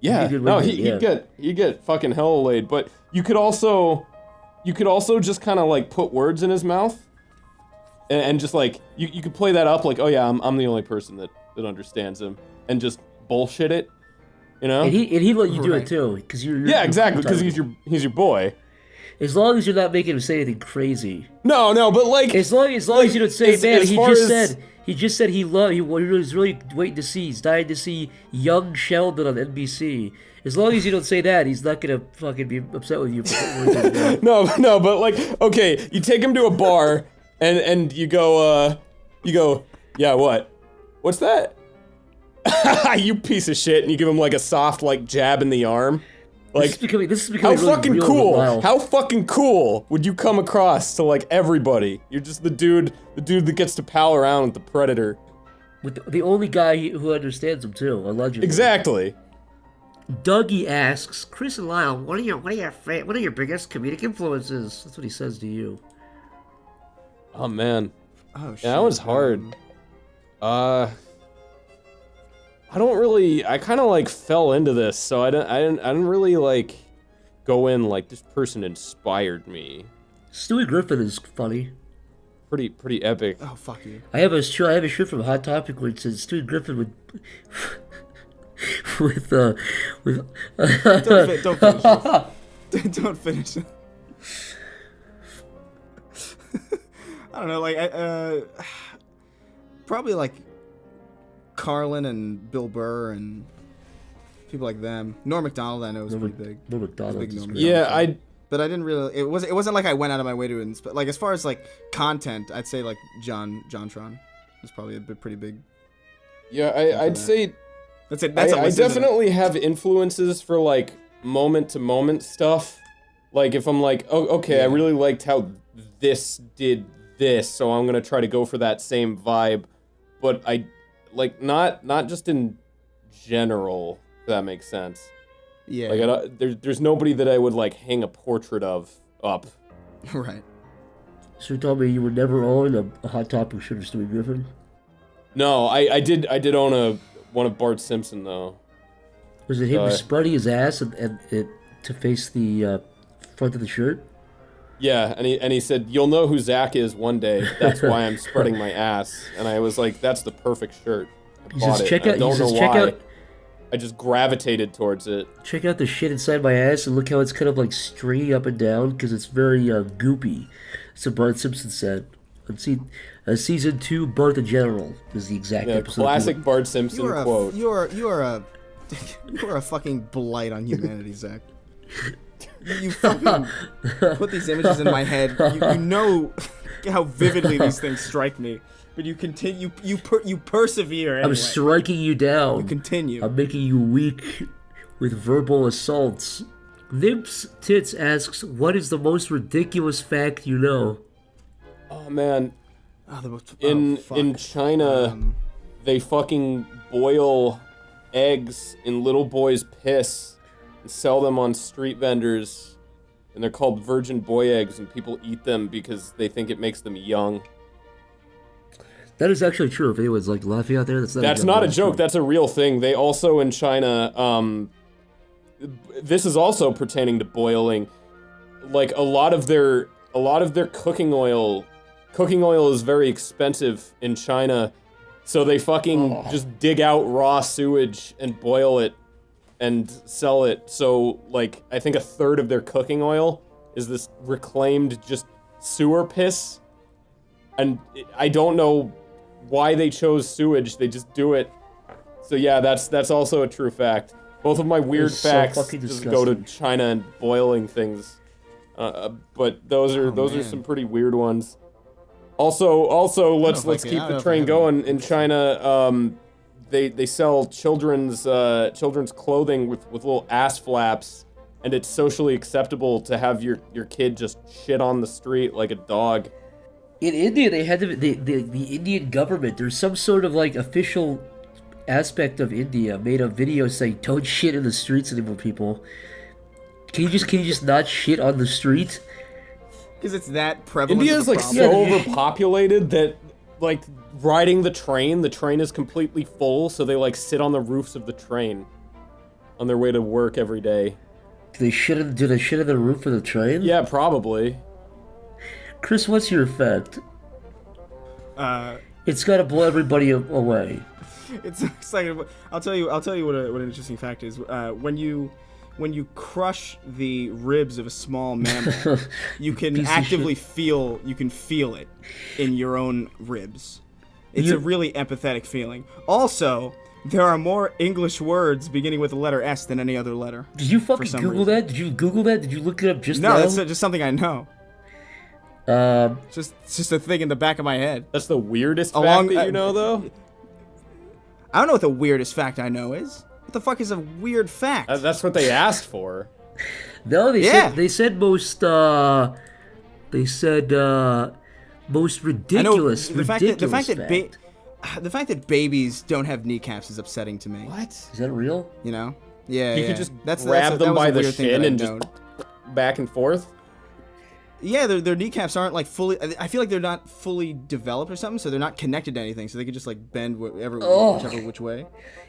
Yeah, no, he'd get fucking hell laid. But you could also just kind of like put words in his mouth, and just like you could play that up like, oh yeah, I'm the only person that understands him, and just bullshit it, you know. And he'd let you do it too, because you're exactly, because he's your boy. As long as you're not making him say anything crazy. No, but like as long as you don't say, man, he just said he was really waiting to see. He's dying to see young Sheldon on NBC. As long as you don't say that, he's not gonna fucking be upset with you. No, but like, okay, you take him to a bar and you go, yeah, what's that? You piece of shit, and you give him like a soft like jab in the arm. Like, this is becoming how really fucking real cool? How fucking cool would you come across to like everybody? You're just the dude that gets to pal around with the Predator. With the only guy who understands him too, allegedly. Exactly. Dougie asks, Chris and Lyle, what are your biggest comedic influences? That's what he says to you. Oh man. Oh shit. Yeah, that was hard. I don't really. I kind of like fell into this, so I didn't really like go in like this person inspired me. Stewie Griffin is funny. Pretty epic. Oh fuck you. I have a shirt from Hot Topic where it says Stewie Griffin would with Don't finish it. Don't finish it. I don't know, like probably like Carlin and Bill Burr and people like them. Norm Macdonald, I know, is pretty big. Norm Macdonald. Big Norm Yeah, Macdonald. But I didn't really. It wasn't like I went out of my way to inspire. Like as far as like content, I'd say like Jontron is probably a pretty big. Yeah, I'd say. That's it. I definitely have influences for like moment to moment stuff. Like if I'm like, oh, okay, yeah. I really liked how this did this, so I'm gonna try to go for that same vibe. But I, like, not just in general. If that makes sense. Yeah. Like there's nobody that I would like hang a portrait of up. Right. So you told me you would never own a Hot Topic shirt of Stewie Griffin? No, I did own one of Bart Simpson though. Was it him spreading his ass and to face the front of the shirt? Yeah, and he said, "You'll know who Zach is one day. That's why I'm spreading my ass." And I was like, "That's the perfect shirt." I bought it. I don't know why. I just gravitated towards it. Check out the shit inside my ass and look how it's kind of like stringy up and down because it's very goopy. So Bart Simpson said. Season 2, Bart the General is the exact episode. Classic Bart Simpson quote. You are a fucking blight on humanity, Zach. You fucking put these images in my head. You know how vividly these things strike me. But you continue, you persevere anyway. I'm striking you down. You continue. I'm making you weak with verbal assaults. Nymph's Tits asks, what is the most ridiculous fact you know? Oh man, in China, they fucking boil eggs in little boys' piss and sell them on street vendors, and they're called virgin boy eggs, and people eat them because they think it makes them young. That is actually true. If anyone's like laughing out there, that's not a joke. That's a real thing. They also in China, this is also pertaining to boiling. Like a lot of their cooking oil is very expensive in China, so they fucking just dig out raw sewage and boil it and sell it. So like I think a third of their cooking oil is this reclaimed just sewer piss, and I don't know why they chose sewage. They just do it. So yeah, that's also a true fact. Both of my weird facts just go to China and boiling things. But those are some pretty weird ones. Also let's keep the train going. In China, they sell children's clothing with little ass flaps, and it's socially acceptable to have your kid just shit on the street like a dog. In India, they had the Indian government. There's some sort of like official aspect of India made a video saying don't shit in the streets anymore, people. Can you just not shit on the street? Because it's that prevalent. India is like so overpopulated that like riding the train is completely full, so they like sit on the roofs of the train on their way to work every day. Do they shit on the roof of the train? Yeah, probably. Chris, what's your effect? It's gotta blow everybody away. It's like I'll tell you what an interesting fact is. When you crush the ribs of a small mammal, you can actively feel it in your own ribs. It's a really empathetic feeling. Also, there are more English words beginning with the letter S than any other letter. Did you fucking Google that? Did you Google that? Did you look it up just now? No, that's just something I know. It's just a thing in the back of my head. That's the weirdest fact that you know, though? I don't know what the weirdest fact I know is. What the fuck is a weird fact? That's what they asked for. No, they said most ridiculous. The fact that babies don't have kneecaps is upsetting to me. What? Is that real? You know? Yeah. You could just grab them by the shin and just back and forth. Yeah, their kneecaps aren't like fully. I feel like they're not fully developed or something, so they're not connected to anything, so they could just like bend whichever which way.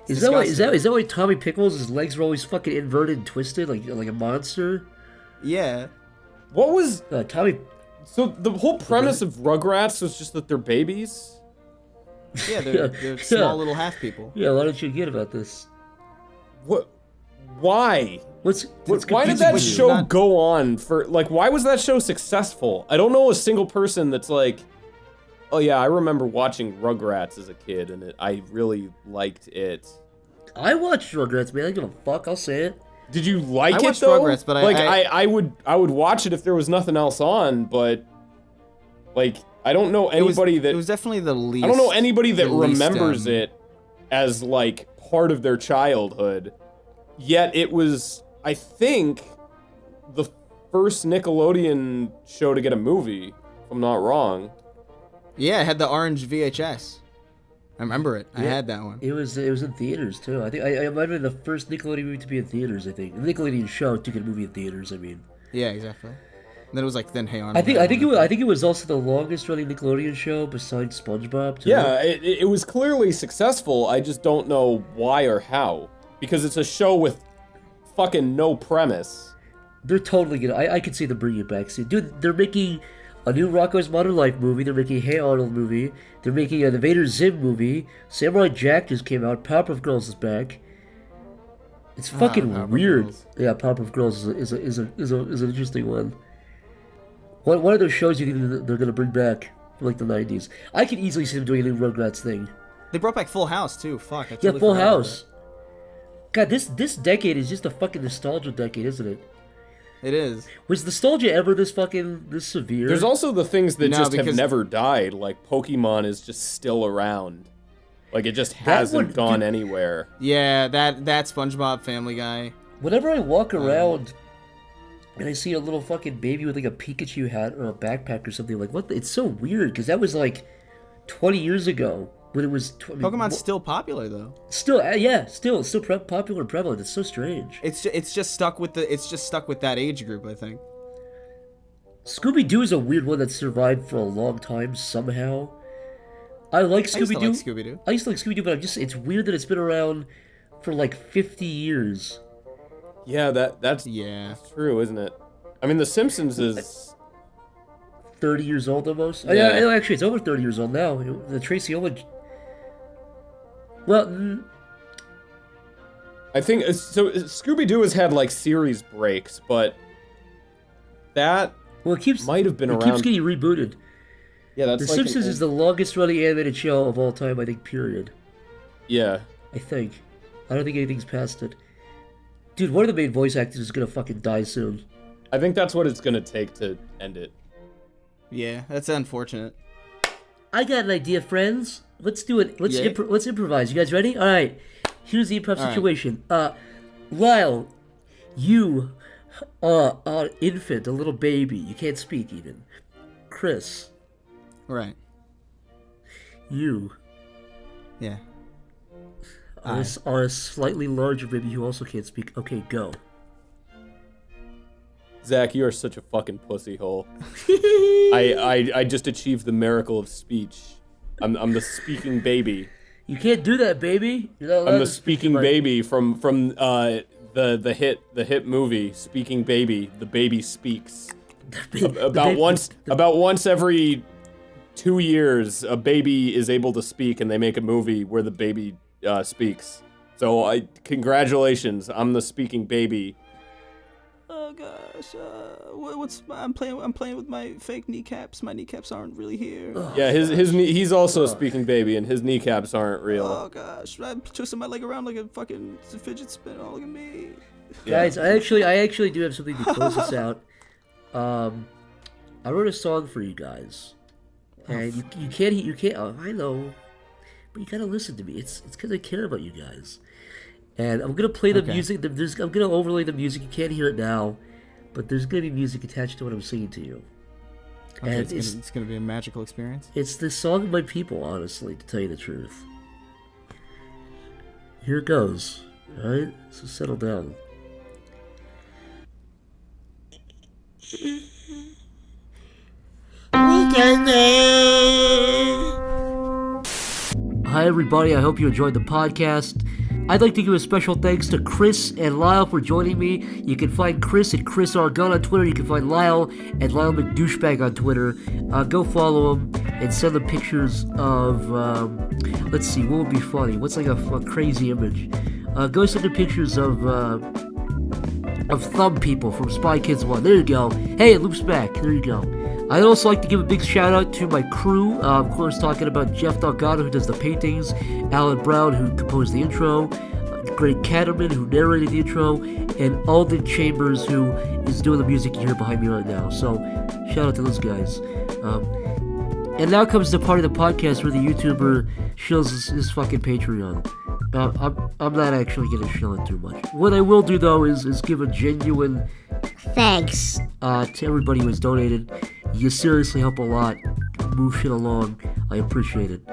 Is that why Tommy Pickles' legs were always fucking inverted and twisted like a monster? Yeah. What was Tommy? So the whole premise of Rugrats was just that they're babies. Yeah, they're small little half people. Yeah, why don't you get about this? What? Why? Why did that show go on for, like, why was that show successful? I don't know a single person that's like, oh yeah, I remember watching Rugrats as a kid and I really liked it. I watched Rugrats, man. I don't give a fuck. I'll say it. Did you like it watched though? Rugrats, but I would watch it if there was nothing else on, but like I don't know anybody It was definitely the least. I don't know anybody that the least, remembers it as like part of their childhood. Yet it was, I think, the first Nickelodeon show to get a movie, if I'm not wrong. Yeah, it had the orange VHS. I remember it. I had that one. It was in theaters too. I think I might have been the first Nickelodeon movie to be in theaters. I think the Nickelodeon show to get a movie in theaters. I mean. Yeah, exactly. And then it was like Hey Arnold. I think it was also the longest running Nickelodeon show besides SpongeBob. Too. Yeah, it was clearly successful. I just don't know why or how, because it's a show with fucking no premise. They're totally gonna. I could see them bringing it back soon, dude. They're making a new Rocko's Modern Life movie. They're making a Hey Arnold movie. They're making an Invader Zim movie. Samurai Jack just came out. Powerpuff Girls is back. It's fucking weird. Girls. Yeah, Powerpuff Girls is an interesting one. One of those shows you think they're gonna bring back from like the 90s. I could easily see them doing a new Rugrats thing. They brought back Full House too. Fuck. I yeah, totally Full forgot House. God, this decade is just a fucking nostalgia decade, isn't it? It is. Was nostalgia ever this severe? There's also the things that just have never died, like Pokemon is just still around. Like it just hasn't gone anywhere. Yeah, that SpongeBob Family Guy. Whenever I walk around and I see a little fucking baby with like a Pikachu hat or a backpack or something, like what? It's so weird because that was like 20 years ago. When it was Pokemon's still popular though. Still, still popular and prevalent. It's so strange. It's just stuck with that age group, I think. Scooby-Doo is a weird one that survived for a long time somehow. I like Scooby-Doo. I used to like Scooby-Doo, but it's weird that it's been around for like 50 years. Yeah, that's true, isn't it? I mean, The Simpsons is 30 years old almost. Yeah. Oh, yeah, actually, it's over 30 years old now. The Tracy Ullman. Well, I think so. Scooby-Doo has had like series breaks, but that might have been around. It keeps getting rebooted. Yeah, that's The Simpsons is the longest running animated show of all time, I think. Period. Yeah. I think. I don't think anything's past it. Dude, one of the main voice actors is gonna fucking die soon. I think that's what it's gonna take to end it. Yeah, that's unfortunate. I got an idea, friends. Let's do it. Let's improvise. You guys ready? All right. Here's the improv situation. Lyle, you are an infant, a little baby. You can't speak even. Chris. Right. You. Yeah. Are a slightly larger baby who also can't speak. Okay, go. Zach, you are such a fucking pussy hole. I just achieved the miracle of speech. I'm the speaking baby. You can't do that, baby. I'm the speaking baby from the hit movie Speaking Baby. The baby speaks. About once every 2 years, a baby is able to speak, and they make a movie where the baby speaks. So congratulations, I'm the speaking baby. Oh gosh, I'm playing with my fake kneecaps. My kneecaps aren't really here. Yeah, he's also a speaking baby, and his kneecaps aren't real. Oh gosh, I'm twisting my leg around like a fucking fidget spinner. Oh, look at me. Guys, I actually do have something to close this out. I wrote a song for you guys, and you can't. Oh, I know, but you gotta listen to me. It's because I care about you guys. And I'm gonna play the music. I'm gonna overlay the music. You can't hear it now, but there's gonna be music attached to what I'm singing to you. Okay, and it's gonna be a magical experience. It's the song of my people, honestly, to tell you the truth. Here it goes. All right, so settle down. Hi everybody, I hope you enjoyed the podcast. I'd like to give a special thanks to Chris and Lyle for joining me. You can find Chris at Chris R. Gunn on Twitter. You can find Lyle at Lyle McDouchebag on Twitter. Go follow them and send them pictures of, let's see, what would be funny? What's like a crazy image? Go send them pictures of thumb people from Spy Kids 1. There you go. Hey, it loops back. There you go. I'd also like to give a big shout out to my crew. Of course, talking about Jeff Delgado, who does the paintings, Alan Brown, who composed the intro, Greg Catterman, who narrated the intro, and Alden Chambers, who is doing the music you hear behind me right now. So, shout out to those guys. And now comes the part of the podcast where the YouTuber shills his fucking Patreon. I'm not actually gonna shill it too much. What I will do though is give a genuine thanks to everybody who has donated. You seriously help a lot move shit along. I appreciate it.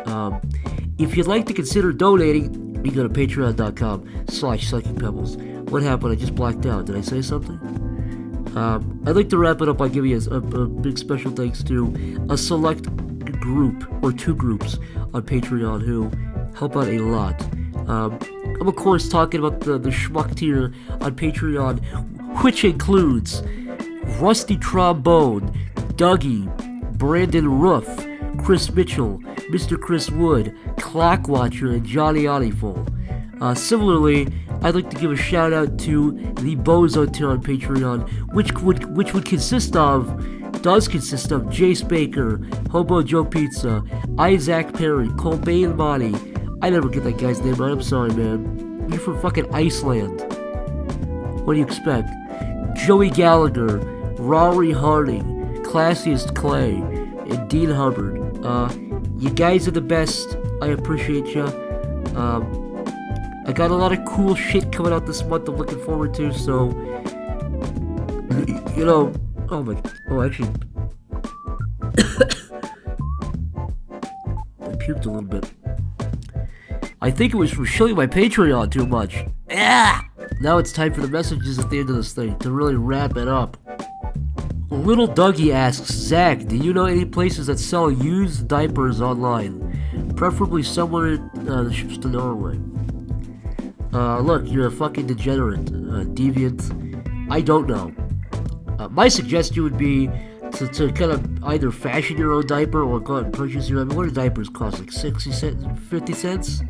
If you'd like to consider donating, you go to patreon.com/psychicpebbles. What happened? I just blacked out. Did I say something? I'd like to wrap it up by giving you a big special thanks to a select group or two groups on Patreon who help out a lot. I'm of course talking about the Schmuck tier on Patreon, which includes Rusty Trombone, Dougie, Brandon Roof, Chris Mitchell, Mr. Chris Wood, Clockwatcher, and Johnny Oniful. Similarly, I'd like to give a shout out to the Bozo tier on Patreon, which does consist of Jace Baker, Hobo Joe Pizza, Isaac Perry, Colbain Monty. I never get that guy's name right, I'm sorry, man. You're from fucking Iceland. What do you expect? Joey Gallagher, Rory Harding, Classiest Clay, and Dean Hubbard. You guys are the best. I appreciate ya. I got a lot of cool shit coming out this month I'm looking forward to, so... You know... actually... I puked a little bit. I think it was from shilling my Patreon too much. Yeah. Now it's time for the messages at the end of this thing to really wrap it up. Little Dougie asks, Zach, do you know any places that sell used diapers online? Preferably somewhere that ships to Norway. Look, you're a fucking degenerate, deviant. I don't know. My suggestion would be to kind of either fashion your own diaper or go out and purchase your own. What do diapers cost? Like 60 cents? 50 cents?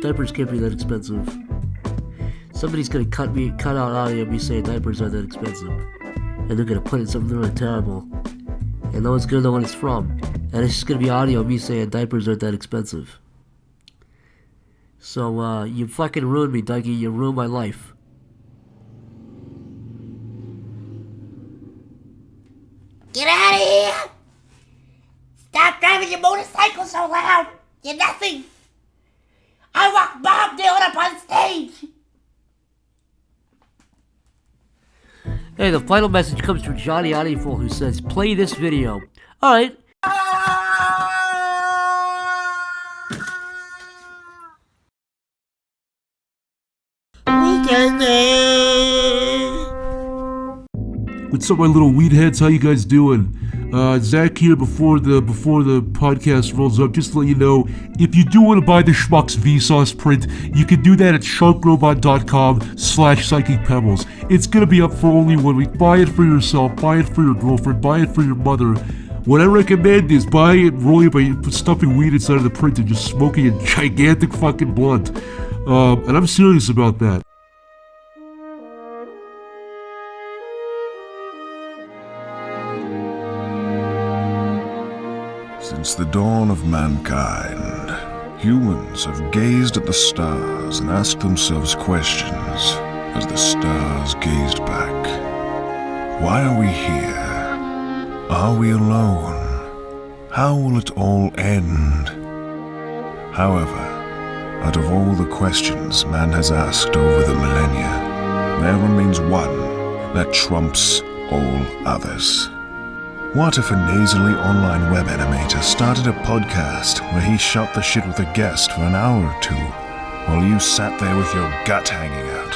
Diapers can't be that expensive. Somebody's gonna cut out audio of me saying diapers aren't that expensive. And they're gonna put in something really terrible. And no one's gonna know what it's from. And it's just gonna be audio of me saying diapers aren't that expensive. So, you fucking ruined me, Dougie. You ruined my life. Get out of here! Stop driving your motorcycle so loud! You're nothing! I walked Bob Dylan up on stage! Hey, the final message comes from Johnny Oniful, who says, play this video. Alright. What's up, my little weed heads? How you guys doing? Zach here before the podcast rolls up. Just to let you know, if you do want to buy the Schmucks Vsauce print, you can do that at sharkrobot.com/psychicpebbles. It's gonna be up for only 1 week. Buy it for yourself, buy it for your girlfriend, buy it for your mother. What I recommend is buy it, rolling it by stuffing weed inside of the print and just smoking a gigantic fucking blunt. And I'm serious about that. Since the dawn of mankind, humans have gazed at the stars and asked themselves questions as the stars gazed back. Why are we here? Are we alone? How will it all end? However, out of all the questions man has asked over the millennia, there remains one that trumps all others. What if a nasally online web animator started a podcast where he shot the shit with a guest for an hour or two while you sat there with your gut hanging out?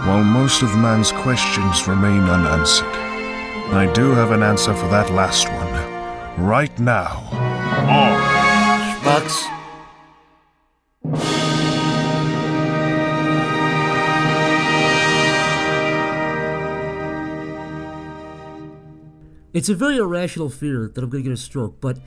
While most of man's questions remain unanswered, I do have an answer for that last one. right now. Schmucks. It's a very irrational fear that I'm going to get a stroke, but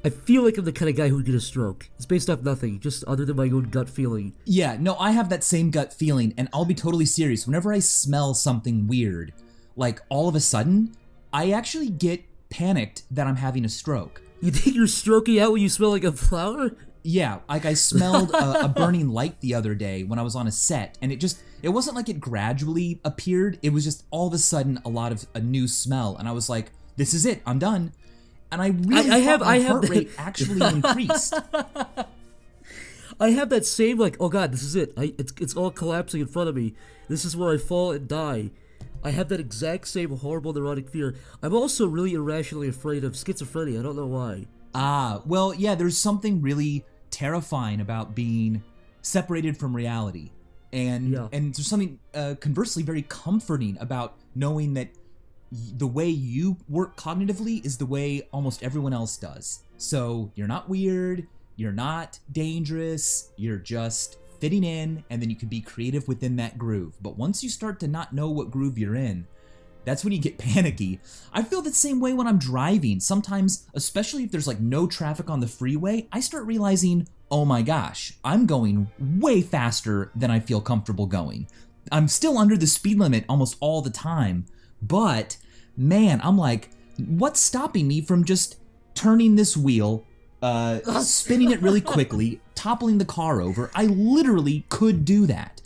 I feel like I'm the kind of guy who would get a stroke. It's based off nothing, just other than my own gut feeling. Yeah, no, I have that same gut feeling, and I'll be totally serious. Whenever I smell something weird, like all of a sudden, I actually get panicked that I'm having a stroke. You think you're stroking out when you smell like a flower? Yeah, like I smelled a burning light the other day when I was on a set, and it wasn't like it gradually appeared. It was just all of a sudden a new smell, and I was like, this is it, I'm done. And I really thought my heart rate actually increased. I have that same, like, oh god, this is it. It's all collapsing in front of me. This is where I fall and die. I have that exact same horrible neurotic fear. I'm also really irrationally afraid of schizophrenia. I don't know why. Ah, well, yeah, there's something really terrifying about being separated from reality. And there's something conversely very comforting about knowing that the way you work cognitively is the way almost everyone else does. So you're not weird, you're not dangerous, you're just fitting in, and then you can be creative within that groove. But once you start to not know what groove you're in, that's when you get panicky. I feel the same way when I'm driving. Sometimes, especially if there's like no traffic on the freeway, I start realizing, oh my gosh, I'm going way faster than I feel comfortable going. I'm still under the speed limit almost all the time, but man, I'm like, what's stopping me from just turning this wheel, spinning it really quickly, toppling the car over? I literally could do that.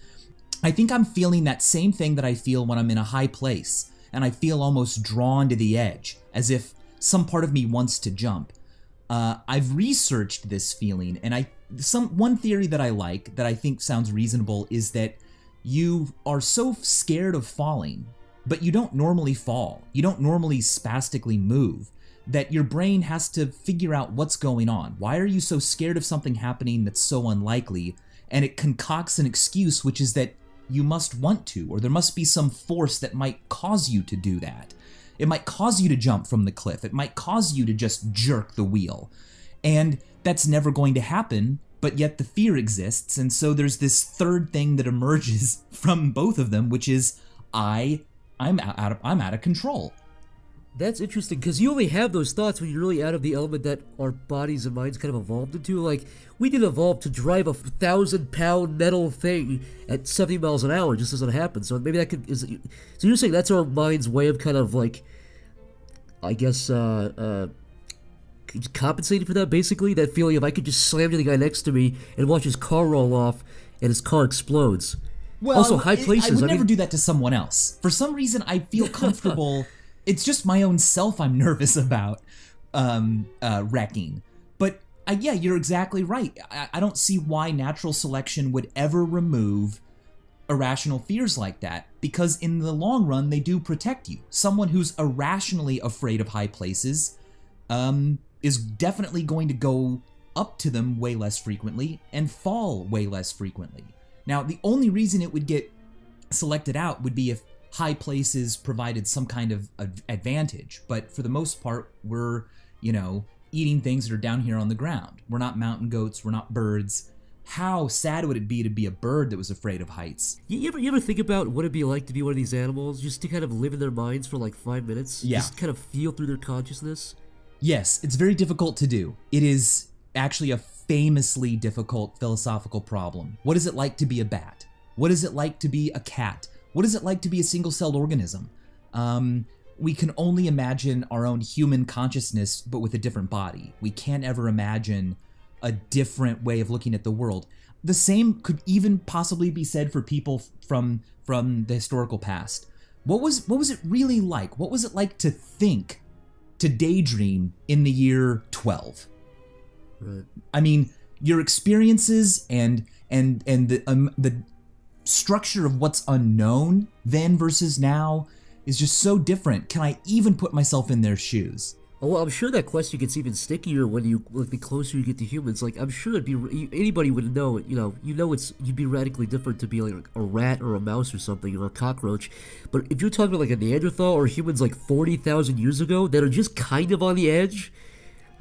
I think I'm feeling that same thing that I feel when I'm in a high place, and I feel almost drawn to the edge, as if some part of me wants to jump. I've researched this feeling, and one theory that I like, that I think sounds reasonable, is that you are so scared of falling, but you don't normally fall. You don't normally spastically move, that your brain has to figure out what's going on. Why are you so scared of something happening that's so unlikely? And it concocts an excuse, which is that you must want to, or there must be some force that might cause you to do that. It might cause you to jump from the cliff. It might cause you to just jerk the wheel. And that's never going to happen, but yet the fear exists. And so there's this third thing that emerges from both of them, which is I'm out of control. That's interesting, because you only have those thoughts when you're really out of the element that our bodies and minds kind of evolved into. Like, we didn't evolve to drive a 1,000-pound metal thing at 70 miles an hour. It just doesn't happen. So maybe that so you're saying that's our mind's way of kind of like, I guess, compensating for that, basically? That feeling of I could just slam to the guy next to me and watch his car roll off and his car explodes. Well, also, high places. I would never do that to someone else. For some reason, I feel comfortable. It's just my own self I'm nervous about wrecking. But yeah, you're exactly right. I don't see why natural selection would ever remove irrational fears like that, because in the long run, they do protect you. Someone who's irrationally afraid of high places is definitely going to go up to them way less frequently and fall way less frequently. Now, the only reason it would get selected out would be if high places provided some kind of advantage. But for the most part, we're, eating things that are down here on the ground. We're not mountain goats. We're not birds. How sad would it be to be a bird that was afraid of heights? You ever think about what it'd be like to be one of these animals, just to kind of live in their minds for like 5 minutes? Yeah. Just kind of feel through their consciousness? Yes, it's very difficult to do. It is actually a famously difficult philosophical problem. What is it like to be a bat? What is it like to be a cat? What is it like to be a single-celled organism? We can only imagine our own human consciousness, but with a different body. We can't ever imagine a different way of looking at the world. The same could even possibly be said for people from the historical past. What was it really like? What was it like to think, to daydream in the year 12? Right. I mean, your experiences and the structure of what's unknown then versus now is just so different. Can I even put myself in their shoes? Oh, well, I'm sure that question gets even stickier when the closer you get to humans. Like, I'm sure anybody would know it. You'd be radically different to be like a rat or a mouse or something, or a cockroach. But if you're talking about like a Neanderthal or humans like 40,000 years ago that are just kind of on the edge,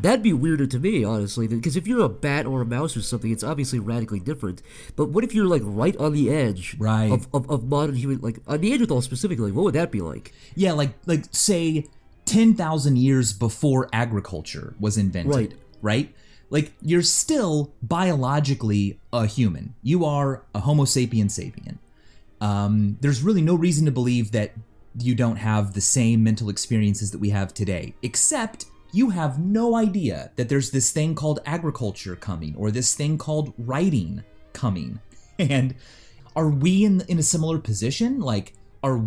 That'd be weirder to me, honestly, because if you're a bat or a mouse or something, it's obviously radically different. But what if you're like right on the edge of modern human, like on Neanderthal specifically? What would that be like? Yeah, like say 10,000 years before agriculture was invented, right? Like you're still biologically a human. You are a Homo sapien sapien. There's really no reason to believe that you don't have the same mental experiences that we have today, except you have no idea that there's this thing called agriculture coming or this thing called writing coming. And are we in a similar position? Like, are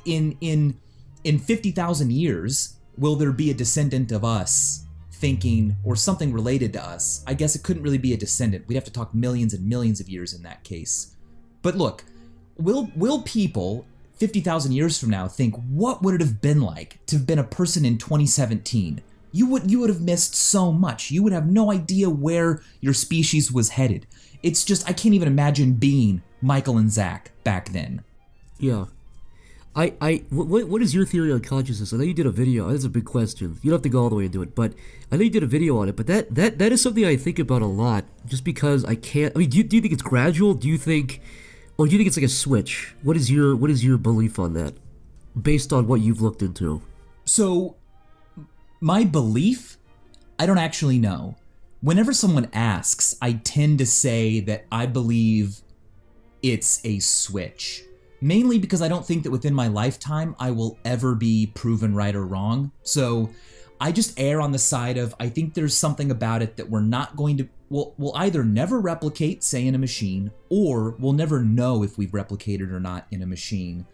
in 50,000 years, will there be a descendant of us thinking or something related to us? I guess it couldn't really be a descendant. We'd have to talk millions and millions of years in that case. But look, will people 50,000 years from now think, what would it have been like to have been a person in 2017? You would have missed so much. You would have no idea where your species was headed. It's just, I can't even imagine being Michael and Zach back then. Yeah. What is your theory on consciousness? I know you did a video. That's a big question. You don't have to go all the way into it, but I know you did a video on it. But that is something I think about a lot, just because I can't. I mean, do you think it's gradual? Do you think it's like a switch? What is your belief on that, based on what you've looked into? So, my belief, I don't actually know. Whenever someone asks, I tend to say that I believe it's a switch. Mainly because I don't think that within my lifetime I will ever be proven right or wrong. So I just err on the side of, I think there's something about it that we're not going to, we'll either never replicate, say, in a machine, or we'll never know if we've replicated or not in a machine.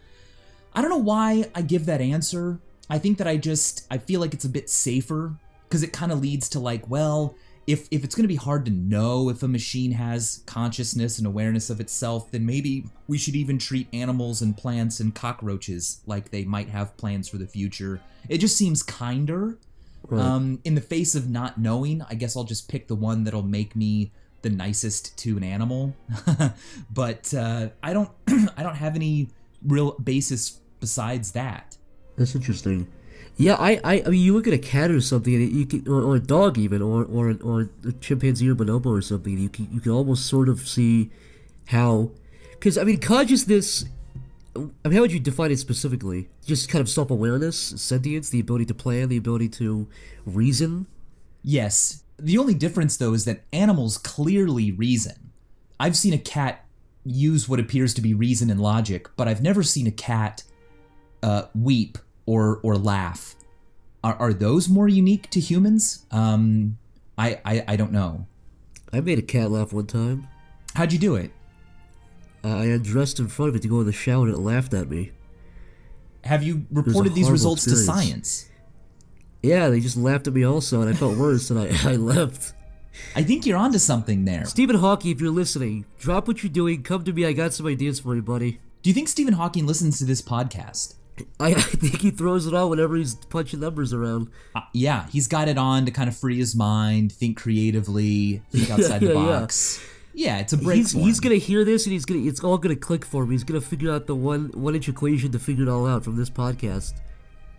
I don't know why I give that answer. I think that I feel like it's a bit safer, because it kind of leads to like, well, if it's going to be hard to know if a machine has consciousness and awareness of itself, then maybe we should even treat animals and plants and cockroaches like they might have plans for the future. It just seems kinder. Right. In the face of not knowing, I guess I'll just pick the one that'll make me the nicest to an animal. But I don't have any real basis besides that. That's interesting. Yeah, I mean, you look at a cat or something, and you can, or a dog even, or a chimpanzee or bonobo or something, you can almost sort of see how, because I mean, consciousness. I mean, how would you define it specifically? Just kind of self-awareness, sentience, the ability to plan, the ability to reason? Yes. The only difference, though, is that animals clearly reason. I've seen a cat use what appears to be reason and logic, but I've never seen a cat weep or laugh. Are those more unique to humans? I don't know. I made a cat laugh one time. How'd you do it? I undressed in front of it to go in the shower and it laughed at me. Have you reported these results to science? Yeah, they just laughed at me also, and I felt worse, and I left. I think you're onto something there. Stephen Hawking, if you're listening, drop what you're doing, come to me, I got some ideas for you, buddy. Do you think Stephen Hawking listens to this podcast? I think he throws it on whenever he's punching numbers around. Yeah, he's got it on to kind of free his mind, think creatively, think outside the box. Yeah, it's a break. He's gonna hear this, and it's all gonna click for him. He's gonna figure out the one-inch equation to figure it all out from this podcast.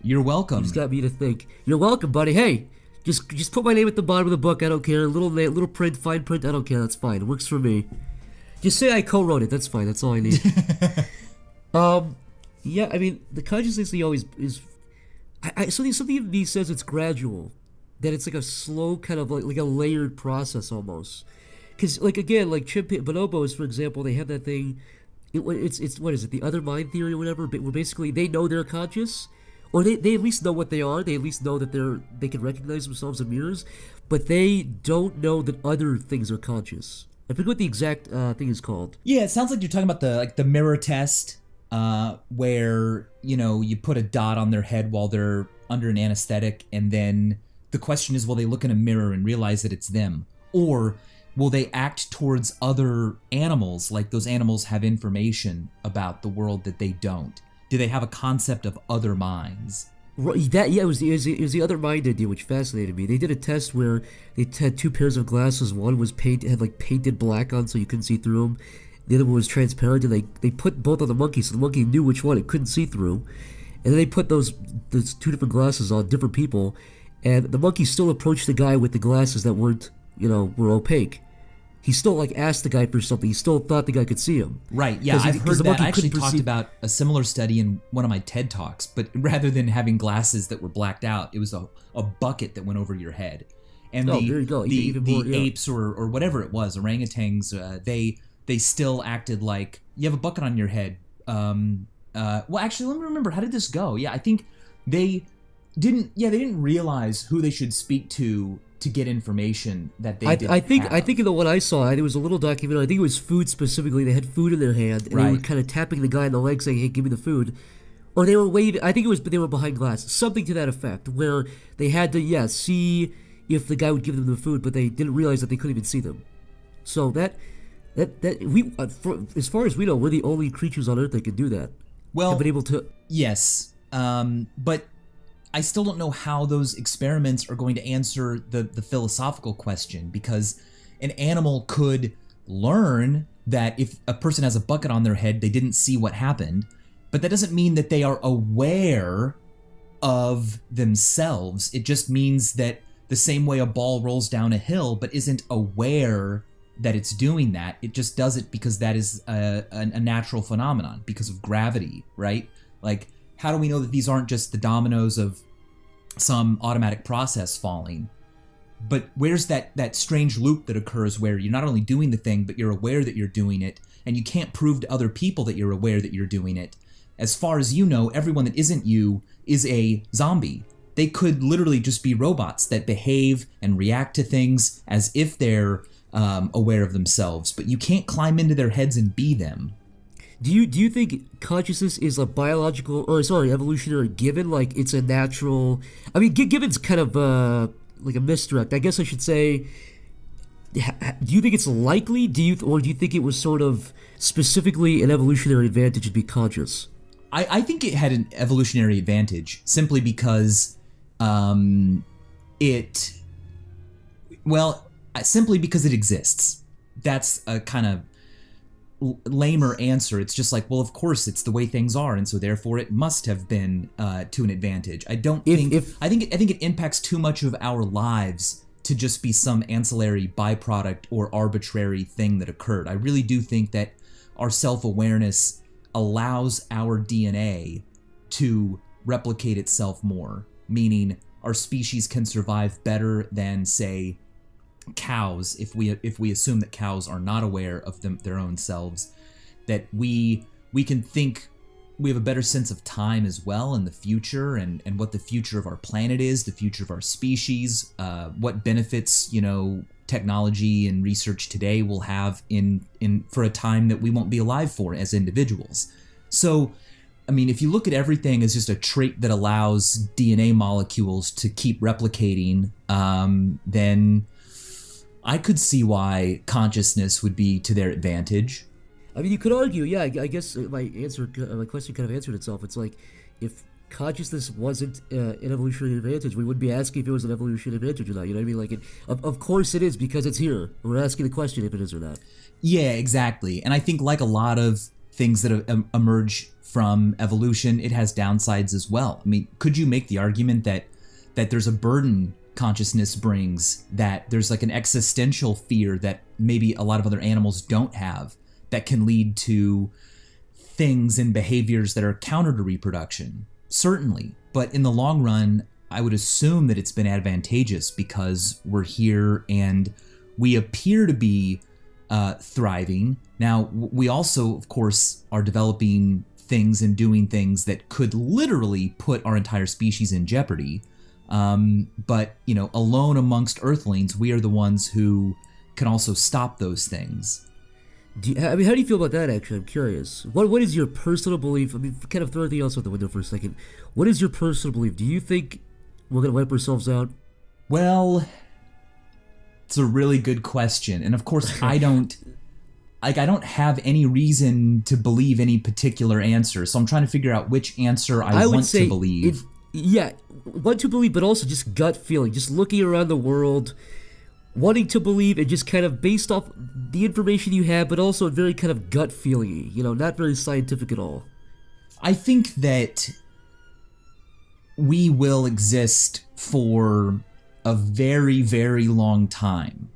You're welcome. He's got me to think. You're welcome, buddy. Hey, just put my name at the bottom of the book. I don't care. Little print, fine print. I don't care. That's fine. It works for me. Just say I co-wrote it. That's fine. That's all I need. Yeah, I mean, the consciousness thing always is. Something in me says it's gradual, that it's like a slow kind of like a layered process almost. Because like again, like bonobos, for example, they have that thing. It's what is it? The other mind theory or whatever. Where basically they know they're conscious, or they at least know what they are. They at least know that they can recognize themselves in mirrors, but they don't know that other things are conscious. I forget what the exact thing is called. Yeah, it sounds like you're talking about the mirror test. Where, you put a dot on their head while they're under an anesthetic, and then the question is, will they look in a mirror and realize that it's them? Or will they act towards other animals, like those animals have information about the world that they don't? Do they have a concept of other minds? Right, it was the other mind idea, which fascinated me. They did a test where they had two pairs of glasses. One was painted black on so you couldn't see through them. The other one was transparent, and they put both on the monkey, so the monkey knew which one it couldn't see through. And then they put those two different glasses on different people, and the monkey still approached the guy with the glasses that were opaque. He still like asked the guy for something. He still thought the guy could see him. Right, yeah, I've heard that. I actually talked about a similar study in one of my TED Talks, but rather than having glasses that were blacked out, it was a bucket that went over your head. And there you go. the apes or whatever it was, orangutans, they still acted like, you have a bucket on your head. Well, actually, let me remember, how did this go? Yeah, I think they didn't realize who they should speak to get information that they didn't have. I think in the one I saw, there was a little documentary. I think it was food specifically. They had food in their hand, and they were kind of tapping the guy in the leg, saying, "Hey, give me the food." Or they were waving. I think it was, but they were behind glass, something to that effect, where they had to see if the guy would give them the food, but they didn't realize that they couldn't even see them. So that we, as far as we know, we're the only creatures on Earth that can do that. Well, have been able to. Yes, but I still don't know how those experiments are going to answer the philosophical question, because an animal could learn that if a person has a bucket on their head, they didn't see what happened, but that doesn't mean that they are aware of themselves. It just means that the same way a ball rolls down a hill but isn't aware that it's doing that, it just does it because that is a natural phenomenon, because of gravity, right? Like, how do we know that these aren't just the dominoes of some automatic process falling? But where's that strange loop that occurs where you're not only doing the thing, but you're aware that you're doing it, and you can't prove to other people that you're aware that you're doing it. As far as you know, everyone that isn't you is a zombie. They could literally just be robots that behave and react to things as if they're aware of themselves, but you can't climb into their heads and be them. Do you think consciousness is a evolutionary given? Like it's a natural? I mean, given's kind of like a misdirect. I guess I should say. Do you think it's likely? Or do you think it was sort of specifically an evolutionary advantage to be conscious? I think it had an evolutionary advantage simply because simply because it exists. That's a kind of lamer answer. It's just like, well, of course it's the way things are, and so therefore it must have been to an advantage. I think it impacts too much of our lives to just be some ancillary byproduct or arbitrary thing that occurred. I really do think that our self-awareness allows our DNA to replicate itself more, meaning our species can survive better than, say, cows, if we assume that cows are not aware of their own selves, that we can think we have a better sense of time as well in the future, and what the future of our planet is, the future of our species, what benefits technology and research today will have in for a time that we won't be alive for as individuals. So, I mean, if you look at everything as just a trait that allows DNA molecules to keep replicating, then I could see why consciousness would be to their advantage. I mean, you could argue, yeah. I guess my question kind of answered itself. It's like, if consciousness wasn't an evolutionary advantage, we wouldn't be asking if it was an evolutionary advantage or not. You know what I mean? Like, of course it is, because it's here. We're asking the question if it is or not. Yeah, exactly. And I think, like a lot of things that emerge from evolution, it has downsides as well. I mean, could you make the argument that there's a burden consciousness brings, that there's like an existential fear that maybe a lot of other animals don't have, that can lead to things and behaviors that are counter to reproduction? Certainly. But in the long run, I would assume that it's been advantageous because we're here and we appear to be thriving. Now, we also, of course, are developing things and doing things that could literally put our entire species in jeopardy. But, alone amongst Earthlings, we are the ones who can also stop those things. How do you feel about that, actually? I'm curious. What is your personal belief? I mean, kind of throw everything else out the window for a second. What is your personal belief? Do you think we're going to wipe ourselves out? Well, it's a really good question. And of course, I don't have any reason to believe any particular answer. So I'm trying to figure out which answer I want to believe. Want to believe, but also just gut feeling. Just looking around the world, wanting to believe, and just kind of based off the information you have, but also very kind of gut feeling, not very scientific at all. I think that we will exist for a very, very long time.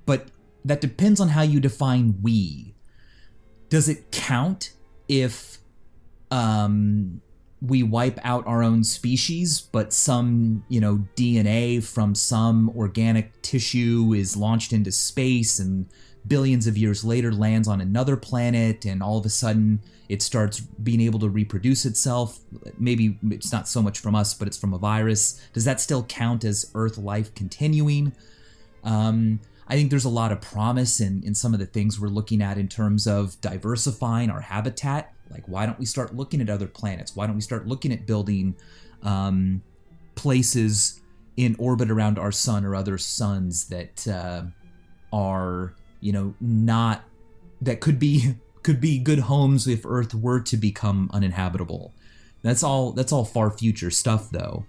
But that depends on how you define we. Does it count if we wipe out our own species, but some, DNA from some organic tissue is launched into space and billions of years later lands on another planet, and all of a sudden it starts being able to reproduce itself? Maybe it's not so much from us, but it's from a virus. Does that still count as Earth life continuing? I think there's a lot of promise in some of the things we're looking at in terms of diversifying our habitat. Like, why don't we start looking at other planets? Why don't we start looking at building places in orbit around our sun or other suns that are, not, that could be good homes if Earth were to become uninhabitable. That's all far future stuff, though.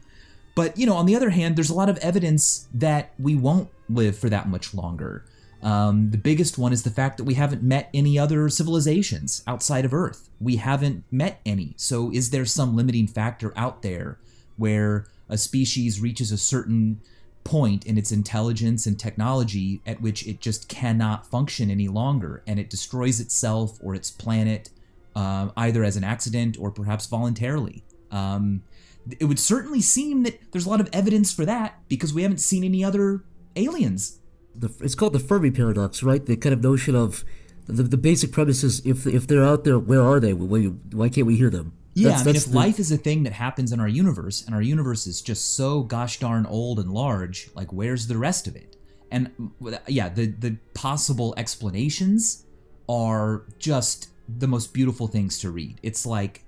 But, on the other hand, there's a lot of evidence that we won't live for that much longer. The biggest one is the fact that we haven't met any other civilizations outside of Earth. We haven't met any. So is there some limiting factor out there where a species reaches a certain point in its intelligence and technology at which it just cannot function any longer, and it destroys itself or its planet, either as an accident or perhaps voluntarily? It would certainly seem that there's a lot of evidence for that because we haven't seen any other aliens. It's called the Fermi paradox, right? The kind of notion of the basic premise is if they're out there, where are they? Why can't we hear them? Yeah, if life is a thing that happens in our universe, and our universe is just so gosh darn old and large, like, where's the rest of it? And yeah, the possible explanations are just the most beautiful things to read. It's like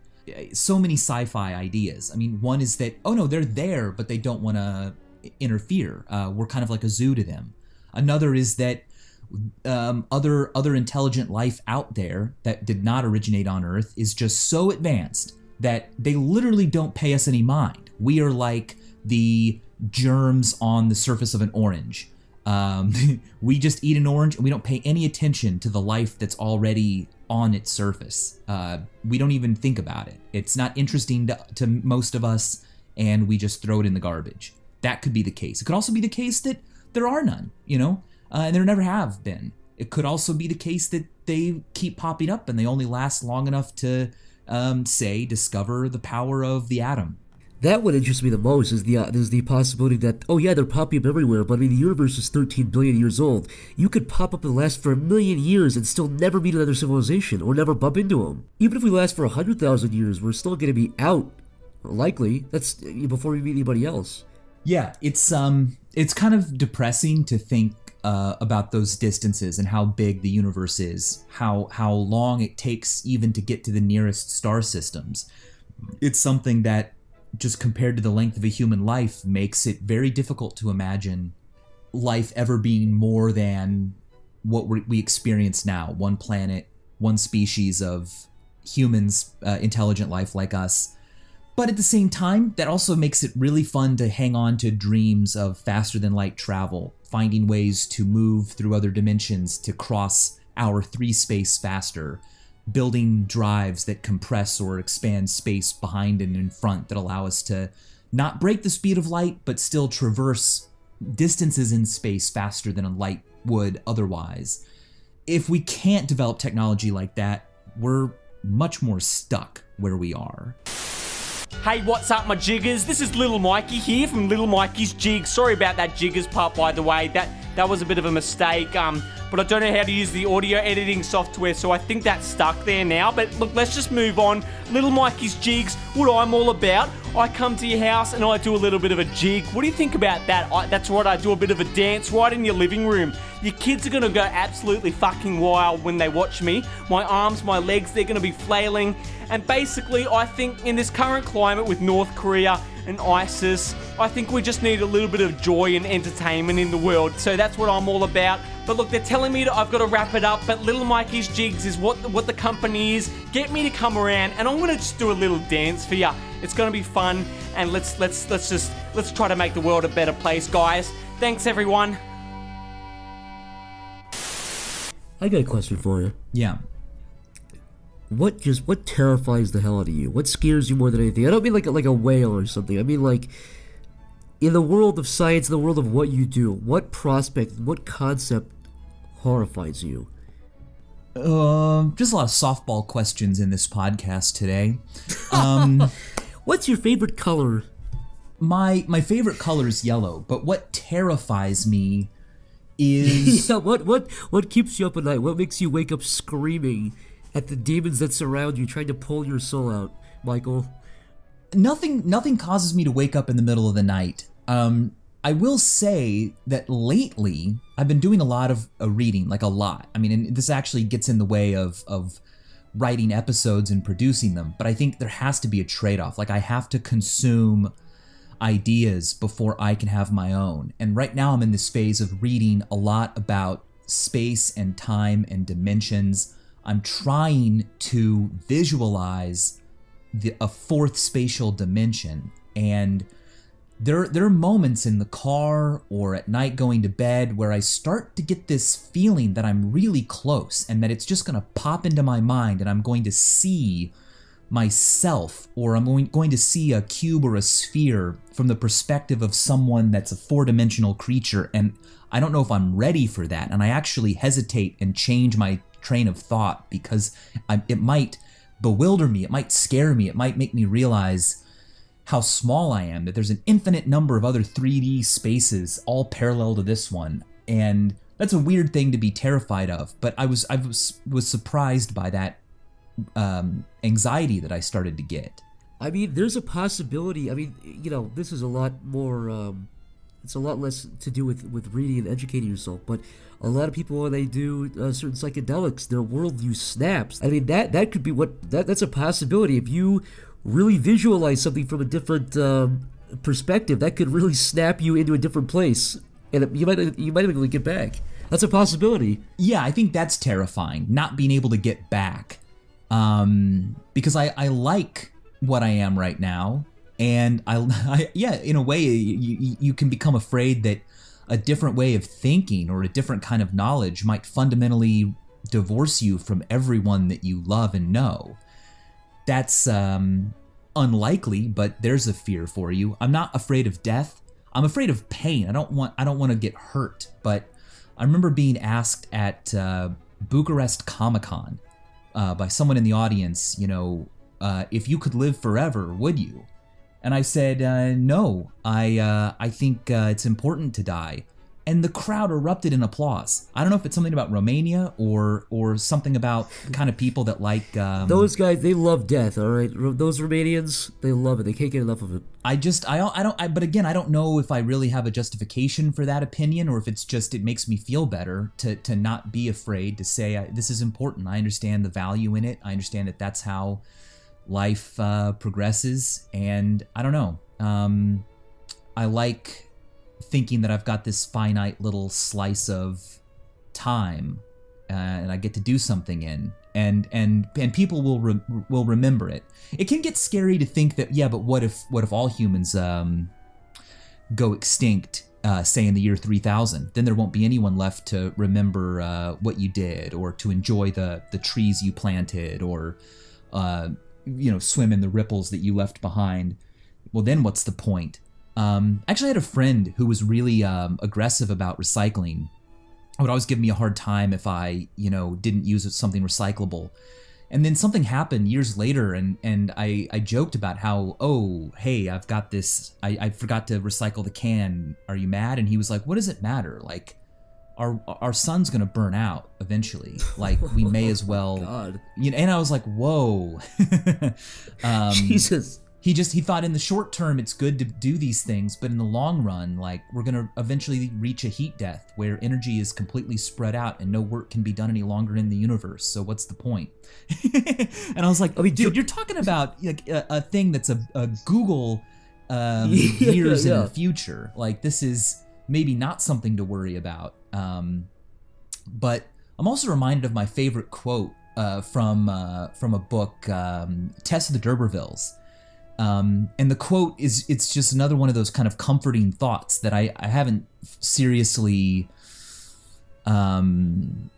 so many sci-fi ideas. I mean, one is that, oh no, they're there, but they don't want to interfere. We're kind of like a zoo to them. Another is that other intelligent life out there that did not originate on Earth is just so advanced that they literally don't pay us any mind. We are like the germs on the surface of an orange. We just eat an orange and we don't pay any attention to the life that's already on its surface. We don't even think about it. It's not interesting to most of us, and we just throw it in the garbage. That could be the case. It could also be the case that there are none, and there never have been. It could also be the case that they keep popping up and they only last long enough to, discover the power of the atom. That would interest me the most is the possibility that, oh yeah, they're popping up everywhere, but I mean, the universe is 13 billion years old. You could pop up and last for 1 million years and still never meet another civilization or never bump into them. Even if we last for 100,000 years, we're still going to be out, likely. That's before we meet anybody else. Yeah, it's kind of depressing to think about those distances and how big the universe is, how long it takes even to get to the nearest star systems. It's something that, just compared to the length of a human life, makes it very difficult to imagine life ever being more than what we experience now. One planet, one species of humans, intelligent life like us. But at the same time, that also makes it really fun to hang on to dreams of faster than light travel, finding ways to move through other dimensions to cross our 3 space faster, building drives that compress or expand space behind and in front that allow us to not break the speed of light, but still traverse distances in space faster than a light would otherwise. If we can't develop technology like that, we're much more stuck where we are. Hey, what's up, my jiggers? This is Little Mikey here from Little Mikey's Jig. Sorry about that jiggers part, by the way. That was a bit of a mistake. But I don't know how to use the audio editing software, so I think that's stuck there now. But look, let's just move on. Little Mikey's Jigs, what I'm all about. I come to your house and I do a little bit of a jig. What do you think about that? That's right, I do a bit of a dance right in your living room. Your kids are gonna go absolutely fucking wild when they watch me. My arms, my legs, they're gonna be flailing. And basically, I think in this current climate with North Korea and ISIS, I think we just need a little bit of joy and entertainment in the world. So that's what I'm all about. But look, they're telling me that I've got to wrap it up, but Little Mikey's Jigs is what the company is. Get me to come around, and I'm gonna just do a little dance for you. It's gonna be fun, and let's try to make the world a better place, guys. Thanks, everyone. I got a question for you. Yeah. what terrifies the hell out of you? What scares you more than anything? I don't mean like a whale or something. I mean like in the world of science, in the world of what you do, what prospect, what concept horrifies you? Just a lot of softball questions in this podcast today. What's your favorite color? My favorite color is yellow, but what terrifies me is... Yeah, what keeps you up at night? What makes you wake up screaming at the demons that surround you, trying to pull your soul out, Michael? Nothing causes me to wake up in the middle of the night. I will say that lately I've been doing a lot of reading, like a lot. I mean, and this actually gets in the way of writing episodes and producing them, but I think there has to be a trade-off. Like I have to consume ideas before I can have my own. And right now I'm in this phase of reading a lot about space and time and dimensions. I'm trying to visualize a fourth spatial dimension, and there are moments in the car or at night going to bed where I start to get this feeling that I'm really close and that it's just going to pop into my mind and I'm going to see myself, or I'm going to see a cube or a sphere from the perspective of someone that's a four-dimensional creature, and I don't know if I'm ready for that, and I actually hesitate and change my train of thought because it might bewilder me, it might scare me, it might make me realize how small I am, that there's an infinite number of other 3D spaces all parallel to this one, and that's a weird thing to be terrified of, but I was surprised by that anxiety that I started to get. I mean, there's a possibility. I mean, you know, this is a lot more. It's a lot less to do with reading and educating yourself. But a lot of people, when they do certain psychedelics, their worldview snaps. I mean, that could be that's a possibility. If you really visualize something from a different perspective, that could really snap you into a different place, and you might even able to get back. That's a possibility. Yeah, I think that's terrifying. Not being able to get back. Because I like what I am right now, and I yeah, in a way, you can become afraid that a different way of thinking or a different kind of knowledge might fundamentally divorce you from everyone that you love and know. That's unlikely, but there's a fear for you. I'm not afraid of death. I'm afraid of pain. I don't want to get hurt. But I remember being asked at Bucharest Comic-Con by someone in the audience, you know, if you could live forever, would you? And I said, no, I think it's important to die. And the crowd erupted in applause. I don't know if it's something about Romania or something about the kind of people that like... those guys, they love death, all right? Those Romanians, they love it. They can't get enough of it. But again, I don't know if I really have a justification for that opinion, or if it's just, it makes me feel better to not be afraid to say, this is important. I understand the value in it. I understand that that's how life progresses. And I don't know. I like thinking that I've got this finite little slice of time, and I get to do something in, and people will remember it. It can get scary to think that, yeah, but what if all humans go extinct, say in the year 3000? Then there won't be anyone left to remember what you did, or to enjoy the trees you planted, or swim in the ripples that you left behind. Well, then what's the point? Actually, I had a friend who was really aggressive about recycling. I would always give me a hard time if I, didn't use something recyclable. And then something happened years later, and I joked about how, oh, hey, I've got this, I forgot to recycle the can. Are you mad? And he was like, what does it matter? Like, our sun's gonna burn out eventually. Like, we may as well. God. And I was like, whoa. Jesus. He thought in the short term it's good to do these things, but in the long run, like, we're gonna eventually reach a heat death where energy is completely spread out and no work can be done any longer in the universe. So what's the point? And I was like, dude, you're talking about like a thing that's a Google years in the future. Like, this is maybe not something to worry about. But I'm also reminded of my favorite quote from a book, Tess of the D'Urbervilles. And the quote it's just another one of those kind of comforting thoughts that I haven't seriously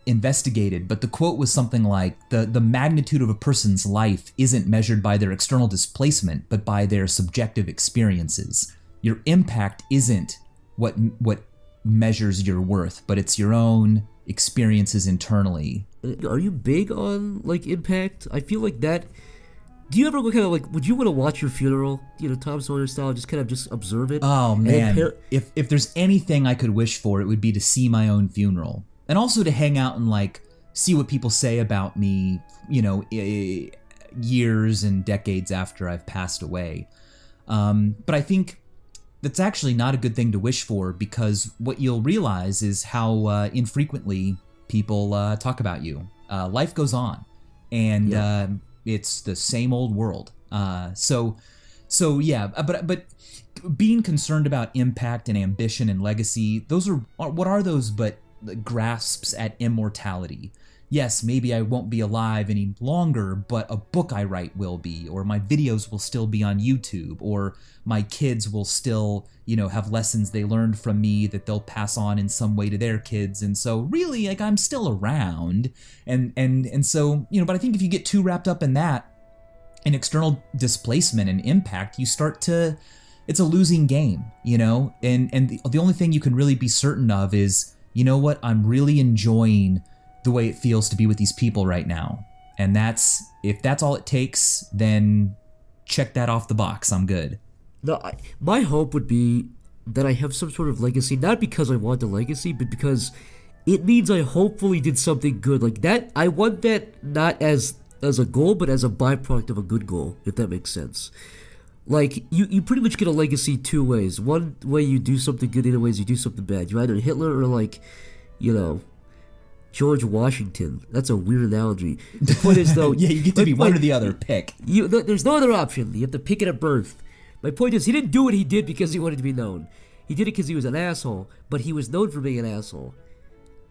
investigated, but the quote was something like, the magnitude of a person's life isn't measured by their external displacement, but by their subjective experiences. Your impact isn't what measures your worth, but it's your own experiences internally. Are you big on like impact? I feel like that. Do you ever kind of like? Would you want to watch your funeral? You know, Tom Sawyer style, just observe it. Oh man, if there's anything I could wish for, it would be to see my own funeral, and also to hang out and like see what people say about me. You know, years and decades after I've passed away. But I think that's actually not a good thing to wish for, because what you'll realize is how infrequently people talk about you. Life goes on, and it's the same old world. So yeah. But being concerned about impact and ambition and legacy, those are what are those but grasps at immortality? Yes, maybe I won't be alive any longer, but a book I write will be, or my videos will still be on YouTube, or my kids will still, have lessons they learned from me that they'll pass on in some way to their kids. And so really, like, I'm still around. And so, but I think if you get too wrapped up in that, in external displacement and impact, you start to, it's a losing game, and the only thing you can really be certain of is, what, I'm really enjoying the way it feels to be with these people right now. And if that's all it takes, then check that off the box. I'm good. No, my hope would be that I have some sort of legacy, not because I want a legacy, but because it means I hopefully did something good. Like that, I want that not as a goal, but as a byproduct of a good goal, if that makes sense. Like, you pretty much get a legacy two ways. One way you do something good, the other ways you do something bad. You're either Hitler or like, George Washington. That's a weird analogy. The point is, though... yeah, you get to be one or the other. Pick. There's no other option. You have to pick it at birth. My point is, he didn't do what he did because he wanted to be known. He did it because he was an asshole, but he was known for being an asshole.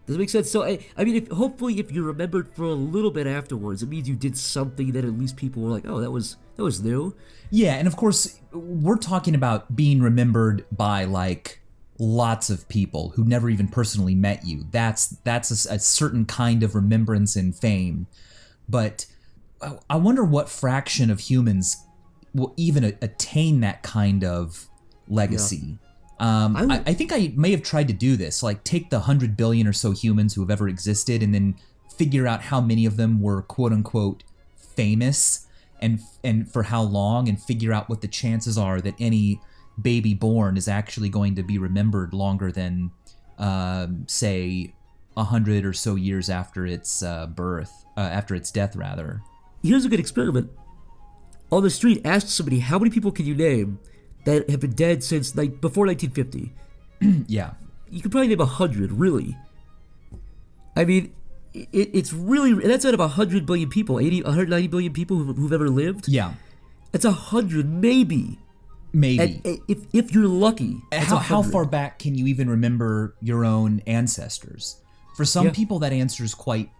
Does it make sense? So, I mean, hopefully if you're remembered for a little bit afterwards, it means you did something that at least people were like, oh, that was new. Yeah, and of course, we're talking about being remembered by, like, lots of people who never even personally met you. That's a certain kind of remembrance and fame. But I wonder what fraction of humans will even attain that kind of legacy. Yeah. I think I may have tried to do this, like take the 100 billion or so humans who have ever existed and then figure out how many of them were quote unquote famous and for how long, and figure out what the chances are that any baby born is actually going to be remembered longer than, say, 100 or so years after its after its death, rather. Here's a good experiment. On the street, ask somebody, how many people can you name that have been dead since before 1950? Yeah. You could probably name 100, really. I mean, it's really, and that's out of 100 billion people, 190 billion people who've ever lived. Yeah. It's 100, maybe. Maybe. And if you're lucky. How far back can you even remember your own ancestors? For some people, that answer is quite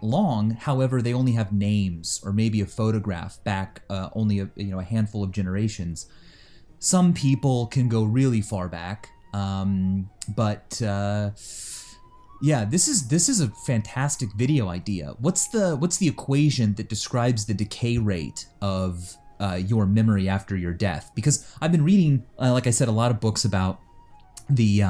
long. However, they only have names or maybe a photograph back only a handful of generations. Some people can go really far back, but this is a fantastic video idea. What's the equation that describes the decay rate of your memory after your death? Because I've been reading, like I said, a lot of books about the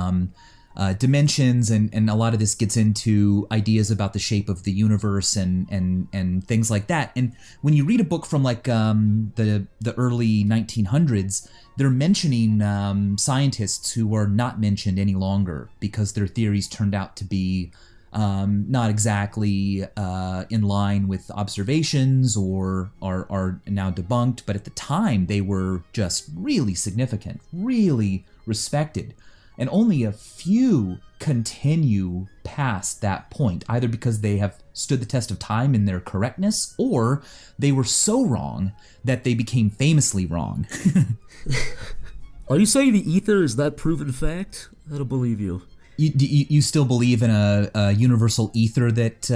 dimensions, and a lot of this gets into ideas about the shape of the universe and things like that. And when you read a book from like the early 1900s, they're mentioning scientists who are not mentioned any longer because their theories turned out to be not exactly in line with observations or are now debunked, but at the time they were just really significant, really respected. And only a few continue past that point, either because they have stood the test of time in their correctness, or they were so wrong that they became famously wrong. Are you saying the ether is that proven fact? I don't believe you. You still believe in a universal ether that...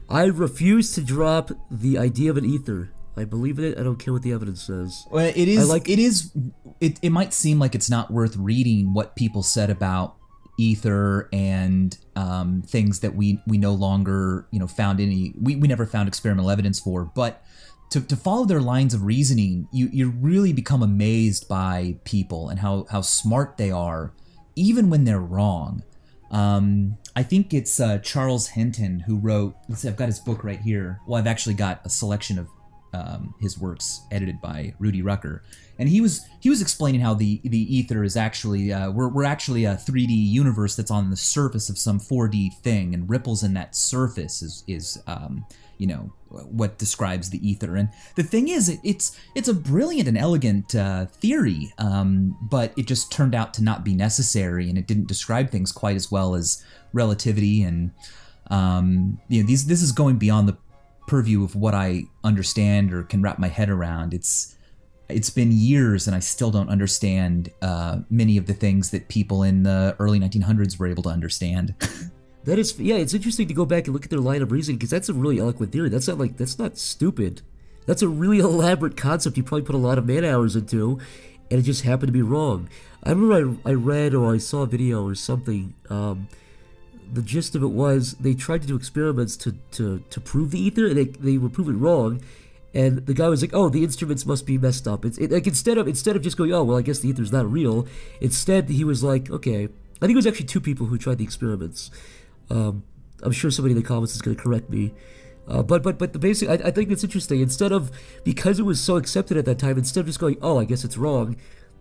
I refuse to drop the idea of an ether. I believe in it. I don't care what the evidence says. Well, it might seem like it's not worth reading what people said about ether and things that we no longer found we never found experimental evidence for. But to follow their lines of reasoning, you really become amazed by people and how smart they are, even when they're wrong. I think it's Charles Hinton who wrote. Let's see, I've got his book right here. Well, I've actually got a selection of his works edited by Rudy Rucker, and he was explaining how the ether is actually we're actually a 3D universe that's on the surface of some 4D thing, and ripples in that surface is what describes the ether. And the thing is, it's a brilliant and elegant theory, but it just turned out to not be necessary, and it didn't describe things quite as well as relativity. And this is going beyond the purview of what I understand or can wrap my head around. It's been years, and I still don't understand many of the things that people in the early 1900s were able to understand. That is, yeah, it's interesting to go back and look at their line of reasoning, because that's a really eloquent theory. That's not stupid. That's a really elaborate concept you probably put a lot of man hours into, and it just happened to be wrong. I remember I read or I saw a video or something. The gist of it was they tried to do experiments to prove the ether, and they were proven wrong. And the guy was like, "Oh, the instruments must be messed up." Like instead of just going, "Oh, well, I guess the ether's not real," instead he was like, "Okay." I think it was actually two people who tried the experiments. I'm sure somebody in the comments is going to correct me. But the basic, I think it's interesting. Instead of, because it was so accepted at that time, instead of just going, "Oh, I guess it's wrong,"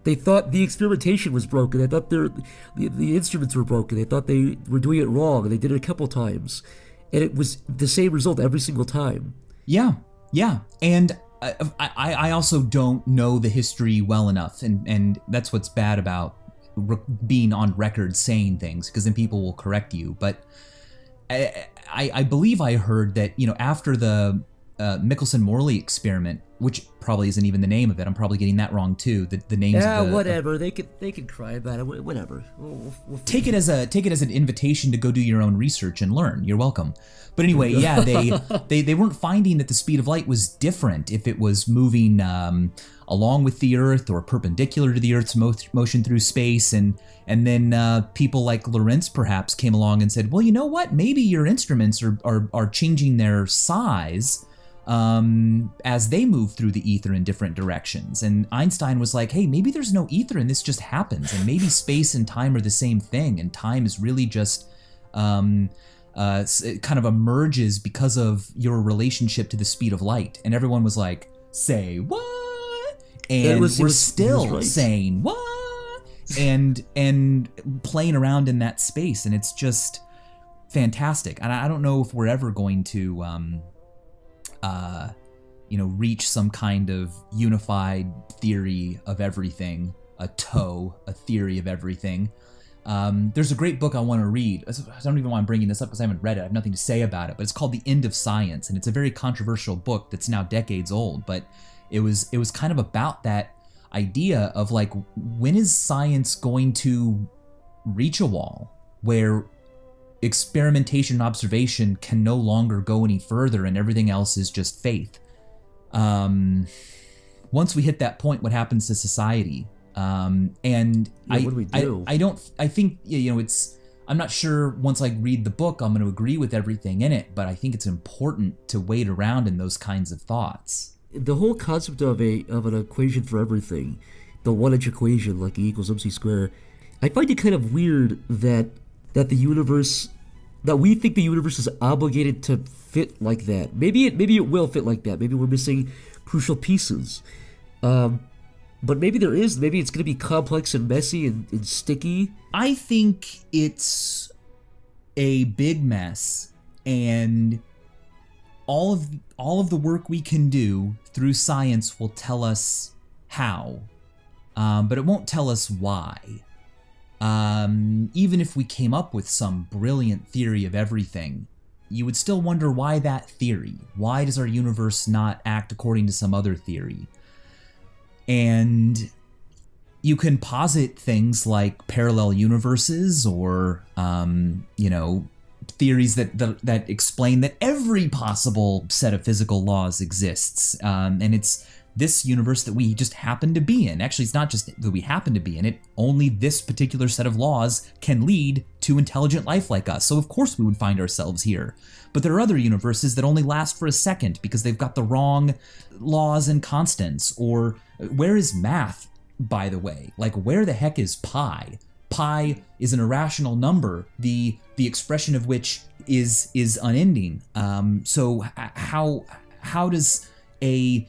they thought the experimentation was broken. They thought the instruments were broken. They thought they were doing it wrong, and they did it a couple times, and it was the same result every single time. Yeah, and I also don't know the history well enough, and that's what's bad about being on record saying things, because then people will correct you. But I believe I heard that after the Michelson-Morley experiment, which probably isn't even the name of it. I'm probably getting that wrong too. The names. Yeah, of the, whatever. They can cry about it. Whatever. We'll take it as an invitation to go do your own research and learn. You're welcome. But anyway, yeah, they weren't finding that the speed of light was different if it was moving along with the Earth or perpendicular to the Earth's motion through space. And then people like Lorentz perhaps came along and said, well, you know what? Maybe your instruments are changing their size as they move through the ether in different directions. And Einstein was like, hey, maybe there's no ether and this just happens, and maybe space and time are the same thing, and time is really just it kind of emerges because of your relationship to the speed of light. And everyone was like, say what? And we're still right. saying what? and playing around in that space, and it's just fantastic. And I don't know if we're ever going to reach some kind of unified theory of everything, a theory of everything. There's a great book I want to read. I don't even want to bring this up because I haven't read it. I have nothing to say about it, but it's called The End of Science, and it's a very controversial book that's now decades old, but it was kind of about that idea of like, when is science going to reach a wall where experimentation and observation can no longer go any further and everything else is just faith? Once we hit that point, what happens to society? And what do we do? I think I'm not sure once I read the book I'm going to agree with everything in it, but I think it's important to wait around in those kinds of thoughts. The whole concept of an equation for everything, the 1-inch equation, like E equals MC squared, I find it kind of weird that the universe, that we think the universe is obligated to fit like that. Maybe it will fit like that. Maybe we're missing crucial pieces. But maybe there is. Maybe it's going to be complex and messy and sticky. I think it's a big mess, and all of the work we can do through science will tell us how, but it won't tell us why. Even if we came up with some brilliant theory of everything, you would still wonder why that theory. Why does our universe not act according to some other theory? And you can posit things like parallel universes or, theories that explain that every possible set of physical laws exists. And it's this universe that we just happen to be in. Actually, it's not just that we happen to be in it, only this particular set of laws can lead to intelligent life like us. So of course we would find ourselves here. But there are other universes that only last for a second because they've got the wrong laws and constants. Or where is math, by the way? Like, where the heck is pi? Pi is an irrational number, the expression of which is unending. So how does a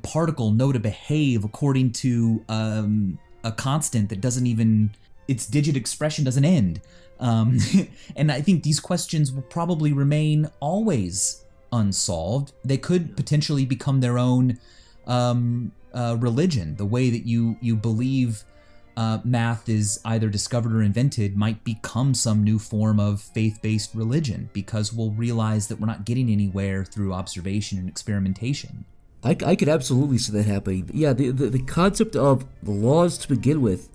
particle know to behave according to a constant that doesn't even, its digit expression doesn't end? And I think these questions will probably remain always unsolved. They could potentially become their own religion. The way that you believe math is either discovered or invented might become some new form of faith-based religion, because we'll realize that we're not getting anywhere through observation and experimentation. I could absolutely see that happening. Yeah, the concept of the laws to begin with,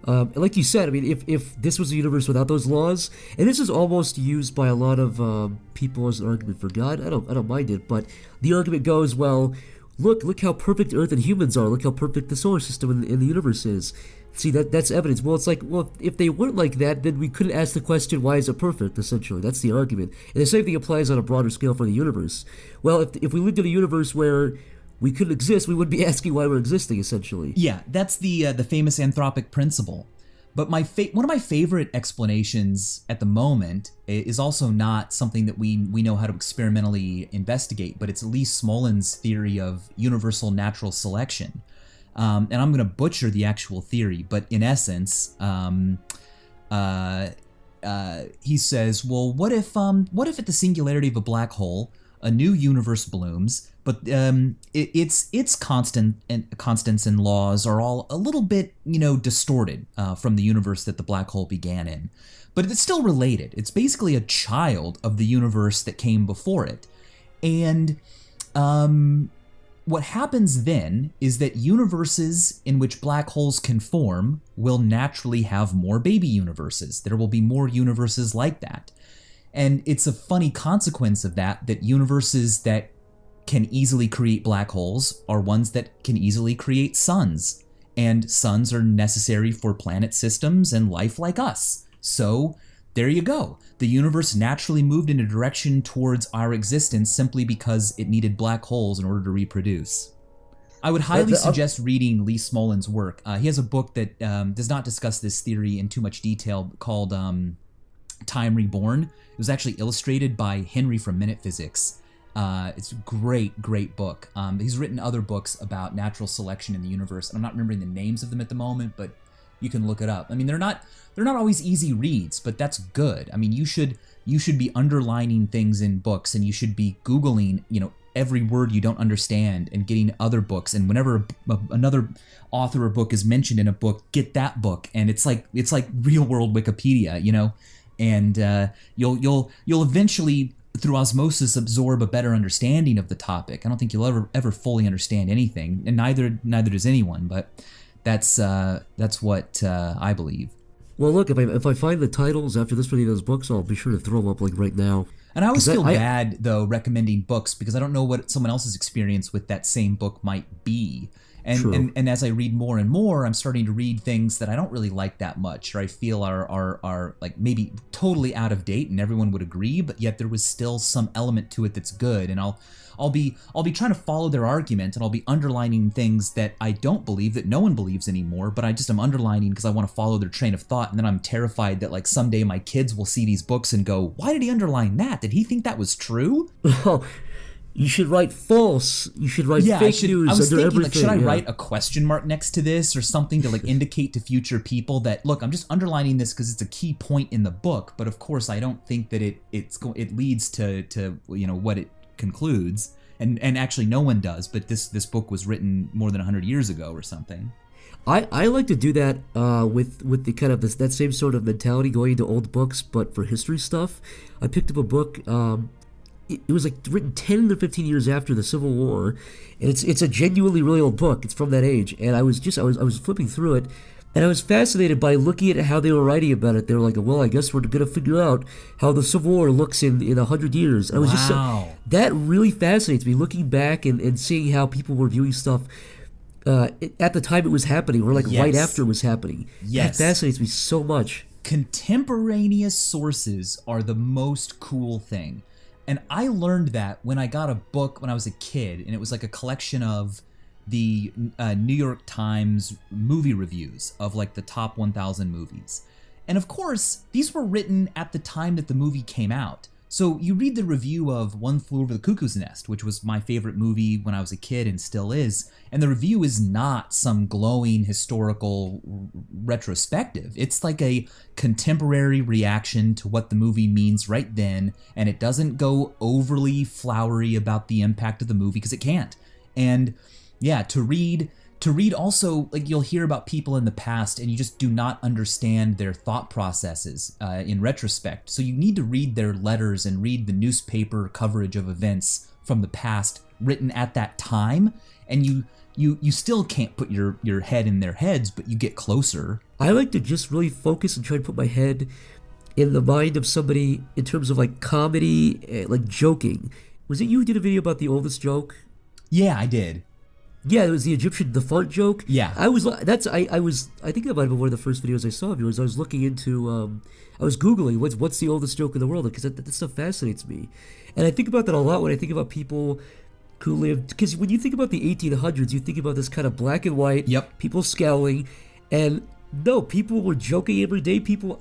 like you said, I mean, if this was a universe without those laws, and this is almost used by a lot of people as an argument for God. I don't mind it, but the argument goes, well, look how perfect Earth and humans are. Look how perfect the solar system in the universe is. See, that's evidence. Well, it's like, well, if they weren't like that, then we couldn't ask the question, why is it perfect, essentially. That's the argument. And the same thing applies on a broader scale for the universe. Well, if we lived in a universe where we couldn't exist, we wouldn't be asking why we're existing, essentially. Yeah, that's the famous anthropic principle. But one of my favorite explanations at the moment is also not something that we know how to experimentally investigate, but it's Lee Smolin's theory of universal natural selection. And I'm going to butcher the actual theory, but in essence, he says, well, what if at the singularity of a black hole, a new universe blooms, but its constants and laws are all a little bit, distorted from the universe that the black hole began in. But it's still related. It's basically a child of the universe that came before it. And what happens then is that universes in which black holes can form will naturally have more baby universes. There will be more universes like that. And it's a funny consequence of that universes that can easily create black holes are ones that can easily create suns. And suns are necessary for planet systems and life like us. So there you go. The universe naturally moved in a direction towards our existence simply because it needed black holes in order to reproduce. I would highly suggest reading Lee Smolin's work. He has a book that does not discuss this theory in too much detail called Time Reborn. It was actually illustrated by Henry from Minute Physics. It's a great book. He's written other books about natural selection in the universe, and I'm not remembering the names of them at the moment, but you can look it up. I mean, they're not always easy reads, but that's good. I mean, you should be underlining things in books, and you should be Googling, every word you don't understand and getting other books. And whenever another author or book is mentioned in a book, get that book. And it's like real world Wikipedia, and you'll eventually, through osmosis, absorb a better understanding of the topic. I don't think you'll ever fully understand anything, and neither does anyone. But that's what I believe. Well, look, if I find the titles after this reading of those books, I'll be sure to throw them up right now. And I always feel bad though recommending books because I don't know what someone else's experience with that same book might be. And as I read more and more, I'm starting to read things that I don't really like that much, or I feel are like maybe totally out of date, and everyone would agree, but yet there was still some element to it that's good. And I'll be trying to follow their argument, and I'll be underlining things that I don't believe, that no one believes anymore, but I'm underlining because I want to follow their train of thought. And then I'm terrified that someday my kids will see these books and go, "Why did he underline that? Did he think that was true?" You should write false. You should write fake news. I was thinking, everything. Should I write a question mark next to this or something to indicate to future people that, look, I'm just underlining this because it's a key point in the book. But of course, I don't think that it leads to what it concludes. And actually, no one does. But this book was written more than 100 years ago or something. I like to do that with the kind of that same sort of mentality going into old books, but for history stuff. I picked up a book. It was written 10 to 15 years after the Civil War, and it's a genuinely really old book. It's from that age, and I was flipping through it, And I was fascinated by looking at how they were writing about it. They were like, well, I guess we're going to figure out how the Civil War looks in 100 years. I was just that really fascinates me, looking back and seeing how people were viewing stuff at the time it was happening, or like right after it was happening. Yes. That fascinates me so much. Contemporaneous sources are the most cool thing. And I learned that when I got a book when I was a kid, and it was like a collection of the New York Times movie reviews of like the top 1,000 movies. And of course, these were written at the time that the movie came out. So you read the review of One Flew Over the Cuckoo's Nest, which was my favorite movie when I was a kid and still is, and the review is not some glowing historical retrospective. It's like a contemporary reaction to what the movie means right then, and it doesn't go overly flowery about the impact of the movie because it can't. And yeah, to read also, like, you'll hear about people in the past and you just do not understand their thought processes in retrospect. So you need to read their letters and read the newspaper coverage of events from the past written at that time, and you still can't put your head in their heads, but you get closer. I like to just really focus and try to put my head in the mind of somebody in terms of like comedy, like joking. Was it you who did a video about the oldest joke? Yeah, I did. Yeah, it was the Egyptian, the fart joke. Yeah. I think that might have been one of the first videos I saw of yours. I was looking into, I was Googling what's the oldest joke in the world, because that stuff fascinates me. And I think about that a lot when I think about people who lived, because when you think about the 1800s, you think about this kind of black and white, people scowling, and no, people were joking every day. People,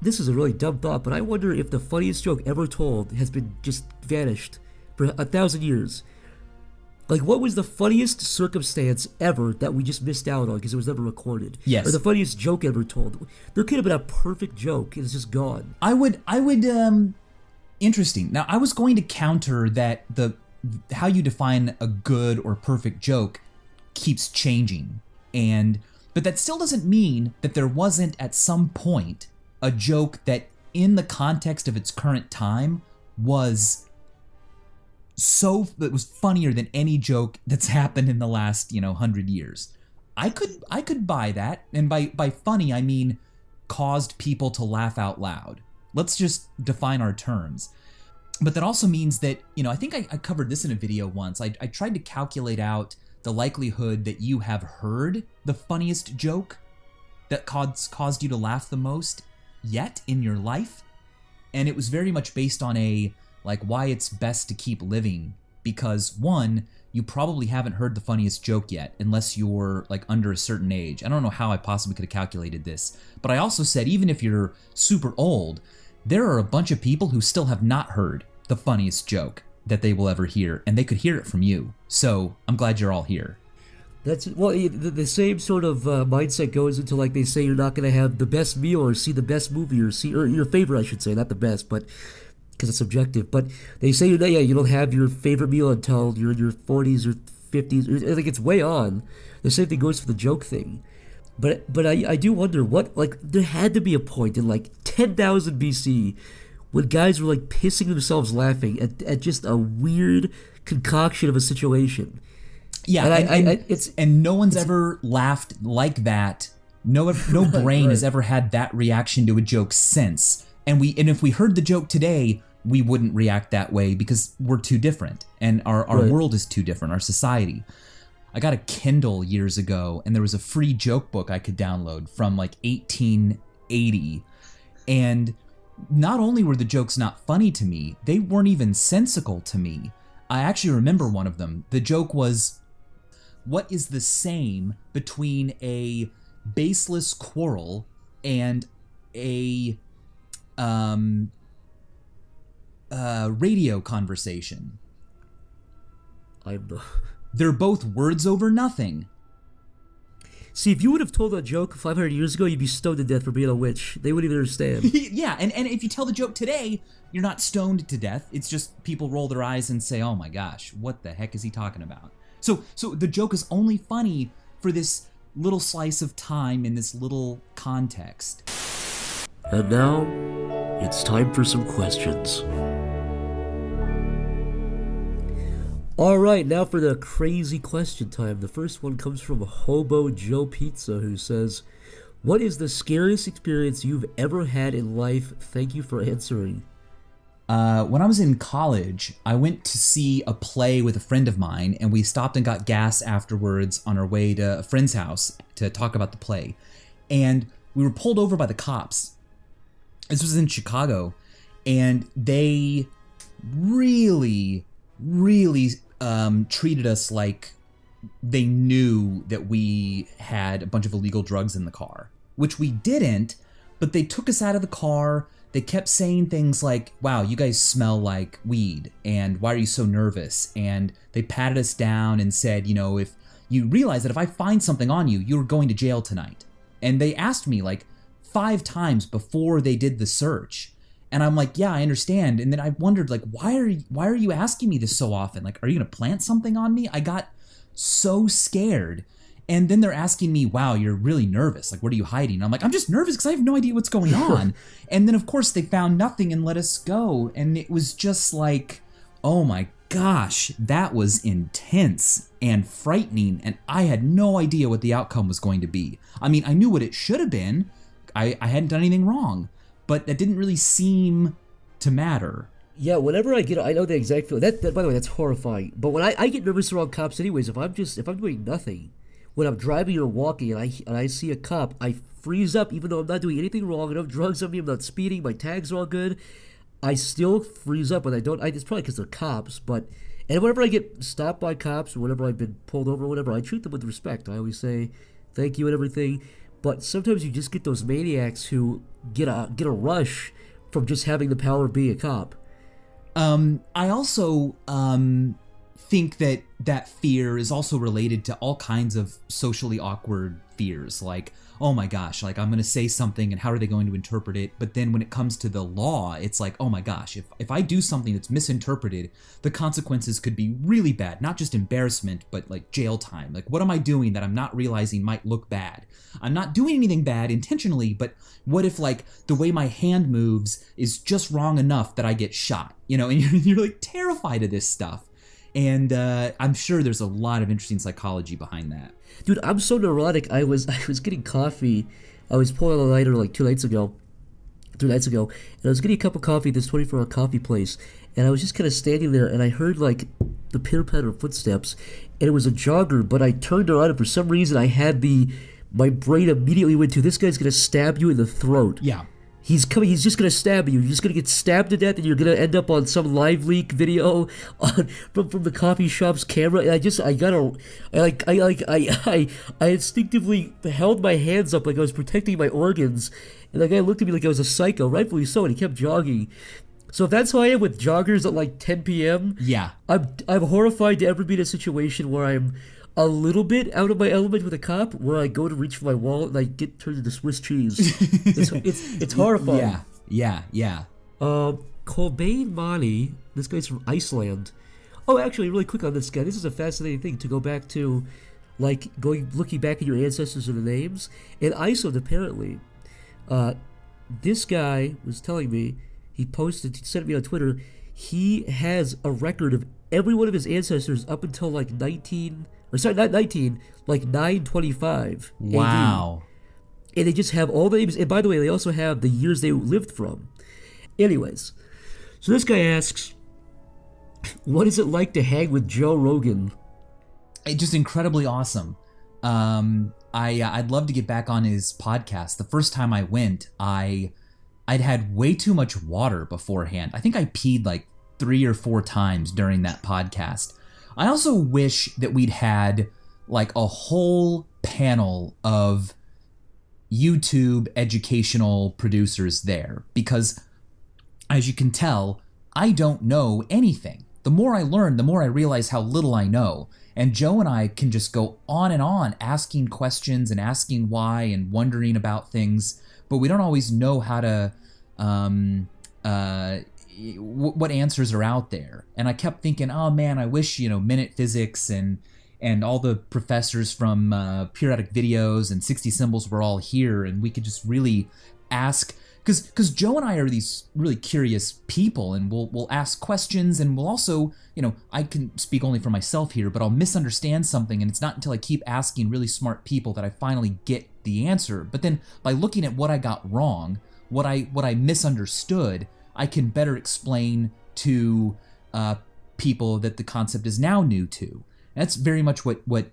this is a really dumb thought, but I wonder if the funniest joke ever told has been just vanished for 1,000 years. Like, what was the funniest circumstance ever that we just missed out on because it was never recorded? Yes. Or the funniest joke ever told? There could have been a perfect joke. It's just gone. I would, interesting. Now, I was going to counter that how you define a good or perfect joke keeps changing. But that still doesn't mean that there wasn't at some point a joke that in the context of its current time was that was funnier than any joke that's happened in the last 100 years. I could buy that, and by funny I mean caused people to laugh out loud. Let's just define our terms. But that also means that, I think I covered this in a video once. I tried to calculate out the likelihood that you have heard the funniest joke that caused you to laugh the most yet in your life, and it was very much based on why it's best to keep living, because one, you probably haven't heard the funniest joke yet unless you're under a certain age. I don't know how I possibly could have calculated this, but I also said even if you're super old, there are a bunch of people who still have not heard the funniest joke that they will ever hear, and they could hear it from you. So I'm glad you're all here. The same sort of mindset goes into, like, they say you're not going to have the best meal or see the best movie or your favorite, I should say, not the best, but because it's subjective, but they say you don't have your favorite meal until you're in your 40s or 50s. I think it's way on. The same thing goes for the joke thing. But I do wonder there had to be a point in 10,000 BC when guys were pissing themselves laughing at just a weird concoction of a situation. Yeah, and no one's ever laughed like that. No brain has ever had that reaction to a joke since. And if we heard the joke today, we wouldn't react that way because we're too different, and our world is too different, our society. I got a Kindle years ago, and there was a free joke book I could download from 1880, and not only were the jokes not funny to me, they weren't even sensical to me. I actually remember one of them. The joke was, what is the same between a baseless quarrel and a radio conversation? They're both words over nothing. See, if you would have told that joke 500 years ago, you'd be stoned to death for being a witch. They wouldn't even understand. Yeah, and if you tell the joke today, you're not stoned to death. It's just people roll their eyes and say, oh my gosh, what the heck is he talking about? So the joke is only funny for this little slice of time in this little context. And now, it's time for some questions. All right, now for the crazy question time. The first one comes from Hobo Joe Pizza, who says, "What is the scariest experience you've ever had in life? Thank you for answering." When I was in college, I went to see a play with a friend of mine, and we stopped and got gas afterwards on our way to a friend's house to talk about the play. And we were pulled over by the cops. This was in Chicago, and they really treated us like they knew that we had a bunch of illegal drugs in the car, which we didn't, but they took us out of the car. They kept saying things like, "Wow, you guys smell like weed," and "Why are you so nervous?" And they patted us down and said, if you realize that if I find something on you, you're going to jail tonight. And they asked me like 5 times before they did the search. And I'm like, yeah, I understand. And then I wondered, like, why are you asking me this so often? Like, are you going to plant something on me? I got so scared. And then they're asking me, "Wow, you're really nervous. Like, what are you hiding?" And I'm like, "I'm just nervous because I have no idea what's going on." And then, of course, they found nothing and let us go. And it was just like, oh my gosh, that was intense and frightening. And I had no idea what the outcome was going to be. I mean, I knew what it should have been. I hadn't done anything wrong. But that didn't really seem to matter. Yeah, whenever I know the exact feeling. That by the way, that's horrifying. But when I get nervous around cops anyways, if I'm doing nothing, when I'm driving or walking and I see a cop, I freeze up even though I'm not doing anything wrong. I don't have drugs on me, I'm not speeding, my tags are all good. I still freeze up when it's probably because they're cops, and whenever I get stopped by cops or whenever I've been pulled over or whatever, I treat them with respect. I always say thank you and everything. But sometimes you just get those maniacs who get a rush from just having the power of being a cop. I also think that fear is also related to all kinds of socially awkward fears, like, oh my gosh, like I'm going to say something and how are they going to interpret it? But then when it comes to the law, it's like, oh my gosh, if I do something that's misinterpreted, the consequences could be really bad, not just embarrassment, but like jail time. Like, what am I doing that I'm not realizing might look bad? I'm not doing anything bad intentionally, but what if like the way my hand moves is just wrong enough that I get shot, and you're like terrified of this stuff. And I'm sure there's a lot of interesting psychology behind that. Dude, I'm so neurotic. I was getting coffee. I was pulling a lighter like 3 nights ago, and I was getting a cup of coffee at this 24-hour coffee place, and I was just kind of standing there, and I heard like the pitter-patter of footsteps, and it was a jogger, but I turned around, and for some reason I had my brain immediately went to, this guy's gonna stab you in the throat. Yeah. He's coming. He's just gonna stab you. You're just gonna get stabbed to death, and you're gonna end up on some live leak video from the coffee shop's camera. And I instinctively held my hands up like I was protecting my organs, and the guy looked at me like I was a psycho, rightfully so, and he kept jogging. So if that's how I am with joggers at like 10 p.m., yeah, I'm horrified to ever be in a situation where I'm a little bit out of my element with a cop, where I go to reach for my wallet and I get turned into Swiss cheese. It's horrifying. Yeah. Cobain Mani, this guy's from Iceland. Oh, actually, really quick on this guy. This is a fascinating thing to go back to, like looking back at your ancestors and the names. In Iceland, apparently, this guy was telling me, he sent me on Twitter, he has a record of every one of his ancestors up until like 925 Wow. AD. And they just have all the names, and by the way, they also have the years they lived from. Anyways, so this guy asks, what is it like to hang with Joe Rogan? It's just incredibly awesome. I'd love to get back on his podcast. The first time I went, I'd had way too much water beforehand. I think I peed like 3 or 4 times during that podcast. I also wish that we'd had like a whole panel of YouTube educational producers there, because as you can tell, I don't know anything. The more I learn, the more I realize how little I know. And Joe and I can just go on and on asking questions and asking why and wondering about things, but we don't always know how to what answers are out there. And I kept thinking, oh man, I wish, Minute Physics and all the professors from Periodic Videos and 60 Symbols were all here, and we could just really ask, because Joe and I are these really curious people, and we'll ask questions, and we'll also, I can speak only for myself here, but I'll misunderstand something, and it's not until I keep asking really smart people that I finally get the answer. But then by looking at what I got wrong, what I misunderstood, I can better explain to people that the concept is now new to. And that's very much what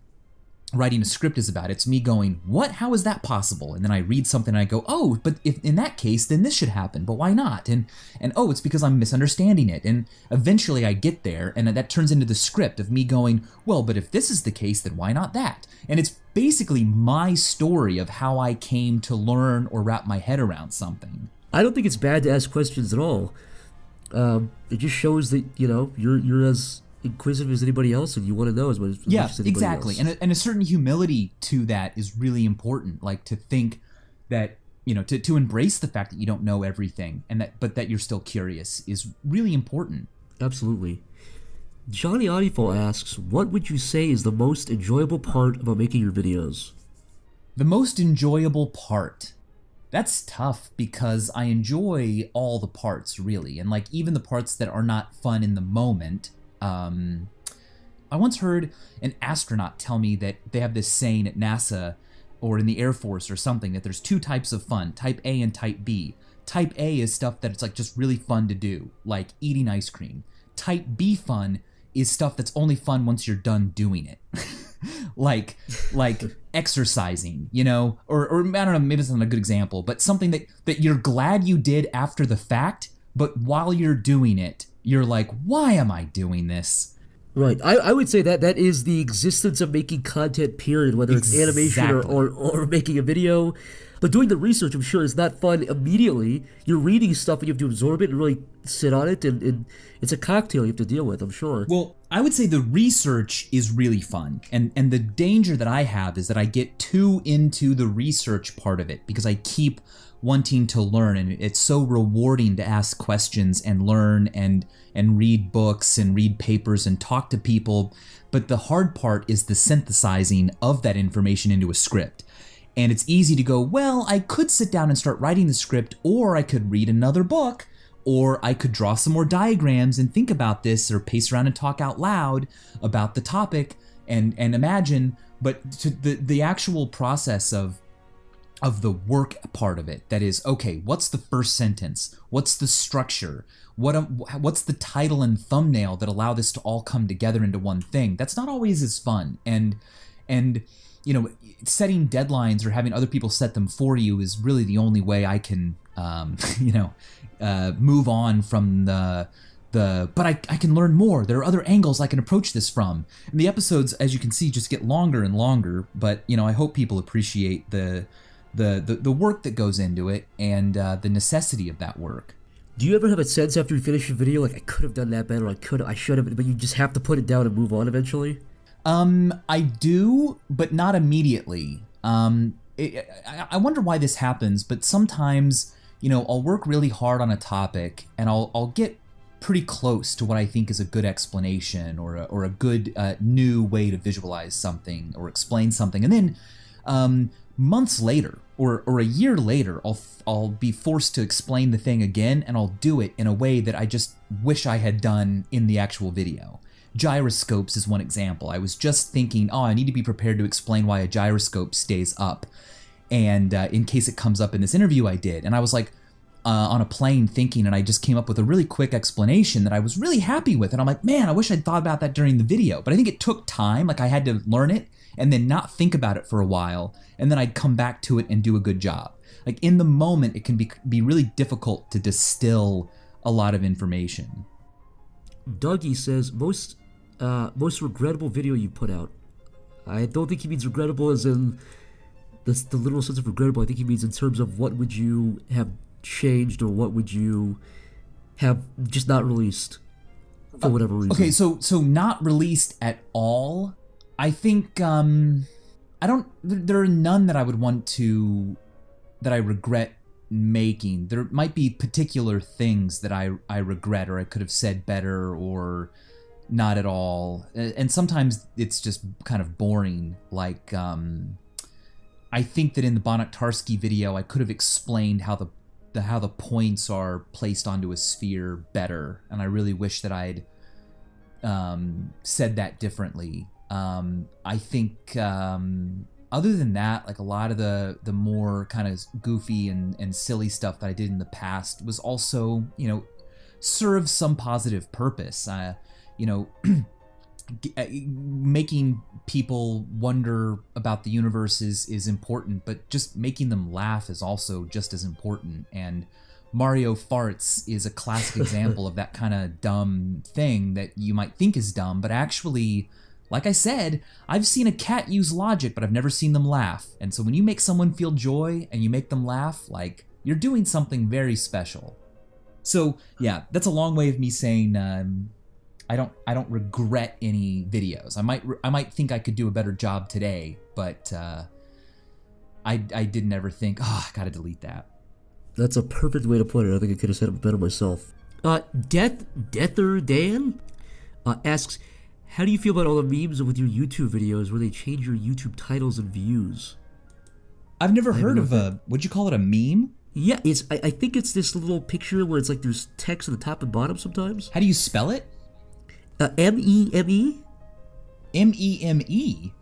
writing a script is about. It's me going, what? How is that possible? And then I read something and I go, oh, but if in that case, then this should happen, but why not? And oh, it's because I'm misunderstanding it. And eventually I get there, and that turns into the script of me going, well, but if this is the case, then why not that? And it's basically my story of how I came to learn or wrap my head around something. I don't think it's bad to ask questions at all. It just shows that, you're as inquisitive as anybody else, and you want to know as much as anybody exactly. else. And a certain humility to that is really important. Like to think that, to embrace the fact that you don't know everything, but that you're still curious is really important. Absolutely. Johnny Audiful asks, what would you say is the most enjoyable part about making your videos? The most enjoyable part? That's tough because I enjoy all the parts, really. And even the parts that are not fun in the moment. I once heard an astronaut tell me that they have this saying at NASA or in the Air Force or something, that there's two types of fun, type A and type B. Type A is stuff that it's just really fun to do, like eating ice cream. Type B fun is stuff that's only fun once you're done doing it. like exercising, or I don't know, maybe it's not a good example, but something that you're glad you did after the fact, but while you're doing it, you're like, why am I doing this? Right. I would say that is the existence of making content, period, whether it's animation or making a video. But doing the research, I'm sure, is not fun immediately. You're reading stuff and you have to absorb it and really sit on it, and it's a cocktail you have to deal with, I'm sure. Well, I would say the research is really fun. And the danger that I have is that I get too into the research part of it because I keep wanting to learn, and it's so rewarding to ask questions and learn and read books and read papers and talk to people. But the hard part is the synthesizing of that information into a script. And it's easy to go, well, I could sit down and start writing the script, or I could read another book, or I could draw some more diagrams and think about this, or pace around and talk out loud about the topic and imagine. But to the actual process of the work part of it, that is, okay, what's the first sentence? What's the structure? What's the title and thumbnail that allow this to all come together into one thing? That's not always as fun. And setting deadlines or having other people set them for you is really the only way I can, move on from but I can learn more. There are other angles I can approach this from. And the episodes, as you can see, just get longer and longer. But, I hope people appreciate the work that goes into it and the necessity of that work. Do you ever have a sense after you finish a video, like, I could have done that better, I should have, but you just have to put it down and move on eventually? I do, but not immediately. I wonder why this happens, but sometimes, I'll work really hard on a topic and I'll get pretty close to what I think is a good explanation or a good new way to visualize something or explain something. And then months later or a year later, I'll be forced to explain the thing again, and I'll do it in a way that I just wish I had done in the actual video. Gyroscopes is one example. I was just thinking, I need to be prepared to explain why a gyroscope stays up, and in case it comes up in this interview I did. And I was on a plane thinking, and I just came up with a really quick explanation that I was really happy with. And I'm like, man, I wish I'd thought about that during the video. But I think it took time. I had to learn it and then not think about it for a while, and then I'd come back to it and do a good job. In the moment, it can be really difficult to distill a lot of information. Dougie says, most regrettable video you put out. I don't think he means regrettable as in the literal sense of regrettable. I think he means in terms of what would you have changed, or what would you have just not released for whatever reason. Okay, so not released at all. I think there are none that I would want to, that I regret making. There might be particular things that I regret, or I could have said better, or not at all. And sometimes it's just kind of boring, like I think that in the Bonaktarsky video, I could have explained how the points are placed onto a sphere better, and I really wish that I'd said that differently. I think other than that, like a lot of the more kind of goofy and silly stuff that I did in the past was also, served some positive purpose. Making people wonder about the universe is important, but just making them laugh is also just as important. And Mario Farts is a classic example of that kind of dumb thing that you might think is dumb, but actually, like I said, I've seen a cat use logic, but I've never seen them laugh. And so when you make someone feel joy and you make them laugh, like, you're doing something very special. So yeah, that's a long way of me saying I don't regret any videos. I might think I could do a better job today, but I didn't ever think, I gotta delete that. That's a perfect way to put it. I think I could have said it better myself. Deather Dan asks, how do you feel about all the memes with your YouTube videos where they change your YouTube titles and views? I've never heard of would you call it a meme? Yeah, I think it's this little picture where it's like there's text at the top and bottom sometimes. How do you spell it? M-E-M-E? M-E-M-E?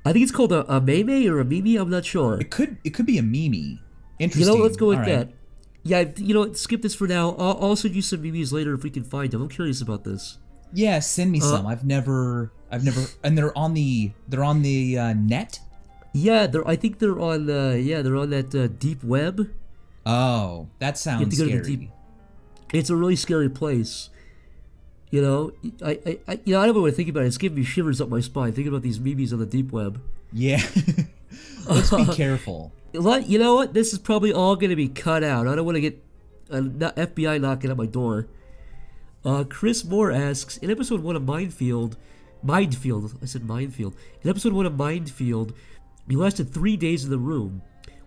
I think it's called a meme or a meme, I'm not sure. It could be a meme. Interesting. Let's go with All that. right. Yeah, skip this for now. I'll send you some memes later if we can find them. I'm curious about this. Yeah, send me some. I've never, and they're on the net. Yeah, I think they're on that deep web. Oh, that sounds scary. It's a really scary place. I don't know what to think about it. It's giving me shivers up my spine thinking about these memes on the deep web. Yeah, let's be careful. You know what? This is probably all going to be cut out. I don't want to get FBI knocking at my door. Chris Moore asks, in episode 1 of Minefield, I said Minefield. In episode 1 of Minefield, you lasted 3 days in the room.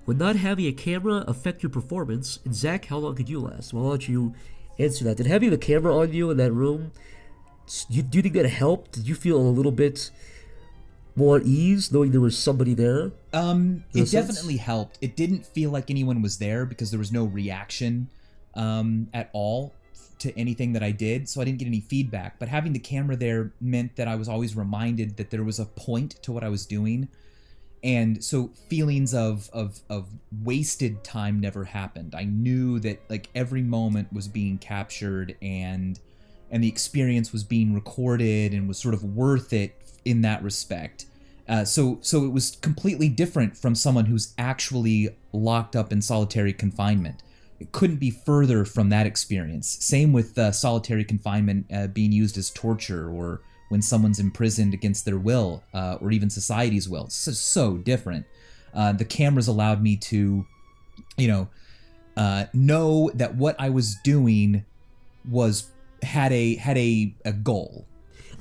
Would not having a camera affect your performance? And Zach, how long could you last? Well, I'll let you answer that. Did having the camera on you in that room, do you think that helped? Did you feel a little bit more at ease knowing there was somebody there? It definitely helped. It didn't feel like anyone was there because there was no reaction at all to anything that I did, so I didn't get any feedback. But having the camera there meant that I was always reminded that there was a point to what I was doing. And so feelings of wasted time never happened. I knew that like every moment was being captured and the experience was being recorded and was sort of worth it in that respect. So it was completely different from someone who's actually locked up in solitary confinement. It couldn't be further from that experience. Same with solitary confinement being used as torture, or when someone's imprisoned against their will, or even society's will. It's so different. The cameras allowed me to, know that what I was doing had a goal.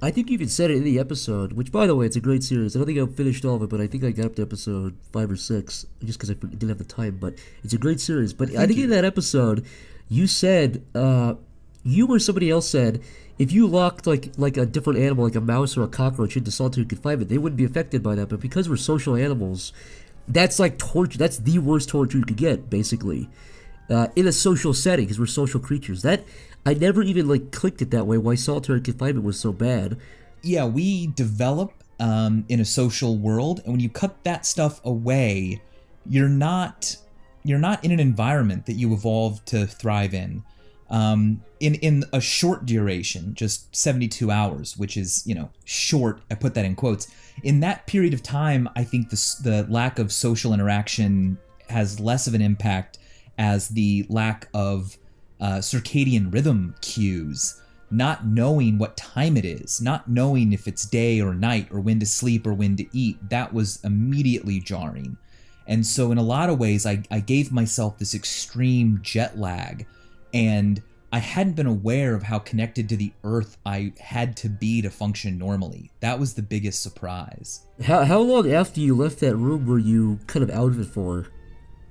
I think you even said it in the episode, which, by the way, it's a great series. I don't think I've finished all of it, but I think I got up to episode 5 or 6, just because I didn't have the time, but it's a great series. But I think in that episode, you said, you or somebody else said, if you locked like a different animal, like a mouse or a cockroach, into solitary confinement, they wouldn't be affected by that. But because we're social animals, that's like torture. That's the worst torture you could get, basically, in a social setting, because we're social creatures. That I never even clicked it that way. Why solitary confinement was so bad? Yeah, we develop in a social world, and when you cut that stuff away, you're not in an environment that you evolved to thrive in. In a short duration, just 72 hours, which is, short, I put that in quotes. In that period of time, I think the lack of social interaction has less of an impact as the lack of circadian rhythm cues, not knowing what time it is, not knowing if it's day or night or when to sleep or when to eat. That was immediately jarring. And so in a lot of ways, I gave myself this extreme jet lag, and I hadn't been aware of how connected to the earth I had to be to function normally. That was the biggest surprise. How long after you left that room were you kind of out of it for?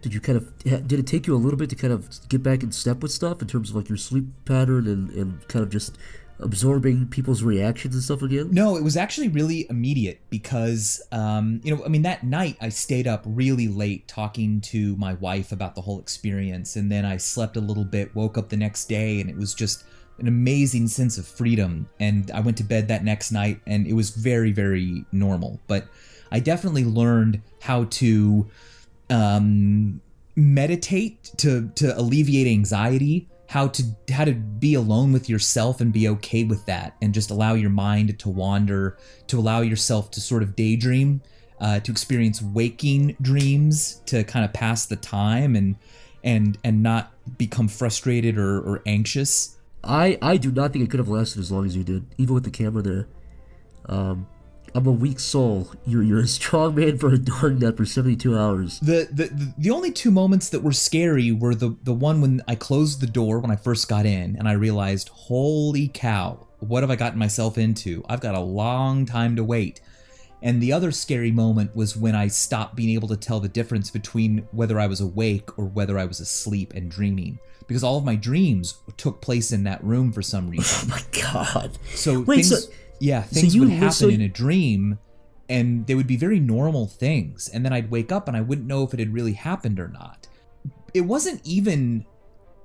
Did it take you a little bit to kind of get back in step with stuff in terms of your sleep pattern and kind of just absorbing people's reactions and stuff again? No, it was actually really immediate because, that night I stayed up really late talking to my wife about the whole experience, and then I slept a little bit, woke up the next day, and it was just an amazing sense of freedom. And I went to bed that next night, and it was very, very normal. But I definitely learned how to meditate to alleviate anxiety, how to be alone with yourself and be okay with that, and just allow your mind to wander, to allow yourself to sort of daydream, to experience waking dreams, to kind of pass the time and not become frustrated or anxious. I do not think it could have lasted as long as you did, even with the camera there. I'm a weak soul. You're a strong man for enduring that for 72 hours. The only two moments that were scary were the one when I closed the door when I first got in, and I realized, holy cow, what have I gotten myself into? I've got a long time to wait. And the other scary moment was when I stopped being able to tell the difference between whether I was awake or whether I was asleep and dreaming. Because all of my dreams took place in that room for some reason. Oh my God. So Wait, things would happen in a dream, and they would be very normal things. And then I'd wake up and I wouldn't know if it had really happened or not. It wasn't even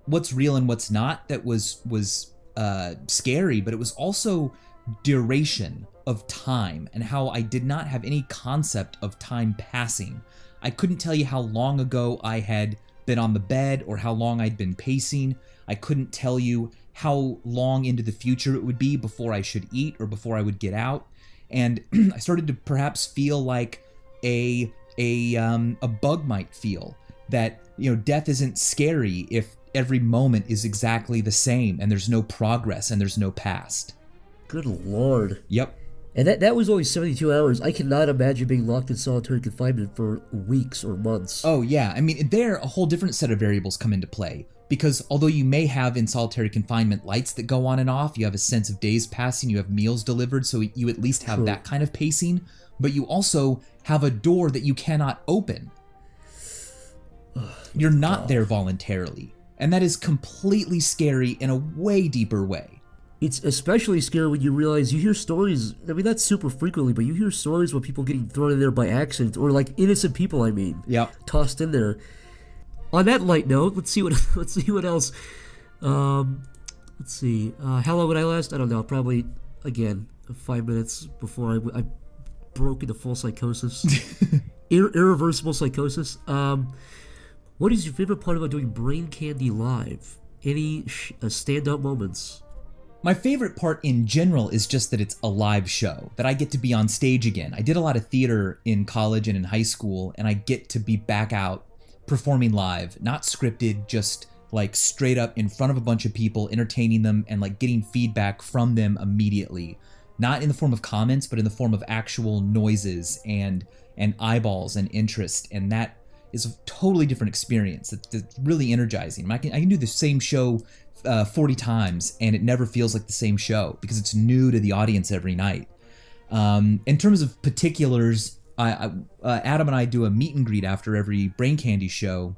what's real and what's not that was scary, but it was also duration of time and how I did not have any concept of time passing. I couldn't tell you how long ago I had been on the bed or how long I'd been pacing. I couldn't tell you how long into the future it would be before I should eat or before I would get out. And I started to perhaps feel like a bug might feel, that, death isn't scary if every moment is exactly the same and there's no progress and there's no past. Good Lord. Yep. And that was only 72 hours. I cannot imagine being locked in solitary confinement for weeks or months. Oh, yeah. I mean, there a whole different set of variables come into play. Because although you may have in solitary confinement lights that go on and off, you have a sense of days passing, you have meals delivered, so you at least have that kind of pacing, but you also have a door that you cannot open. You're not there voluntarily. And that is completely scary in a way deeper way. It's especially scary when you realize you hear stories, I mean, not super frequently, but you hear stories about people getting thrown in there by accident, or like innocent people, tossed in there. On that light note, let's see what else. Let's see. How long would I last? I don't know. Probably, again, 5 minutes before I broke into full psychosis, irreversible psychosis. What is your favorite part about doing Brain Candy live? Any standout moments? My favorite part in general is just that it's a live show, that I get to be on stage again. I did a lot of theater in college and in high school, and I get to be back out performing live, not scripted, just like straight up in front of a bunch of people, entertaining them and like getting feedback from them immediately. Not in the form of comments, but in the form of actual noises and eyeballs and interest. And that is a totally different experience. It's really energizing. I can do the same show 40 times and it never feels like the same show because it's new to the audience every night. In terms of particulars, Adam and I do a meet and greet after every Brain Candy show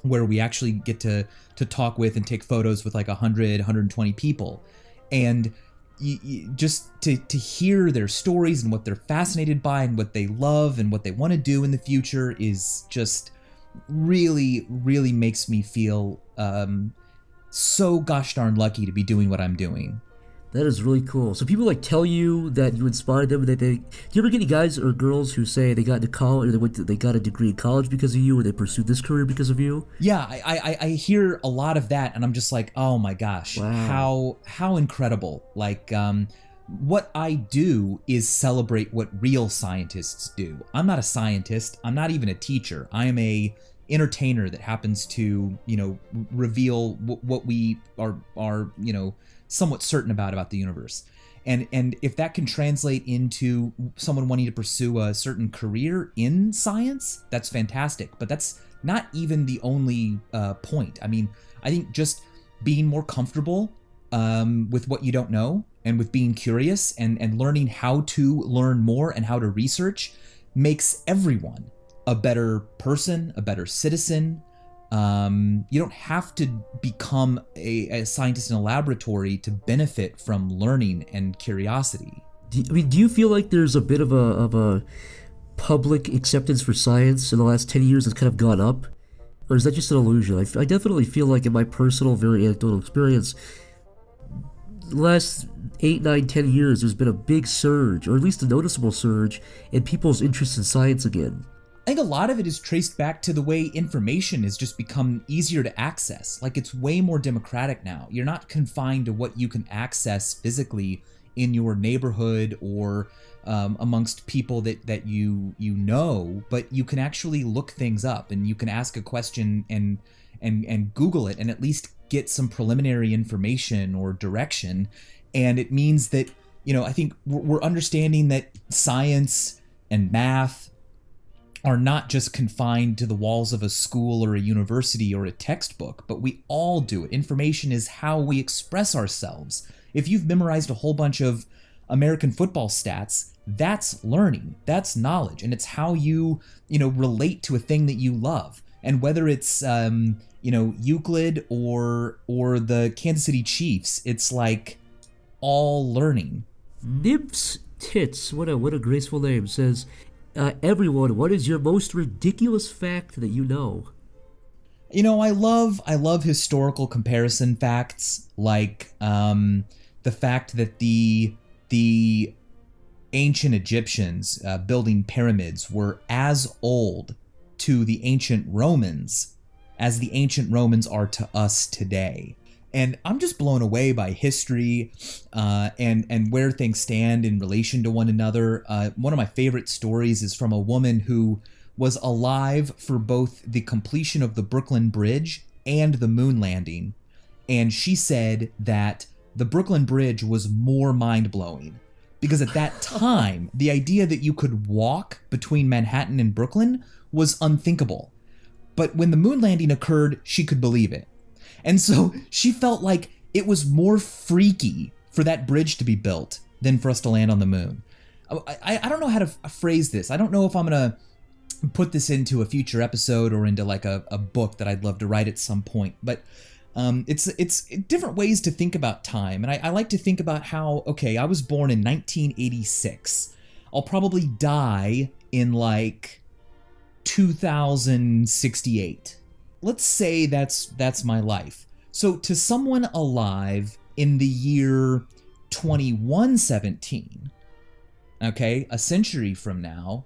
where we actually get to talk with and take photos with like 100, 120 people. And just to hear their stories and what they're fascinated by and what they love and what they want to do in the future is just really, really makes me feel so gosh darn lucky to be doing what I'm doing. That is really cool. So people like tell you that you inspired them. That do you ever get any guys or girls who say they got into college, or they got a degree in college because of you, or they pursued this career because of you? Yeah, I hear a lot of that, and I'm just like, oh my gosh, wow. how incredible! Like, what I do is celebrate what real scientists do. I'm not a scientist. I'm not even a teacher. I am a entertainer that happens to, reveal what we are, somewhat certain about the universe. And if that can translate into someone wanting to pursue a certain career in science, that's fantastic. But that's not even the only point. I mean, I think just being more comfortable with what you don't know and with being curious and learning how to learn more and how to research makes everyone a better person, a better citizen, You don't have to become a scientist in a laboratory to benefit from learning and curiosity. Do you feel like there's a bit of a public acceptance for science in the last 10 years that's kind of gone up? Or is that just an illusion? I definitely feel like in my personal, very anecdotal experience, the last 8, 9, 10 years, there's been a big surge, or at least a noticeable surge, in people's interest in science again. I think a lot of it is traced back to the way information has just become easier to access. Like, it's way more democratic now. You're not confined to what you can access physically in your neighborhood or amongst people that you know, but you can actually look things up, and you can ask a question and Google it and at least get some preliminary information or direction. And it means that, I think we're understanding that science and math are not just confined to the walls of a school or a university or a textbook, but we all do it. Information is how we express ourselves. If you've memorized a whole bunch of American football stats, that's learning, that's knowledge, and it's how you, relate to a thing that you love. And whether it's, Euclid or the Kansas City Chiefs, it's like all learning. Nibs Tits, what a graceful name, says, everyone, what is your most ridiculous fact that you know? I love historical comparison facts, like the fact that the ancient Egyptians building pyramids were as old to the ancient Romans as the ancient Romans are to us today. And I'm just blown away by history and where things stand in relation to one another. One of my favorite stories is from a woman who was alive for both the completion of the Brooklyn Bridge and the moon landing. And she said that the Brooklyn Bridge was more mind-blowing because at that time, the idea that you could walk between Manhattan and Brooklyn was unthinkable. But when the moon landing occurred, she could believe it. And so she felt like it was more freaky for that bridge to be built than for us to land on the moon. I don't know how to phrase this. I don't know if I'm going to put this into a future episode or into like a book that I'd love to write at some point. But it's different ways to think about time. And I like to think about how, okay, I was born in 1986. I'll probably die in like 2068. Let's say that's my life. So to someone alive in the year 2117, okay, a century from now,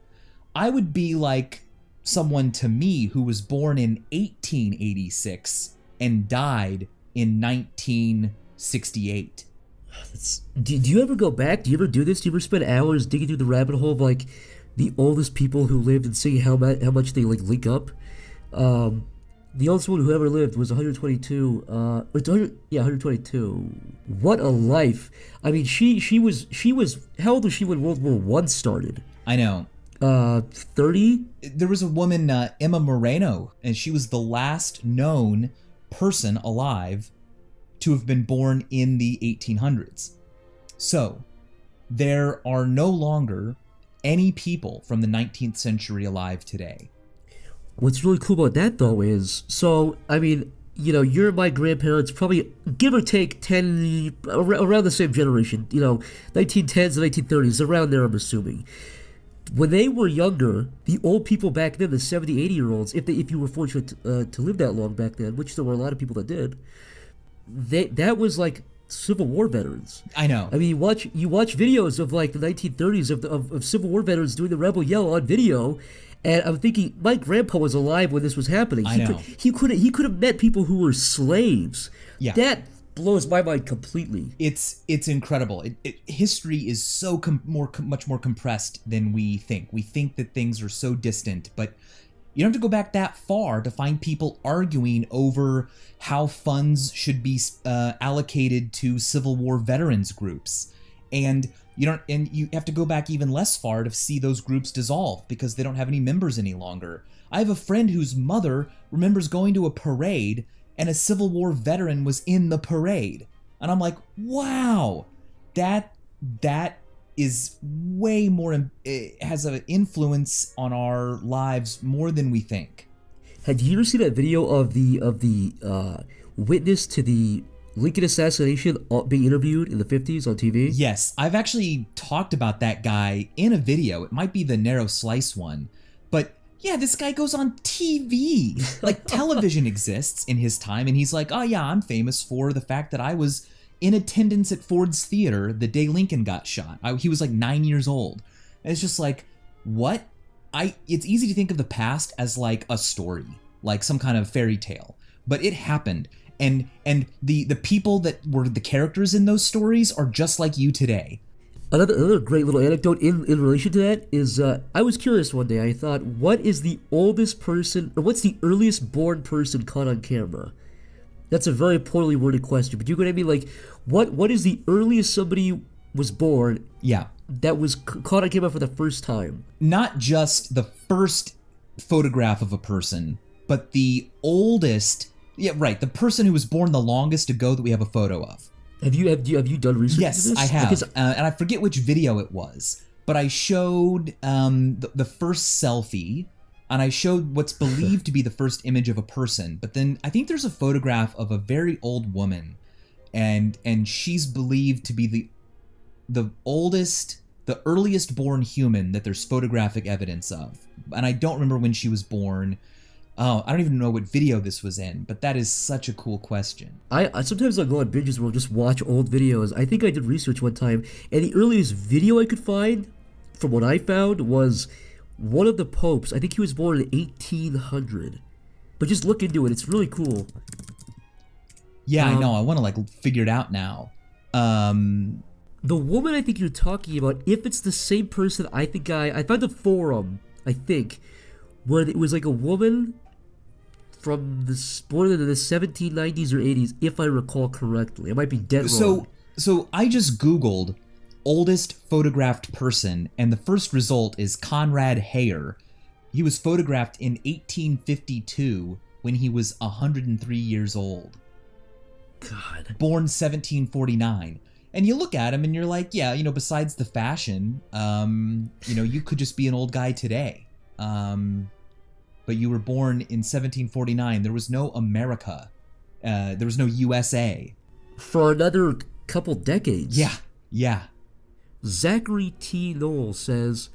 I would be like someone to me who was born in 1886 and died in 1968. Do you ever go back? Do you ever do this? Do you ever spend hours digging through the rabbit hole of like the oldest people who lived and seeing how much they like link up? The oldest one who ever lived was 122. 122. What a life! I mean, she was. How old was she when World War I started? I know. 30. There was a woman, Emma Moreno, and she was the last known person alive to have been born in the 1800s. So there are no longer any people from the 19th century alive today. What's really cool about that, though, is, so, I mean, you're my grandparents, probably, give or take, 10, around the same generation, 1910s and 1930s, around there, I'm assuming. When they were younger, the old people back then, the 70, 80-year-olds, if you were fortunate to live that long back then, which there were a lot of people that did, that was like Civil War veterans. I know. I mean, you watch videos of like the 1930s of Civil War veterans doing the Rebel Yell on video, and I'm thinking, my grandpa was alive when this was happening. I know. He could have met people who were slaves. Yeah. That blows my mind completely. It's incredible. History is so much more compressed than we think. We think that things are so distant, but you don't have to go back that far to find people arguing over how funds should be allocated to Civil War veterans groups. And you have to go back even less far to see those groups dissolve because they don't have any members any longer. I have a friend whose mother remembers going to a parade and a Civil War veteran was in the parade. And I'm like, wow, that is way more, it has an influence on our lives more than we think. Had you ever seen that video of the witness to the Lincoln assassination being interviewed in the 50s on TV? Yes, I've actually talked about that guy in a video. It might be the Narrow Slice one, but yeah, this guy goes on TV. Like, television exists in his time, and he's like, oh yeah, I'm famous for the fact that I was in attendance at Ford's Theater the day Lincoln got shot. He was like 9 years old. And it's just like, what? It's easy to think of the past as like a story, like some kind of fairy tale, but it happened. And the people that were the characters in those stories are just like you today. Another great little anecdote in relation to that is I was curious one day. I thought, what is the oldest person, or what's the earliest born person caught on camera? That's a very poorly worded question, but you know what I mean? Like, what is the earliest somebody was born? Yeah. That was caught on camera for the first time. Not just the first photograph of a person, but the oldest. Yeah, right. The person who was born the longest ago that we have a photo of. Have you done research Yes, into this? I have. And I forget which video it was, but I showed the first selfie, and I showed what's believed to be the first image of a person. But then I think there's a photograph of a very old woman, and she's believed to be the oldest, the earliest born human that there's photographic evidence of. And I don't remember when she was born. Oh, I don't even know what video this was in, but that is such a cool question. I sometimes I'll go on binges where I'll just watch old videos. I think I did research one time, and the earliest video I could find, from what I found, was one of the popes. I think he was born in 1800. But just look into it; it's really cool. Yeah, I know. I want to like figure it out now. The woman I think you're talking about, if it's the same person, I think I found a forum. I think where it was like a woman from born in the 1790s or 80s, if I recall correctly. I might be dead wrong. So I just Googled oldest photographed person, and the first result is Conrad Heyer. He was photographed in 1852 when he was 103 years old. God. Born 1749. And you look at him and you're like, yeah, you know, besides the fashion, you know, you could just be an old guy today. But you were born in 1749. There was no America. There was no USA. For another couple decades. Yeah. Zachary T. Knoll says,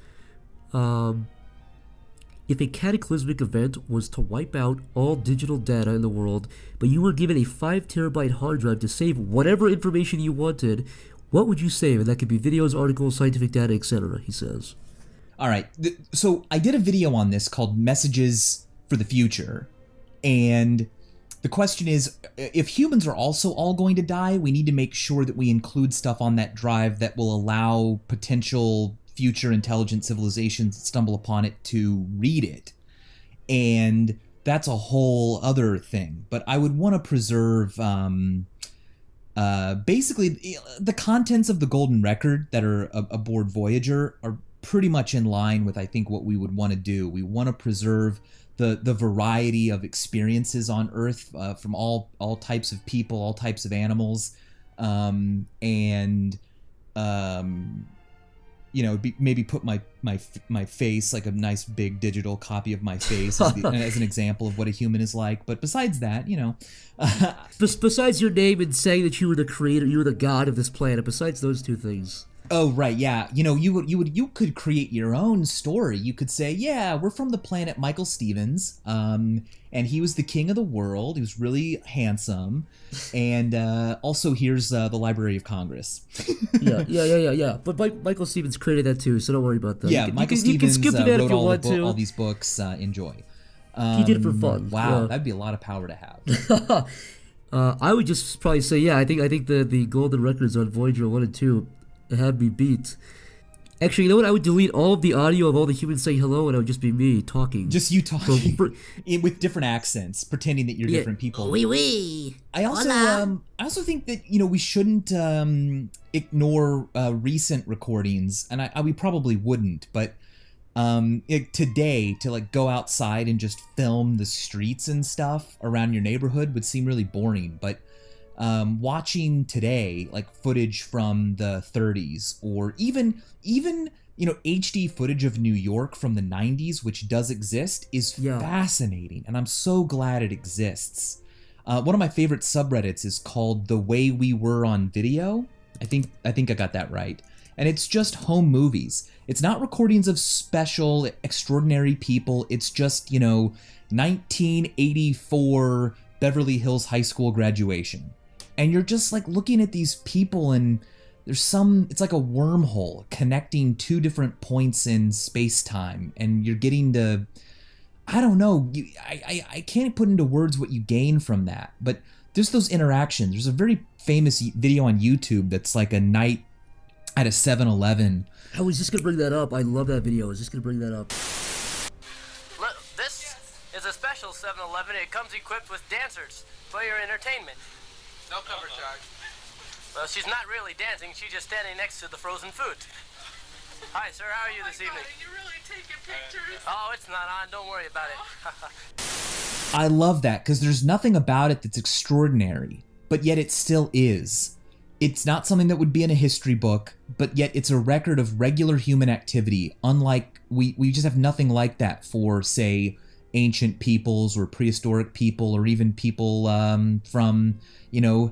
if a cataclysmic event was to wipe out all digital data in the world, but you were given a 5 terabyte hard drive to save whatever information you wanted, what would you save? And that could be videos, articles, scientific data, etc., he says. All right. So I did a video on this called Messages for the Future. And the question is, if humans are also all going to die, we need to make sure that we include stuff on that drive that will allow potential future intelligent civilizations that stumble upon it to read it. And that's a whole other thing. But I would want to preserve basically the contents of the Golden Record that are aboard Voyager are pretty much in line with, I think, what we would want to do. We want to preserve the variety of experiences on Earth from all types of people, all types of animals, and you know, maybe put my face, like a nice big digital copy of my face as an example of what a human is like. But besides that, you know, besides your name and saying that you were the creator, you were the god of this planet, besides those two things. Oh, right, yeah. You know, you could create your own story. You could say, yeah, we're from the planet Michael Stevens, and he was the king of the world. He was really handsome, and also here's the Library of Congress. Yeah. But Michael Stevens created that too, so don't worry about that. Yeah, Michael Stevens wrote all these books. Enjoy. He did it for fun. Wow, yeah. That'd be a lot of power to have. I would just probably say, yeah, I think the Golden Records on Voyager 1 and 2 have me beat. Actually, you know what? I would delete all of the audio of all the humans saying hello, and it would just be me talking. Just you talking with different accents, pretending that you're different people. Oui. I also think that, you know, we shouldn't ignore recent recordings, and we probably wouldn't. But today, to like go outside and just film the streets and stuff around your neighborhood would seem really boring. But watching today, like footage from the 30s, or even HD footage of New York from the 90s, which does exist, is fascinating, and I'm so glad it exists. One of my favorite subreddits is called The Way We Were on Video. I think I got that right. And it's just home movies. It's not recordings of special, extraordinary people. It's just, 1984 Beverly Hills High School graduation. And you're just like looking at these people, and it's like a wormhole connecting two different points in space-time. And you're getting to, I don't know, I can't put into words what you gain from that. But there's those interactions. There's a very famous video on YouTube that's like a night at a 7-Eleven. I was just going to bring that up. I love that video. I was just going to bring that up. Look, this is a special 7-Eleven. It comes equipped with dancers for your entertainment. No cover charge. Well, she's not really dancing. She's just standing next to the frozen food. Hi, sir. How are you this evening? Are you really taking pictures? Oh, it's not on. Don't worry about it. I love that because there's nothing about it that's extraordinary, but yet it still is. It's not something that would be in a history book, but yet it's a record of regular human activity. Unlike, we just have nothing like that for, say, ancient peoples or prehistoric people or even people from,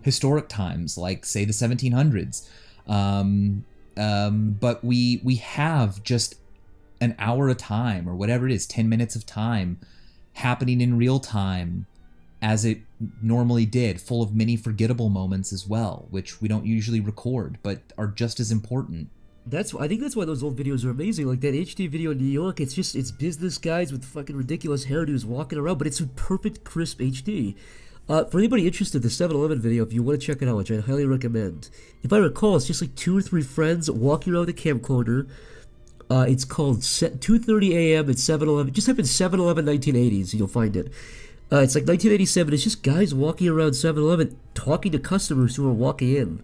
historic times, like, say, the 1700s. But we have just an hour of time, or whatever it is, 10 minutes of time, happening in real time, as it normally did, full of many forgettable moments as well, which we don't usually record, but are just as important. I think that's why those old videos are amazing. Like that HD video in New York, it's business guys with fucking ridiculous hairdos walking around, but it's in perfect, crisp HD. For anybody interested, the 7-Eleven video, if you want to check it out, which I highly recommend. If I recall, it's just like 2 or 3 friends walking around the camcorder. It's called 2:30 a.m. at 7-Eleven. Just type in 7-Eleven 1980s and you'll find it. It's like 1987. It's just guys walking around 7-Eleven talking to customers who are walking in.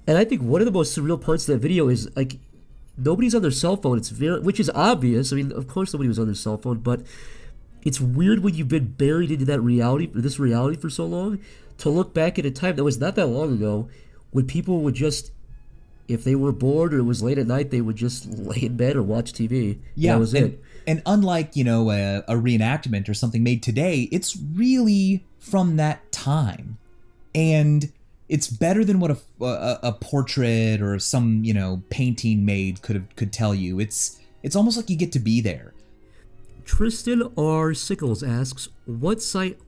And I think one of the most surreal parts of that video is like nobody's on their cell phone. Which is obvious. I mean, of course nobody was on their cell phone, but it's weird when you've been buried into this reality for so long, to look back at a time that was not that long ago when people would just, if they were bored or it was late at night, they would just lay in bed or watch TV. Yeah, that was it. And unlike, a reenactment or something made today, it's really from that time. And it's better than what a portrait or some, painting made could tell you. It's almost like you get to be there. Tristan R. Sickles asks, why site,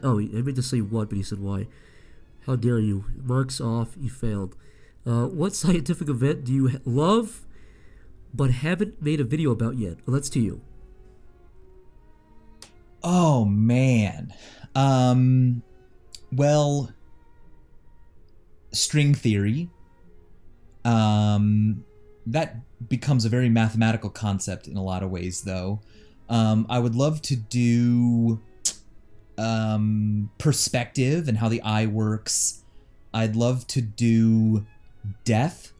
oh, I meant to say what, but he said why. How dare you? Marks off, you failed. What scientific event do you love but haven't made a video about yet? Well, that's to you. Oh, man. Well, string theory. That becomes a very mathematical concept in a lot of ways, though. I would love to do perspective and how the eye works. I'd love to do death,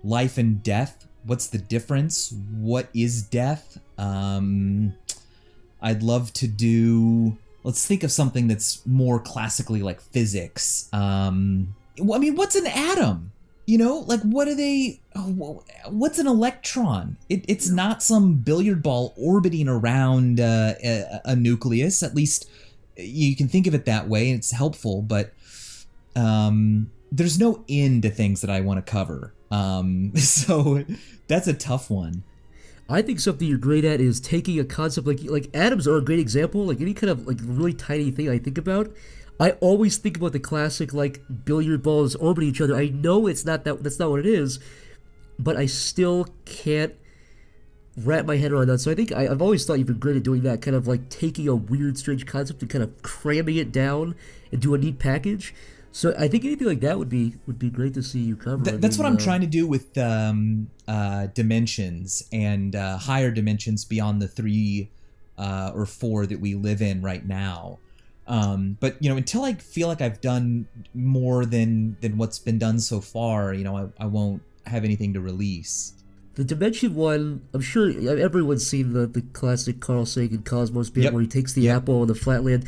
life and death. What's the difference? What is death? I'd love to do, let's think of something that's more classically like physics. What's an atom? What are they? What's an electron? It's not some billiard ball orbiting around a nucleus. At least you can think of it that way, and it's helpful. But there's no end to things that I want to cover. So that's a tough one. I think something you're great at is taking a concept like atoms are a great example. Like any kind of like really tiny thing I think about, I always think about the classic like billiard balls orbiting each other. I know it's not that's not what it is, but I still can't wrap my head around that. So I think I've always thought you've been great at doing that, kind of like taking a weird, strange concept and kind of cramming it down into a neat package. So I think anything like that would be great to see you cover. That's what I'm trying to do with dimensions and higher dimensions beyond the 3 or 4 that we live in right now. But until I feel like I've done more than what's been done so far, I won't have anything to release. The Dimension one, I'm sure everyone's seen the classic Carl Sagan Cosmos bit where he takes the apple on the flatland.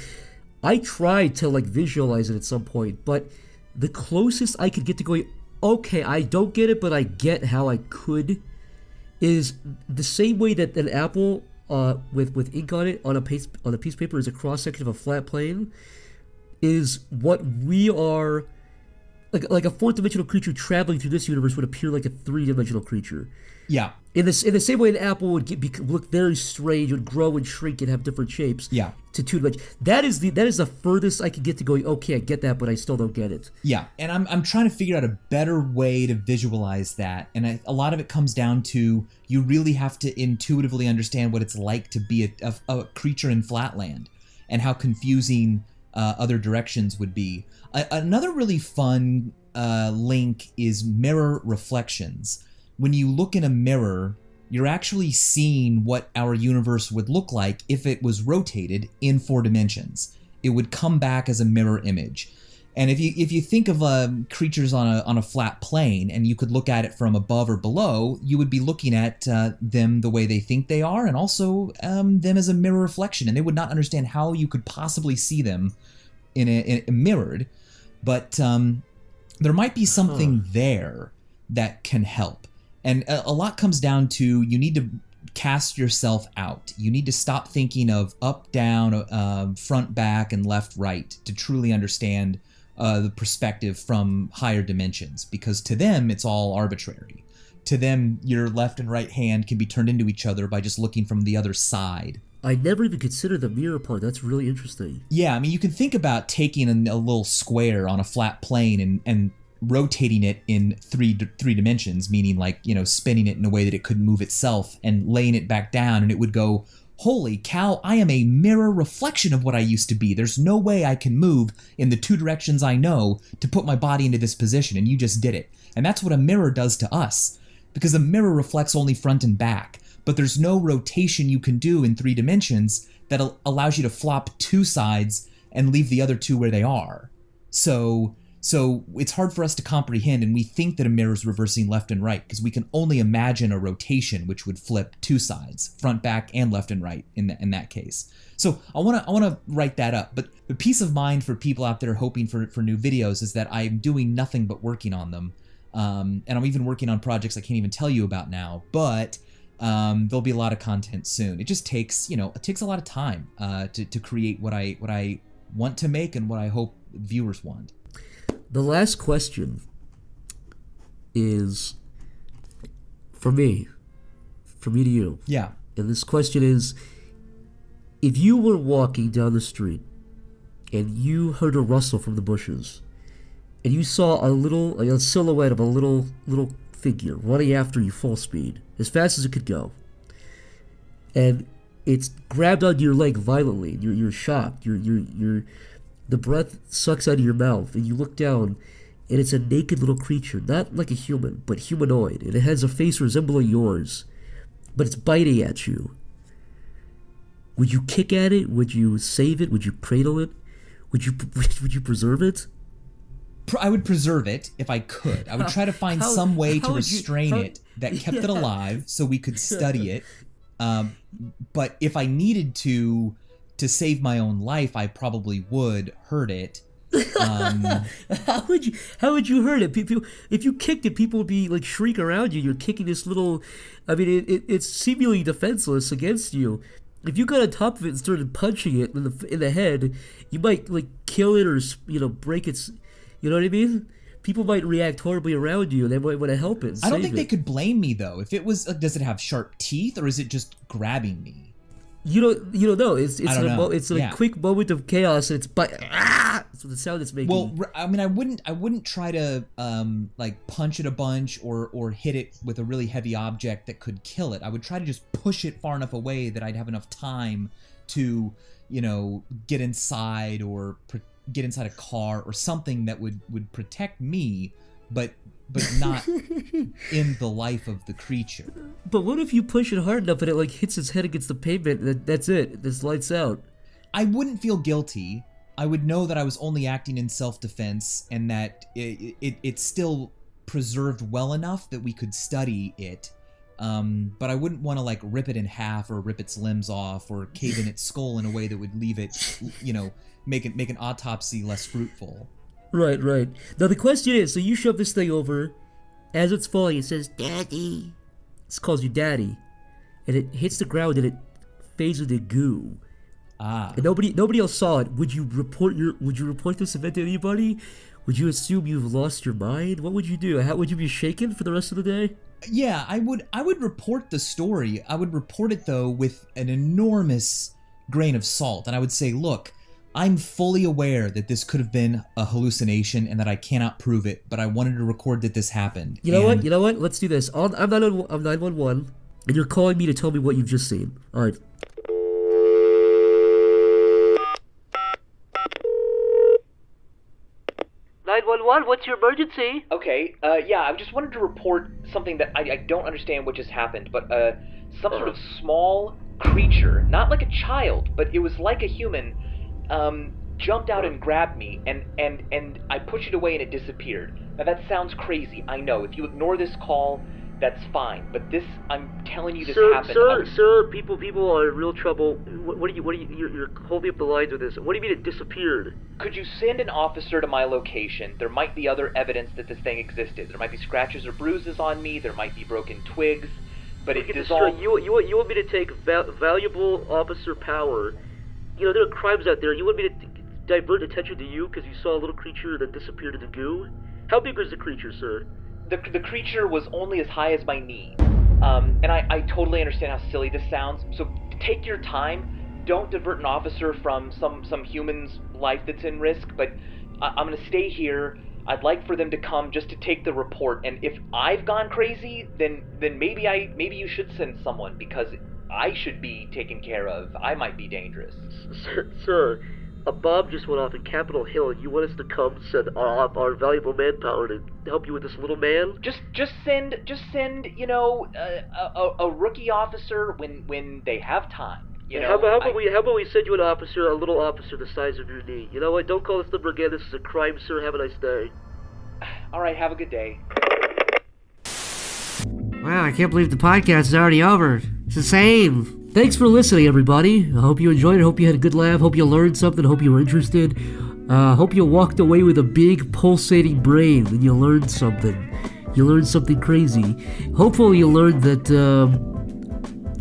I tried to visualize it at some point, but the closest I could get to going, okay, I don't get it, but I get how I could is the same way that an apple with ink on it on a piece of paper is a cross section of a flat plane, is what we are. Like a fourth dimensional creature traveling through this universe would appear like a 3-dimensional creature. Yeah. In the same way, an apple would look very strange, would grow and shrink and have different shapes. Yeah. To 2 dimensions. That is the furthest I can get to going. Okay, I get that, but I still don't get it. Yeah, and I'm trying to figure out a better way to visualize that, and a lot of it comes down to you really have to intuitively understand what it's like to be a creature in Flatland, and how confusing other directions would be. Another really fun link is mirror reflections. When you look in a mirror, you're actually seeing what our universe would look like if it was rotated in 4 dimensions. It would come back as a mirror image. And if you think of creatures on a flat plane, and you could look at it from above or below, you would be looking at them the way they think they are, and also them as a mirror reflection. And they would not understand how you could possibly see them in a mirrored. But there might be something there that can help. And a lot comes down to you need to cast yourself out. You need to stop thinking of up, down, front, back, and left, right to truly understand the perspective from higher dimensions, because to them it's all arbitrary. To them, your left and right hand can be turned into each other by just looking from the other side. I never even considered the mirror part. That's really interesting. Yeah, I mean, you can think about taking a little square on a flat plane and rotating it in three dimensions, meaning like, spinning it in a way that it could move itself, and laying it back down, and it would go, holy cow, I am a mirror reflection of what I used to be. There's no way I can move in the 2 directions I know to put my body into this position, and you just did it. And that's what a mirror does to us, because a mirror reflects only front and back, but there's no rotation you can do in 3 dimensions that allows you to flop 2 sides and leave the other 2 where they are. So it's hard for us to comprehend, and we think that a mirror is reversing left and right because we can only imagine a rotation which would flip 2 sides, front, back, and left and right in that case. So I want to write that up. But the peace of mind for people out there hoping for new videos is that I'm doing nothing but working on them, and I'm even working on projects I can't even tell you about now. But there'll be a lot of content soon. It just takes a lot of time to create what I want to make and what I hope viewers want. The last question is from me to you. Yeah. And this question is, if you were walking down the street and you heard a rustle from the bushes, and you saw a silhouette of a little figure running after you full speed, as fast as it could go, and it's grabbed onto your leg violently, you're shocked, the breath sucks out of your mouth, and you look down, and it's a naked little creature, not like a human, but humanoid, and it has a face resembling yours, but it's biting at you. Would you kick at it? Would you save it? Would you cradle it? Would you preserve it? I would preserve it if I could. I would try to find some way to restrain it that kept it alive so we could study it. But if I needed to save my own life, I probably would hurt it. How would you hurt it? People, if you kicked it, people would be like shriek around you. You're kicking this little. I mean, it's seemingly defenseless against you. If you got on top of it and started punching it in the head, you might like kill it or break its. You know what I mean? People might react horribly around you, and they might want to help it. I don't think they could blame me though. If it was, does it have sharp teeth or is it just grabbing me? You don't know. It's a quick moment of chaos, and it's that's the sound it's making. Well, I mean, I wouldn't try to like punch it a bunch or hit it with a really heavy object that could kill it. I would try to just push it far enough away that I'd have enough time to get inside or get inside a car or something that would protect me, but not in the life of the creature. But what if you push it hard enough and it like hits its head against the pavement and that's it? This lights out. I wouldn't feel guilty. I would know that I was only acting in self-defense and that it's still preserved well enough that we could study it. But I wouldn't want to like rip it in half or rip its limbs off or cave in its skull in a way that would leave it, make an autopsy less fruitful. Right. Now the question is, so you shove this thing over, as it's falling, it says, "Daddy." It calls you daddy, and it hits the ground and it fades into goo. And nobody else saw it. Would you report this event to anybody? Would you assume you've lost your mind? What would you do? How would you be shaken for the rest of the day? Yeah, I would report the story. I would report it though with an enormous grain of salt, and I would say, look, I'm fully aware that this could have been a hallucination and that I cannot prove it, but I wanted to record that this happened. You know what? Let's do this. I'm 911, and you're calling me to tell me what you've just seen. All right. What's your emergency? Okay, yeah, I just wanted to report something that I don't understand what just happened, but some sort of small creature, not like a child, but it was like a human, jumped out and grabbed me, and I pushed it away and it disappeared. Now that sounds crazy, I know. If you ignore this call, that's fine, but this, I'm telling you, this happened. Sir, people are in real trouble. You're holding up the lines with this. What do you mean it disappeared? Could you send an officer to my location? There might be other evidence that this thing existed. There might be scratches or bruises on me, there might be broken twigs, but it dissolved. You want me to take valuable officer power? You know, there are crimes out there. You want me to divert attention to you because you saw a little creature that disappeared in the goo? How big was the creature, sir? The creature was only as high as my knee. And I totally understand how silly this sounds, so take your time. Don't divert an officer from some human's life that's in risk, but I'm gonna stay here. I'd like for them to come just to take the report, and if I've gone crazy, then maybe you should send someone, because I should be taken care of. I might be dangerous. Sir, a bomb just went off in Capitol Hill, and you want us to come send our valuable manpower to help you with this little man? Just send you know, a rookie officer when they have time. You know, how about we send you a little officer the size of your knee? You know what? Don't call this number again. This is a crime, sir. Have a nice day. All right, have a good day. Wow, I can't believe the podcast is already over. It's insane. Thanks for listening, everybody. I hope you enjoyed it. Hope you had a good laugh. Hope you learned something. Hope you were interested. Hope you walked away with a big pulsating brain and you learned something. You learned something crazy. Hopefully you learned that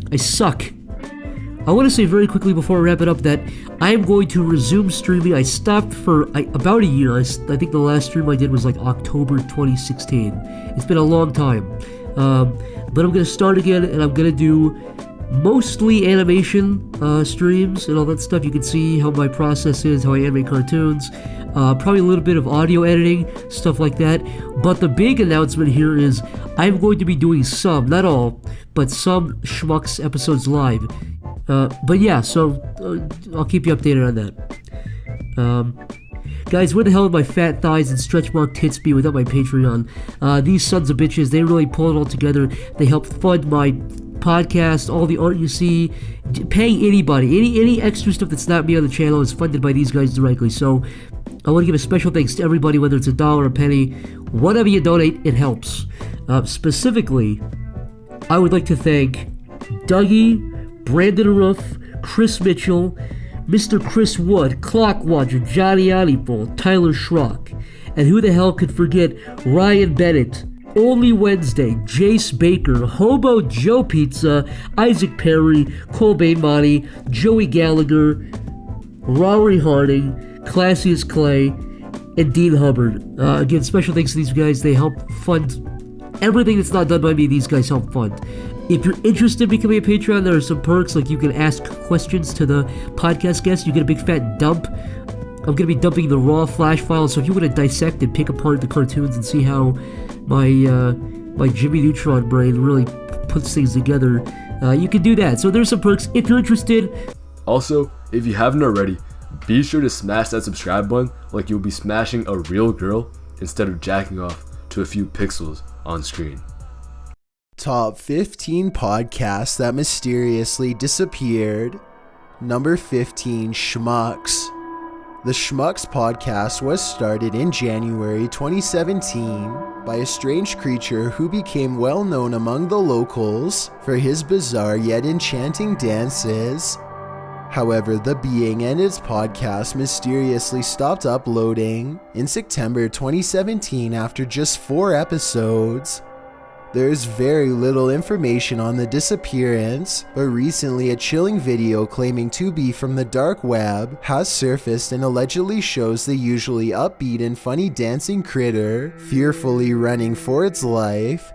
I suck. I want to say very quickly before I wrap it up that I am going to resume streaming. I stopped for about a year. I think the last stream I did was like October 2016. It's been a long time. But I'm going to start again, and I'm going to do mostly animation streams and all that stuff. You can see how my process is, how I animate cartoons. Probably a little bit of audio editing, stuff like that. But the big announcement here is I'm going to be doing some, not all, but some Schmucks episodes live. But yeah, so I'll keep you updated on that. Guys, where the hell would my fat thighs and stretch mark tits be without my Patreon? These sons of bitches, they really pull it all together. They help fund my podcast, all the art you see, paying anybody, any extra stuff that's not me on the channel is funded by these guys directly. So I want to give a special thanks to everybody, whether it's $1 or a penny, whatever you donate, it helps. Specifically, I would like to thank Dougie, Brandon Roof, Chris Mitchell, Mr. Chris Wood, Clockwatcher, Johnny Anipol, Tyler Schrock, and who the hell could forget Ryan Bennett, Only Wednesday, Jace Baker, Hobo Joe Pizza, Isaac Perry, Colbain Monty, Joey Gallagher, Rory Harding, Classius Clay, and Dean Hubbard. Again, special thanks to these guys. They help fund everything that's not done by me. These guys help fund. If you're interested in becoming a Patreon, there are some perks, like you can ask questions to the podcast guests. You get a big fat dump. I'm going to be dumping the raw flash files, so if you want to dissect and pick apart the cartoons and see how my Jimmy Neutron brain really puts things together, you can do that. So there's some perks if you're interested. Also, if you haven't already, be sure to smash that subscribe button like you'll be smashing a real girl instead of jacking off to a few pixels on screen. Top 15 podcasts that mysteriously disappeared. Number 15, Schmucks. The Schmucks podcast was started in January 2017 by a strange creature who became well known among the locals for his bizarre yet enchanting dances. However, the being and its podcast mysteriously stopped uploading in September 2017 after just 4 episodes. There's very little information on the disappearance, but recently a chilling video claiming to be from the dark web has surfaced and allegedly shows the usually upbeat and funny dancing critter fearfully running for its life.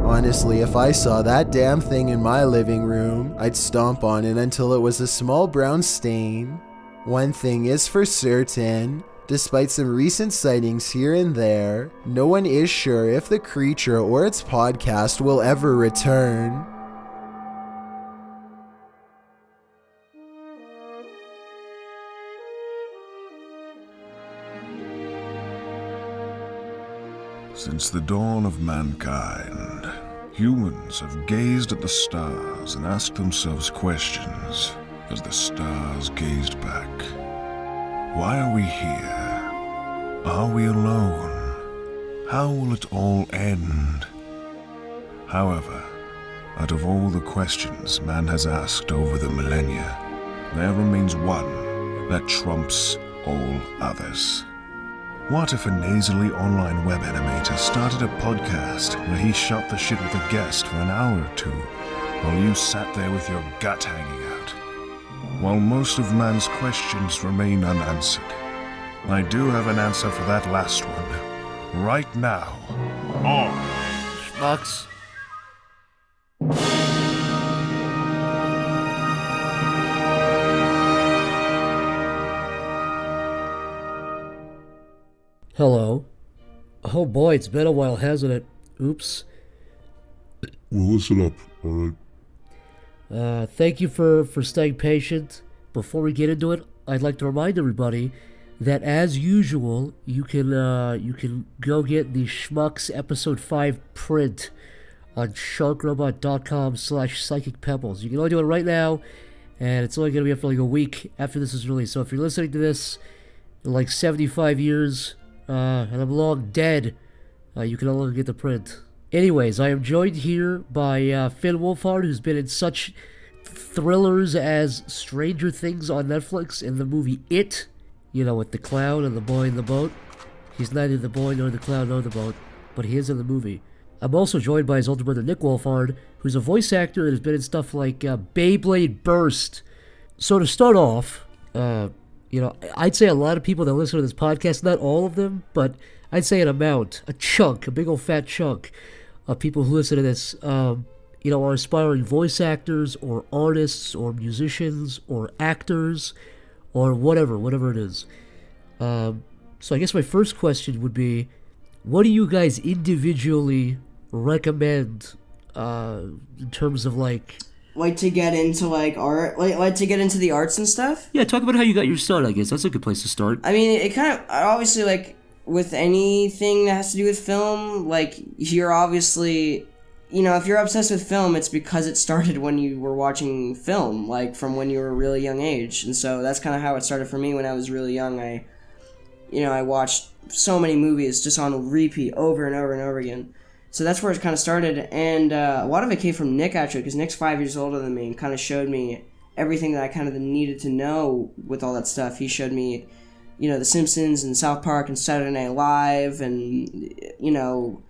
Honestly, if I saw that damn thing in my living room, I'd stomp on it until it was a small brown stain. One thing is for certain, despite some recent sightings here and there, no one is sure if the creature or its podcast will ever return. Since the dawn of mankind, humans have gazed at the stars and asked themselves questions as the stars gazed back. Why are we here? Are we alone? How will it all end? However, out of all the questions man has asked over the millennia, there remains one that trumps all others. What if a nasally online web animator started a podcast where he shot the shit with a guest for an hour or two while you sat there with your gut hanging out? While most of man's questions remain unanswered, I do have an answer for that last one, right now. Schmucks. Hello. Oh boy, it's been a while, hasn't it? Oops. Well, listen up, alright? Thank you for staying patient. Before we get into it, I'd like to remind everybody that, as usual, you can go get the Schmucks Episode 5 print on sharkrobot.com/psychicpebbles. You can only do it right now, and it's only going to be up for like a week after this is released. So if you're listening to this in like 75 years, and I'm long dead, you can no longer get the print. Anyways, I am joined here by Finn Wolfhard, who's been in such thrillers as Stranger Things on Netflix and the movie It, you know, with the clown and the boy in the boat. He's neither the boy nor the clown nor the boat, but he is in the movie. I'm also joined by his older brother Nick Wolfhard, who's a voice actor and has been in stuff like Beyblade Burst. So to start off, you know, I'd say a lot of people that listen to this podcast, not all of them, but I'd say an amount, a chunk, a big old fat chunk of people who listen to this, you know, are aspiring voice actors or artists or musicians or actors or whatever it is. So I guess my first question would be, what do you guys individually recommend in terms of like to get into like art, like to get into the arts and stuff? Yeah, talk about how you got your start. I guess that's a good place to start. I mean, it kind of obviously, like with anything that has to do with film, like you're obviously, you know, if you're obsessed with film, it's because it started when you were watching film, like from when you were a really young age. And so that's kind of how it started for me when I was really young. I watched so many movies just on repeat over and over and over again. So that's where it kind of started, and a lot of it came from Nick, actually, because Nick's 5 years older than me and kind of showed me everything that I kind of needed to know with all that stuff. He showed me, you know, The Simpsons and South Park and Saturday Night Live and, you know,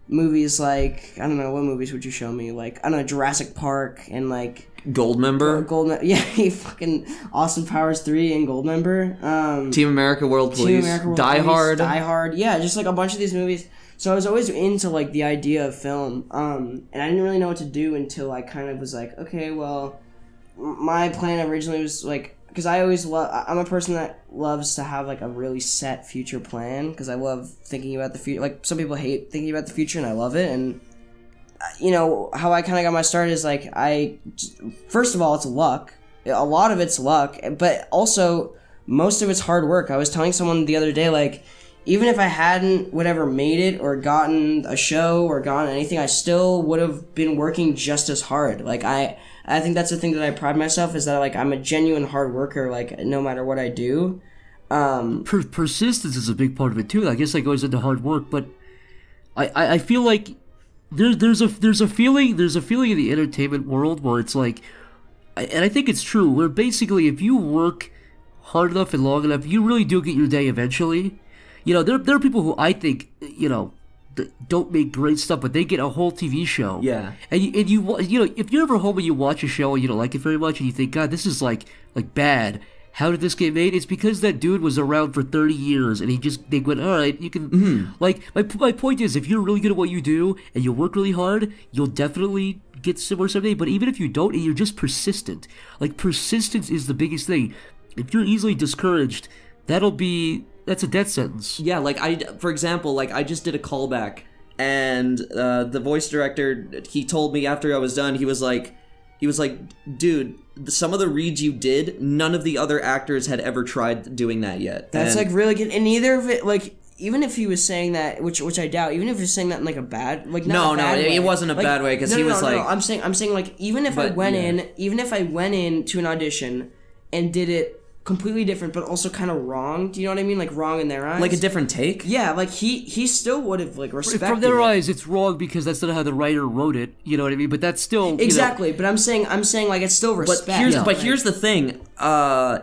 movies like, I don't know, what movies would you show me? Like, I don't know, Jurassic Park and, like... Goldmember? Yeah, he fucking Austin Powers 3 and Goldmember. Team America World Police. Die Hard. Die Hard. Yeah, just like a bunch of these movies. So I was always into like the idea of film, and I didn't really know what to do until I kind of was like, okay, well, my plan originally was like, because I'm a person that loves to have like a really set future plan, because I love thinking about the future. Like some people hate thinking about the future, and I love it. And you know how I kind of got my start is like first of all, it's luck. A lot of it's luck, but also most of it's hard work. I was telling someone the other day, like, even if I hadn't made it or gotten a show or gotten anything, I still would have been working just as hard. Like I think that's the thing that I pride myself, is that like I'm a genuine hard worker, like no matter what I do. Persistence is a big part of it too. I guess that goes into hard work, but I feel like there's a feeling in the entertainment world where it's like, and I think it's true, where basically if you work hard enough and long enough, you really do get your day eventually. You know, there are people who I think, you know, don't make great stuff, but they get a whole TV show. Yeah. And you know, if you're ever home and you watch a show and you don't like it very much and you think, God, this is like bad. How did this get made? It's because that dude was around for 30 years and they went, all right, you can, like, my point is, if you're really good at what you do and you work really hard, you'll definitely get somewhere someday. But even if you don't and you're just persistent, like, persistence is the biggest thing. If you're easily discouraged, that's a death sentence. Yeah, like for example, like I just did a callback, and the voice director, he told me after I was done, he was like, dude, some of the reads you did, none of the other actors had ever tried doing that yet. That's like really good, and neither of it, like, even if he was saying that, which I doubt, even if he was saying that in like a bad, like not no, a bad way. It wasn't a like, bad way because he was like, no, I'm saying like even if I went in to an audition and did it completely different, but also kind of wrong. Do you know what I mean? Like wrong in their eyes. Like a different take. Yeah, like he still would have like respected. From their eyes, it's wrong because that's not how the writer wrote it. You know what I mean? But that's still exactly. But I'm saying like it's still respect. But here's the thing. I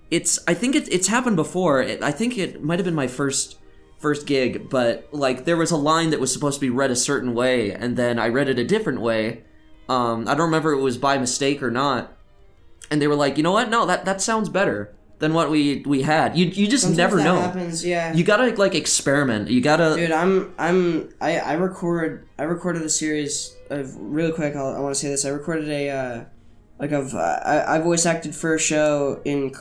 think it's happened before. I think it might have been my first gig, but like there was a line that was supposed to be read a certain way, and then I read it a different way. I don't remember if it was by mistake or not. And they were like, you know what? No, that sounds better than what we had. You just Sometimes never that know. Happens, yeah. You gotta like experiment. You gotta. Dude, I recorded a series of really quick. I want to say this. I recorded I voice acted for a show in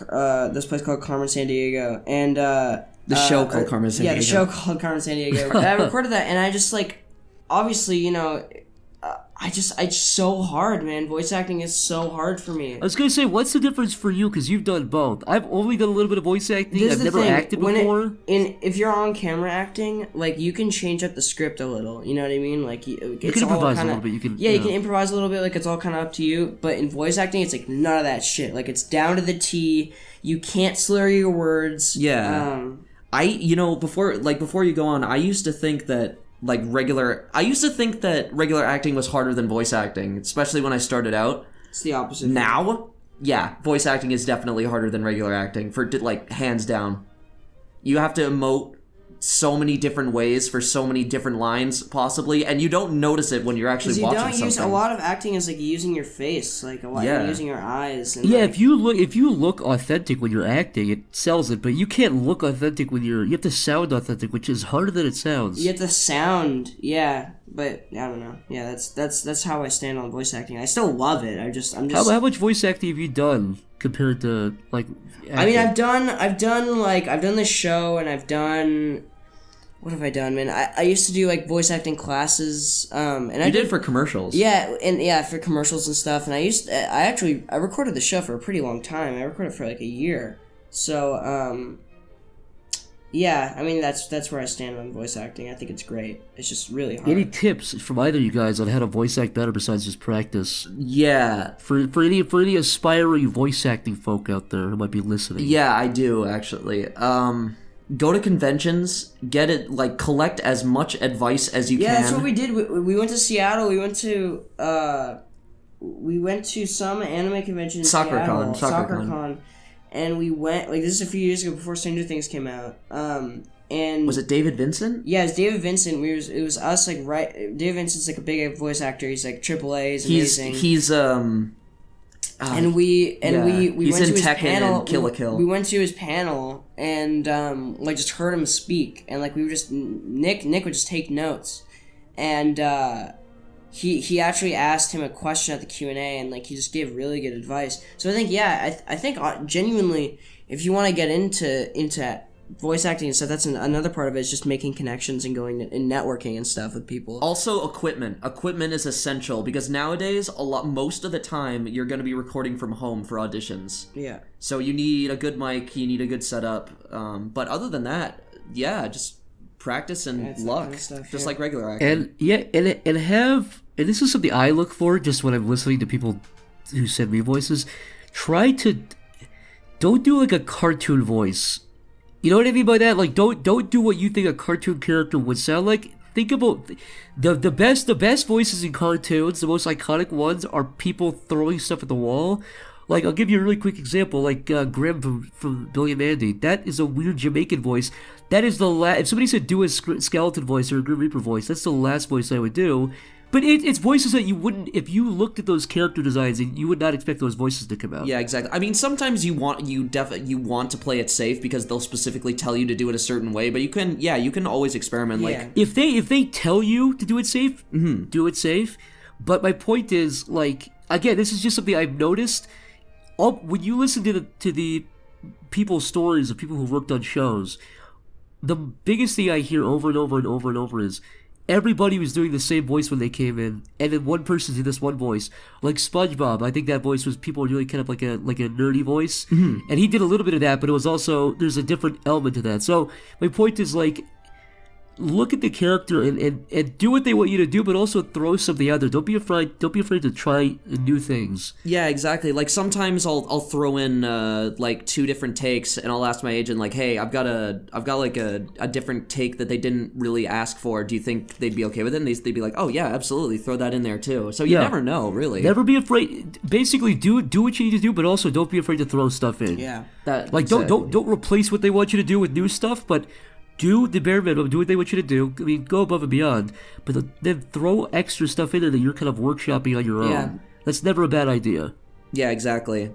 this place called Carmen San Diego, and the show called Carmen San Diego. Yeah, the show called Carmen San Diego. I recorded that, and I just like, obviously, you know. It's so hard, man. Voice acting is so hard for me. I was gonna say, what's the difference for you? Because you've done both. I've only done a little bit of voice acting. I've never acted before. If you're on camera acting, like you can change up the script a little. You know what I mean? Like you can improvise a little bit. You can improvise a little bit. Like it's all kind of up to you. But in voice acting, it's like none of that shit. Like it's down to the T. You can't slur your words. Yeah. Before you go on, I used to think that regular acting was harder than voice acting, especially when I started out. It's the opposite. Now, yeah, voice acting is definitely harder than regular acting, hands down. You have to emote so many different ways for so many different lines, possibly, and you don't notice it when you're actually watching something. You don't use a lot of acting is like using your face, like a lot using your eyes. And if you look authentic when you're acting, it sells it. But you can't look authentic when you have to sound authentic, which is harder than it sounds. You have to sound, yeah. But I don't know. Yeah, that's how I stand on voice acting. I still love it. I'm just. How much voice acting have you done compared to like? Acting? I mean, I've done this show, and I've done. What have I done, man? I used to do like voice acting classes, and I did for commercials. Yeah, for commercials and stuff. And I recorded the show for a pretty long time. I recorded for like a year. So, yeah, I mean that's where I stand on voice acting. I think it's great. It's just really hard. Any tips from either of you guys on how to voice act better besides just practice? Yeah, for any aspiring voice acting folk out there who might be listening. Yeah, I do actually. Go to conventions, get it, collect as much advice as you can. Yeah, that's what we did. We went to Seattle. We went to some anime convention in Seattle. SoccerCon. And we went, this is a few years ago before Stranger Things came out. And was it David Vincent? Yeah, it's David Vincent. It was us, David Vincent's a big voice actor. He's AAA. He's amazing. He's and we he's went to his Tekken panel. And Kill la Kill. We went to his panel and just heard him speak, and we were just Nick would just take notes, and he actually asked him a question at the Q&A, and he just gave really good advice. So I think I think genuinely, if you want to get into voice acting and stuff, that's another part of it, is just making connections and going and networking and stuff with people. Also, equipment is essential, because nowadays most of the time you're going to be recording from home for auditions. Yeah, so you need a good mic, you need a good setup, but other than that, just practice and luck, kind of stuff, just like regular acting. And this is something I look for just when I'm listening to people who send me voices. Don't do a cartoon voice. You know what I mean by that? Don't do what you think a cartoon character would sound like. Think about the best voices in cartoons. The most iconic ones are people throwing stuff at the wall, Like, I'll give you a really quick example, like Grim from Billy and Mandy. That is a weird Jamaican voice. That is the last... If somebody said do a skeleton voice or a Grim Reaper voice, that's the last voice I would do. But it's voices that you wouldn't... If you looked at those character designs, you would not expect those voices to come out. Yeah, exactly. I mean, sometimes you want to play it safe because they'll specifically tell you to do it a certain way, but you can always experiment. Yeah. Like, if they tell you to do it safe, do it safe. But my point is, like, again, this is just something I've noticed. When you listen to the people's stories of people who worked on shows, the biggest thing I hear over and over and over and over is everybody was doing the same voice when they came in, and then one person did this one voice. Like SpongeBob, I think that voice was people were doing kind of like a nerdy voice, and he did a little bit of that, but it was also there's a different element to that. So my point is, like, look at the character and do what they want you to do, but also throw something out there. Don't be afraid to try new things. yeah, exactly. Like, sometimes I'll throw in like 2 different takes, and I'll ask my agent, like, hey, I've got like a different take that they didn't really ask for. Do you think they'd be okay with it? And they'd be like, oh yeah, absolutely, throw that in there too. So you never know, really. Never be afraid. Basically, do what you need to do, but also don't be afraid to throw stuff in. Yeah. Don't replace what they want you to do with new stuff, but do the bare minimum, do what they want you to do. I mean, go above and beyond, but then throw extra stuff in there that you're kind of workshopping on your own. Yeah. That's never a bad idea. Yeah, exactly.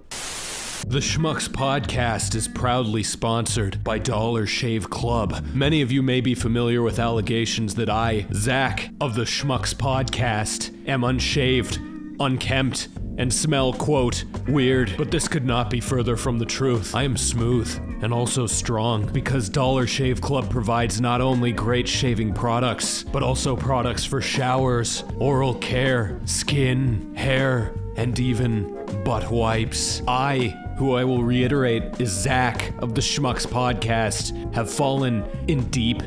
The Schmucks podcast is proudly sponsored by Dollar Shave Club. Many of you may be familiar with allegations that I, Zach, of the Schmucks podcast, am unshaved, unkempt, and smell, quote, weird. But this could not be further from the truth. I am smooth and also strong because Dollar Shave Club provides not only great shaving products, but also products for showers, oral care, skin, hair, and even butt wipes. Who I will reiterate is Zach of the Schmucks podcast, have fallen in deep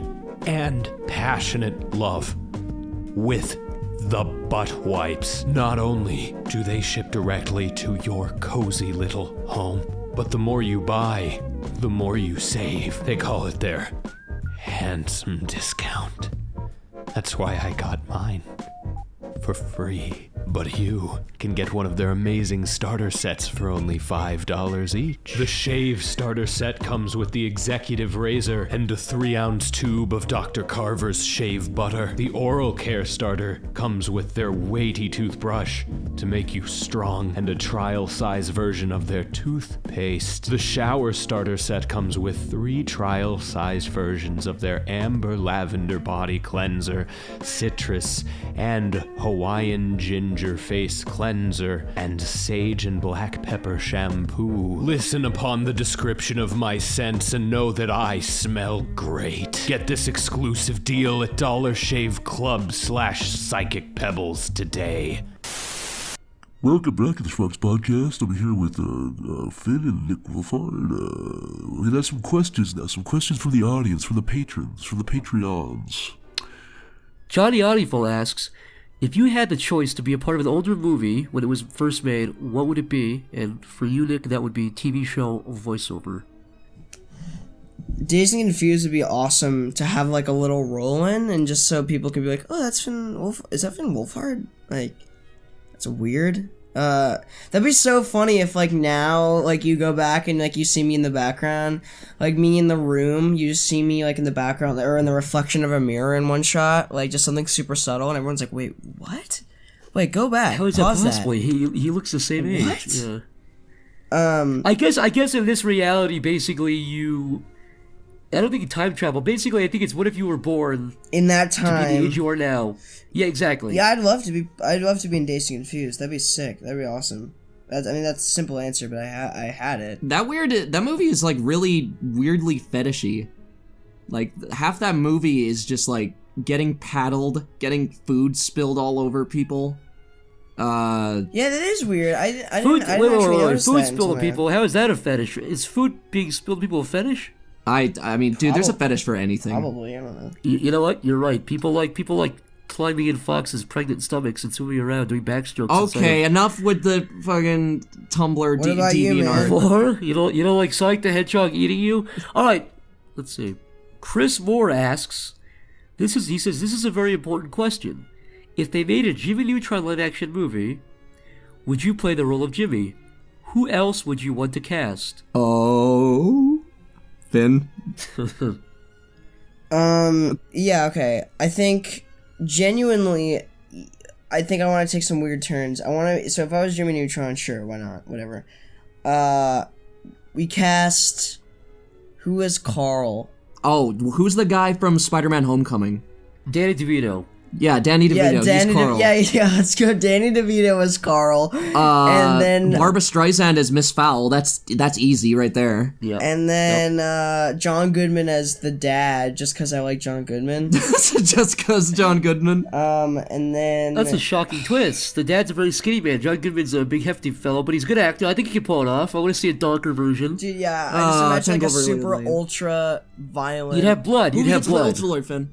and passionate love with the butt wipes. Not only do they ship directly to your cozy little home, but the more you buy, the more you save. They call it their handsome discount. That's why I got mine for free. But you can get one of their amazing starter sets for only $5 each. The shave starter set comes with the executive razor and a 3-ounce tube of Dr. Carver's shave butter. The oral care starter comes with their weighty toothbrush to make you strong and a trial size version of their toothpaste. The shower starter set comes with 3 trial size versions of their amber lavender body cleanser, citrus, and Hawaiian ginger face cleanser, and sage and black pepper shampoo. Listen upon the description of my scents and know that I smell great. Get this exclusive deal at Dollar Shave Club /Psychic Pebbles today. Welcome back to the Schmucks podcast. I'm here with Finn and Nick Wolfhard. We have some questions now. Some questions from the audience, from the patrons, from the Patreons. Johnny Audiful asks, if you had the choice to be a part of an older movie when it was first made, what would it be? And for you, Nick, that would be TV show voiceover. Dazed and Confused would be awesome to have like a little role in, and just so people could be like, oh, that's Finn Wolf. Is that Finn Wolfhard? Like, that's weird. That'd be so funny if like now like you go back and like you see me in the background, like me in the room, you just see me like in the background or in the reflection of a mirror in one shot, like just something super subtle, and everyone's like, wait, what? Wait, go back. How is that Pause possible? He looks the same age. What? Yeah. I guess in this reality, basically I don't think you time travel. Basically, I think it's what if you were born in that to be time the age you are now. Yeah, exactly. Yeah, I'd love to be in Dazed and Confused. That'd be sick. That'd be awesome. That's a simple answer, but I had it. That movie is like really weirdly fetishy. Like half that movie is just like getting paddled, getting food spilled all over people. Yeah, that is weird. I didn't Wait, notice food that spilled until on people. How is that a fetish? Is food being spilled on people a fetish? I mean, dude, there's a fetish for anything. Probably, I don't know. You know what? You're right. People like climbing in foxes' pregnant stomachs and swimming around doing backstrokes. Okay, enough with the fucking Tumblr DeviantArt. You don't like Sonic the Hedgehog eating you? All right, let's see. Chris Moore asks, he says this is a very important question. If they made a Jimmy Neutron live-action movie, would you play the role of Jimmy? who else would you want to cast? Oh, Finn. Yeah, okay. I think, genuinely, I think I want to take some weird turns. So if I was Jimmy Neutron, sure, why not? Whatever. We cast, who is Carl? Oh, who's the guy from Spider-Man Homecoming? Danny DeVito. Yeah, Danny DeVito. Yeah, He's Carl. yeah, let's go. Danny DeVito as Carl. And then Barbra Streisand as Miss Fowl. That's easy right there. Yeah. And then John Goodman as the dad, just because I like John Goodman. Just because John Goodman. And then That's a shocking twist. The dad's a very skinny man. John Goodman's a big hefty fellow, but he's a good actor. I think he can pull it off. I want to see a darker version. Dude, yeah, I just imagine like a super ultra violent. You'd have blood. You'd have blood. Ultra Lord Finn.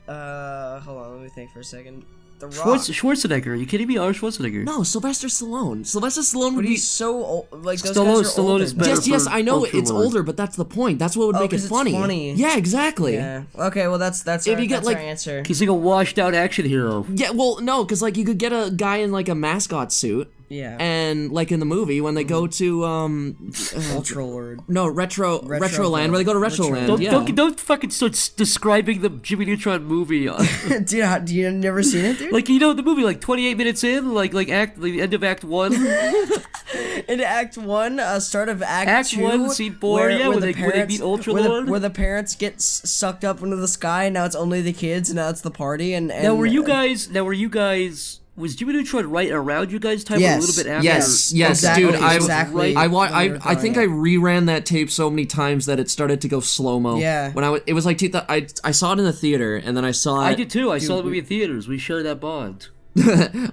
Hold on, let me think for a second. The Rock. Schwarzenegger. Are you kidding me? Arnold Schwarzenegger. No, Sylvester Stallone. Sylvester Stallone would be so old. Like those Stallone, guys are Stallone older. is better. Yes, for I know Ultra it's Lord. older, but that's the point. That's what would make it 'cause it's funny. funny. Yeah, exactly. Yeah. Okay, well that's If our, you get, that's like- our answer. He's like a washed out action hero. Yeah, well, no, because like you could get a guy in like a mascot suit. Yeah. And like in the movie when they go to Ultra Lord. No, Retroland, where they go to Retroland. Don't fucking start describing the Jimmy Neutron movie. Dude, you never seen it, dude? Like, you know the movie, like 28 minutes in, like the end of Act 1. In Act 1, start of Act 2. 1, Scene 4, where they meet Ultra Lord. Where the parents get sucked up into the sky, and now it's only the kids, and now it's the party, and Now were you guys... Was Jimmy Neutron right around you guys' time or a little bit after? Yes, Exactly, dude. exactly. I think I reran that tape so many times that it started to go slow mo. Yeah. When it was like I saw it in the theater and then I saw it. I did too. I saw the movie in theaters. We shared that bond.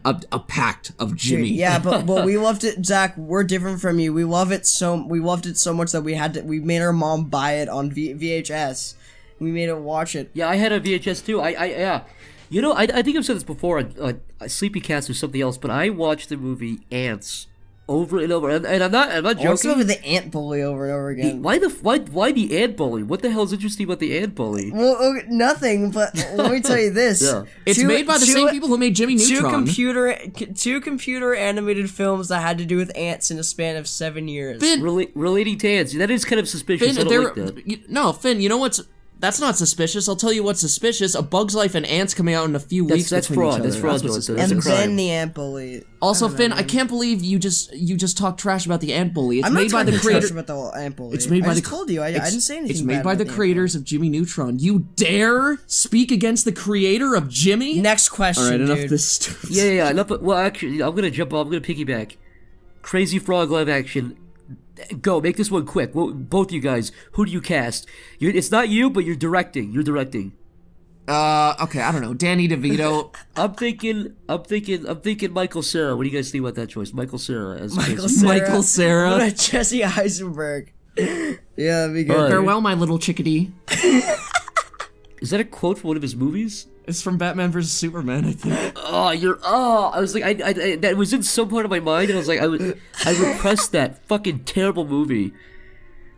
a pact of Jimmy. Yeah, but we loved it, Zach. We're different from you. We loved it so much that we made our mom buy it on VHS. We made her watch it. Yeah, I had a VHS too. Yeah. You know, I think I've said this before on Sleepy Cats or something else, but I watched the movie Ants over and over, and I'm not joking. What's over the ant bully over and over again? Why the ant bully? What the hell is interesting about the ant bully? Well, okay, nothing. But let me tell you this: It's made by the same people who made Jimmy Neutron. Two computer animated films that had to do with ants in a span of 7 years. Finn, relating to ants. That is kind of suspicious. I don't like that. No, Finn. You know what's? That's not suspicious. I'll tell you what's suspicious. A Bug's Life and Ants coming out in a few weeks. That's between fraud. each That's other. fraud. That's And then the ant bully. Also, Finn, I can't believe you just talked trash about the ant bully. It's I'm made not by the talking creator. trash about the ant bully. It's made by I the. just told you. I didn't say anything. It's made bad by the about creators of Jimmy Neutron. You dare speak against the creator of Jimmy? Next question. All right, enough dude. of this stuff. Yeah. Enough. Well, actually, I'm gonna jump off. I'm gonna piggyback. Crazy Frog live action. Go, make this one quick. Well, both you guys, who do you cast? It's not you, but you're directing. Okay, I don't know. Danny DeVito. I'm thinking Michael Cera. What do you guys think about that choice? Michael Cera as Michael Cera. What about Jesse Eisenberg? Yeah, that'd be good. Farewell, my little chickadee. Is that a quote from one of his movies? It's from Batman vs Superman, I think. I was like, I that was in some part of my mind, and I was like, I repressed that fucking terrible movie.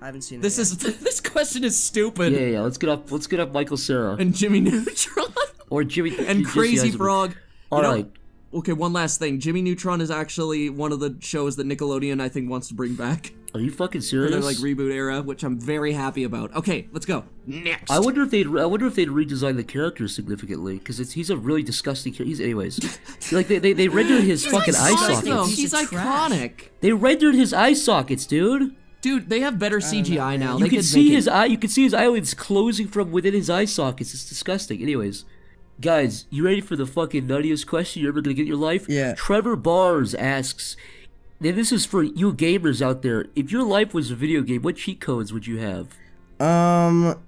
I haven't seen it. This question is stupid. Yeah. Let's get off Michael Cera And Jimmy Neutron. or Jimmy And Crazy Frog. All right. Okay, one last thing. Jimmy Neutron is actually one of the shows that Nickelodeon, I think, wants to bring back. Are you fucking For serious? their like reboot era, which I'm very happy about. Okay, let's go. Next. I wonder if they'd redesign the character significantly, because he's a really disgusting character. Anyways, like they rendered his fucking eye sockets. He's iconic. They rendered his eye sockets, dude. Dude, they have better CGI now. You can see his eye. You can see his eyelids closing from within his eye sockets. It's disgusting. Anyways, guys, you ready for the fucking nuttiest question you're ever gonna get in your life? Yeah. Trevor Bars asks, and this is for you gamers out there. If your life was a video game, what cheat codes would you have? Hold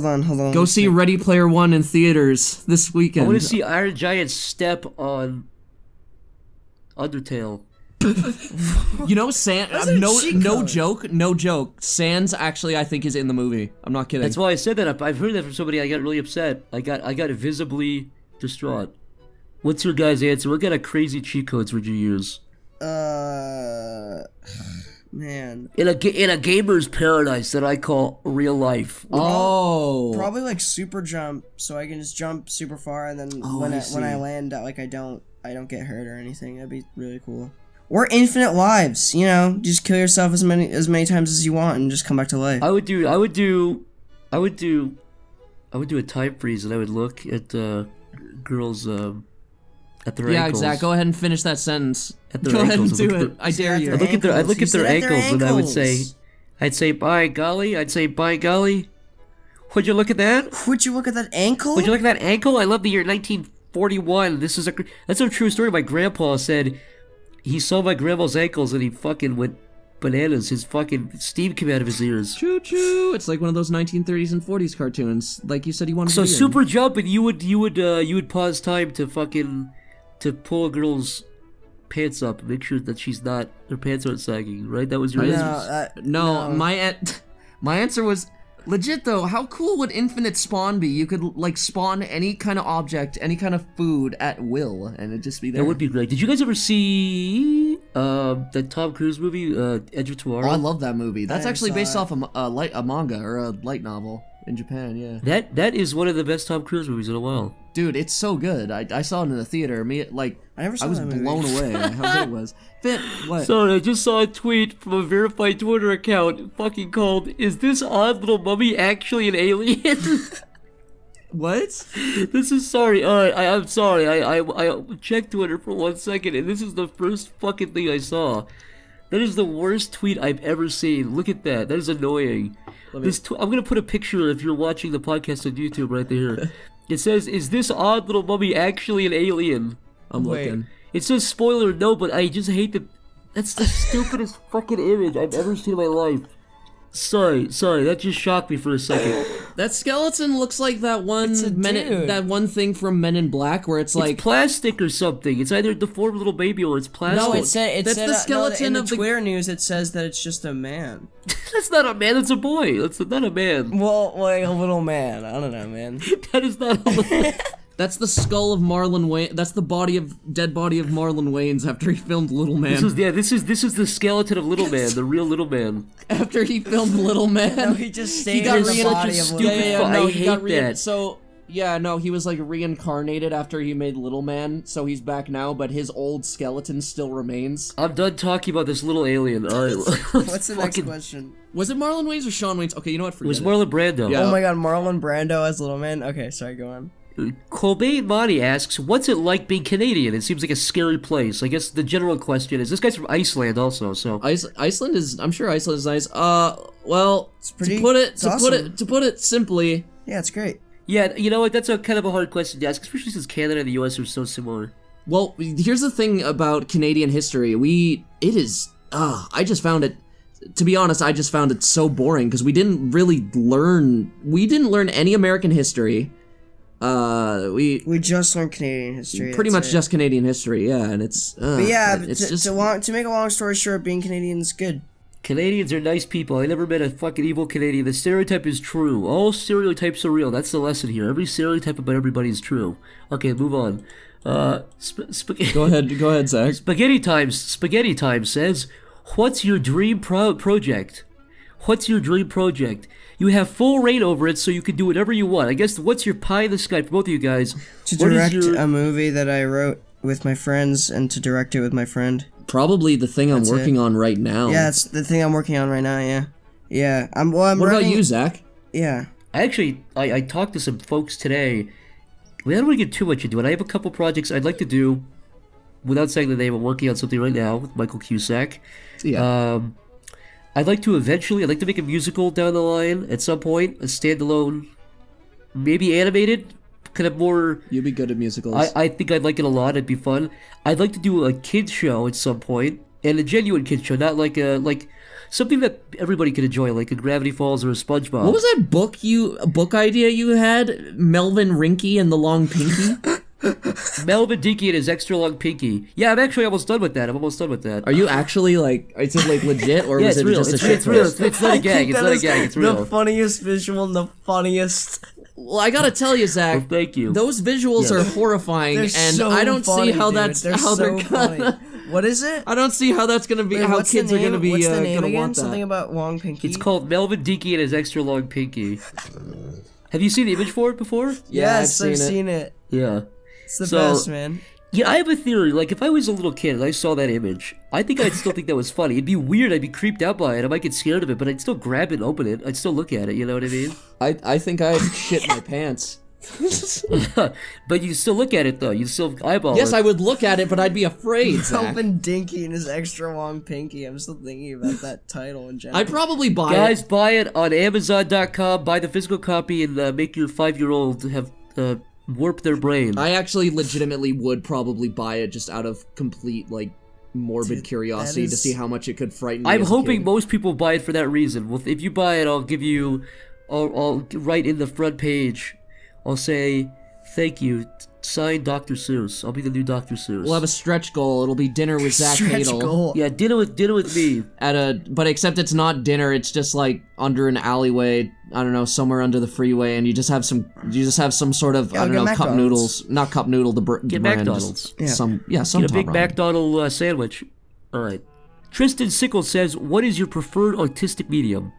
on. Go see Ready Player One in theaters this weekend. I want to see Iron Giant step on Undertale. You know, no joke. Sans actually, I think, is in the movie. I'm not kidding. That's why I said that. I've heard that from somebody. I got really upset. I got visibly distraught. What's your guys' answer? What kind of crazy cheat codes would you use? Man. In a gamer's paradise that I call real life. Probably like super jump, so I can just jump super far, and then when I land, like I don't I don't get hurt or anything. That'd be really cool. Or infinite lives, you know, just kill yourself as many times as you want and just come back to life. I would do a time freeze, and I would look at girls at their ankles. Yeah, Zach, go ahead and finish that sentence. Go ahead and do it. I dare you. I'd look at their ankles, and I'd say, by golly. I'd say, by golly. Would you look at that? Would you look at that ankle? Would you look at that ankle? I love the year 1941. That's a true story. My grandpa said he saw my grandma's ankles and he fucking went bananas. His fucking steam came out of his ears. Choo choo! It's like one of those 1930s and 40s cartoons. Like you said, you wanted to be super jump, and you would pause time to pull a girl's pants up, and make sure that her pants aren't sagging. Right? That was your answer. No. My answer was legit though. How cool would infinite spawn be? You could like spawn any kind of object, any kind of food at will, and it'd just be there. That would be great. Did you guys ever see that Tom Cruise movie, Edge of Tomorrow? Oh, I love that movie. That's actually based off a manga or a light novel in Japan. Yeah. That is one of the best Tom Cruise movies in a while. Dude, it's so good. I saw it in the theater. I was blown away how good it was. Finn, what? Sorry, I just saw a tweet from a verified Twitter account fucking called, "Is this odd little mummy actually an alien?" What? This is sorry. I'm sorry. I checked Twitter for 1 second, and this is the first fucking thing I saw. That is the worst tweet I've ever seen. Look at that. That is annoying. I'm gonna put a picture if you're watching the podcast on YouTube right there. It says, "Is this odd little mummy actually an alien?" I'm looking. It says spoiler no, but I just hate that's the stupidest fucking image I've ever seen in my life. Sorry, that just shocked me for a second. That skeleton looks like that one that one thing from Men in Black where it's like plastic or something. It's either a deformed little baby or it's plastic. No, that's the skeleton of the Twitter news. It says that it's just a man. That's not a man. That's a boy. That's not a man. Well, like a little man. I don't know, man. That is not a man. That's the skull of Marlon Wayne. That's the dead body of Marlon Wayans after he filmed Little Man. This is the skeleton of Little Man, the real Little Man. After he filmed Little Man, no, he just stayed in the body of Little Man. I hate that. So he was like reincarnated after he made Little Man, so he's back now, but his old skeleton still remains. I'm done talking about this little alien. All right. What's the next question? Was it Marlon Wayans or Sean Wayans? Okay, you know what? It was Marlon Brando. Yeah. Oh my god, Marlon Brando as Little Man? Okay, sorry, go on. Colbane Monty asks, "What's it like being Canadian? It seems like a scary place." I guess the general question is, this guy's from Iceland also, so Iceland is. I'm sure Iceland is nice. Well, to put it simply, yeah, it's great. Yeah, you know what? That's a kind of a hard question to ask, especially since Canada and the U.S. are so similar. Well, here's the thing about Canadian history. I just found it. To be honest, I just found it so boring because we didn't learn any American history. We just learned Canadian history. Pretty much just Canadian history, yeah, and it's. To make a long story short, being Canadian is good. Canadians are nice people. I never met a fucking evil Canadian. The stereotype is true. All stereotypes are real. That's the lesson here. Every stereotype about everybody is true. Okay, move on. Go ahead, Zach. Spaghetti Time says, "What's your dream project? What's your dream project? You have full reign over it, so you can do whatever you want. I guess, what's your pie in the sky for both of you guys?" To direct a movie that I wrote with my friends and to direct it with my friend. Probably the thing I'm working on right now. Yeah, it's the thing I'm working on right now, yeah. Yeah, what about you, Zach? Yeah. I talked to some folks today. We don't want to get too much into it. I have a couple projects I'd like to do, without saying the name. I'm working on something right now with Michael Cusack. Yeah. I'd like to make a musical down the line at some point, a standalone, maybe animated, kind of more. You'd be good at musicals. I think I'd like it a lot. It'd be fun. I'd like to do a kids show at some point, and a genuine kids show, not like something that everybody could enjoy, like a Gravity Falls or a SpongeBob. What was that book idea you had? Melvin Rinky and the Long Pinky. Melvin Dinky and his extra long pinky. Yeah, I'm actually almost done with that. Are you actually is it like legit or yeah, was it real. just a shit? It's real. It's not a gag. It's not a gag. It's real. The funniest visual and the funniest. Well, I gotta tell you, Zach. Well, thank you. Those visuals are horrifying, and so I don't funny, see how dude. that's they're how so they're gonna. Funny. What is it? I don't see how that's gonna be. How kids are gonna be What's the name gonna again? want that. Something about long pinky. It's called Melvin Dinky and his extra long pinky. Have you seen the image for it before? Yes, I've seen it. Yeah. It's the best, man. Yeah, I have a theory. Like, if I was a little kid and I saw that image, I think I'd still think that was funny. It'd be weird. I'd be creeped out by it. I might get scared of it, but I'd still grab it and open it. I'd still look at it. You know what I mean? I think I'd shit my pants. But you still look at it, though. You still eyeball it. Yes, I would look at it, but I'd be afraid, Zach. Open Dinky and his extra long pinky. I'm still thinking about that title in general. I'd probably buy Guys, buy it on Amazon.com. Buy the physical copy and make your 5-year-old have warp their brain. I actually legitimately would probably buy it just out of complete, like, morbid curiosity to see how much it could frighten me. I'm as a hoping kid. most people buy it for that reason. Well, if you buy it, I'll give you... I'll write in the front page, I'll say, thank you, signed Dr. Seuss. I'll be the new Dr. Seuss. We'll have a stretch goal. It'll be dinner with Zach Hadel. Yeah, dinner with me. But except it's not dinner. It's just like under an alleyway. I don't know, somewhere under the freeway, and you just have some sort of I don't know, cup noodles. Not cup noodle. The Get brand. McDonald's. Some Get a big McDonald sandwich. All right. Tristan Sickle says, "What is your preferred artistic medium?"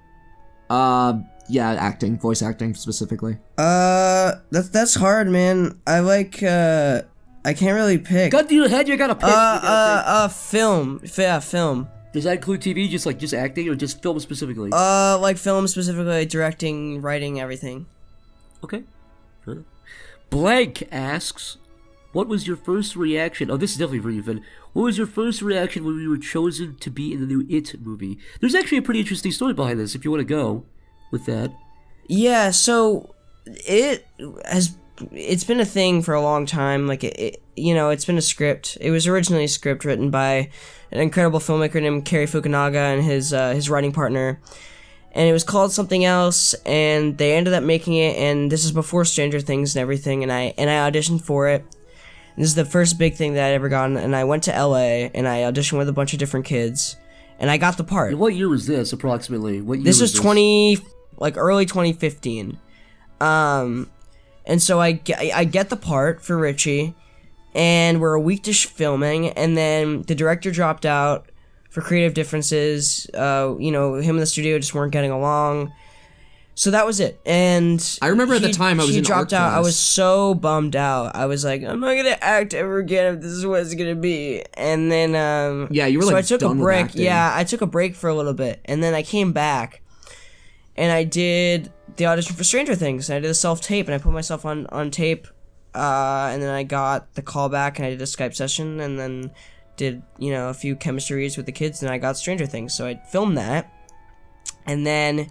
Yeah, acting, voice acting specifically. That's hard, man. I like, I can't really pick. Gun to your head, you gotta pick. Film. Yeah, film. Does that include TV, just acting, or just film specifically? Like film specifically, directing, writing, everything. Okay. Fair enough. Blank asks, what was your first reaction? Oh, this is definitely for you, Finn. What was your first reaction when you were chosen to be in the new It movie? There's actually a pretty interesting story behind this, if you want to go with that. Yeah, so it's been a thing for a long time. Like it's been a script. It was originally a script written by an incredible filmmaker named Cary Fukunaga and his writing partner, and it was called something else. And they ended up making it. And this is before Stranger Things and everything. And I auditioned for it. And this is the first big thing that I ever got. And I went to LA and I auditioned with a bunch of different kids, and I got the part. And what year was this approximately? What year this was early 2015. And so I get the part for Richie, and we're a week to filming, and then the director dropped out for creative differences. Him and the studio just weren't getting along. So that was it. And I remember at the time I was in dropped art out. class. I was so bummed out. I was like, I'm not gonna act ever again if this is what it's gonna be. And then yeah, you were so like I took done a with break. acting. Yeah, I took a break for a little bit, and then I came back, and I did the audition for Stranger Things. And I did a self-tape, and I put myself on tape, and then I got the call back, and I did a Skype session, and then did a few chemistry reads with the kids, and I got Stranger Things. So I filmed that, and then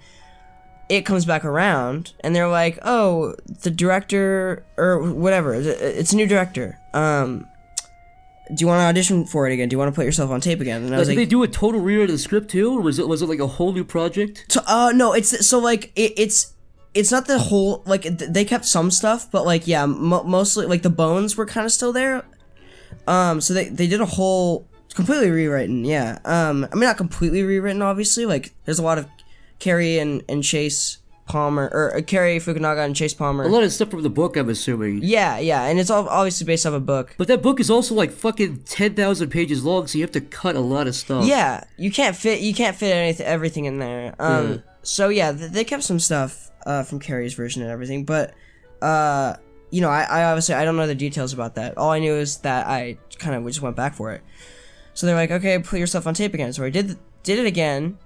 it comes back around, and they're like, oh, the director, or whatever, it's a new director. Do you want to audition for it again? Do you want to put yourself on tape again? And I was did like, they do a total rewrite of the script too, or was it like a whole new project? So, no, it's not the whole, like, they kept some stuff, but like, yeah, mostly, like, the bones were kind of still there. So they did a whole, completely rewritten, yeah. I mean, not completely rewritten, obviously, like, there's a lot of Cary and Chase Palmer, or Cary Fukunaga and Chase Palmer. A lot of stuff from the book, I'm assuming. Yeah, and it's all obviously based off a book. But that book is also like fucking 10,000 pages long, so you have to cut a lot of stuff. Yeah, you can't fit everything in there. Yeah. So yeah, they kept some stuff from Cary's version and everything, but I obviously I don't know the details about that. All I knew is that I kind of just went back for it. So they're like, okay, put yourself on tape again. So I did it again.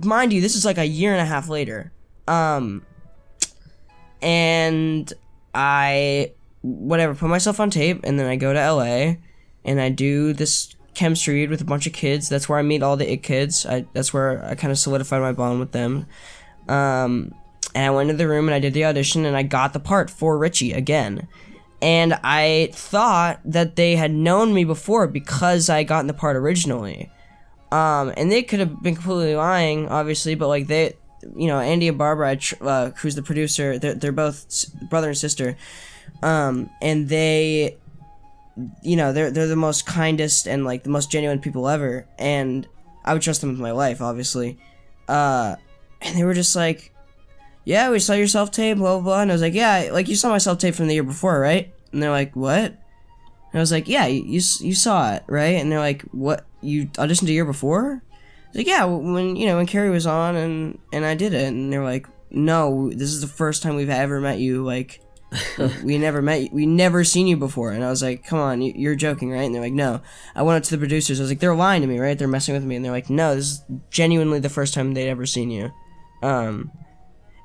Mind you, this is like a year and a half later. And I put myself on tape, and then I go to LA and I do this chemistry read with a bunch of kids. That's where I meet all the It kids. That's where I kind of solidified my bond with them. And I went into the room and I did the audition, and I got the part for Richie again. And I thought that they had known me before because I got in the part originally. And they could have been completely lying, obviously, but like they, Andy and Barbara, who's the producer, they're both brother and sister, and they, they're the most kindest and like the most genuine people ever, and I would trust them with my life, obviously, and they were just like, yeah, we saw your self-tape, blah blah blah, and I was like, yeah, like you saw my self-tape from the year before, right? And they're like, what? And I was like, yeah, you saw it, right? And they're like, what? You auditioned a year before? I was like, yeah, when Cary was on and I did it. And they're like, no, this is the first time we've ever met you, like, we never met. We never seen you before." And I was like, "Come on, you're joking, right?" And they're like, "No." I went up to the producers. I was like, "They're lying to me, right? They're messing with me." And they're like, "No, this is genuinely the first time they'd ever seen you."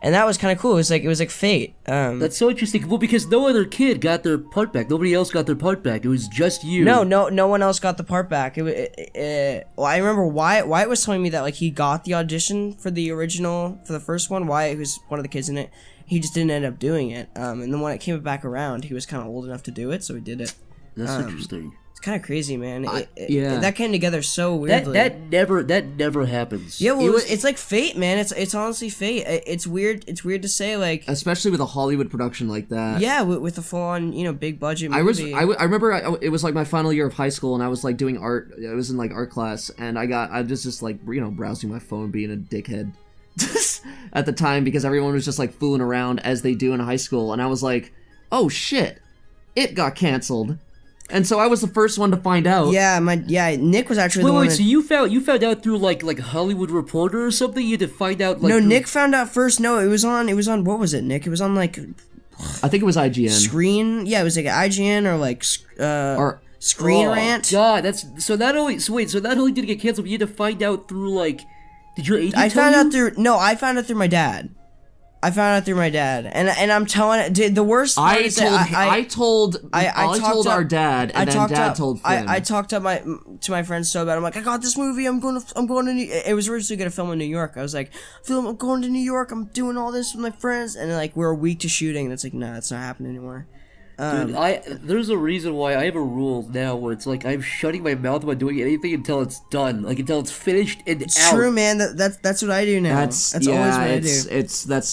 And that was kind of cool. It was like fate. That's so interesting. Well, because no other kid got their part back. Nobody else got their part back. It was just you. No one else got the part back. Well, I remember Wyatt was telling me that like he got the audition for the original, for the first one. Wyatt, who's one of the kids in it, he just didn't end up doing it. And then when it came back around, he was kind of old enough to do it, so he did it. That's interesting. It's kind of crazy, man. That came together so weirdly. That never happens. Yeah, well, it's like fate, man. It's honestly fate. It's weird. It's weird to say, like, especially with a Hollywood production like that. Yeah, with a full-on, big budget movie. I remember it was like my final year of high school, and I was like doing art. I was in like art class, and I was just like browsing my phone, being a dickhead at the time because everyone was just like fooling around as they do in high school, and I was like, oh shit, it got canceled. And so I was the first one to find out. Yeah, Nick was actually the one. Wait, so you found out through like Hollywood Reporter or something? You had to find out. Like, no, Nick found out first. No, it was on. What was it, Nick? It was on like. I think it was IGN. Screen. Yeah, it was like IGN or like Screen Rant. God, so not only did it get canceled, but you had to find out through like. Did your agent? I found out through my dad. And I'm telling it, the worst part is I told our dad, and then Dad told Finn. I talked up to my friends so bad. I'm like, I got this movie. I'm going to. It was originally going to film in New York. I was like, I'm going to New York. I'm doing all this with my friends, and like we're a week to shooting, and it's like, nah, it's not happening anymore. Dude, there's a reason why I have a rule now where it's like I'm shutting my mouth about doing anything until it's done, like until it's finished and it's out. true, man. That's what I do now. That's always what I do.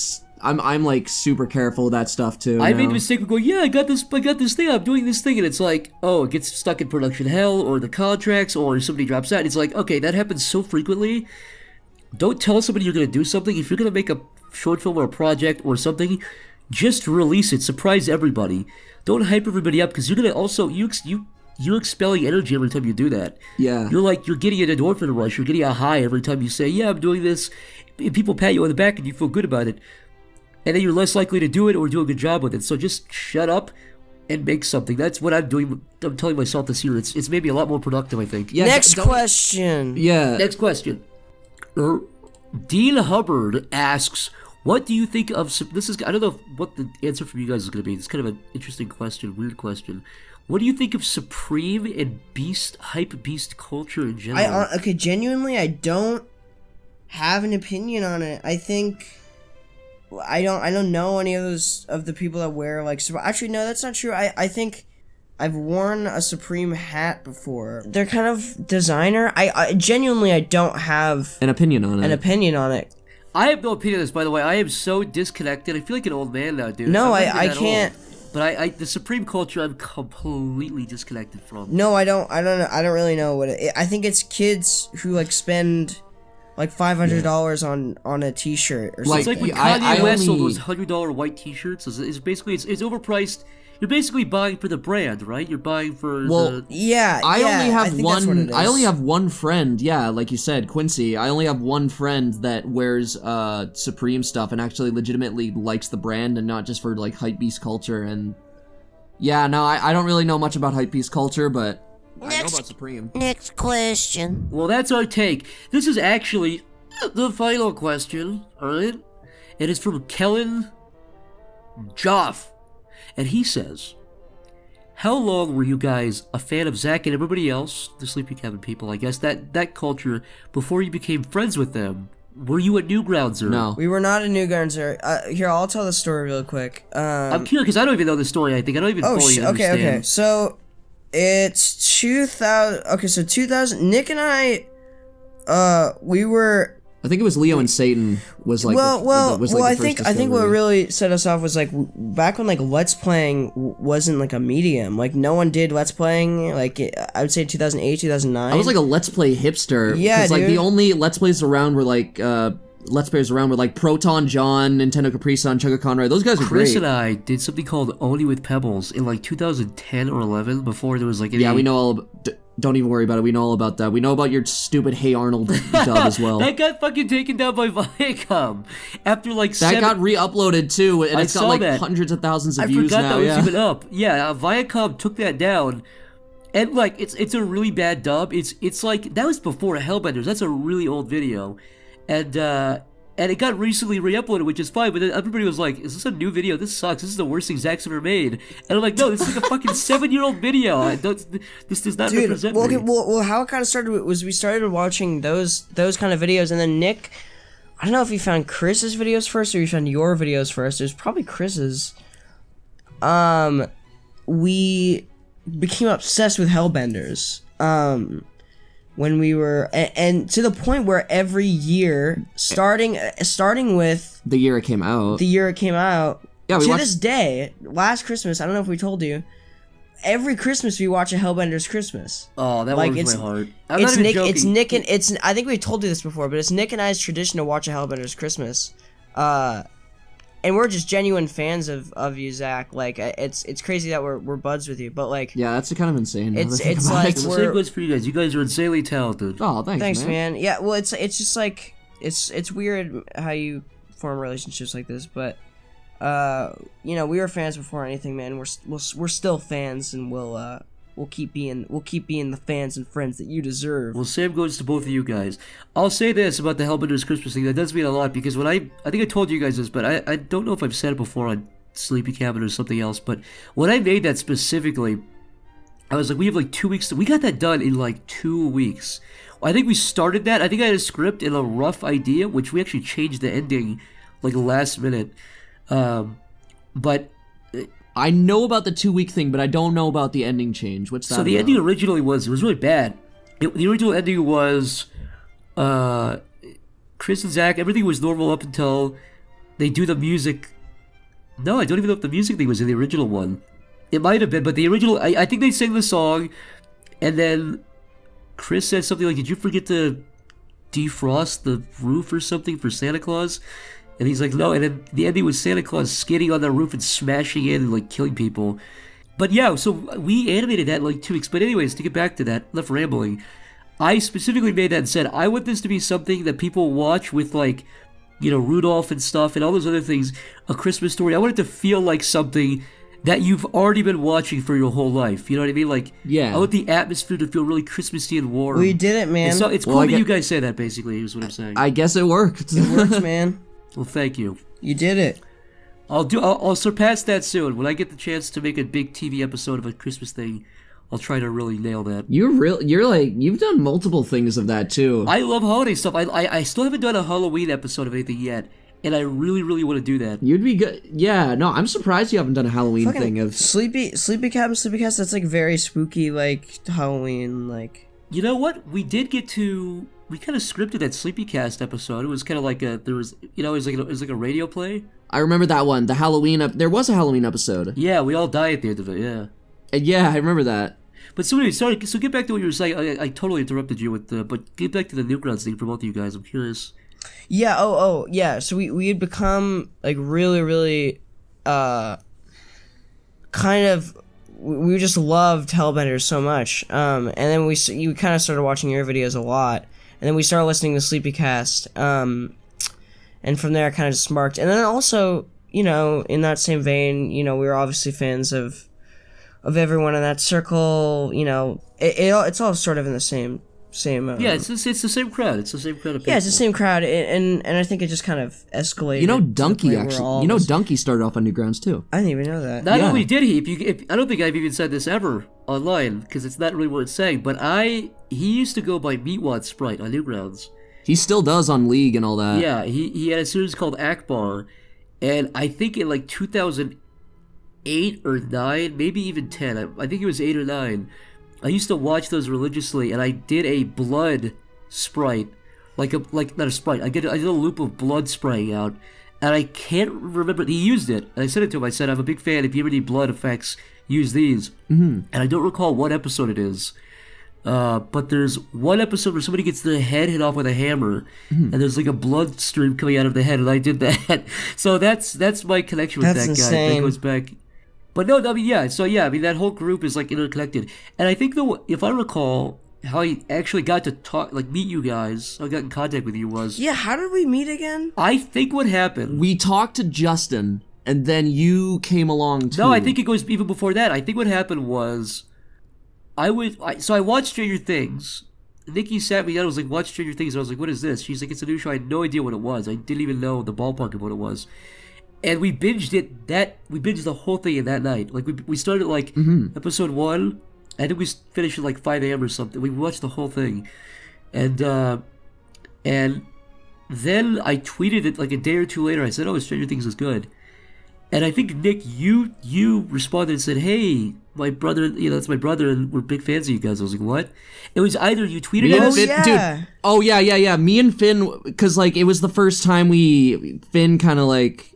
I'm like super careful with that stuff too. I made the mistake of going, I got this thing, I'm doing this thing, and it's like, oh, it gets stuck in production hell, or the contracts, or somebody drops out. And it's like, okay, that happens so frequently. Don't tell somebody you're gonna do something. If you're gonna make a short film or a project or something, just release it. Surprise everybody. Don't hype everybody up, because you're gonna also you're expelling energy every time you do that. Yeah. You're getting an endorphin rush. You're getting a high every time you say, yeah, I'm doing this. And people pat you on the back and you feel good about it. And then you're less likely to do it or do a good job with it. So just shut up and make something. That's what I'm doing. I'm telling myself this year. It's made me a lot more productive, I think. Yeah, Next question. Yeah. Next question. Dean Hubbard asks, what do you think of... This is... I don't know what the answer from you guys is going to be. It's kind of an interesting question, weird question. What do you think of Supreme and hype beast culture in general? Genuinely, I don't have an opinion on it. I think... I don't know any of the people that wear like actually no, that's not true. I think I've worn a Supreme hat before. They're kind of designer. I genuinely don't have an opinion on it. I have no opinion on this, by the way. I am so disconnected. I feel like an old man now, dude. No, I can't. Old. But the Supreme culture I'm completely disconnected from. No, I don't know. I don't really know what I think it's kids who like spend like $500 on a T-shirt or something. It's like when Kanye West sold those $100 white T-shirts. It's basically it's overpriced. You're basically buying for the brand, right? You're buying for I only have one friend. Yeah, like you said, Quincy. I only have one friend that wears Supreme stuff and actually legitimately likes the brand and not just for like hypebeast culture. And yeah, no, I don't really know much about hypebeast culture, but I know about Supreme. Next question. Well, that's our take. This is actually the final question, alright? It is from Kellen Joff. And he says, how long were you guys a fan of Zach and everybody else, the Sleepy Cabin people, I guess, that culture, before you became friends with them? Were you a Newgroundser? No. We were not a Newgroundser. Here, I'll tell the story real quick. I'm curious, because I don't even know the story, I think. I don't even fully understand. Okay. So, it's 2000... Okay, so 2000... Nick and I, we were... I think it was Leo and Satan was like I think what really set us off was like back when like Let's Playing wasn't like a medium, like no one did Let's Playing, like I would say 2008, 2009. I was like a Let's Play hipster. Yeah, dude. Like the only Let's Plays around were like Let's Players around were like Proton John, Nintendo Capri Sun, Chugga Conrad. Those guys are great. Chris and I did something called Only with Pebbles in like 2010 or 11 before there was like any... Yeah, we know all. Don't even worry about it. We know all about that. We know about your stupid Hey Arnold dub as well. That got fucking taken down by Viacom after like that got re-uploaded too, and it's got like hundreds of thousands of views now. I forgot that was even up. Yeah, Viacom took that down, and like it's a really bad dub. It's like that was before Hellbenders. That's a really old video, and it got recently re-uploaded, which is fine, but then everybody was like, is this a new video? This sucks. This is the worst thing Zach's ever made. And I'm like, no, this is like a fucking 7-year-old video. This does not represent me. Well, how it kind of started was we started watching those kind of videos, and then Nick, I don't know if he found Chris's videos first or he found your videos first. It was probably Chris's. We became obsessed with Hellbenders. When we were, and to the point where every year, starting with the year it came out, yeah, to this day, last Christmas, I don't know if we told you, every Christmas we watch a Hellbenders Christmas. Oh, that warms my heart. I'm it's not even Nick. joking. It's Nick and it's. I think we told you this before, but it's Nick and I's tradition to watch a Hellbenders Christmas. And we're just genuine fans of you, Zach. Like, it's crazy that we're buds with you, but like, yeah, that's kind of insane. It's like the same goes for you guys. You guys are insanely talented. Oh, thanks, man. Yeah, well, it's just like it's weird how you form relationships like this, but we were fans before anything, man. We're still fans, and we'll keep being the fans and friends that you deserve. Well, same goes to both of you guys. I'll say this about the Hellbenders Christmas thing. That does mean a lot because when I think I told you guys this, but I don't know if I've said it before on Sleepy Cabin or something else, but when I made that specifically, I was like, we have like 2 weeks. We got that done in like 2 weeks. I think we started that. I think I had a script and a rough idea, which we actually changed the ending like last minute. But I know about the 2 week thing, but I don't know about the ending change. What's that? So the ending originally was really bad. The original ending was Chris and Zach. Everything was normal up until they do the music. No, I don't even know if the music thing was in the original one. It might have been, but the original. I think they sang the song, and then Chris said something like, "Did you forget to defrost the roof or something for Santa Claus?" And he's like, no, and then the ending was Santa Claus skating on the roof and smashing in and like killing people. But yeah, so we animated that in like 2 weeks. But anyways, to get back to that, enough rambling, I specifically made that and said, I want this to be something that people watch with like, Rudolph and stuff and all those other things, A Christmas Story. I want it to feel like something that you've already been watching for your whole life. You know what I mean? Like, yeah. I want the atmosphere to feel really Christmassy and warm. We did it, man. So it's cool that you guys say that, basically, is what I'm saying. I guess it worked. It worked, man. Well, thank you. You did it. I'll surpass that soon. When I get the chance to make a big TV episode of a Christmas thing, I'll try to really nail that. You've done multiple things of that too. I love holiday stuff. I still haven't done a Halloween episode of anything yet, and I really, really want to do that. You'd be good. Yeah, no, I'm surprised you haven't done a Halloween thing of Sleepy Cabin, Sleepy Cast. That's like very spooky, like Halloween, like. You know what? We did get to. We kind of scripted that Sleepy Cast episode. It was kind of like it was like a radio play. I remember that one. The Halloween. There was a Halloween episode. Yeah, we all die at the end of it. Yeah. Yeah, I remember that. But so anyway, sorry. So get back to what you were saying. I totally interrupted you with but get back to the Newgrounds thing for both of you guys. I'm curious. Yeah. Oh. Yeah. So we had become like really, really, kind of. We just loved Hellbenders so much. And then you kind of started watching your videos a lot. And then we started listening to Sleepy Cast. And from there, it kind of just marked. And then also, in that same vein, we were obviously fans of everyone in that circle. It's all sort of in the same. Yeah, it's the same crowd. It's the same crowd of people. Yeah, it's the same crowd, and I think it just kind of escalated. Donkey actually. Donkey started off on Newgrounds too. I didn't even know that. Not only did he, I don't think I've even said this ever online because it's not really what it's saying. But he used to go by Meatwad Sprite on Newgrounds. He still does on League and all that. Yeah, he had a series called Akbar, and I think in like 2008 or 9, maybe even 10. I think it was 8 or 9. I used to watch those religiously, and I did a blood sprite, not a sprite. I did a loop of blood spraying out, and I can't remember. He used it, and I said it to him. I said, "I'm a big fan. If you ever need blood effects, use these." Mm-hmm. And I don't recall what episode it is, but there's one episode where somebody gets their head hit off with a hammer, and there's like a blood stream coming out of the head, and I did that. So that's my connection with that guy. That goes back. But no, I mean, yeah. So yeah, I mean that whole group is like interconnected, and I think though, if I recall, how I actually got to talk, like meet you guys, I got in contact with you was Yeah, how did we meet again? I think what happened. We talked to Justin, and then you came along too. No, I think it goes even before that. I think what happened was, I watched Stranger Things. Nikki sat me down and was like, watch Stranger Things. And I was like, what is this? She's like, it's a new show. I had no idea what it was. I didn't even know the ballpark of what it was. And we binged we binged the whole thing in that night. Like, we started like episode 1. I think we finished at like 5 a.m. or something. We watched the whole thing. And then I tweeted it like a day or two later. I said, oh, Stranger Things is good. And I think, Nick, you responded and said, hey, my brother, that's my brother, and we're big fans of you guys. I was like, what? It was either you tweeted it. Dude. Oh, yeah. Me and Finn, because, like, it was the first time Finn kind of, like,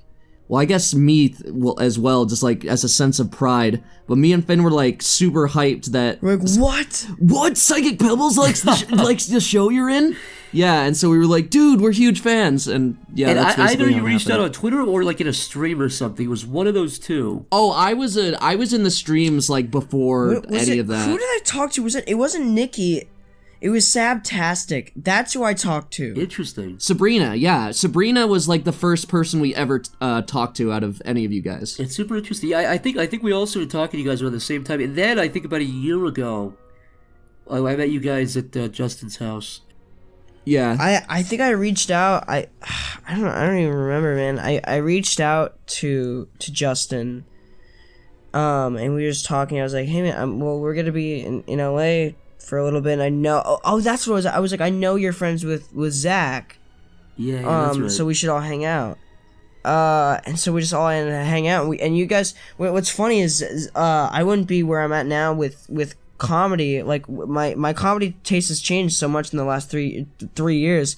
well, I guess me as well, just, like, as a sense of pride. But me and Finn were, like, super hyped that... We're like, what? What? Psychic Pebbles likes the show you're in? Yeah, and so we were like, dude, we're huge fans. And, yeah, and that's basically either you reached out on Twitter or, like, in a stream or something. It was one of those two. Oh, I was in the streams, like, before any of that. Who did I talk to? It wasn't Nikki. It was Sabtastic. That's who I talked to. Interesting. Sabrina, yeah. Sabrina was like the first person we ever talked to out of any of you guys. It's super interesting. I think we all started talking to you guys around the same time. And then I think about a year ago, I met you guys at Justin's house. Yeah. I think I reached out. I don't even remember, man. I reached out to Justin. And we were just talking. I was like, hey man, we're gonna be in LA for a little bit, and I know. Oh, that's what it was. I was like, I know you're friends with Zach. Yeah, that's right. So we should all hang out. And so we just all ended up hang out. And you guys, what's funny is, I wouldn't be where I'm at now with comedy. Like my comedy taste has changed so much in the last three years,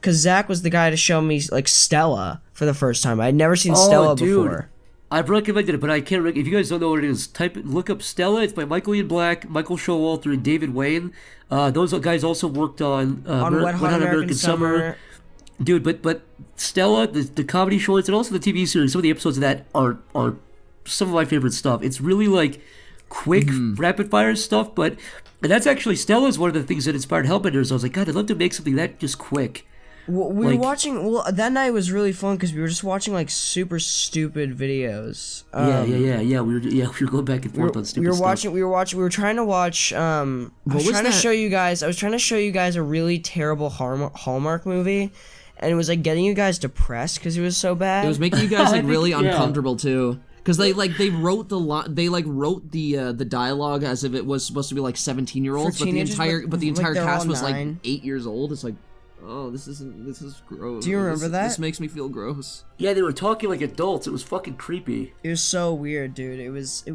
because Zach was the guy to show me like Stella for the first time. I'd never seen Stella before. I've recommended it, but I can't. If you guys don't know what it is, look up Stella. It's by Michael Ian Black, Michael Showalter, and David Wayne. Those guys also worked on Wet Hot American Summer. Dude, but Stella, the comedy shorts, and also the TV series. Some of the episodes of that are some of my favorite stuff. It's really like quick, rapid fire stuff. And that's actually Stella is one of the things that inspired Hellbenders. I was like, God, I'd love to make something that just quick. Well, we were watching. Well, that night was really fun because we were just watching like super stupid videos. Yeah. We were going back and forth on stupid stuff. We were trying to watch. I was trying to show you guys a really terrible Hallmark movie, and it was like getting you guys depressed because it was so bad. It was making you guys like really uncomfortable too. Because they wrote the dialogue as if it was supposed to be like 17-year-olds, but the entire cast was like 8 years old. It's like, oh, this is gross. Do you remember that? This makes me feel gross. Yeah, they were talking like adults. It was fucking creepy. It was so weird, dude. It was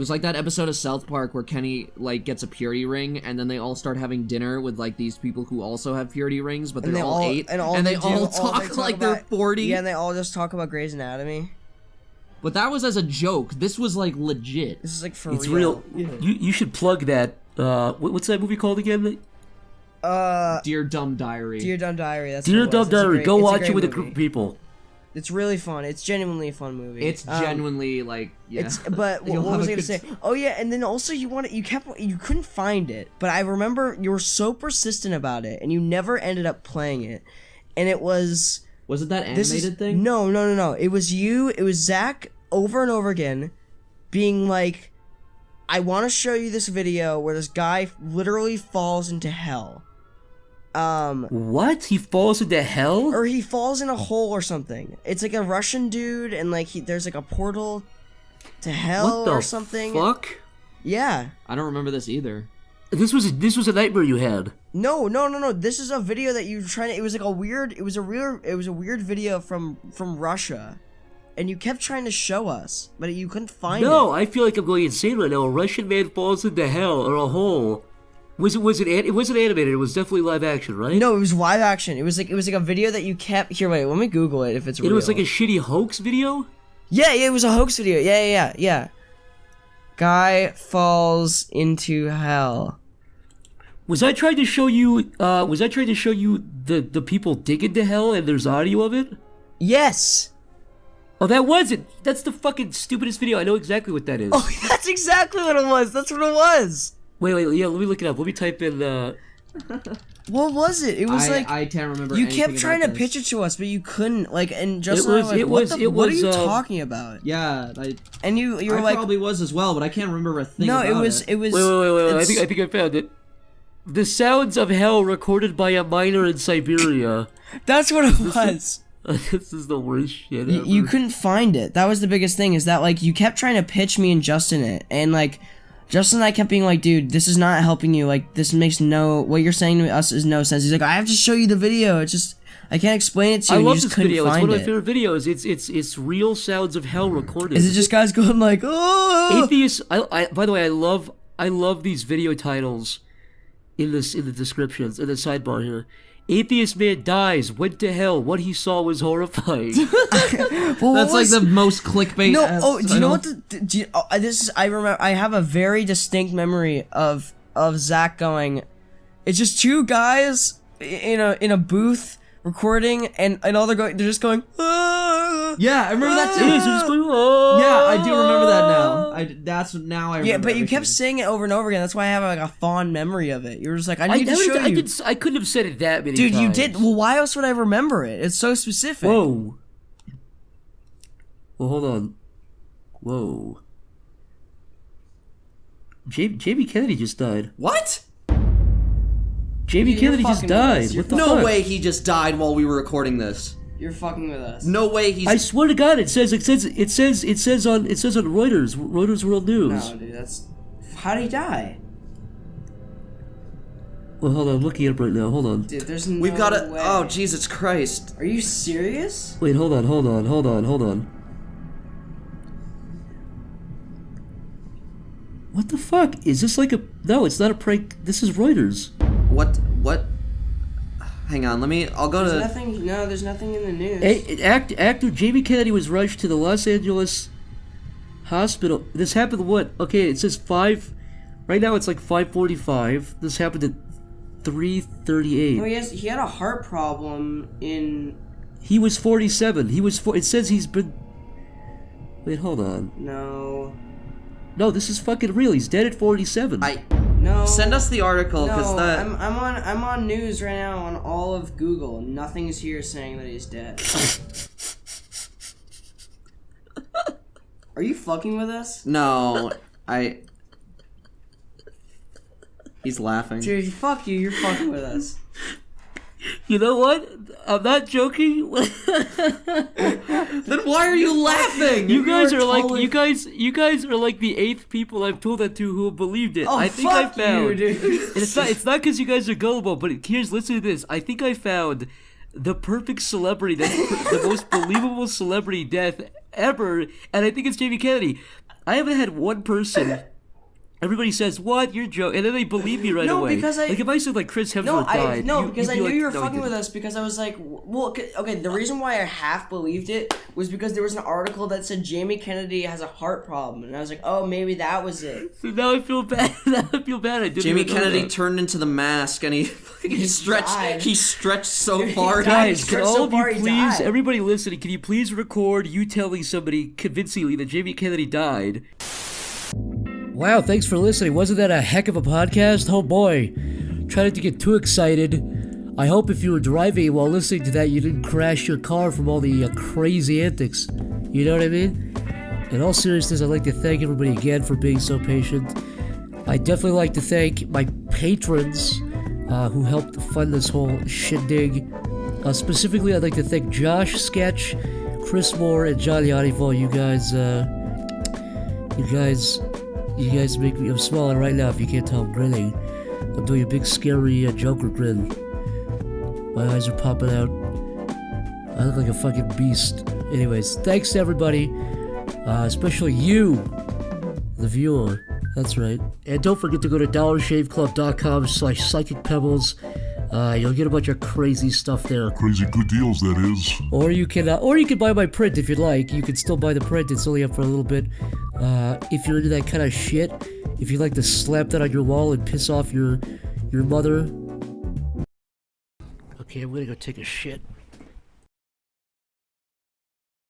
like that episode of South Park where Kenny like gets a purity ring, and then they all start having dinner with like these people who also have purity rings, but they're all 8, and they all talk like they're 40. Yeah, and they all just talk about Grey's Anatomy. But that was as a joke. This was like legit. This is like for it's real. Yeah. You should plug that. What's that movie called again? Dear Dumb Diary. Dear Dumb Diary. That's Dear Dumb Diary. Go watch it with a group of people. It's really fun. It's genuinely a fun movie. It's genuinely like, yeah. But what was I gonna say? Oh yeah, and then also you couldn't find it, but I remember you were so persistent about it, and you never ended up playing it, and it was. Was it that animated thing? No. It was you. It was Zach over and over again, being like, "I want to show you this video where this guy literally falls into hell." What? He falls into hell? Or he falls in a hole or something. It's like a Russian dude, and like there's like a portal to hell or something. What the fuck? Yeah. I don't remember this either. This was a nightmare you had. No. This is a video that you were trying to. It was like a weird video from Russia, and you kept trying to show us, but you couldn't find it. No, I feel like I'm going insane right now. A Russian man falls into hell or a hole. It wasn't animated. It was definitely live action, right? No, it was live action. It was like a video that you kept. Here, wait. Let me Google it if it's real. It was like a shitty hoax video. Yeah, it was a hoax video. Yeah. Guy falls into hell. Was I trying to show you? The people dig into hell and there's audio of it? Yes. Oh, that wasn't. That's the fucking stupidest video. I know exactly what that is. Oh, that's exactly what it was. That's what it was. Wait, yeah, let me look it up. Let me type in, What was it? It was I can't remember. You anything kept trying to about pitch it to us, but you couldn't. Like, and Justin, was- what are you talking about? Yeah, and you were I like, probably was as well, but I can't remember a thing. No, about it was. It Wait. I think I found it. The sounds of hell recorded by a miner in Siberia. That's what it was. This is the worst shit ever. You couldn't find it. That was the biggest thing. Is that like you kept trying to pitch me and Justin it, and like Justin and I kept being like, dude, this is not helping you. Like, this makes what you're saying to us is no sense. He's like, I have to show you the video. It's just, I can't explain it to you. I and love you just this video. It's find one of my favorite videos. It's real sounds of hell recorded. Is it just guys going like, oh? Atheist. By the way, I love these video titles in the descriptions in the sidebar here. Atheist man dies, went to hell. What he saw was horrifying. That's like the most clickbait. No, do you know what? This is. I remember. I have a very distinct memory of Zach going. It's just two guys in a booth recording, and all they're just going. Ah, yeah, I remember that too. Yeah, so just going, oh. Yeah, I do remember that now. I remember. Yeah, but you everything. kept saying it over and over again. That's why I have like a fond memory of it. You were just like, I need to show you. I couldn't have said it that many Dude, times. you did. Well, why else would I remember it? It's so specific. Whoa. Well, hold on. Whoa. Jamie Kennedy just died. What? Jamie Kennedy just died. What the fuck? No way he just died while we were recording this. You're fucking with us. No way he's. I swear to God, it says on Reuters World News. No, dude, that's. How did he die? Well, hold on, I'm looking at it right now. Hold on. Dude, there's no We've got to. way. Oh, Jesus Christ. Are you serious? Wait, hold on. What the fuck? Is this like a... No, it's not a prank. This is Reuters. What? Hang on, I'll go There's to... nothing... No, there's nothing in the news. Actor Jamie Kennedy was rushed to the Los Angeles hospital. This happened what? Okay, it says 5... Right now it's like 5:45. This happened at 3:38. No, he had a heart problem in... He was 47. It says he's been... Wait, hold on. No, this is fucking real. He's dead at 47. No. Send us the article, because No, that... I'm on news right now on all of Google. Nothing is here saying that he's dead. Are you fucking with us? No, He's laughing. Dude, fuck you. You're fucking with us. You know what? I'm not joking. Then why are you laughing? You guys are like you guys are like the 8th people I've told that to who believed it. Oh, I think I fuck found. you, dude. It's not because you guys are gullible, but here's listen to this. I think I found the perfect celebrity, the most believable celebrity death ever, and I think it's Jamie Kennedy. I haven't had one person. Everybody says, "What? You're joking," and then they believe me right away. Because if I said like Chris Hemsworth died, because I you'd be knew like, you were "No, he fucking with didn't." us. Because I was like, well, okay. The reason why I half believed it was because there was an article that said Jamie Kennedy has a heart problem, and I was like, oh, maybe that was it. So now I feel bad. I didn't. Jamie even know Kennedy that. turned into the mask, and he stretched. died. He stretched so far. Guys, can all of you he please, died. everybody listening, can you please record you telling somebody convincingly that Jamie Kennedy died? Wow, thanks for listening. Wasn't that a heck of a podcast? Oh boy. Try not to get too excited. I hope if you were driving while listening to that, you didn't crash your car from all the crazy antics. You know what I mean? In all seriousness, I'd like to thank everybody again for being so patient. I'd definitely like to thank my patrons who helped fund this whole shindig. Specifically, I'd like to thank Josh Sketch, Chris Moore, and John Yanni for all you guys. You guys make me. I'm smiling right now. If you can't tell, I'm grinning. I'm doing a big scary Joker grin. My eyes are popping out. I look like a fucking beast. Anyways, thanks to everybody, especially you, the viewer. That's right. And don't forget to go to dollarshaveclub.com/psychicpebbles. You'll get a bunch of crazy stuff there. Crazy good deals, that is. Or you can buy my print if you'd like. You can still buy the print. It's only up for a little bit. If you're into that kind of shit, if you like to slap that on your wall and piss off your mother. Okay, I'm gonna go take a shit.